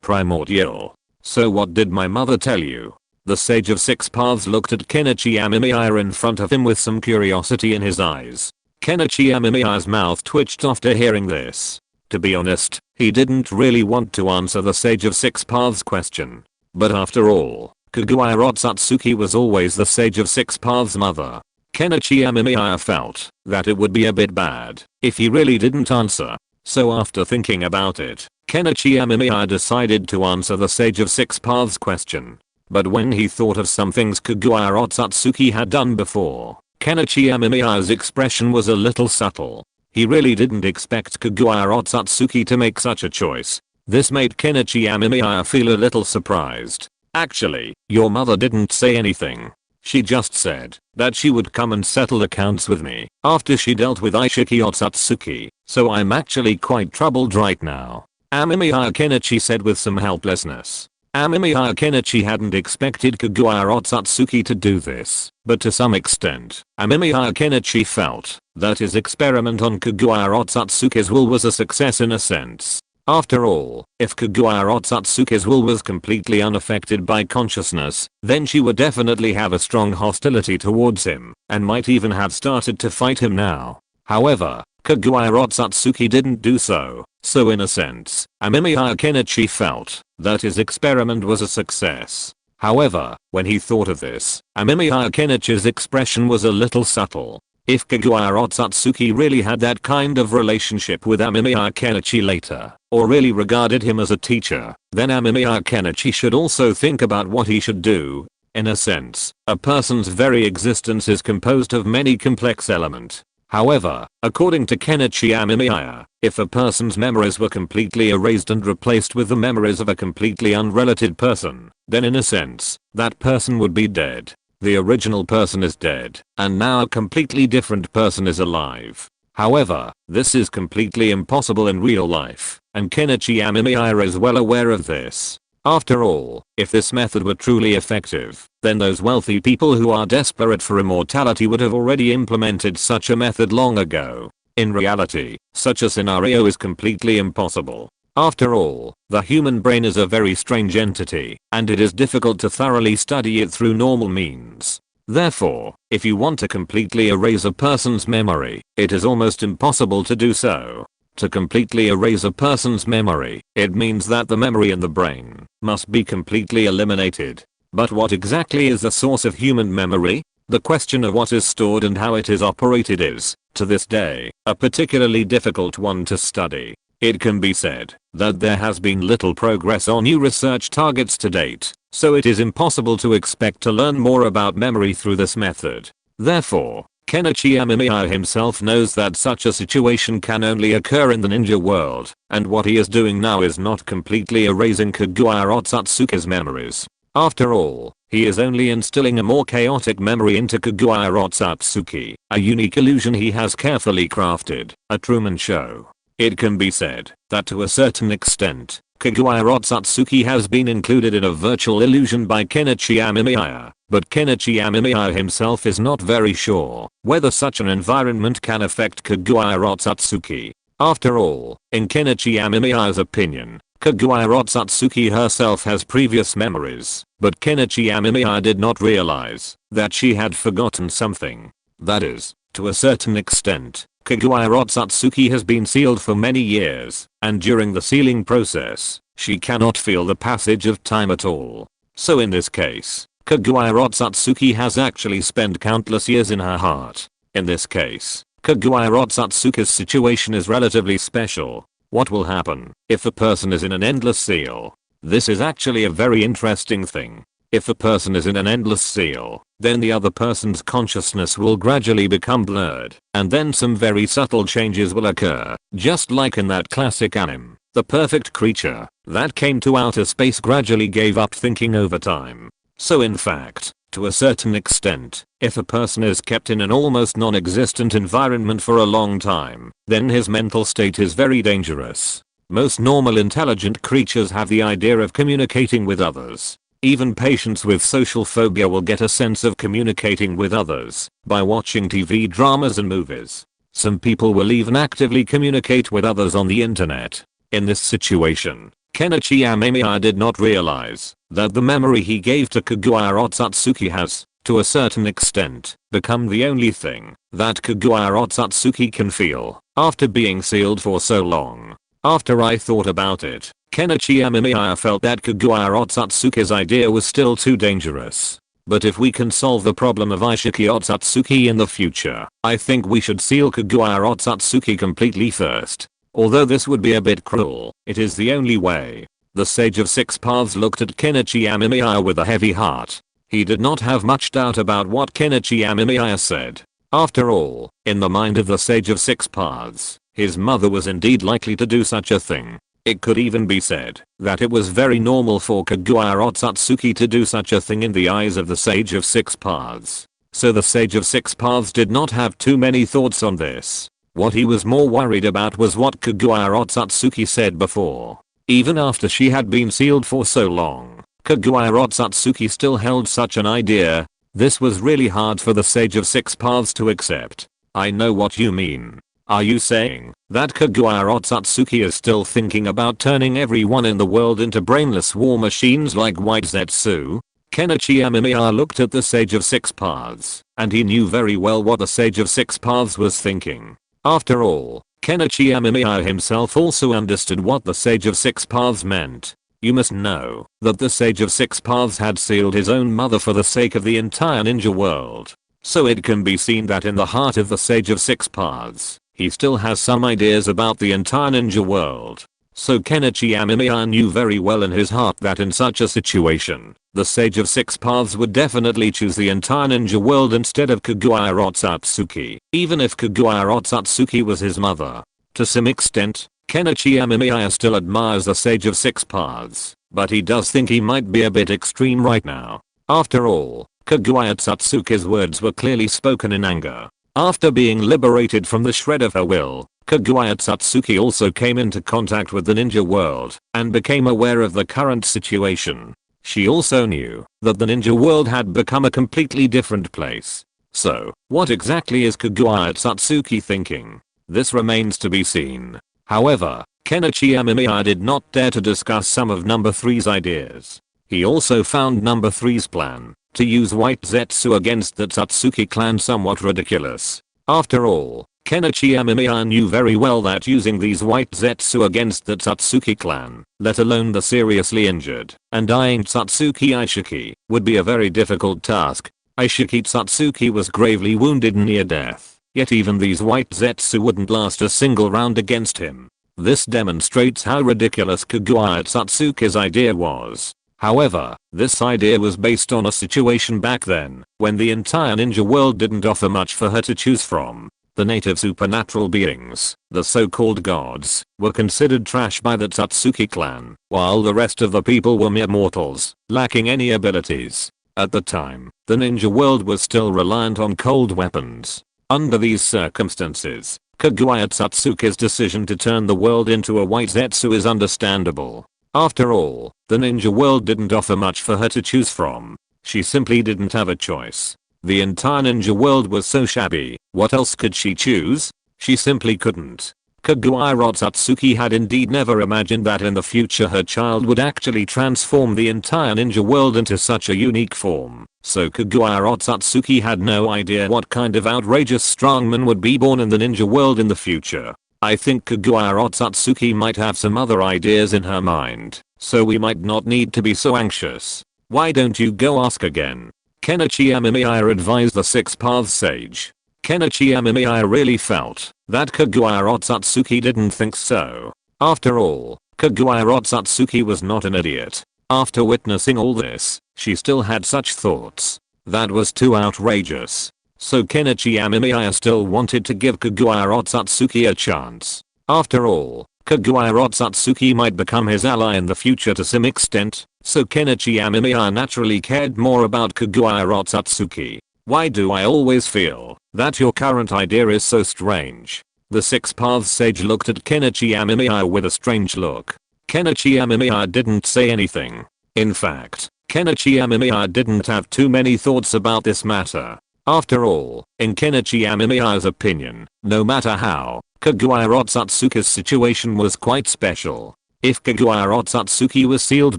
Primordial. So what did my mother tell you? The Sage of Six Paths looked at Kenichi Amemiya in front of him with some curiosity in his eyes. Kenichi Amemiya's mouth twitched after hearing this. To be honest, he didn't really want to answer the Sage of Six Paths question. But after all, Kagura Otsutsuki was always the Sage of Six Paths' mother. Kenichi Amemiya felt that it would be a bit bad if he really didn't answer. So after thinking about it, Kenichi Amemiya decided to answer the Sage of Six Paths question. But when he thought of some things Kagura Otsutsuki had done before, Kenichi Amemiya's expression was a little subtle. He really didn't expect Kagura Otsutsuki to make such a choice. This made Kenichi Amemiya feel a little surprised. Actually, your mother didn't say anything. She just said that she would come and settle accounts with me after she dealt with Aishiki Otsutsuki, so I'm actually quite troubled right now, Amemiya Kenichi said with some helplessness. Amemiya Kenichi hadn't expected Kagura Otsutsuki to do this, but to some extent, Amemiya Kenichi felt that his experiment on Kagura Otsutsuki's will was a success in a sense. After all, if Kagura Otsutsuki's will was completely unaffected by consciousness, then she would definitely have a strong hostility towards him, and might even have started to fight him now. However, Kagura Otsutsuki didn't do so, so in a sense, Amemiya Kenichi felt that his experiment was a success. However, when he thought of this, Amemiya Kenichi's expression was a little subtle. If Kagura Otsutsuki really had that kind of relationship with Amemiya Kenichi later, or really regarded him as a teacher, then Amemiya Kenichi should also think about what he should do. In a sense, a person's very existence is composed of many complex elements. However, according to Kenichi Amemiya, if a person's memories were completely erased and replaced with the memories of a completely unrelated person, then in a sense, that person would be dead. The original person is dead, and now a completely different person is alive. However, this is completely impossible in real life. and Kenichi Amemiya is well aware of this. After all, if this method were truly effective, then those wealthy people who are desperate for immortality would have already implemented such a method long ago. In reality, such a scenario is completely impossible. After all, the human brain is a very strange entity, and it is difficult to thoroughly study it through normal means. Therefore, if you want to completely erase a person's memory, it is almost impossible to do so. To completely erase a person's memory, it means that the memory in the brain must be completely eliminated. But what exactly is the source of human memory? The question of what is stored and how it is operated is, to this day, a particularly difficult one to study. It can be said that there has been little progress on new research targets to date, so it is impossible to expect to learn more about memory through this method. Therefore, Kenichi Amemiya himself knows that such a situation can only occur in the ninja world, and what he is doing now is not completely erasing Kaguya Otsutsuki's memories. After all, he is only instilling a more chaotic memory into Kaguya Otsutsuki, a unique illusion he has carefully crafted, a Truman Show. It can be said that to a certain extent, Kaguya Otsutsuki has been included in a virtual illusion by Kenichi Amemiya, but Kenichi Amemiya himself is not very sure whether such an environment can affect Kaguya Otsutsuki. After all, in Kenichi Amemiya's opinion, Kaguya Otsutsuki herself has previous memories, but Kenichi Amemiya did not realize that she had forgotten something. That is, to a certain extent, Kaguya Otsutsuki has been sealed for many years, and during the sealing process, she cannot feel the passage of time at all. So in this case, Kaguya Otsutsuki has actually spent countless years in her heart. In this case, Kaguya Otsutsuki's situation is relatively special. What will happen if a person is in an endless seal? This is actually a very interesting thing. If a person is in an endless seal, then the other person's consciousness will gradually become blurred, and then some very subtle changes will occur, just like in that classic anime, The Perfect Creature, that came to outer space gradually gave up thinking over time. So in fact, to a certain extent, if a person is kept in an almost non-existent environment for a long time, then his mental state is very dangerous. Most normal intelligent creatures have the idea of communicating with others. Even patients with social phobia will get a sense of communicating with others by watching TV dramas and movies. Some people will even actively communicate with others on the internet. In this situation, Kenichi Amemiya did not realize that the memory he gave to Kaguya Otsutsuki has, to a certain extent, become the only thing that Kaguya Otsutsuki can feel after being sealed for so long. After I thought about it, Kenichi Amemiya felt that Kaguya Otsutsuki's idea was still too dangerous. But if we can solve the problem of Ishiki Otsutsuki in the future, I think we should seal Kaguya Otsutsuki completely first. Although this would be a bit cruel, it is the only way. The Sage of Six Paths looked at Kenichi Amemiya with a heavy heart. He did not have much doubt about what Kenichi Amemiya said. After all, in the mind of the Sage of Six Paths, his mother was indeed likely to do such a thing. It could even be said that it was very normal for Kaguya Otsutsuki to do such a thing in the eyes of the Sage of Six Paths. So the Sage of Six Paths did not have too many thoughts on this. What he was more worried about was what Kaguya Otsutsuki said before. Even after she had been sealed for so long, Kaguya Otsutsuki still held such an idea. This was really hard for the Sage of Six Paths to accept. I know what you mean. Are you saying that Kaguya Otsutsuki is still thinking about turning everyone in the world into brainless war machines like White Zetsu? Kenichi Amemiya looked at the Sage of Six Paths, and he knew very well what the Sage of Six Paths was thinking. After all, Kenichi Amemiya himself also understood what the Sage of Six Paths meant. You must know that the Sage of Six Paths had sealed his own mother for the sake of the entire ninja world. So it can be seen that in the heart of the Sage of Six Paths, he still has some ideas about the entire ninja world. So Kenichi Amemiya knew very well in his heart that in such a situation, the Sage of Six Paths would definitely choose the entire ninja world instead of Kaguya Otsutsuki, even if Kaguya Otsutsuki was his mother. To some extent, Kenichi Amemiya still admires the Sage of Six Paths, but he does think he might be a bit extreme right now. After all, Kaguya Otsutsuki's words were clearly spoken in anger. After being liberated from the shred of her will, Kaguya Satsuki also came into contact with the ninja world and became aware of the current situation. She also knew that the ninja world had become a completely different place. So, what exactly is Kaguya Satsuki thinking? This remains to be seen. However, Kenichi Amemiya did not dare to discuss some of number 3's ideas. He also found number 3's plan to use white Zetsu against the Satsuki clan somewhat ridiculous. After all, Kenichi Amemiya knew very well that using these white Zetsu against the Satsuki clan, let alone the seriously injured and dying Satsuki Ishiki, would be a very difficult task. Ishiki Satsuki was gravely wounded near death, yet even these white Zetsu wouldn't last a single round against him. This demonstrates how ridiculous Kaguya Satsuki's idea was. However, this idea was based on a situation back then, when the entire ninja world didn't offer much for her to choose from. The native supernatural beings, the so-called gods, were considered trash by the Satsuki clan, while the rest of the people were mere mortals, lacking any abilities. At the time, the ninja world was still reliant on cold weapons. Under these circumstances, Kaguya Satsuki's decision to turn the world into a white Zetsu is understandable. After all, the ninja world didn't offer much for her to choose from. She simply didn't have a choice. The entire ninja world was so shabby, what else could she choose? She simply couldn't. Kaguya Satsuki had indeed never imagined that in the future her child would actually transform the entire ninja world into such a unique form. So Kaguya Satsuki had no idea what kind of outrageous strongman would be born in the ninja world in the future. I think Kaguya Satsuki might have some other ideas in her mind, so we might not need to be so anxious. Why don't you go ask again? Kenichi Amemiya advised the Six Paths Sage. Kenichi Amemiya really felt that Kaguya Satsuki didn't think so. After all, Kaguya Satsuki was not an idiot. After witnessing all this, she still had such thoughts. That was too outrageous. So Kenichi Amemiya still wanted to give Kaguya Satsuki a chance. After all, Kaguya Satsuki might become his ally in the future to some extent, so Kenichi Amemiya naturally cared more about Kaguya Satsuki. Why do I always feel that your current idea is so strange? The Six Paths Sage looked at Kenichi Amemiya with a strange look. Kenichi Amemiya didn't say anything. In fact, Kenichi Amemiya didn't have too many thoughts about this matter. After all, in Kenichi Amemiya's opinion, no matter how, Kaguya Satsuki's situation was quite special. If Kaguya Satsuki was sealed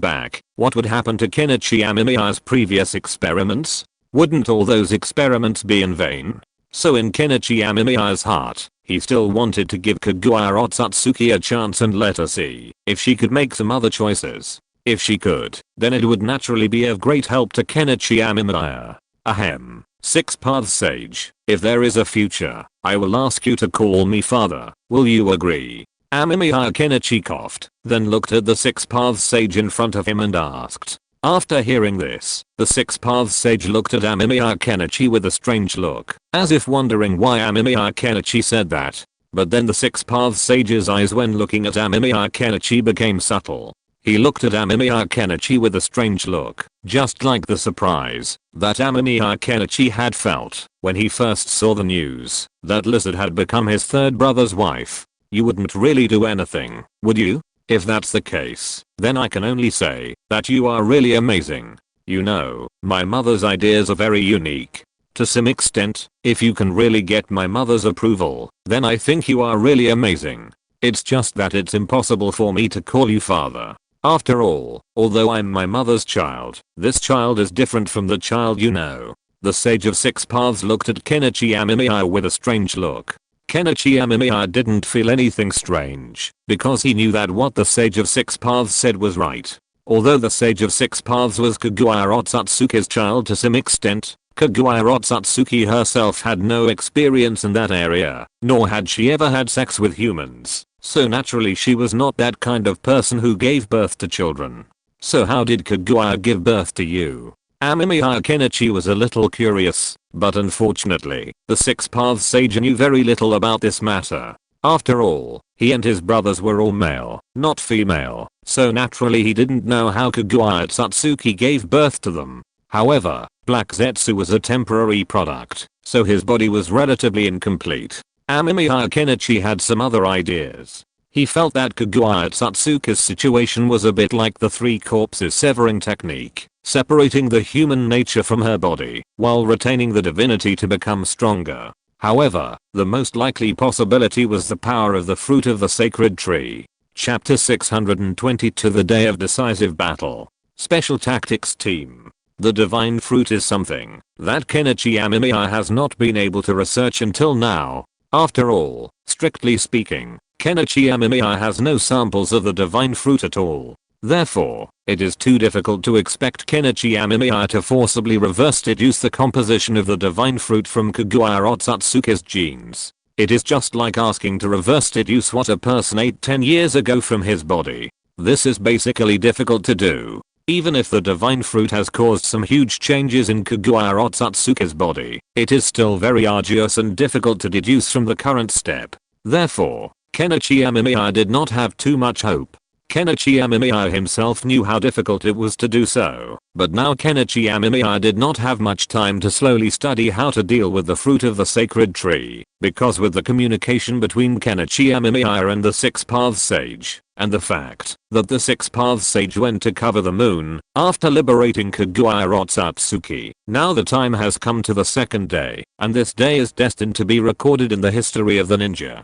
back, what would happen to Kenichi Amemiya's previous experiments? Wouldn't all those experiments be in vain? So in Kenichi Amemiya's heart, he still wanted to give Kaguya Satsuki a chance and let her see if she could make some other choices. If she could, then it would naturally be of great help to Kenichi Amemiya. Ahem. Six Paths Sage, if there is a future, I will ask you to call me father. Will you agree? Amemiya Kenichi coughed, then looked at the Six Paths Sage in front of him and asked. After hearing this, the Six Paths Sage looked at Amemiya Kenichi with a strange look, as if wondering why Amemiya Kenichi said that. But then the Six Paths Sage's eyes when looking at Amemiya Kenichi became subtle. He looked at Amemiya Kenichi with a strange look, just like the surprise that Amemiya Kenichi had felt when he first saw the news that Lizard had become his third brother's wife. You wouldn't really do anything, would you? If that's the case, then I can only say that you are really amazing. You know, my mother's ideas are very unique. To some extent, if you can really get my mother's approval, then I think you are really amazing. It's just that it's impossible for me to call you father. After all, although I'm my mother's child, this child is different from the child you know. The Sage of Six Paths looked at Kenichi Amemiya with a strange look. Kenichi Amemiya didn't feel anything strange, because he knew that what the Sage of Six Paths said was right. Although the Sage of Six Paths was Kaguya Satsuki's child to some extent, Kaguya Satsuki herself had no experience in that area, nor had she ever had sex with humans. So naturally she was not that kind of person who gave birth to children. So how did Kaguya give birth to you? Amemiya Kenichi was a little curious, but unfortunately, the Six Paths Sage knew very little about this matter. After all, he and his brothers were all male, not female, so naturally he didn't know how Kaguya Satsuki gave birth to them. However, Black Zetsu was a temporary product, so his body was relatively incomplete. Amemiya Kenichi had some other ideas. He felt that Kaguya Satsuki's situation was a bit like the three corpses severing technique, separating the human nature from her body, while retaining the divinity to become stronger. However, the most likely possibility was the power of the fruit of the sacred tree. Chapter 622 The Day of Decisive Battle. Special Tactics Team. The divine fruit is something that Kenichi Amemiya has not been able to research until now. After all, strictly speaking, Kenichi Amemiya has no samples of the divine fruit at all. Therefore, it is too difficult to expect Kenichi Amemiya to forcibly reverse deduce the composition of the divine fruit from Kaguya Otsutsuki's genes. It is just like asking to reverse deduce what a person ate 10 years ago from his body. This is basically difficult to do. Even if the divine fruit has caused some huge changes in Kaguya Otsutsuki's body, it is still very arduous and difficult to deduce from the current step. Therefore, Kenichi Amemiya did not have too much hope. Kenichi Amemiya himself knew how difficult it was to do so, but now Kenichi Amemiya did not have much time to slowly study how to deal with the fruit of the sacred tree, because with the communication between Kenichi Amemiya and the Six Paths Sage, and the fact that the Six Paths Sage went to cover the moon after liberating Kaguya Otsutsuki, now the time has come to the second day, and this day is destined to be recorded in the history of the ninja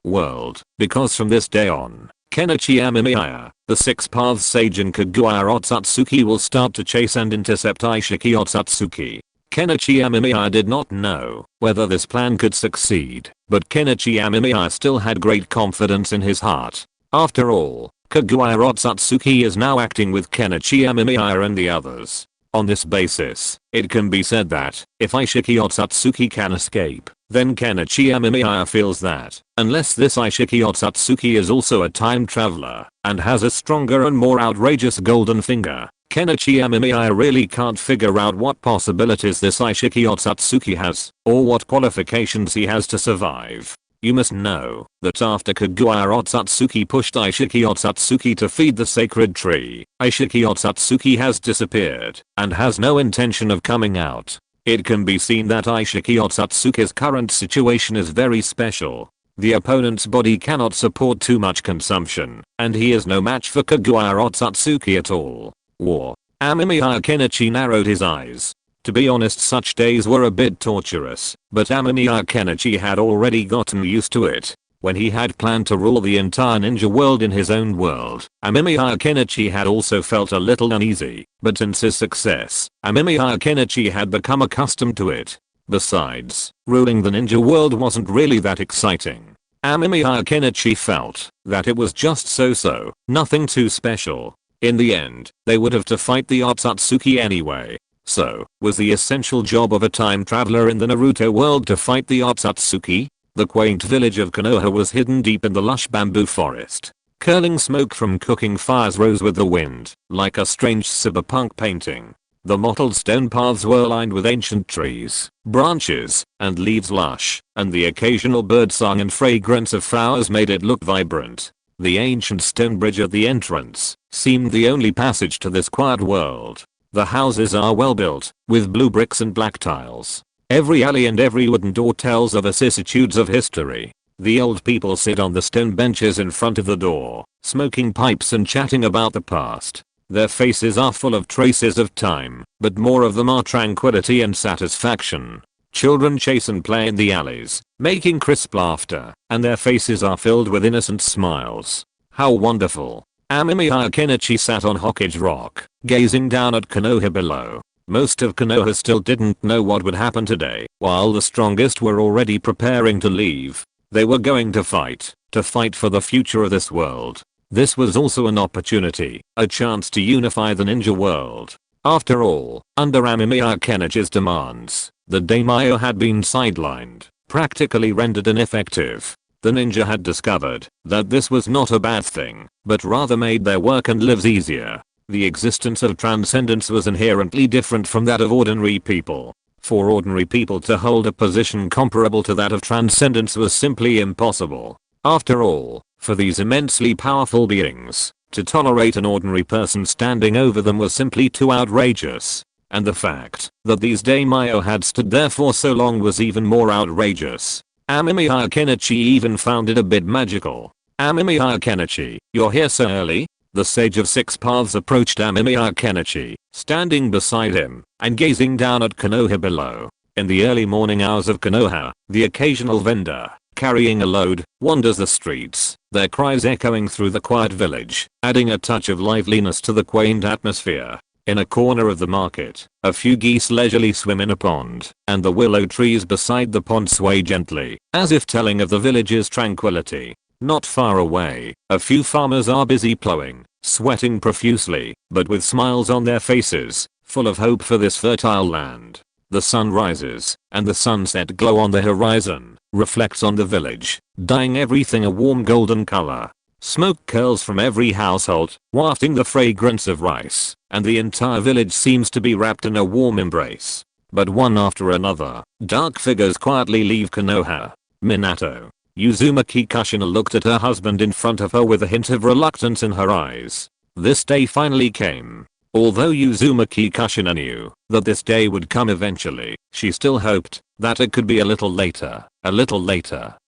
world, because from this day on, Kenichi Amemiya, the Six Paths Sage and Kaguya Otsutsuki will start to chase and intercept Ishiki Otsutsuki. Kenichi Amemiya did not know whether this plan could succeed, but Kenichi Amemiya still had great confidence in his heart. After all, Kaguya Otsutsuki is now acting with Kenichi Amemiya and the others. On this basis, it can be said that, if Ishiki Otsutsuki can escape, then Kenichi Amemiya feels that, unless this Ishiki Otsutsuki is also a time traveler, and has a stronger and more outrageous golden finger, Kenichi Amemiya really can't figure out what possibilities this Ishiki Otsutsuki has, or what qualifications he has to survive. You must know that after Kaguya Otsutsuki pushed Ishiki Otsutsuki to feed the sacred tree, Ishiki Otsutsuki has disappeared and has no intention of coming out. It can be seen that Ishiki Otsutsuki's current situation is very special. The opponent's body cannot support too much consumption, and he is no match for Kaguya Otsutsuki at all. War. Amemiya Kenichi narrowed his eyes. To be honest, such days were a bit torturous, but Amemiya Kenichi had already gotten used to it. When he had planned to rule the entire ninja world in his own world, Amemiya Kenichi had also felt a little uneasy, but since his success, Amemiya Kenichi had become accustomed to it. Besides, ruling the ninja world wasn't really that exciting. Amemiya Kenichi felt that it was just so-so, nothing too special. In the end, they would have to fight the Otsutsuki anyway. So, was the essential job of a time traveler in the Naruto world to fight the Otsutsuki? The quaint village of Konoha was hidden deep in the lush bamboo forest. Curling smoke from cooking fires rose with the wind, like a strange cyberpunk painting. The mottled stone paths were lined with ancient trees, branches, and leaves lush, and the occasional birdsong and fragrance of flowers made it look vibrant. The ancient stone bridge at the entrance seemed the only passage to this quiet world. The houses are well built, with blue bricks and black tiles. Every alley and every wooden door tells of vicissitudes of history. The old people sit on the stone benches in front of the door, smoking pipes and chatting about the past. Their faces are full of traces of time, but more of them are tranquility and satisfaction. Children chase and play in the alleys, making crisp laughter, and their faces are filled with innocent smiles. How wonderful. Amemiya Kenichi sat on Hokage Rock, gazing down at Konoha below. Most of Konoha still didn't know what would happen today, while the strongest were already preparing to leave. They were going to fight for the future of this world. This was also an opportunity, a chance to unify the ninja world. After all, under Amemiya Kenichi's demands, the daimyo had been sidelined, practically rendered ineffective. The ninja had discovered that this was not a bad thing, but rather made their work and lives easier. The existence of transcendence was inherently different from that of ordinary people. For ordinary people to hold a position comparable to that of transcendence was simply impossible. After all, for these immensely powerful beings, to tolerate an ordinary person standing over them was simply too outrageous. And the fact that these daimyo had stood there for so long was even more outrageous. Amemiya Kenichi even found it a bit magical. Amemiya Kenichi, you're here so early? The Sage of Six Paths approached Amemiya Kenichi, standing beside him, and gazing down at Konoha below. In the early morning hours of Konoha, the occasional vendor, carrying a load, wanders the streets, their cries echoing through the quiet village, adding a touch of liveliness to the quaint atmosphere. In a corner of the market, a few geese leisurely swim in a pond, and the willow trees beside the pond sway gently, as if telling of the village's tranquility. Not far away, a few farmers are busy plowing, sweating profusely, but with smiles on their faces, full of hope for this fertile land. The sun rises, and the sunset glow on the horizon reflects on the village, dyeing everything a warm golden color. Smoke curls from every household, wafting the fragrance of rice, and the entire village seems to be wrapped in a warm embrace. But one after another, dark figures quietly leave Konoha. Minato. Uzumaki Kushina looked at her husband in front of her with a hint of reluctance in her eyes. This day finally came. Although Uzumaki Kushina knew that this day would come eventually, she still hoped that it could be a little later,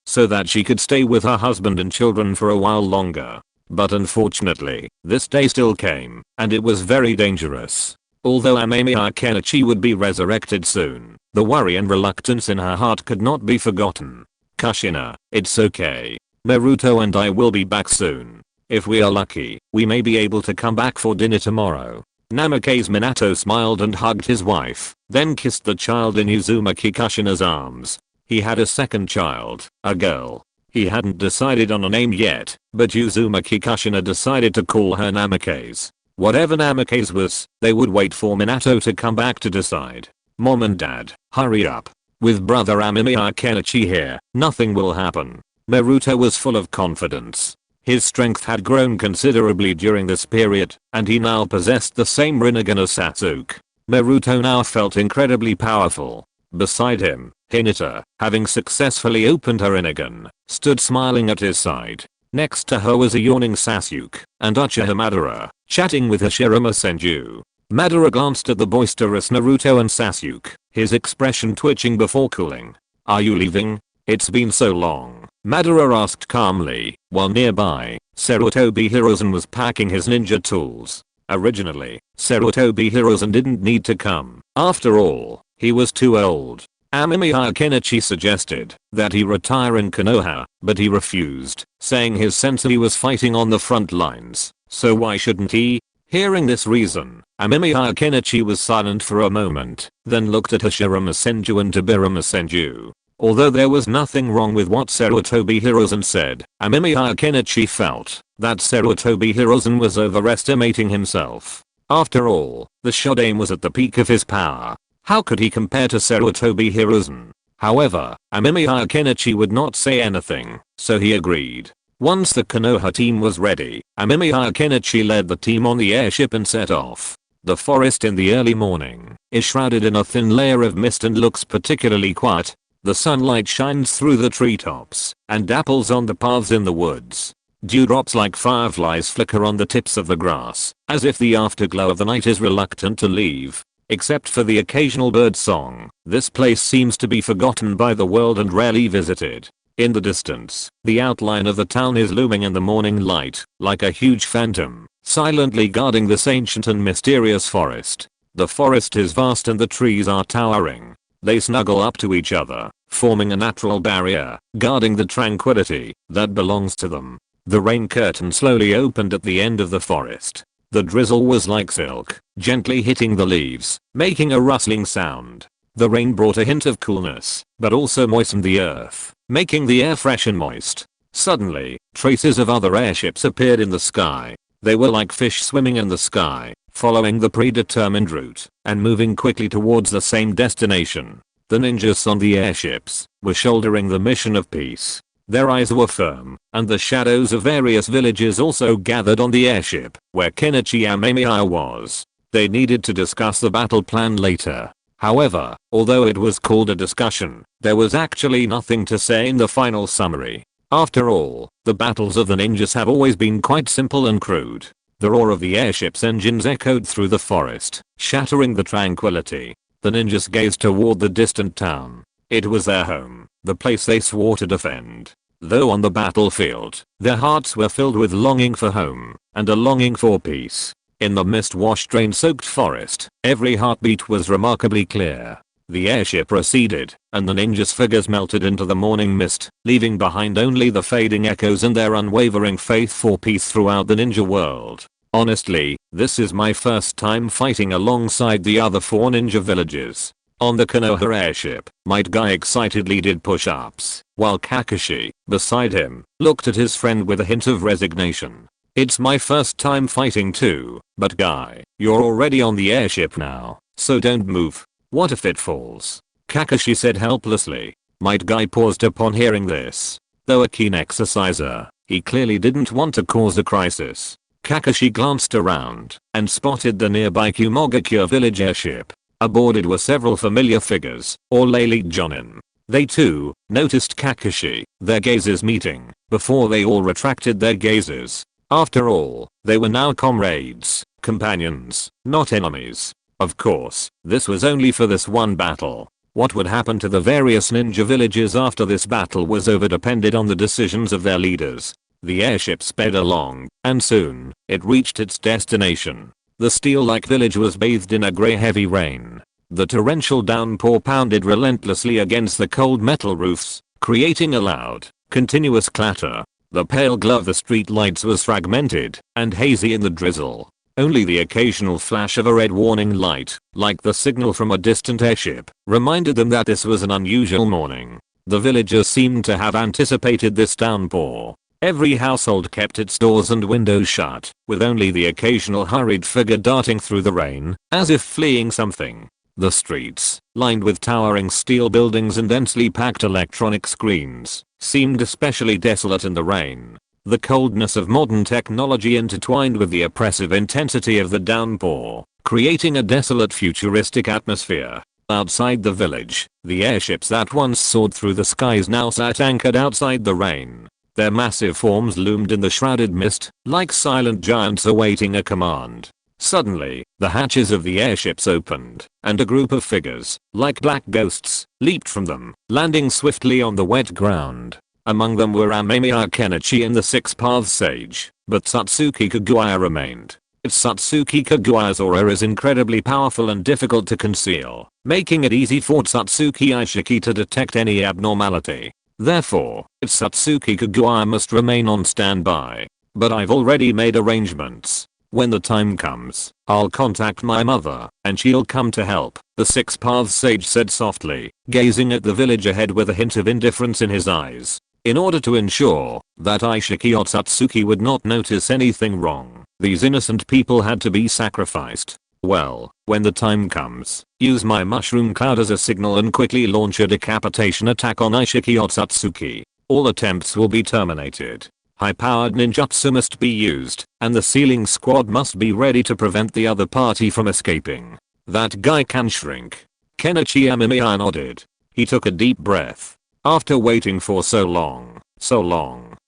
so that she could stay with her husband and children for a while longer. But unfortunately, this day still came, and it was very dangerous. Although Amemiya Kenichi would be resurrected soon, the worry and reluctance in her heart could not be forgotten. Kushina, it's okay. Naruto and I will be back soon. If we are lucky, we may be able to come back for dinner tomorrow. Namake's Minato smiled and hugged his wife, then kissed the child in Uzumaki Kushina's arms. He had a second child, a girl. He hadn't decided on a name yet, but Uzumaki Kushina decided to call her Namake's. Whatever Namake's was, they would wait for Minato to come back to decide. Mom and dad, hurry up. With brother Amemiya Kenichi here, nothing will happen. Naruto was full of confidence. His strength had grown considerably during this period, and he now possessed the same Rinnegan as Sasuke. Naruto now felt incredibly powerful. Beside him, Hinata, having successfully opened her Rinnegan, stood smiling at his side. Next to her was a yawning Sasuke, and Uchiha Madara, chatting with Hashirama Senju. Madara glanced at the boisterous Naruto and Sasuke, his expression twitching before cooling. Are you leaving? It's been so long, Madara asked calmly, while nearby, Sarutobi Hiruzen was packing his ninja tools. Originally, Sarutobi Hiruzen didn't need to come. After all, he was too old. Amemiya Kenichi suggested that he retire in Konoha, but he refused, saying his sensei was fighting on the front lines, so why shouldn't he? Hearing this reason, Amemiya Kenichi was silent for a moment, then looked at Hashirama Senju and Tobirama Senju. Although there was nothing wrong with what Sarutobi Hiruzen said, Amemiya Kenichi felt that Sarutobi Hiruzen was overestimating himself. After all, the Shodaime was at the peak of his power. How could he compare to Sarutobi Hiruzen? However, Amemiya Kenichi would not say anything, so he agreed. Once the Konoha team was ready, Amemiya Kenichi led the team on the airship and set off. The forest in the early morning is shrouded in a thin layer of mist and looks particularly quiet. The sunlight shines through the treetops and dapples on the paths in the woods. Dewdrops like fireflies flicker on the tips of the grass, as if the afterglow of the night is reluctant to leave. Except for the occasional bird song, this place seems to be forgotten by the world and rarely visited. In the distance, the outline of the town is looming in the morning light, like a huge phantom, silently guarding this ancient and mysterious forest. The forest is vast and the trees are towering. They snuggle up to each other, forming a natural barrier, guarding the tranquility that belongs to them. The rain curtain slowly opened at the end of the forest. The drizzle was like silk, gently hitting the leaves, making a rustling sound. The rain brought a hint of coolness, but also moistened the earth, making the air fresh and moist. Suddenly, traces of other airships appeared in the sky. They were like fish swimming in the sky, following the predetermined route, and moving quickly towards the same destination. The ninjas on the airships were shouldering the mission of peace. Their eyes were firm, and the shadows of various villages also gathered on the airship, where Kenichi Amemiya was. They needed to discuss the battle plan later. However, although it was called a discussion, there was actually nothing to say in the final summary. After all, the battles of the ninjas have always been quite simple and crude. The roar of the airship's engines echoed through the forest, shattering the tranquility. The ninjas gazed toward the distant town. It was their home, the place they swore to defend. Though on the battlefield, their hearts were filled with longing for home, and a longing for peace. In the mist-washed rain-soaked forest, every heartbeat was remarkably clear. The airship receded, and the ninjas' figures melted into the morning mist, leaving behind only the fading echoes and their unwavering faith for peace throughout the ninja world. Honestly, this is my first time fighting alongside the other 4 ninja villages. On the Konoha airship, Might Guy excitedly did push-ups, while Kakashi, beside him, looked at his friend with a hint of resignation. It's my first time fighting too, but Guy, you're already on the airship now, so don't move. What if it falls? Kakashi said helplessly. Might Guy paused upon hearing this. Though a keen exerciser, he clearly didn't want to cause a crisis. Kakashi glanced around and spotted the nearby Kumogakure village airship. Aboard it were several familiar figures, all elite jonin. They too noticed Kakashi, their gazes meeting, before they all retracted their gazes. After all, they were now comrades, companions, not enemies. Of course, this was only for this one battle. What would happen to the various ninja villages after this battle was over depended on the decisions of their leaders. The airship sped along, and soon, it reached its destination. The steel-like village was bathed in a grey heavy rain. The torrential downpour pounded relentlessly against the cold metal roofs, creating a loud, continuous clatter. The pale glow of the street lights was fragmented and hazy in the drizzle. Only the occasional flash of a red warning light, like the signal from a distant airship, reminded them that this was an unusual morning. The villagers seemed to have anticipated this downpour. Every household kept its doors and windows shut, with only the occasional hurried figure darting through the rain, as if fleeing something. The streets, lined with towering steel buildings and densely packed electronic screens, seemed especially desolate in the rain. The coldness of modern technology intertwined with the oppressive intensity of the downpour, creating a desolate futuristic atmosphere. Outside the village, the airships that once soared through the skies now sat anchored outside the rain. Their massive forms loomed in the shrouded mist, like silent giants awaiting a command. Suddenly, the hatches of the airships opened, and a group of figures, like black ghosts, leaped from them, landing swiftly on the wet ground. Among them were Amemiya Kenichi and the Six Paths Sage, but Satsuki Kaguya remained. Satsuki Kaguya's aura is incredibly powerful and difficult to conceal, making it easy for Satsuki Aishiki to detect any abnormality. Therefore, Satsuki Kaguya must remain on standby. But I've already made arrangements. When the time comes, I'll contact my mother, and she'll come to help, the Six Paths Sage said softly, gazing at the village ahead with a hint of indifference in his eyes. In order to ensure that Aishiki or Satsuki would not notice anything wrong, these innocent people had to be sacrificed. Well, when the time comes, use my mushroom cloud as a signal and quickly launch a decapitation attack on Aishiki or Satsuki. All attempts will be terminated. High-powered ninjutsu must be used, and the sealing squad must be ready to prevent the other party from escaping. That guy can shrink. Kenichi Amemiya nodded. He took a deep breath. After waiting for so long,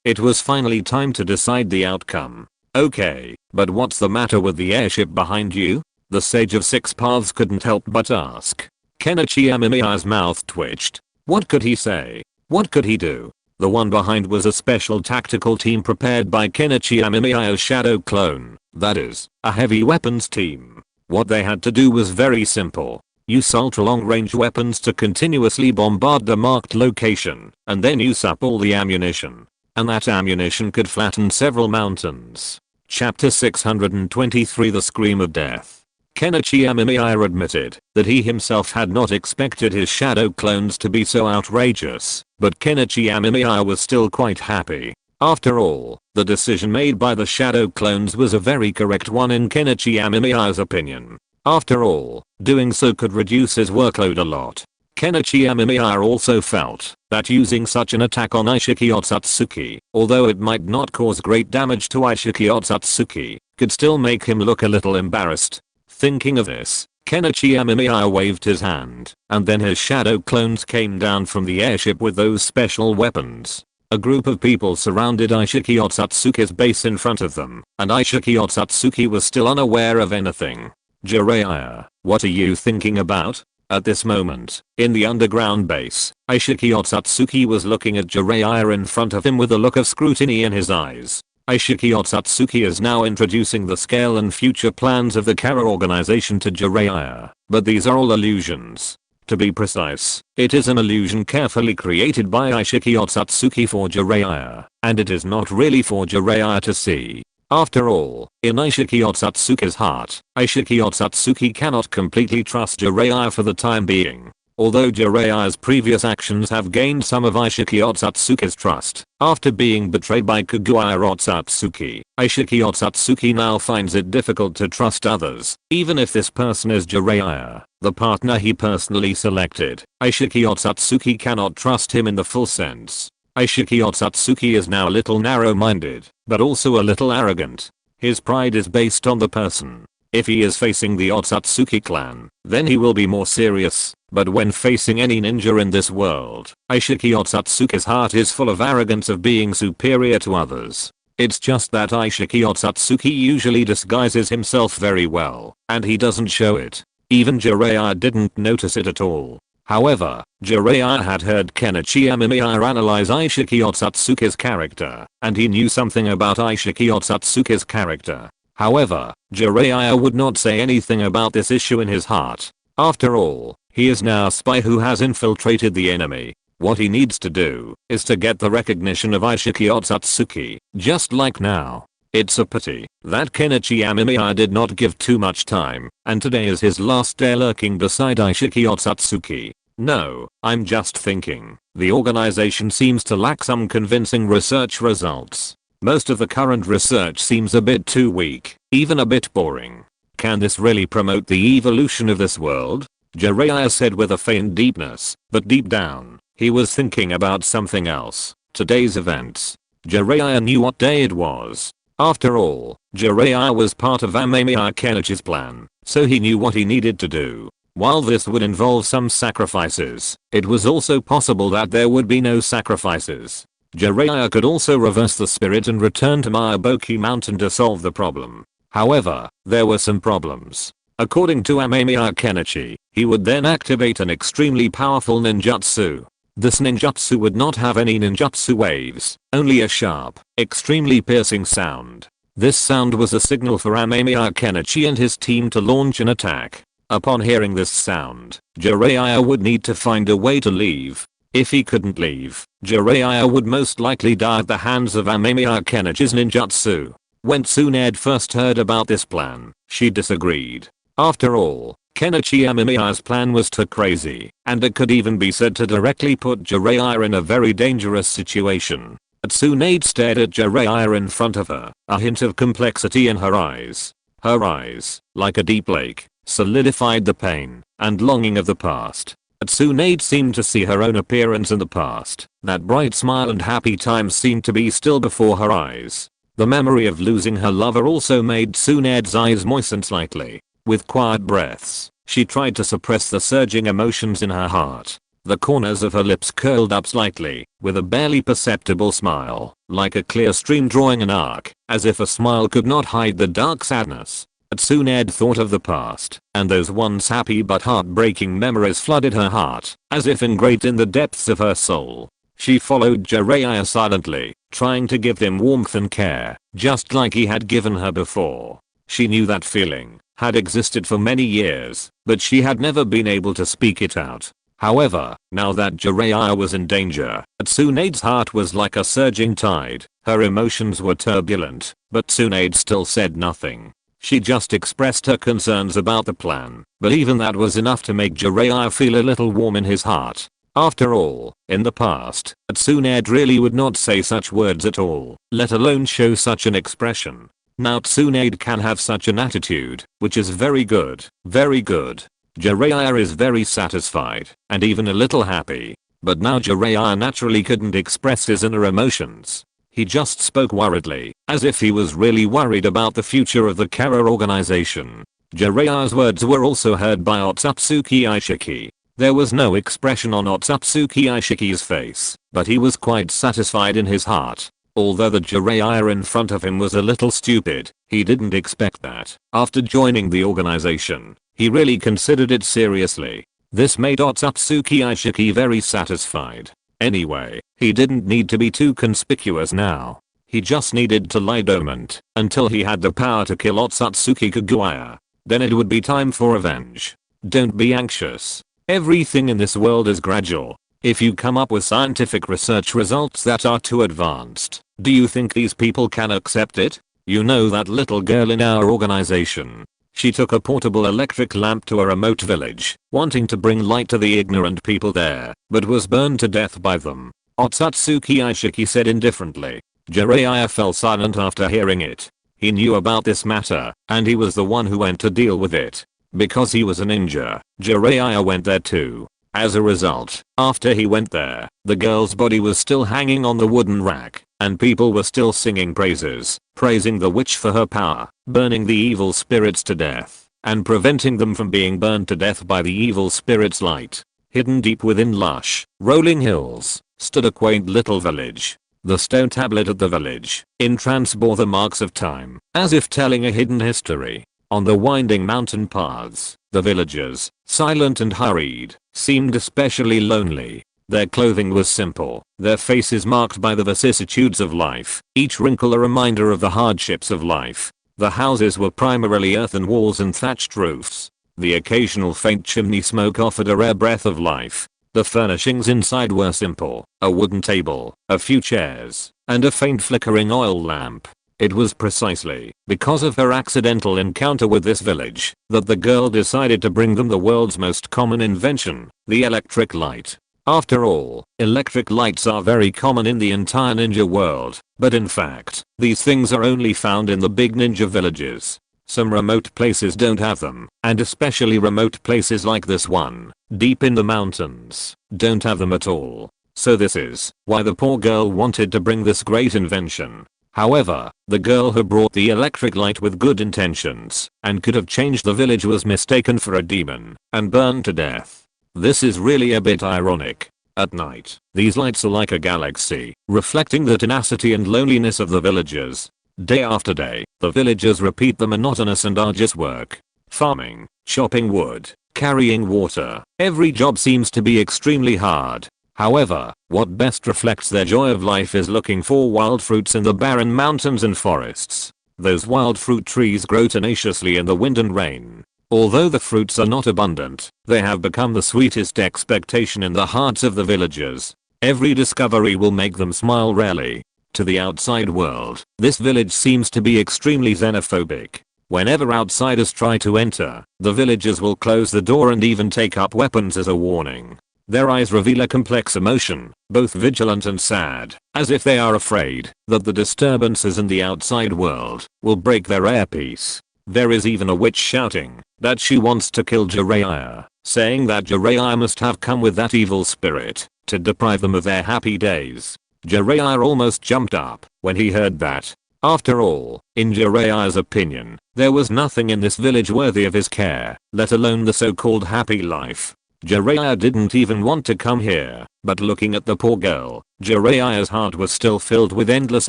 it was finally time to decide the outcome. Okay, but what's the matter with the airship behind you? The Sage of Six Paths couldn't help but ask. Kenichi Amemiya's mouth twitched. What could he say? What could he do? The one behind was a special tactical team prepared by Kenichi Amemiya's shadow clone, that is, a heavy weapons team. What they had to do was very simple. Use ultra-long-range weapons to continuously bombard the marked location, and then use up all the ammunition. And that ammunition could flatten several mountains. Chapter 623 The Scream of Death. Kenichi Amemiya admitted that he himself had not expected his shadow clones to be so outrageous, but Kenichi Amemiya was still quite happy. After all, the decision made by the shadow clones was a very correct one in Kenichi Amemiya's opinion. After all, doing so could reduce his workload a lot. Kenichi Amemiya also felt that using such an attack on Aishiki or Satsuki, although it might not cause great damage to Aishiki or Satsuki, could still make him look a little embarrassed. Thinking of this, Kenichi Amemiya waved his hand, and then his shadow clones came down from the airship with those special weapons. A group of people surrounded Aishiki or Satsuki's base in front of them, and Aishiki or Satsuki was still unaware of anything. Jiraiya, what are you thinking about? At this moment, in the underground base, Aishiki Otsutsuki was looking at Jiraiya in front of him with a look of scrutiny in his eyes. Aishiki Otsutsuki is now introducing the scale and future plans of the Kara organization to Jiraiya, but these are all illusions. To be precise, it is an illusion carefully created by Aishiki Otsutsuki for Jiraiya, and it is not really for Jiraiya to see. After all, in Aishiki Otsutsuki's heart, Aishiki Otsutsuki cannot completely trust Jiraiya for the time being. Although Jiraiya's previous actions have gained some of Aishiki Otsutsuki's trust, after being betrayed by Kaguya Otsutsuki, Aishiki Otsutsuki now finds it difficult to trust others, even if this person is Jiraiya, the partner he personally selected. Aishiki Otsutsuki cannot trust him in the full sense. Aishiki Otsutsuki is now a little narrow-minded, but also a little arrogant. His pride is based on the person. If he is facing the Otsutsuki clan, then he will be more serious, but when facing any ninja in this world, Aishiki Otsutsuki's heart is full of arrogance of being superior to others. It's just that Aishiki Otsutsuki usually disguises himself very well, and he doesn't show it. Even Jiraiya didn't notice it at all. However, Jiraiya had heard Kenichi Amemiya analyze Aishiki Otsutsuki's character, and he knew something about Aishiki Otsutsuki's character. However, Jiraiya would not say anything about this issue in his heart. After all, he is now a spy who has infiltrated the enemy. What he needs to do is to get the recognition of Aishiki Otsutsuki, just like now. It's a pity that Kenichi Amemiya did not give too much time, and today is his last day lurking beside Aishiki Otsutsuki. No, I'm just thinking, the organization seems to lack some convincing research results. Most of the current research seems a bit too weak, even a bit boring. Can this really promote the evolution of this world? Jiraiya said with a faint deepness, but deep down, he was thinking about something else. Today's events. Jiraiya knew what day it was. After all, Jiraiya was part of Amemiya Kenichi's plan, so he knew what he needed to do. While this would involve some sacrifices, it was also possible that there would be no sacrifices. Jiraiya could also reverse the spirit and return to Miyaboku Mountain to solve the problem. However, there were some problems. According to Amemiya Kenichi, he would then activate an extremely powerful ninjutsu. This ninjutsu would not have any ninjutsu waves, only a sharp, extremely piercing sound. This sound was a signal for Amemiya Kenichi and his team to launch an attack. Upon hearing this sound, Jiraiya would need to find a way to leave. If he couldn't leave, Jiraiya would most likely die at the hands of Amemiya Kenichi's ninjutsu. When Tsunade first heard about this plan, she disagreed. After all, Kenichi Amemiya's plan was too crazy, and it could even be said to directly put Jiraiya in a very dangerous situation. Tsunade stared at Jiraiya in front of her, a hint of complexity in her eyes. Her eyes, like a deep lake, solidified the pain and longing of the past. Tsunade seemed to see her own appearance in the past. That bright smile and happy times seemed to be still before her eyes. The memory of losing her lover also made Tsunade's eyes moisten slightly. With quiet breaths, she tried to suppress the surging emotions in her heart. The corners of her lips curled up slightly, with a barely perceptible smile, like a clear stream drawing an arc, as if a smile could not hide the dark sadness. Tsunade thought of the past, and those once happy but heartbreaking memories flooded her heart, as if engraved in the depths of her soul. She followed Jiraiya silently, trying to give him warmth and care, just like he had given her before. She knew that feeling had existed for many years, but she had never been able to speak it out. However, now that Jiraiya was in danger, Tsunade's heart was like a surging tide. Her emotions were turbulent, but Tsunade still said nothing. She just expressed her concerns about the plan, but even that was enough to make Jiraiya feel a little warm in his heart. After all, in the past, Tsunade really would not say such words at all, let alone show such an expression. Now Tsunade can have such an attitude, which is very good, very good. Jiraiya is very satisfied, and even a little happy. But now Jiraiya naturally couldn't express his inner emotions. He just spoke worriedly, as if he was really worried about the future of the Kara organization. Jiraiya's words were also heard by Otsutsuki Aishiki. There was no expression on Otsutsuki Aishiki's face, but he was quite satisfied in his heart. Although the Jiraiya in front of him was a little stupid, he didn't expect that. After joining the organization, he really considered it seriously. This made Otsutsuki Ishiki very satisfied. Anyway, he didn't need to be too conspicuous now. He just needed to lie dormant until he had the power to kill Otsutsuki Kaguya. Then it would be time for revenge. Don't be anxious. Everything in this world is gradual. If you come up with scientific research results that are too advanced, do you think these people can accept it? You know that little girl in our organization. She took a portable electric lamp to a remote village, wanting to bring light to the ignorant people there, but was burned to death by them. Otsutsuki Ishiki said indifferently. Jiraiya fell silent after hearing it. He knew about this matter, and he was the one who went to deal with it. Because he was a ninja, Jiraiya went there too. As a result, after he went there, the girl's body was still hanging on the wooden rack, and people were still singing praises, praising the witch for her power, burning the evil spirits to death, and preventing them from being burned to death by the evil spirit's light. Hidden deep within lush, rolling hills, stood a quaint little village. The stone tablet at the village, in trance, bore the marks of time, as if telling a hidden history. On the winding mountain paths, the villagers, silent and hurried, seemed especially lonely. Their clothing was simple, their faces marked by the vicissitudes of life, each wrinkle a reminder of the hardships of life. The houses were primarily earthen walls and thatched roofs. The occasional faint chimney smoke offered a rare breath of life. The furnishings inside were simple, a wooden table, a few chairs, and a faint flickering oil lamp. It was precisely because of her accidental encounter with this village that the girl decided to bring them the world's most common invention, the electric light. After all, electric lights are very common in the entire ninja world, but in fact, these things are only found in the big ninja villages. Some remote places don't have them, and especially remote places like this one, deep in the mountains, don't have them at all. So this is why the poor girl wanted to bring this great invention. However, the girl who brought the electric light with good intentions and could have changed the village was mistaken for a demon and burned to death. This is really a bit ironic. At night, these lights are like a galaxy, reflecting the tenacity and loneliness of the villagers. Day after day, the villagers repeat the monotonous and arduous work. Farming, chopping wood, carrying water. Every job seems to be extremely hard. However, what best reflects their joy of life is looking for wild fruits in the barren mountains and forests. Those wild fruit trees grow tenaciously in the wind and rain. Although the fruits are not abundant, they have become the sweetest expectation in the hearts of the villagers. Every discovery will make them smile rarely. To the outside world, this village seems to be extremely xenophobic. Whenever outsiders try to enter, the villagers will close the door and even take up weapons as a warning. Their eyes reveal a complex emotion, both vigilant and sad, as if they are afraid that the disturbances in the outside world will break their air peace. There is even a witch shouting that she wants to kill Jiraiya, saying that Jiraiya must have come with that evil spirit to deprive them of their happy days. Jiraiya almost jumped up when he heard that. After all, in Jiraiya's opinion, there was nothing in this village worthy of his care, let alone the so-called happy life. Jiraiya didn't even want to come here, but looking at the poor girl, Jiraiya's heart was still filled with endless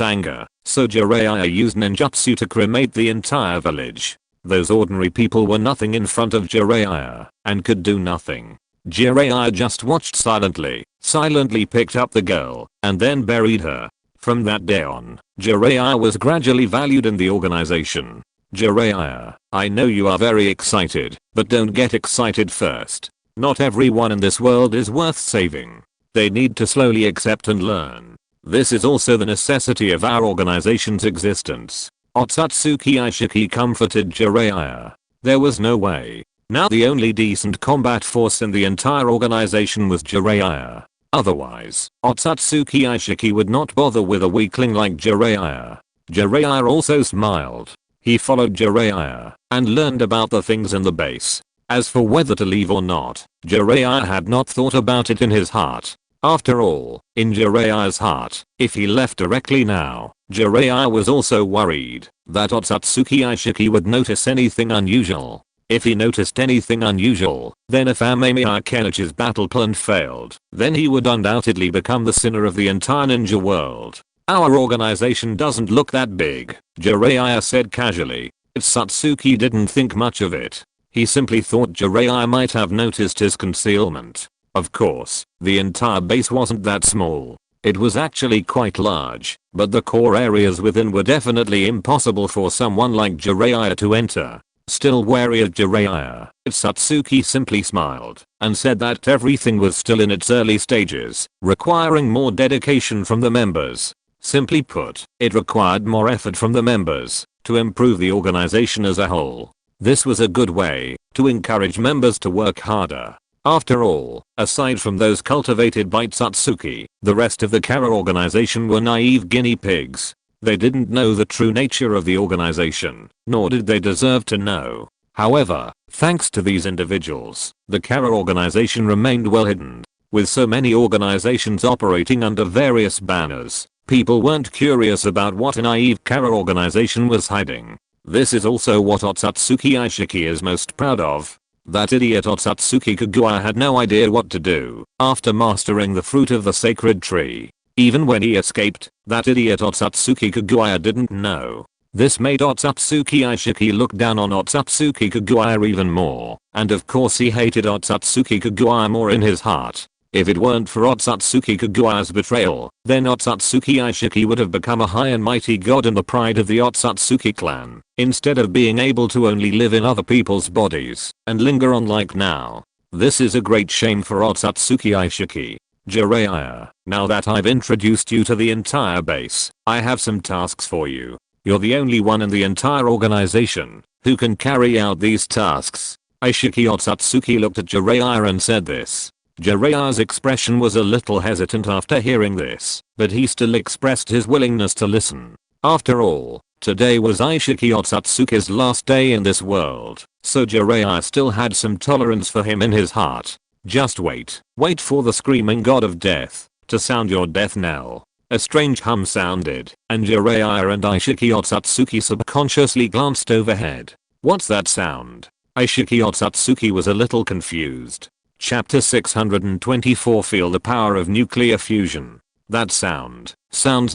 anger, so Jiraiya used ninjutsu to cremate the entire village. Those ordinary people were nothing in front of Jiraiya, and could do nothing. Jiraiya just watched silently picked up the girl, and then buried her. From that day on, Jiraiya was gradually valued in the organization. Jiraiya, I know you are very excited, but don't get excited first. Not everyone in this world is worth saving. They need to slowly accept and learn. This is also the necessity of our organization's existence. Otsutsuki Ishiki comforted Jiraiya. There was no way. Now the only decent combat force in the entire organization was Jiraiya. Otherwise, Otsutsuki Ishiki would not bother with a weakling like Jiraiya. Jiraiya also smiled. He followed Jiraiya and learned about the things in the base. As for whether to leave or not, Jiraiya had not thought about it in his heart. After all, in Jiraiya's heart, if he left directly now, Jiraiya was also worried that Otsutsuki Ishiki would notice anything unusual. If he noticed anything unusual, then if Amemiya Kenichi's battle plan failed, then he would undoubtedly become the sinner of the entire ninja world. Our organization doesn't look that big, Jiraiya said casually. Satsuki didn't think much of it. He simply thought Jiraiya might have noticed his concealment. Of course, the entire base wasn't that small. It was actually quite large, but the core areas within were definitely impossible for someone like Jiraiya to enter. Still wary of Jiraiya, Satsuki simply smiled and said that everything was still in its early stages, requiring more dedication from the members. Simply put, it required more effort from the members to improve the organization as a whole. This was a good way to encourage members to work harder. After all, aside from those cultivated by Satsuki, the rest of the Kara organization were naive guinea pigs. They didn't know the true nature of the organization, nor did they deserve to know. However, thanks to these individuals, the Kara organization remained well hidden. With so many organizations operating under various banners, people weren't curious about what a naive Kara organization was hiding. This is also what Otsutsuki Aishiki is most proud of. That idiot Otsutsuki Kagura had no idea what to do after mastering the fruit of the sacred tree. Even when he escaped, that idiot Otsutsuki Kagura didn't know. This made Otsutsuki Aishiki look down on Otsutsuki Kagura even more, and of course he hated Otsutsuki Kagura more in his heart. If it weren't for Otsutsuki Kagura's betrayal, then Otsutsuki Aishiki would have become a high and mighty god and the pride of the Otsutsuki clan, instead of being able to only live in other people's bodies and linger on like now. This is a great shame for Otsutsuki Aishiki. Jiraiya, now that I've introduced you to the entire base, I have some tasks for you. You're the only one in the entire organization who can carry out these tasks. Aishiki Otsutsuki looked at Jiraiya and said this. Jiraiya's expression was a little hesitant after hearing this, but he still expressed his willingness to listen. After all, today was Aishiki Otsutsuki's last day in this world, so Jiraiya still had some tolerance for him in his heart. Just wait for the screaming god of death to sound your death knell. A strange hum sounded, and Jiraiya and Aishiki Otsutsuki subconsciously glanced overhead. What's that sound? Aishiki Otsutsuki was a little confused. Chapter 624 Feel the power of nuclear fusion. That sounds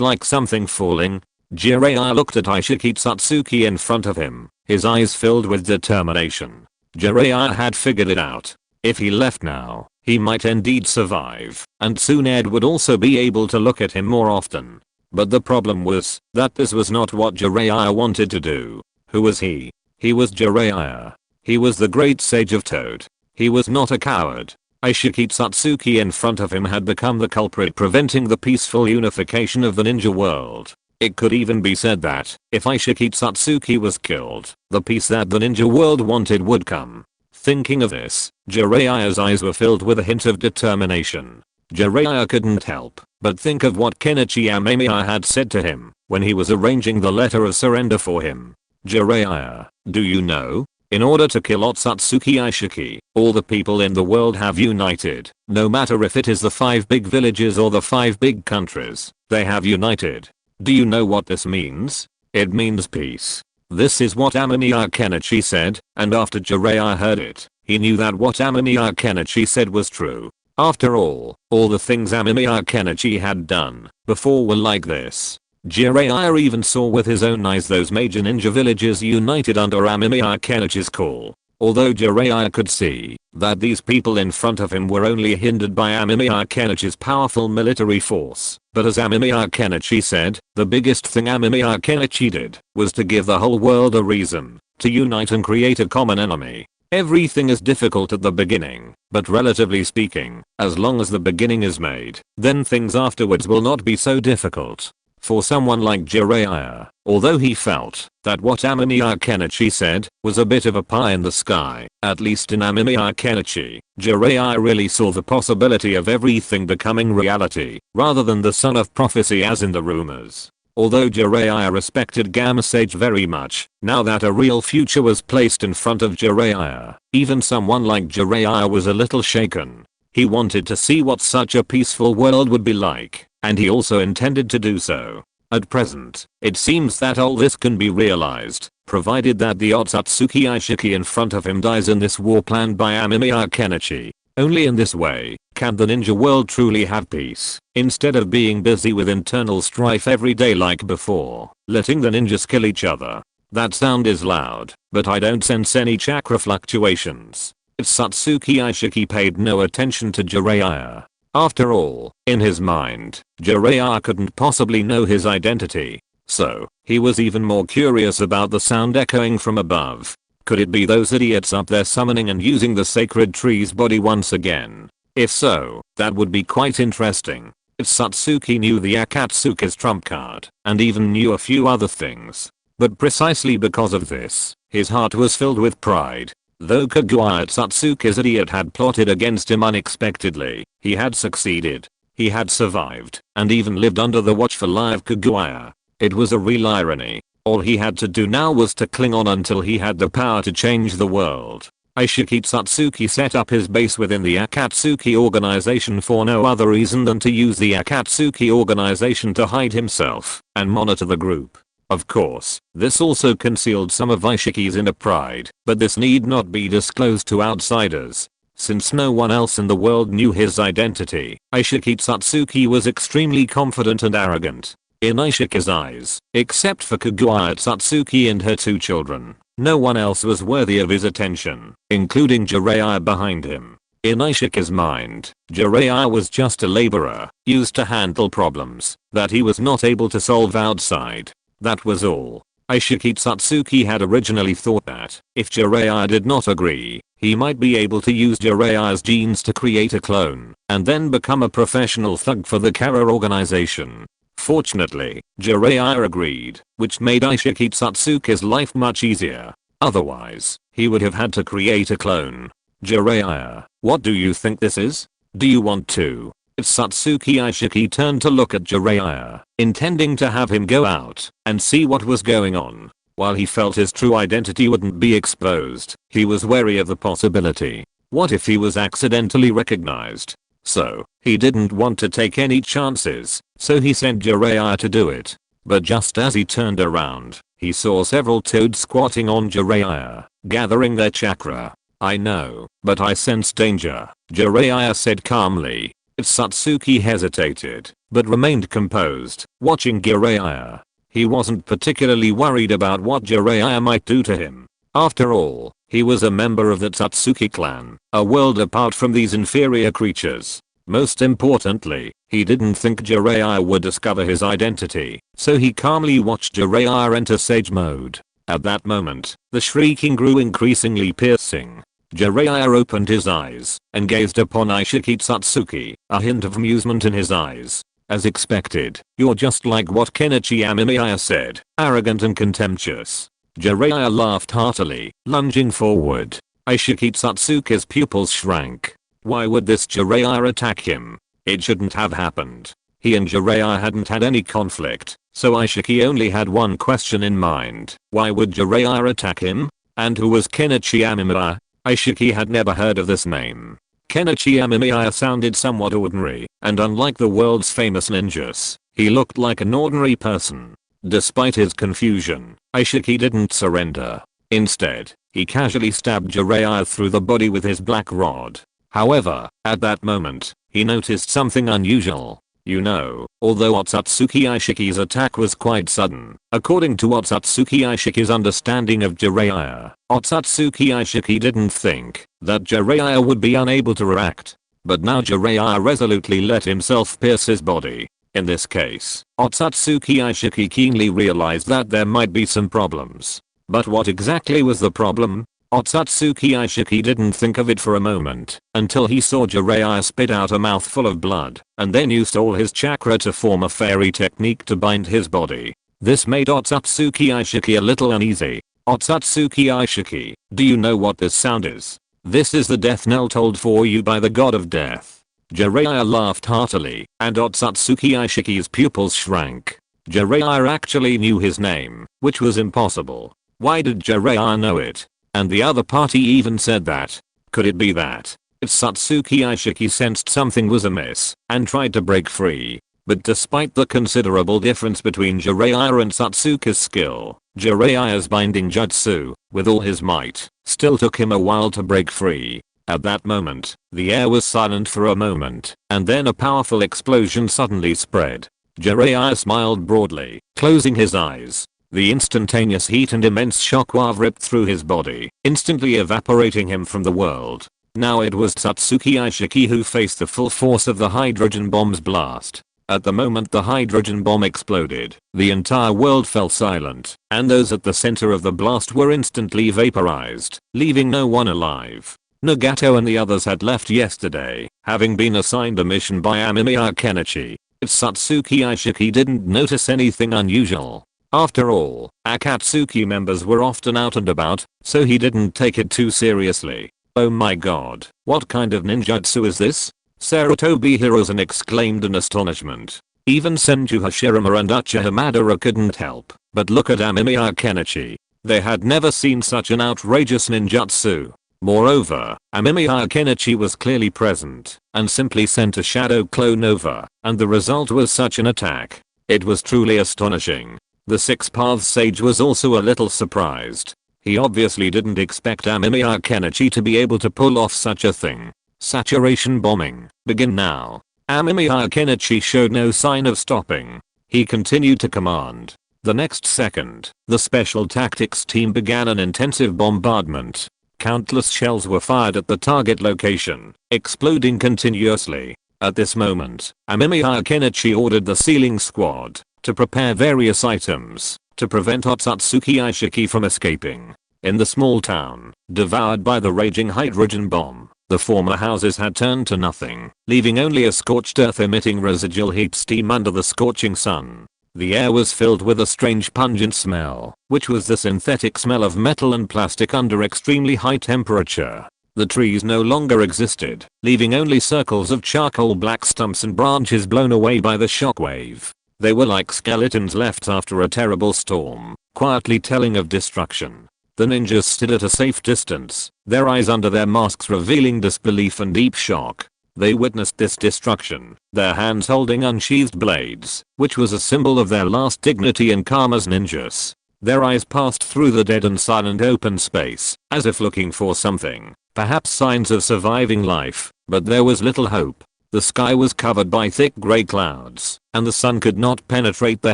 like something falling. Jiraiya looked at Aishiki Otsutsuki in front of him, his eyes filled with determination. Jiraiya had figured it out. If he left now, he might indeed survive, and soon Ed would also be able to look at him more often. But the problem was that this was not what Jiraiya wanted to do. Who was he? He was Jiraiya. He was the great sage of Toad. He was not a coward. Aishiki Otsutsuki in front of him had become the culprit preventing the peaceful unification of the ninja world. It could even be said that, if Aishiki Otsutsuki was killed, the peace that the ninja world wanted would come. Thinking of this, Jiraiya's eyes were filled with a hint of determination. Jiraiya couldn't help but think of what Kenichi Amemiya had said to him when he was arranging the letter of surrender for him. Jiraiya, do you know? In order to kill Otsutsuki Aishiki, all the people in the world have united. No matter if it is the 5 big villages or the 5 big countries, they have united. Do you know what this means? It means peace. This is what Amemiya Kenichi said, and after Jiraiya heard it, he knew that what Amemiya Kenichi said was true. After all the things Amemiya Kenichi had done before were like this. Jiraiya even saw with his own eyes those major ninja villages united under Amemiya Kenichi's call. Although Jiraiya could see that these people in front of him were only hindered by Amemiya Kenichi's powerful military force, but as Amemiya Kenichi said, the biggest thing Amemiya Kenichi did was to give the whole world a reason to unite and create a common enemy. Everything is difficult at the beginning, but relatively speaking, as long as the beginning is made, then things afterwards will not be so difficult. For someone like Jiraiya, although he felt that what Amemiya Kenichi said was a bit of a pie in the sky, at least in Amemiya Kenichi, Jiraiya really saw the possibility of everything becoming reality, rather than the son of prophecy as in the rumors. Although Jiraiya respected Gamma Sage very much, now that a real future was placed in front of Jiraiya, even someone like Jiraiya was a little shaken. He wanted to see what such a peaceful world would be like, and he also intended to do so. At present, it seems that all this can be realized, provided that the Otsutsuki Aishiki in front of him dies in this war planned by Amemiya Kenichi. Only in this way can the ninja world truly have peace, instead of being busy with internal strife every day like before, letting the ninjas kill each other. That sound is loud, but I don't sense any chakra fluctuations. Satsuki Aishiki paid no attention to Jiraiya. After all, in his mind, Jiraiya couldn't possibly know his identity. So, he was even more curious about the sound echoing from above. Could it be those idiots up there summoning and using the sacred tree's body once again? If so, that would be quite interesting. Satsuki knew the Akatsuki's trump card, and even knew a few other things. But precisely because of this, his heart was filled with pride. Though Kaguya Satsuki's idiot had plotted against him unexpectedly, he had succeeded. He had survived, and even lived under the watchful eye of Kaguya. It was a real irony. All he had to do now was to cling on until he had the power to change the world. Aishiki Satsuki set up his base within the Akatsuki organization for no other reason than to use the Akatsuki organization to hide himself and monitor the group. Of course, this also concealed some of Aishiki's inner pride, but this need not be disclosed to outsiders. Since no one else in the world knew his identity, Aishiki Satsuki was extremely confident and arrogant. In Aishiki's eyes, except for Kaguya Satsuki and her 2 children, no one else was worthy of his attention, including Jiraiya behind him. In Aishiki's mind, Jiraiya was just a laborer, used to handle problems that he was not able to solve outside. That was all. Aishiki Satsuki had originally thought that, if Jiraiya did not agree, he might be able to use Jiraiya's genes to create a clone, and then become a professional thug for the Kara organization. Fortunately, Jiraiya agreed, which made Aishiki Satsuki's life much easier. Otherwise, he would have had to create a clone. Jiraiya, what do you think this is? Do you want to? Satsuki Aishiki turned to look at Jiraiya, intending to have him go out and see what was going on. While he felt his true identity wouldn't be exposed, he was wary of the possibility. What if he was accidentally recognized? So, he didn't want to take any chances, so he sent Jiraiya to do it. But just as he turned around, he saw several toads squatting on Jiraiya, gathering their chakra. I know, but I sense danger, Jiraiya said calmly. Satsuki hesitated, but remained composed, watching Jiraiya. He wasn't particularly worried about what Jiraiya might do to him. After all, he was a member of the Satsuki clan, a world apart from these inferior creatures. Most importantly, he didn't think Jiraiya would discover his identity, so he calmly watched Jiraiya enter sage mode. At that moment, the shrieking grew increasingly piercing. Jiraiya opened his eyes and gazed upon Aishiki Satsuki, a hint of amusement in his eyes. As expected, you're just like what Kenichi Amemiya said, arrogant and contemptuous. Jiraiya laughed heartily, lunging forward. Aishiki Satsuki's pupils shrank. Why would this Jiraiya attack him? It shouldn't have happened. He and Jiraiya hadn't had any conflict, so Aishiki only had one question in mind. Why would Jiraiya attack him? And who was Kenichi Amemiya? Aishiki had never heard of this name. Kenichi Amemiya sounded somewhat ordinary, and unlike the world's famous ninjas, he looked like an ordinary person. Despite his confusion, Aishiki didn't surrender. Instead, he casually stabbed Jiraiya through the body with his black rod. However, at that moment, he noticed something unusual. You know, although Otsutsuki Aishiki's attack was quite sudden, according to Otsutsuki Aishiki's understanding of Jiraiya, Otsutsuki Aishiki didn't think that Jiraiya would be unable to react. But now Jiraiya resolutely let himself pierce his body. In this case, Otsutsuki Aishiki keenly realized that there might be some problems. But what exactly was the problem? Otsutsuki Aishiki didn't think of it for a moment, until he saw Jiraiya spit out a mouthful of blood, and then used all his chakra to form a fairy technique to bind his body. This made Otsutsuki Aishiki a little uneasy. Otsutsuki Aishiki, do you know what this sound is? This is the death knell tolled for you by the god of death. Jiraiya laughed heartily, and Otsutsuki Aishiki's pupils shrank. Jiraiya actually knew his name, which was impossible. Why did Jiraiya know it? And the other party even said that. Could it be that Satsuki Aishiki sensed something was amiss and tried to break free? But despite the considerable difference between Jiraiya and Satsuki's skill, Jiraiya's binding jutsu, with all his might, still took him a while to break free. At that moment, the air was silent for a moment, and then a powerful explosion suddenly spread. Jiraiya smiled broadly, closing his eyes. The instantaneous heat and immense shockwave ripped through his body, instantly evaporating him from the world. Now it was Satsuki Aishiki who faced the full force of the hydrogen bomb's blast. At the moment the hydrogen bomb exploded, the entire world fell silent, and those at the center of the blast were instantly vaporized, leaving no one alive. Nagato and the others had left yesterday, having been assigned a mission by Amemiya Kenichi. Satsuki Aishiki didn't notice anything unusual. After all, Akatsuki members were often out and about, so he didn't take it too seriously. Oh my god, what kind of ninjutsu is this? Sarutobi Hirozen exclaimed in astonishment. Even Senju Hashirama and Uchiha Madara couldn't help but look at Amemiya Kenichi. They had never seen such an outrageous ninjutsu. Moreover, Amemiya Kenichi was clearly present and simply sent a shadow clone over, and the result was such an attack. It was truly astonishing. The Six Paths Sage was also a little surprised. He obviously didn't expect Amemiya Kenichi to be able to pull off such a thing. Saturation bombing, begin now. Amemiya Kenichi showed no sign of stopping. He continued to command. The next second, the special tactics team began an intensive bombardment. Countless shells were fired at the target location, exploding continuously. At this moment, Amemiya Kenichi ordered the sealing squad to prepare various items to prevent Otsutsuki Aishiki from escaping. In the small town, devoured by the raging hydrogen bomb, the former houses had turned to nothing, leaving only a scorched earth emitting residual heat steam under the scorching sun. The air was filled with a strange pungent smell, which was the synthetic smell of metal and plastic under extremely high temperature. The trees no longer existed, leaving only circles of charcoal black stumps and branches blown away by the shockwave. They were like skeletons left after a terrible storm, quietly telling of destruction. The ninjas stood at a safe distance, their eyes under their masks revealing disbelief and deep shock. They witnessed this destruction, their hands holding unsheathed blades, which was a symbol of their last dignity and calm as ninjas. Their eyes passed through the dead and silent open space, as if looking for something, perhaps signs of surviving life, but there was little hope. The sky was covered by thick grey clouds, and the sun could not penetrate the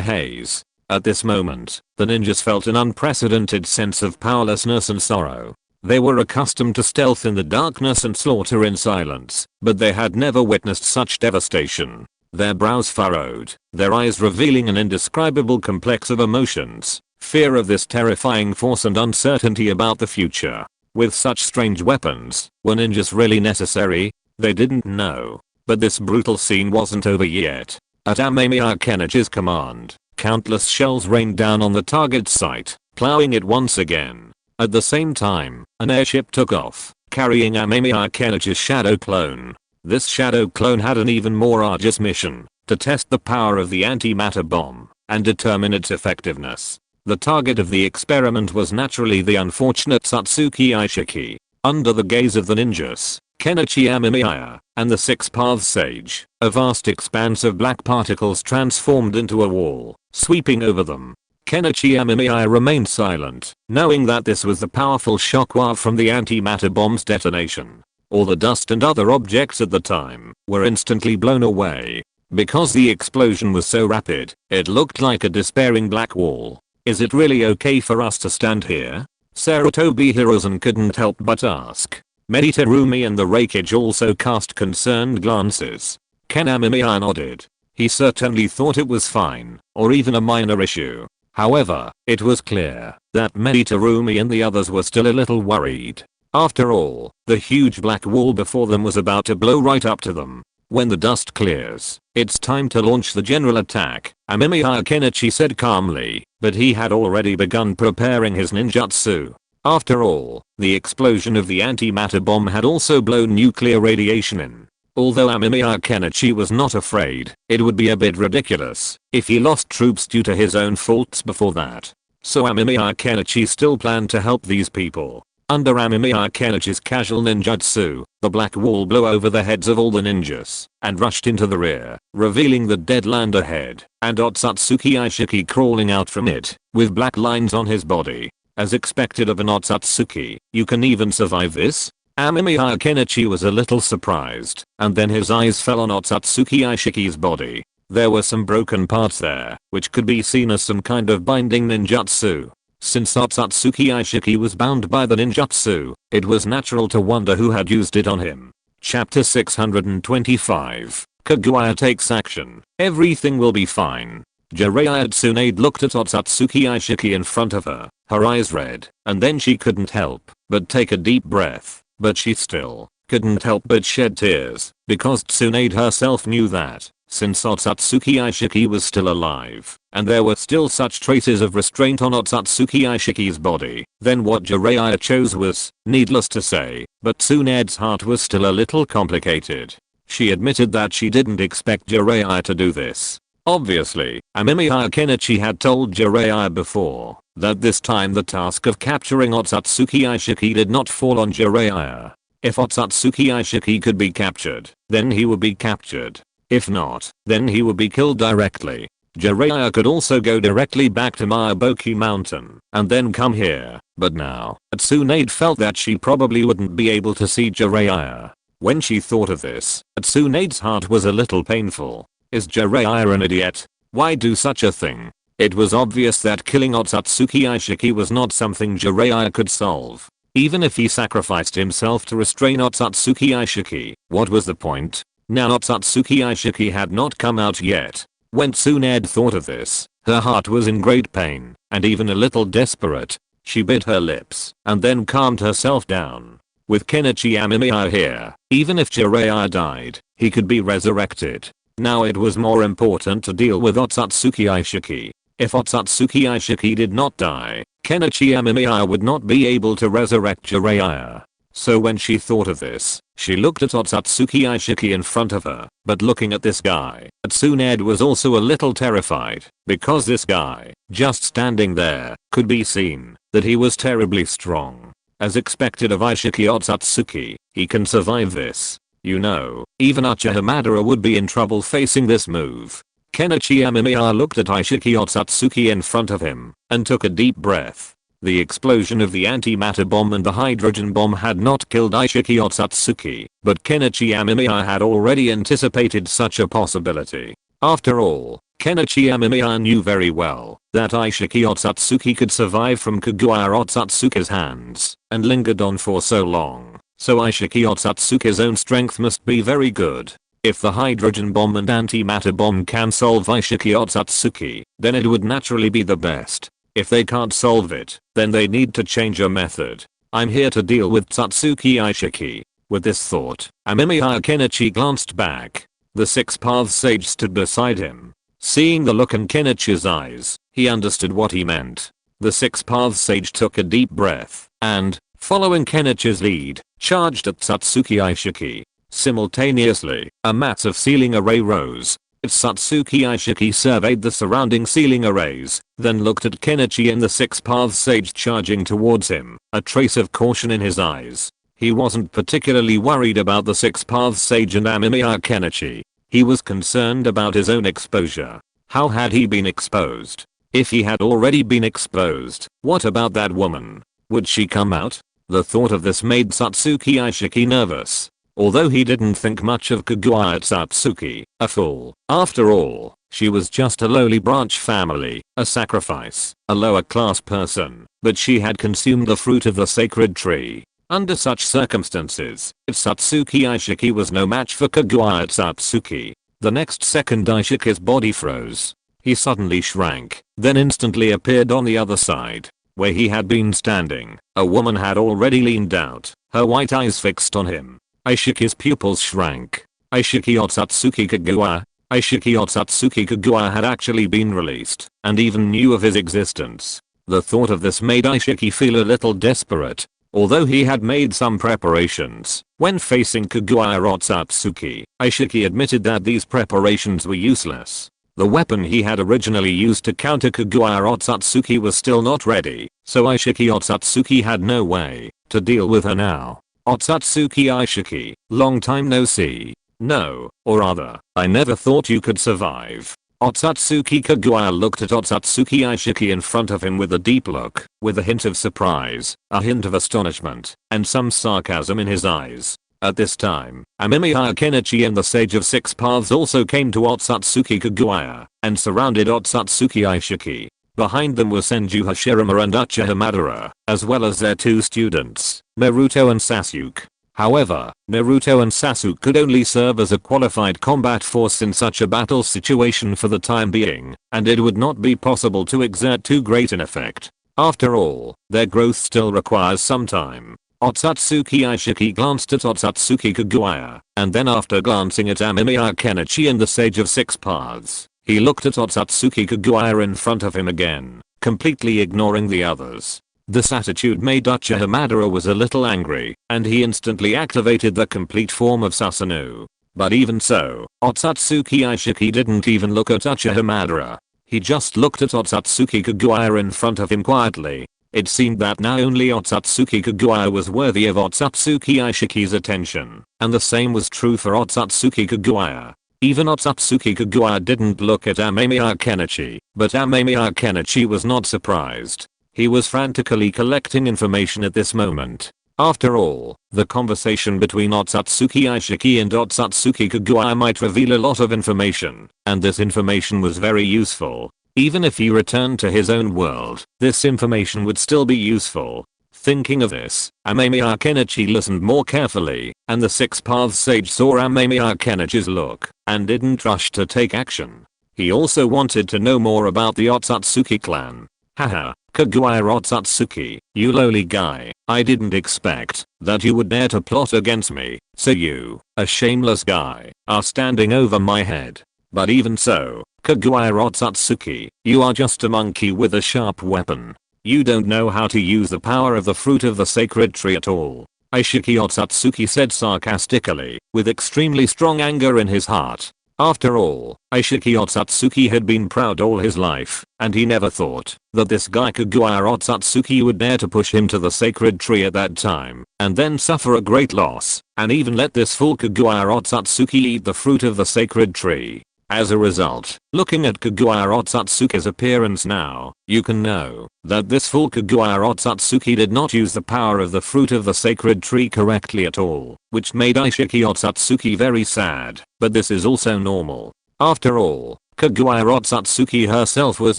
haze. At this moment, the ninjas felt an unprecedented sense of powerlessness and sorrow. They were accustomed to stealth in the darkness and slaughter in silence, but they had never witnessed such devastation. Their brows furrowed, their eyes revealing an indescribable complex of emotions, fear of this terrifying force and uncertainty about the future. With such strange weapons, were ninjas really necessary? They didn't know. But this brutal scene wasn't over yet. At Amemiya Kenichi's command, countless shells rained down on the target site, plowing it once again. At the same time, an airship took off, carrying Amemiya Kenichi's shadow clone. This shadow clone had an even more arduous mission, to test the power of the antimatter bomb, and determine its effectiveness. The target of the experiment was naturally the unfortunate Satsuki Aishiki. Under the gaze of the ninjas, Kenichi Amemiya, and the Six Paths Sage, a vast expanse of black particles transformed into a wall, sweeping over them. Kenichi Amemiya remained silent, knowing that this was the powerful shockwave from the antimatter bomb's detonation. All the dust and other objects at the time were instantly blown away. Because the explosion was so rapid, it looked like a despairing black wall. Is it really okay for us to stand here? Sarutobi Hirozen couldn't help but ask. Meditarumi and the Reikage also cast concerned glances. Ken Amemiya nodded. He certainly thought it was fine, or even a minor issue. However, it was clear that Meditarumi and the others were still a little worried. After all, the huge black wall before them was about to blow right up to them. When the dust clears, it's time to launch the general attack, Amemiya Kenichi said calmly, but he had already begun preparing his ninjutsu. After all, the explosion of the antimatter bomb had also blown nuclear radiation in. Although Amemiya Kenichi was not afraid, it would be a bit ridiculous if he lost troops due to his own faults before that. So Amemiya Kenichi still planned to help these people. Under Amemiya Kenichi's casual ninjutsu, the black wall blew over the heads of all the ninjas and rushed into the rear, revealing the dead land ahead, and Otsutsuki Aishiki crawling out from it, with black lines on his body. As expected of an Otsutsuki, you can even survive this? Amemiya Kenichi was a little surprised, and then his eyes fell on Otsutsuki Aishiki's body. There were some broken parts there, which could be seen as some kind of binding ninjutsu. Since Otsutsuki Aishiki was bound by the ninjutsu, it was natural to wonder who had used it on him. Chapter 625. Kaguya takes action. Everything will be fine. Jiraiya Tsunade looked at Otsutsuki Aishiki in front of her, her eyes red, and then she couldn't help but take a deep breath, but she still couldn't help but shed tears, because Tsunade herself knew that, since Otsutsuki Aishiki was still alive, and there were still such traces of restraint on Otsutsuki Aishiki's body, then what Jiraiya chose was, needless to say, but Tsunade's heart was still a little complicated. She admitted that she didn't expect Jiraiya to do this. Obviously, Amemiya Kenichi had told Jiraiya before that this time the task of capturing Otsutsuki Aishiki did not fall on Jiraiya. If Otsutsuki Aishiki could be captured, then he would be captured. If not, then he would be killed directly. Jiraiya could also go directly back to Miyaboki Mountain and then come here, but now, Tsunade felt that she probably wouldn't be able to see Jiraiya. When she thought of this, Tsunade's heart was a little painful. Is Jiraiya an idiot? Why do such a thing? It was obvious that killing Otsutsuki Aishiki was not something Jiraiya could solve. Even if he sacrificed himself to restrain Otsutsuki Aishiki, what was the point? Now Otsutsuki Aishiki had not come out yet. When Tsunade thought of this, her heart was in great pain, and even a little desperate. She bit her lips, and then calmed herself down. With Kenichi Amemiya here, even if Jiraiya died, he could be resurrected. Now it was more important to deal with Otsutsuki Aishiki. If Otsutsuki Aishiki did not die, Kenichi Amemiya would not be able to resurrect Jiraiya. So when she thought of this, she looked at Otsutsuki Aishiki in front of her, but looking at this guy, Tsunade was also a little terrified, because this guy, just standing there, could be seen that he was terribly strong. As expected of Aishiki Otsutsuki, he can survive this. You know, even Uchiha Madara would be in trouble facing this move. Kenichi Amemiya looked at Aishiki Otsutsuki in front of him, and took a deep breath. The explosion of the antimatter bomb and the hydrogen bomb had not killed Aishiki Otsutsuki, but Kenichi Amemiya had already anticipated such a possibility. After all, Kenichi Amemiya knew very well that Aishiki Otsutsuki could survive from Kaguya Otsutsuki's hands, and lingered on for so long. So Aishiki Otsutsuki's own strength must be very good. If the hydrogen bomb and antimatter bomb can solve Aishiki Otsutsuki, then it would naturally be the best. If they can't solve it, then they need to change a method. I'm here to deal with Otsutsuki Aishiki. With this thought, Amemiya Kenichi glanced back. The Six Paths Sage stood beside him. Seeing the look in Kenichi's eyes, he understood what he meant. The Six Paths Sage took a deep breath, and, following Kenichi's lead, charged at Otsutsuki Aishiki. Simultaneously, a massive ceiling array rose. Otsutsuki Aishiki surveyed the surrounding ceiling arrays, then looked at Kenichi and the Six Paths Sage charging towards him, a trace of caution in his eyes. He wasn't particularly worried about the Six Paths Sage and Amemiya Kenichi. He was concerned about his own exposure. How had he been exposed? If he had already been exposed, what about that woman? Would she come out? The thought of this made Otsutsuki Aishiki nervous. Although he didn't think much of Kaguya Otsutsuki, a fool. After all, she was just a lowly branch family, a sacrifice, a lower class person, but she had consumed the fruit of the sacred tree. Under such circumstances, Otsutsuki Aishiki was no match for Kaguya Otsutsuki. The next second Aishiki's body froze. He suddenly shrank, then instantly appeared on the other side. Where he had been standing, a woman had already leaned out, her white eyes fixed on him. Aishiki's pupils shrank. Aishiki Otsutsuki Kaguya. Aishiki Otsutsuki Kaguya had actually been released, and even knew of his existence. The thought of this made Aishiki feel a little desperate. Although he had made some preparations, when facing Kaguya Otsutsuki, Aishiki admitted that these preparations were useless. The weapon he had originally used to counter Kaguya Otsutsuki was still not ready, so Aishiki Otsutsuki had no way to deal with her now. Otsutsuki Aishiki, long time no see. No, or rather, I never thought you could survive. Otsutsuki Kaguya looked at Otsutsuki Aishiki in front of him with a deep look, with a hint of surprise, a hint of astonishment, and some sarcasm in his eyes. At this time, Amemiya Kenichi and the Sage of Six Paths also came to Otsutsuki Kaguya and surrounded Otsutsuki Aishiki. Behind them were Senju Hashirama and Uchiha Madara, as well as their two students, Naruto and Sasuke. However, Naruto and Sasuke could only serve as a qualified combat force in such a battle situation for the time being, and it would not be possible to exert too great an effect. After all, their growth still requires some time. Otsutsuki Aishiki glanced at Otsutsuki Kaguya, and then after glancing at Amemiya Kenichi and the Sage of Six Paths, he looked at Otsutsuki Kaguya in front of him again, completely ignoring the others. This attitude made Uchiha Madara was a little angry, and he instantly activated the complete form of Susanoo. But even so, Otsutsuki Aishiki didn't even look at Uchiha Madara. He just looked at Otsutsuki Kaguya in front of him quietly. It seemed that now only Otsutsuki Kaguya was worthy of Otsutsuki Aishiki's attention, and the same was true for Otsutsuki Kaguya. Even Otsutsuki Kaguya didn't look at Amemiya Kenichi, but Amemiya Kenichi was not surprised. He was frantically collecting information at this moment. After all, the conversation between Otsutsuki Aishiki and Otsutsuki Kaguya might reveal a lot of information, and this information was very useful. Even if he returned to his own world, this information would still be useful. Thinking of this, Amemiya Kenichi listened more carefully, and the Six Paths Sage saw Amemiya Kenichi's look, and didn't rush to take action. He also wanted to know more about the Otsutsuki clan. Haha, Kaguya Otsutsuki, you lowly guy, I didn't expect that you would dare to plot against me, so you, a shameless guy, are standing over my head. But even so, Kaguya Otsutsuki, you are just a monkey with a sharp weapon. You don't know how to use the power of the fruit of the sacred tree at all. Aishiki Otsutsuki said sarcastically, with extremely strong anger in his heart. After all, Aishiki Otsutsuki had been proud all his life, and he never thought that this guy Kaguya Otsutsuki would dare to push him to the sacred tree at that time, and then suffer a great loss, and even let this fool Kaguya Otsutsuki eat the fruit of the sacred tree. As a result, looking at Kaguya Otsutsuki's appearance now, you can know that this fool Kaguya Otsutsuki did not use the power of the fruit of the sacred tree correctly at all, which made Aishiki Otsutsuki very sad, but this is also normal. After all, Kaguya Otsutsuki herself was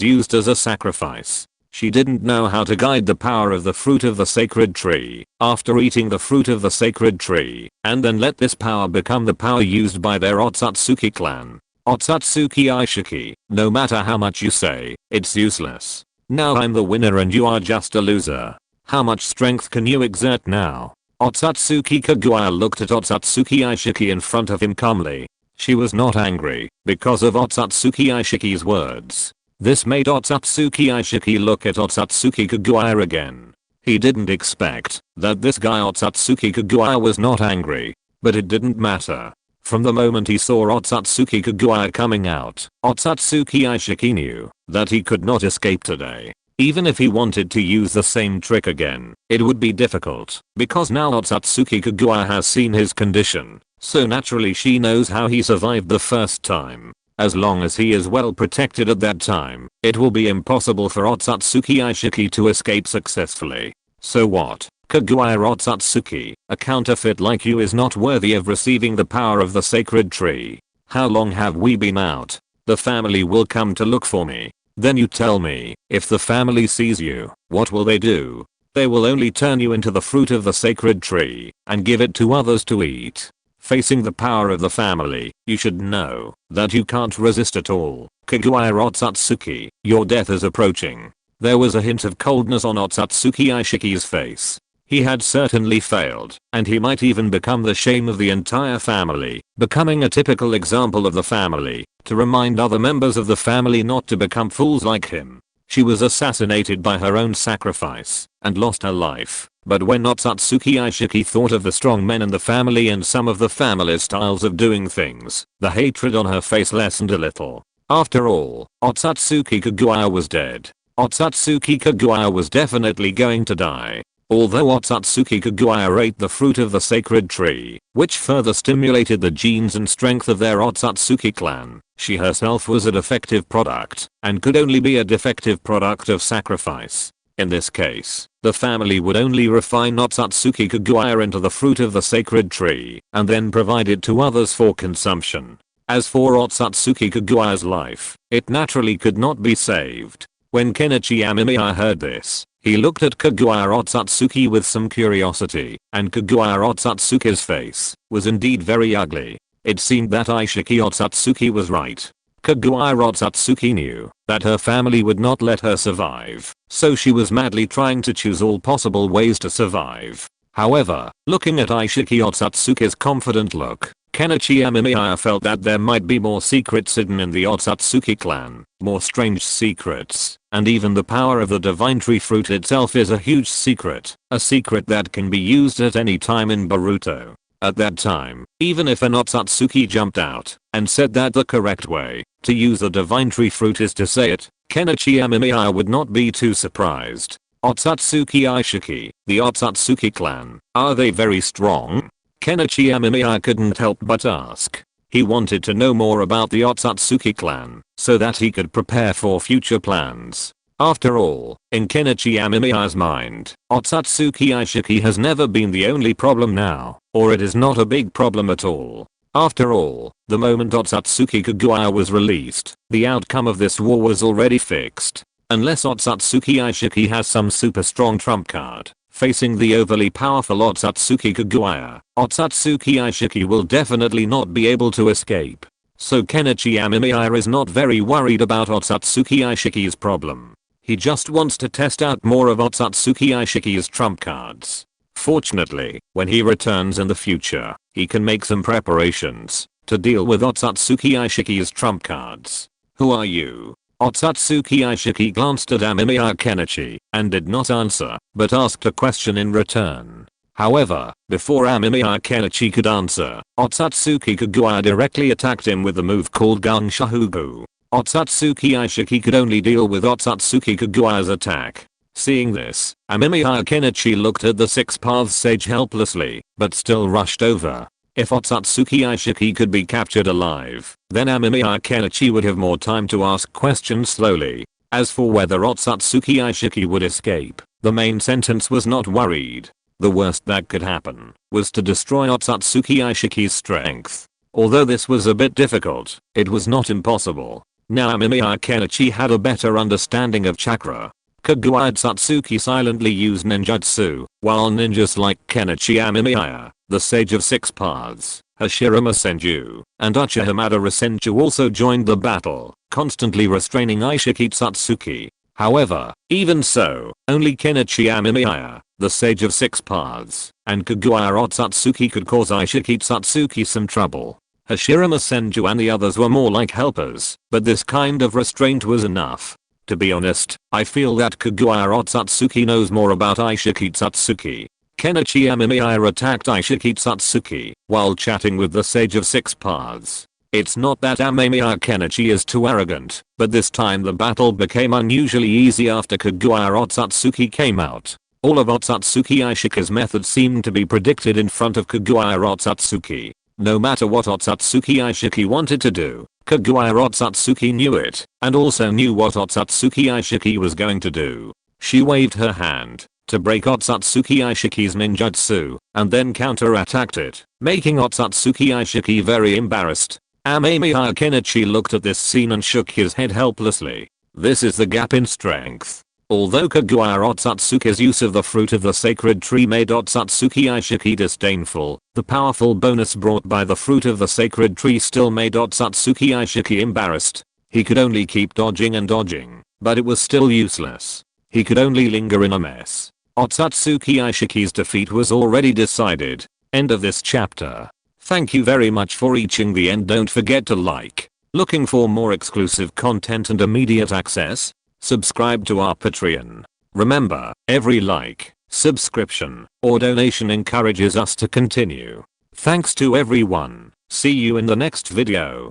used as a sacrifice. She didn't know how to guide the power of the fruit of the sacred tree after eating the fruit of the sacred tree, and then let this power become the power used by their Otsutsuki clan. Otsutsuki Aishiki, no matter how much you say, it's useless. Now I'm the winner and you are just a loser. How much strength can you exert now? Otsutsuki Kaguya looked at Otsutsuki Aishiki in front of him calmly. She was not angry because of Otsutsuki Aishiki's words. This made Otsutsuki Aishiki look at Otsutsuki Kaguya again. He didn't expect that this guy Otsutsuki Kaguya was not angry, but it didn't matter. From the moment he saw Otsutsuki Kaguya coming out, Otsutsuki Aishiki knew that he could not escape today. Even if he wanted to use the same trick again, it would be difficult, because now Otsutsuki Kaguya has seen his condition, so naturally she knows how he survived the first time. As long as he is well protected at that time, it will be impossible for Otsutsuki Aishiki to escape successfully. So what? Kaguya Otsutsuki, a counterfeit like you is not worthy of receiving the power of the sacred tree. How long have we been out? The family will come to look for me. Then you tell me, if the family sees you, what will they do? They will only turn you into the fruit of the sacred tree and give it to others to eat. Facing the power of the family, you should know that you can't resist at all. Kaguya Otsutsuki, your death is approaching. There was a hint of coldness on Otsutsuki Aishiki's face. He had certainly failed, and he might even become the shame of the entire family, becoming a typical example of the family, to remind other members of the family not to become fools like him. She was assassinated by her own sacrifice, and lost her life, but when Otsutsuki Aishiki thought of the strong men in the family and some of the family's styles of doing things, the hatred on her face lessened a little. After all, Otsutsuki Kaguya was dead. Otsutsuki Kaguya was definitely going to die. Although Otsutsuki Kaguya ate the fruit of the sacred tree, which further stimulated the genes and strength of their Otsutsuki clan, she herself was a defective product, and could only be a defective product of sacrifice. In this case, the family would only refine Otsutsuki Kaguya into the fruit of the sacred tree and then provide it to others for consumption. As for Otsutsuki Kaguya's life, it naturally could not be saved. When Kenichi Amemiya heard this, he looked at Kaguya Otsutsuki with some curiosity, and Kaguya Otsutsuki's face was indeed very ugly. It seemed that Aishiki Otsutsuki was right. Kaguya Otsutsuki knew that her family would not let her survive, so she was madly trying to choose all possible ways to survive. However, looking at Aishiki Otsutsuki's confident look, Kenichi Amemiya felt that there might be more secrets hidden in the Otsutsuki clan, more strange secrets, and even the power of the divine tree fruit itself is a huge secret, a secret that can be used at any time in Boruto. At that time, even if an Otsutsuki jumped out and said that the correct way to use the divine tree fruit is to say it, Kenichi Amemiya would not be too surprised. Otsutsuki Aishiki, the Otsutsuki clan, are they very strong? Kenichi Amemiya couldn't help but ask. He wanted to know more about the Otsutsuki clan so that he could prepare for future plans. After all, in Kenichi Amemiya's mind, Otsutsuki Aishiki has never been the only problem now, or it is not a big problem at all. After all, the moment Otsutsuki Kaguya was released, the outcome of this war was already fixed. Unless Otsutsuki Aishiki has some super strong trump card, facing the overly powerful Otsutsuki Kaguya, Otsutsuki Aishiki will definitely not be able to escape. So Kenichi Amemiya is not very worried about Otsutsuki Aishiki's problem. He just wants to test out more of Otsutsuki Aishiki's trump cards. Fortunately, when he returns in the future, he can make some preparations to deal with Otsutsuki Aishiki's trump cards. Who are you? Otsutsuki Aishiki glanced at Amemiya Kenichi and did not answer, but asked a question in return. However, before Amemiya Kenichi could answer, Otsutsuki Kaguya directly attacked him with a move called Gunshahubu. Otsutsuki Aishiki could only deal with Otsutsuki Kaguya's attack. Seeing this, Amemiya Kenichi looked at the Six Paths Sage helplessly, but still rushed over. If Otsutsuki Aishiki could be captured alive, then Amemiya Kenichi would have more time to ask questions slowly. As for whether Otsutsuki Aishiki would escape, the main sentence was not worried. The worst that could happen was to destroy Otsutsuki Aishiki's strength. Although this was a bit difficult, it was not impossible. Now Amemiya Kenichi had a better understanding of chakra. Kaguya Otsutsuki silently used ninjutsu, while ninjas like Kenichi Amemiya, the Sage of Six Paths, Hashirama Senju, and Uchiha Madara Senju also joined the battle, constantly restraining Aishiki Otsutsuki. However, even so, only Kenichi Amemiya, the Sage of Six Paths, and Kaguya Otsutsuki could cause Aishiki Otsutsuki some trouble. Hashirama Senju and the others were more like helpers, but this kind of restraint was enough. To be honest, I feel that Kaguya Otsutsuki knows more about Aishiki Otsutsuki. Kenichi Amemiya attacked Aishiki Otsutsuki while chatting with the Sage of Six Paths. It's not that Amemiya Kenichi is too arrogant, but this time the battle became unusually easy after Kaguya Otsutsuki came out. All of Otsutsuki Aishiki's methods seemed to be predicted in front of Kaguya Otsutsuki. No matter what Otsutsuki Aishiki wanted to do, Kaguya Otsutsuki knew it, and also knew what Otsutsuki Aishiki was going to do. She waved her hand to break Otsutsuki Aishiki's ninjutsu, and then counter-attacked it, making Otsutsuki Aishiki very embarrassed. Amemiya Kenichi looked at this scene and shook his head helplessly. This is the gap in strength. Although Kaguya Otsutsuki's use of the fruit of the sacred tree made Otsutsuki Aishiki disdainful, the powerful bonus brought by the fruit of the sacred tree still made Otsutsuki Aishiki embarrassed. He could only keep dodging and dodging, but it was still useless. He could only linger in a mess. Otsutsuki Aishiki's defeat was already decided. End of this chapter. Thank you very much for reaching the end. Don't forget to like. Looking for more exclusive content and immediate access? Subscribe to our Patreon. Remember, every like, subscription, or donation encourages us to continue. Thanks to everyone. See you in the next video.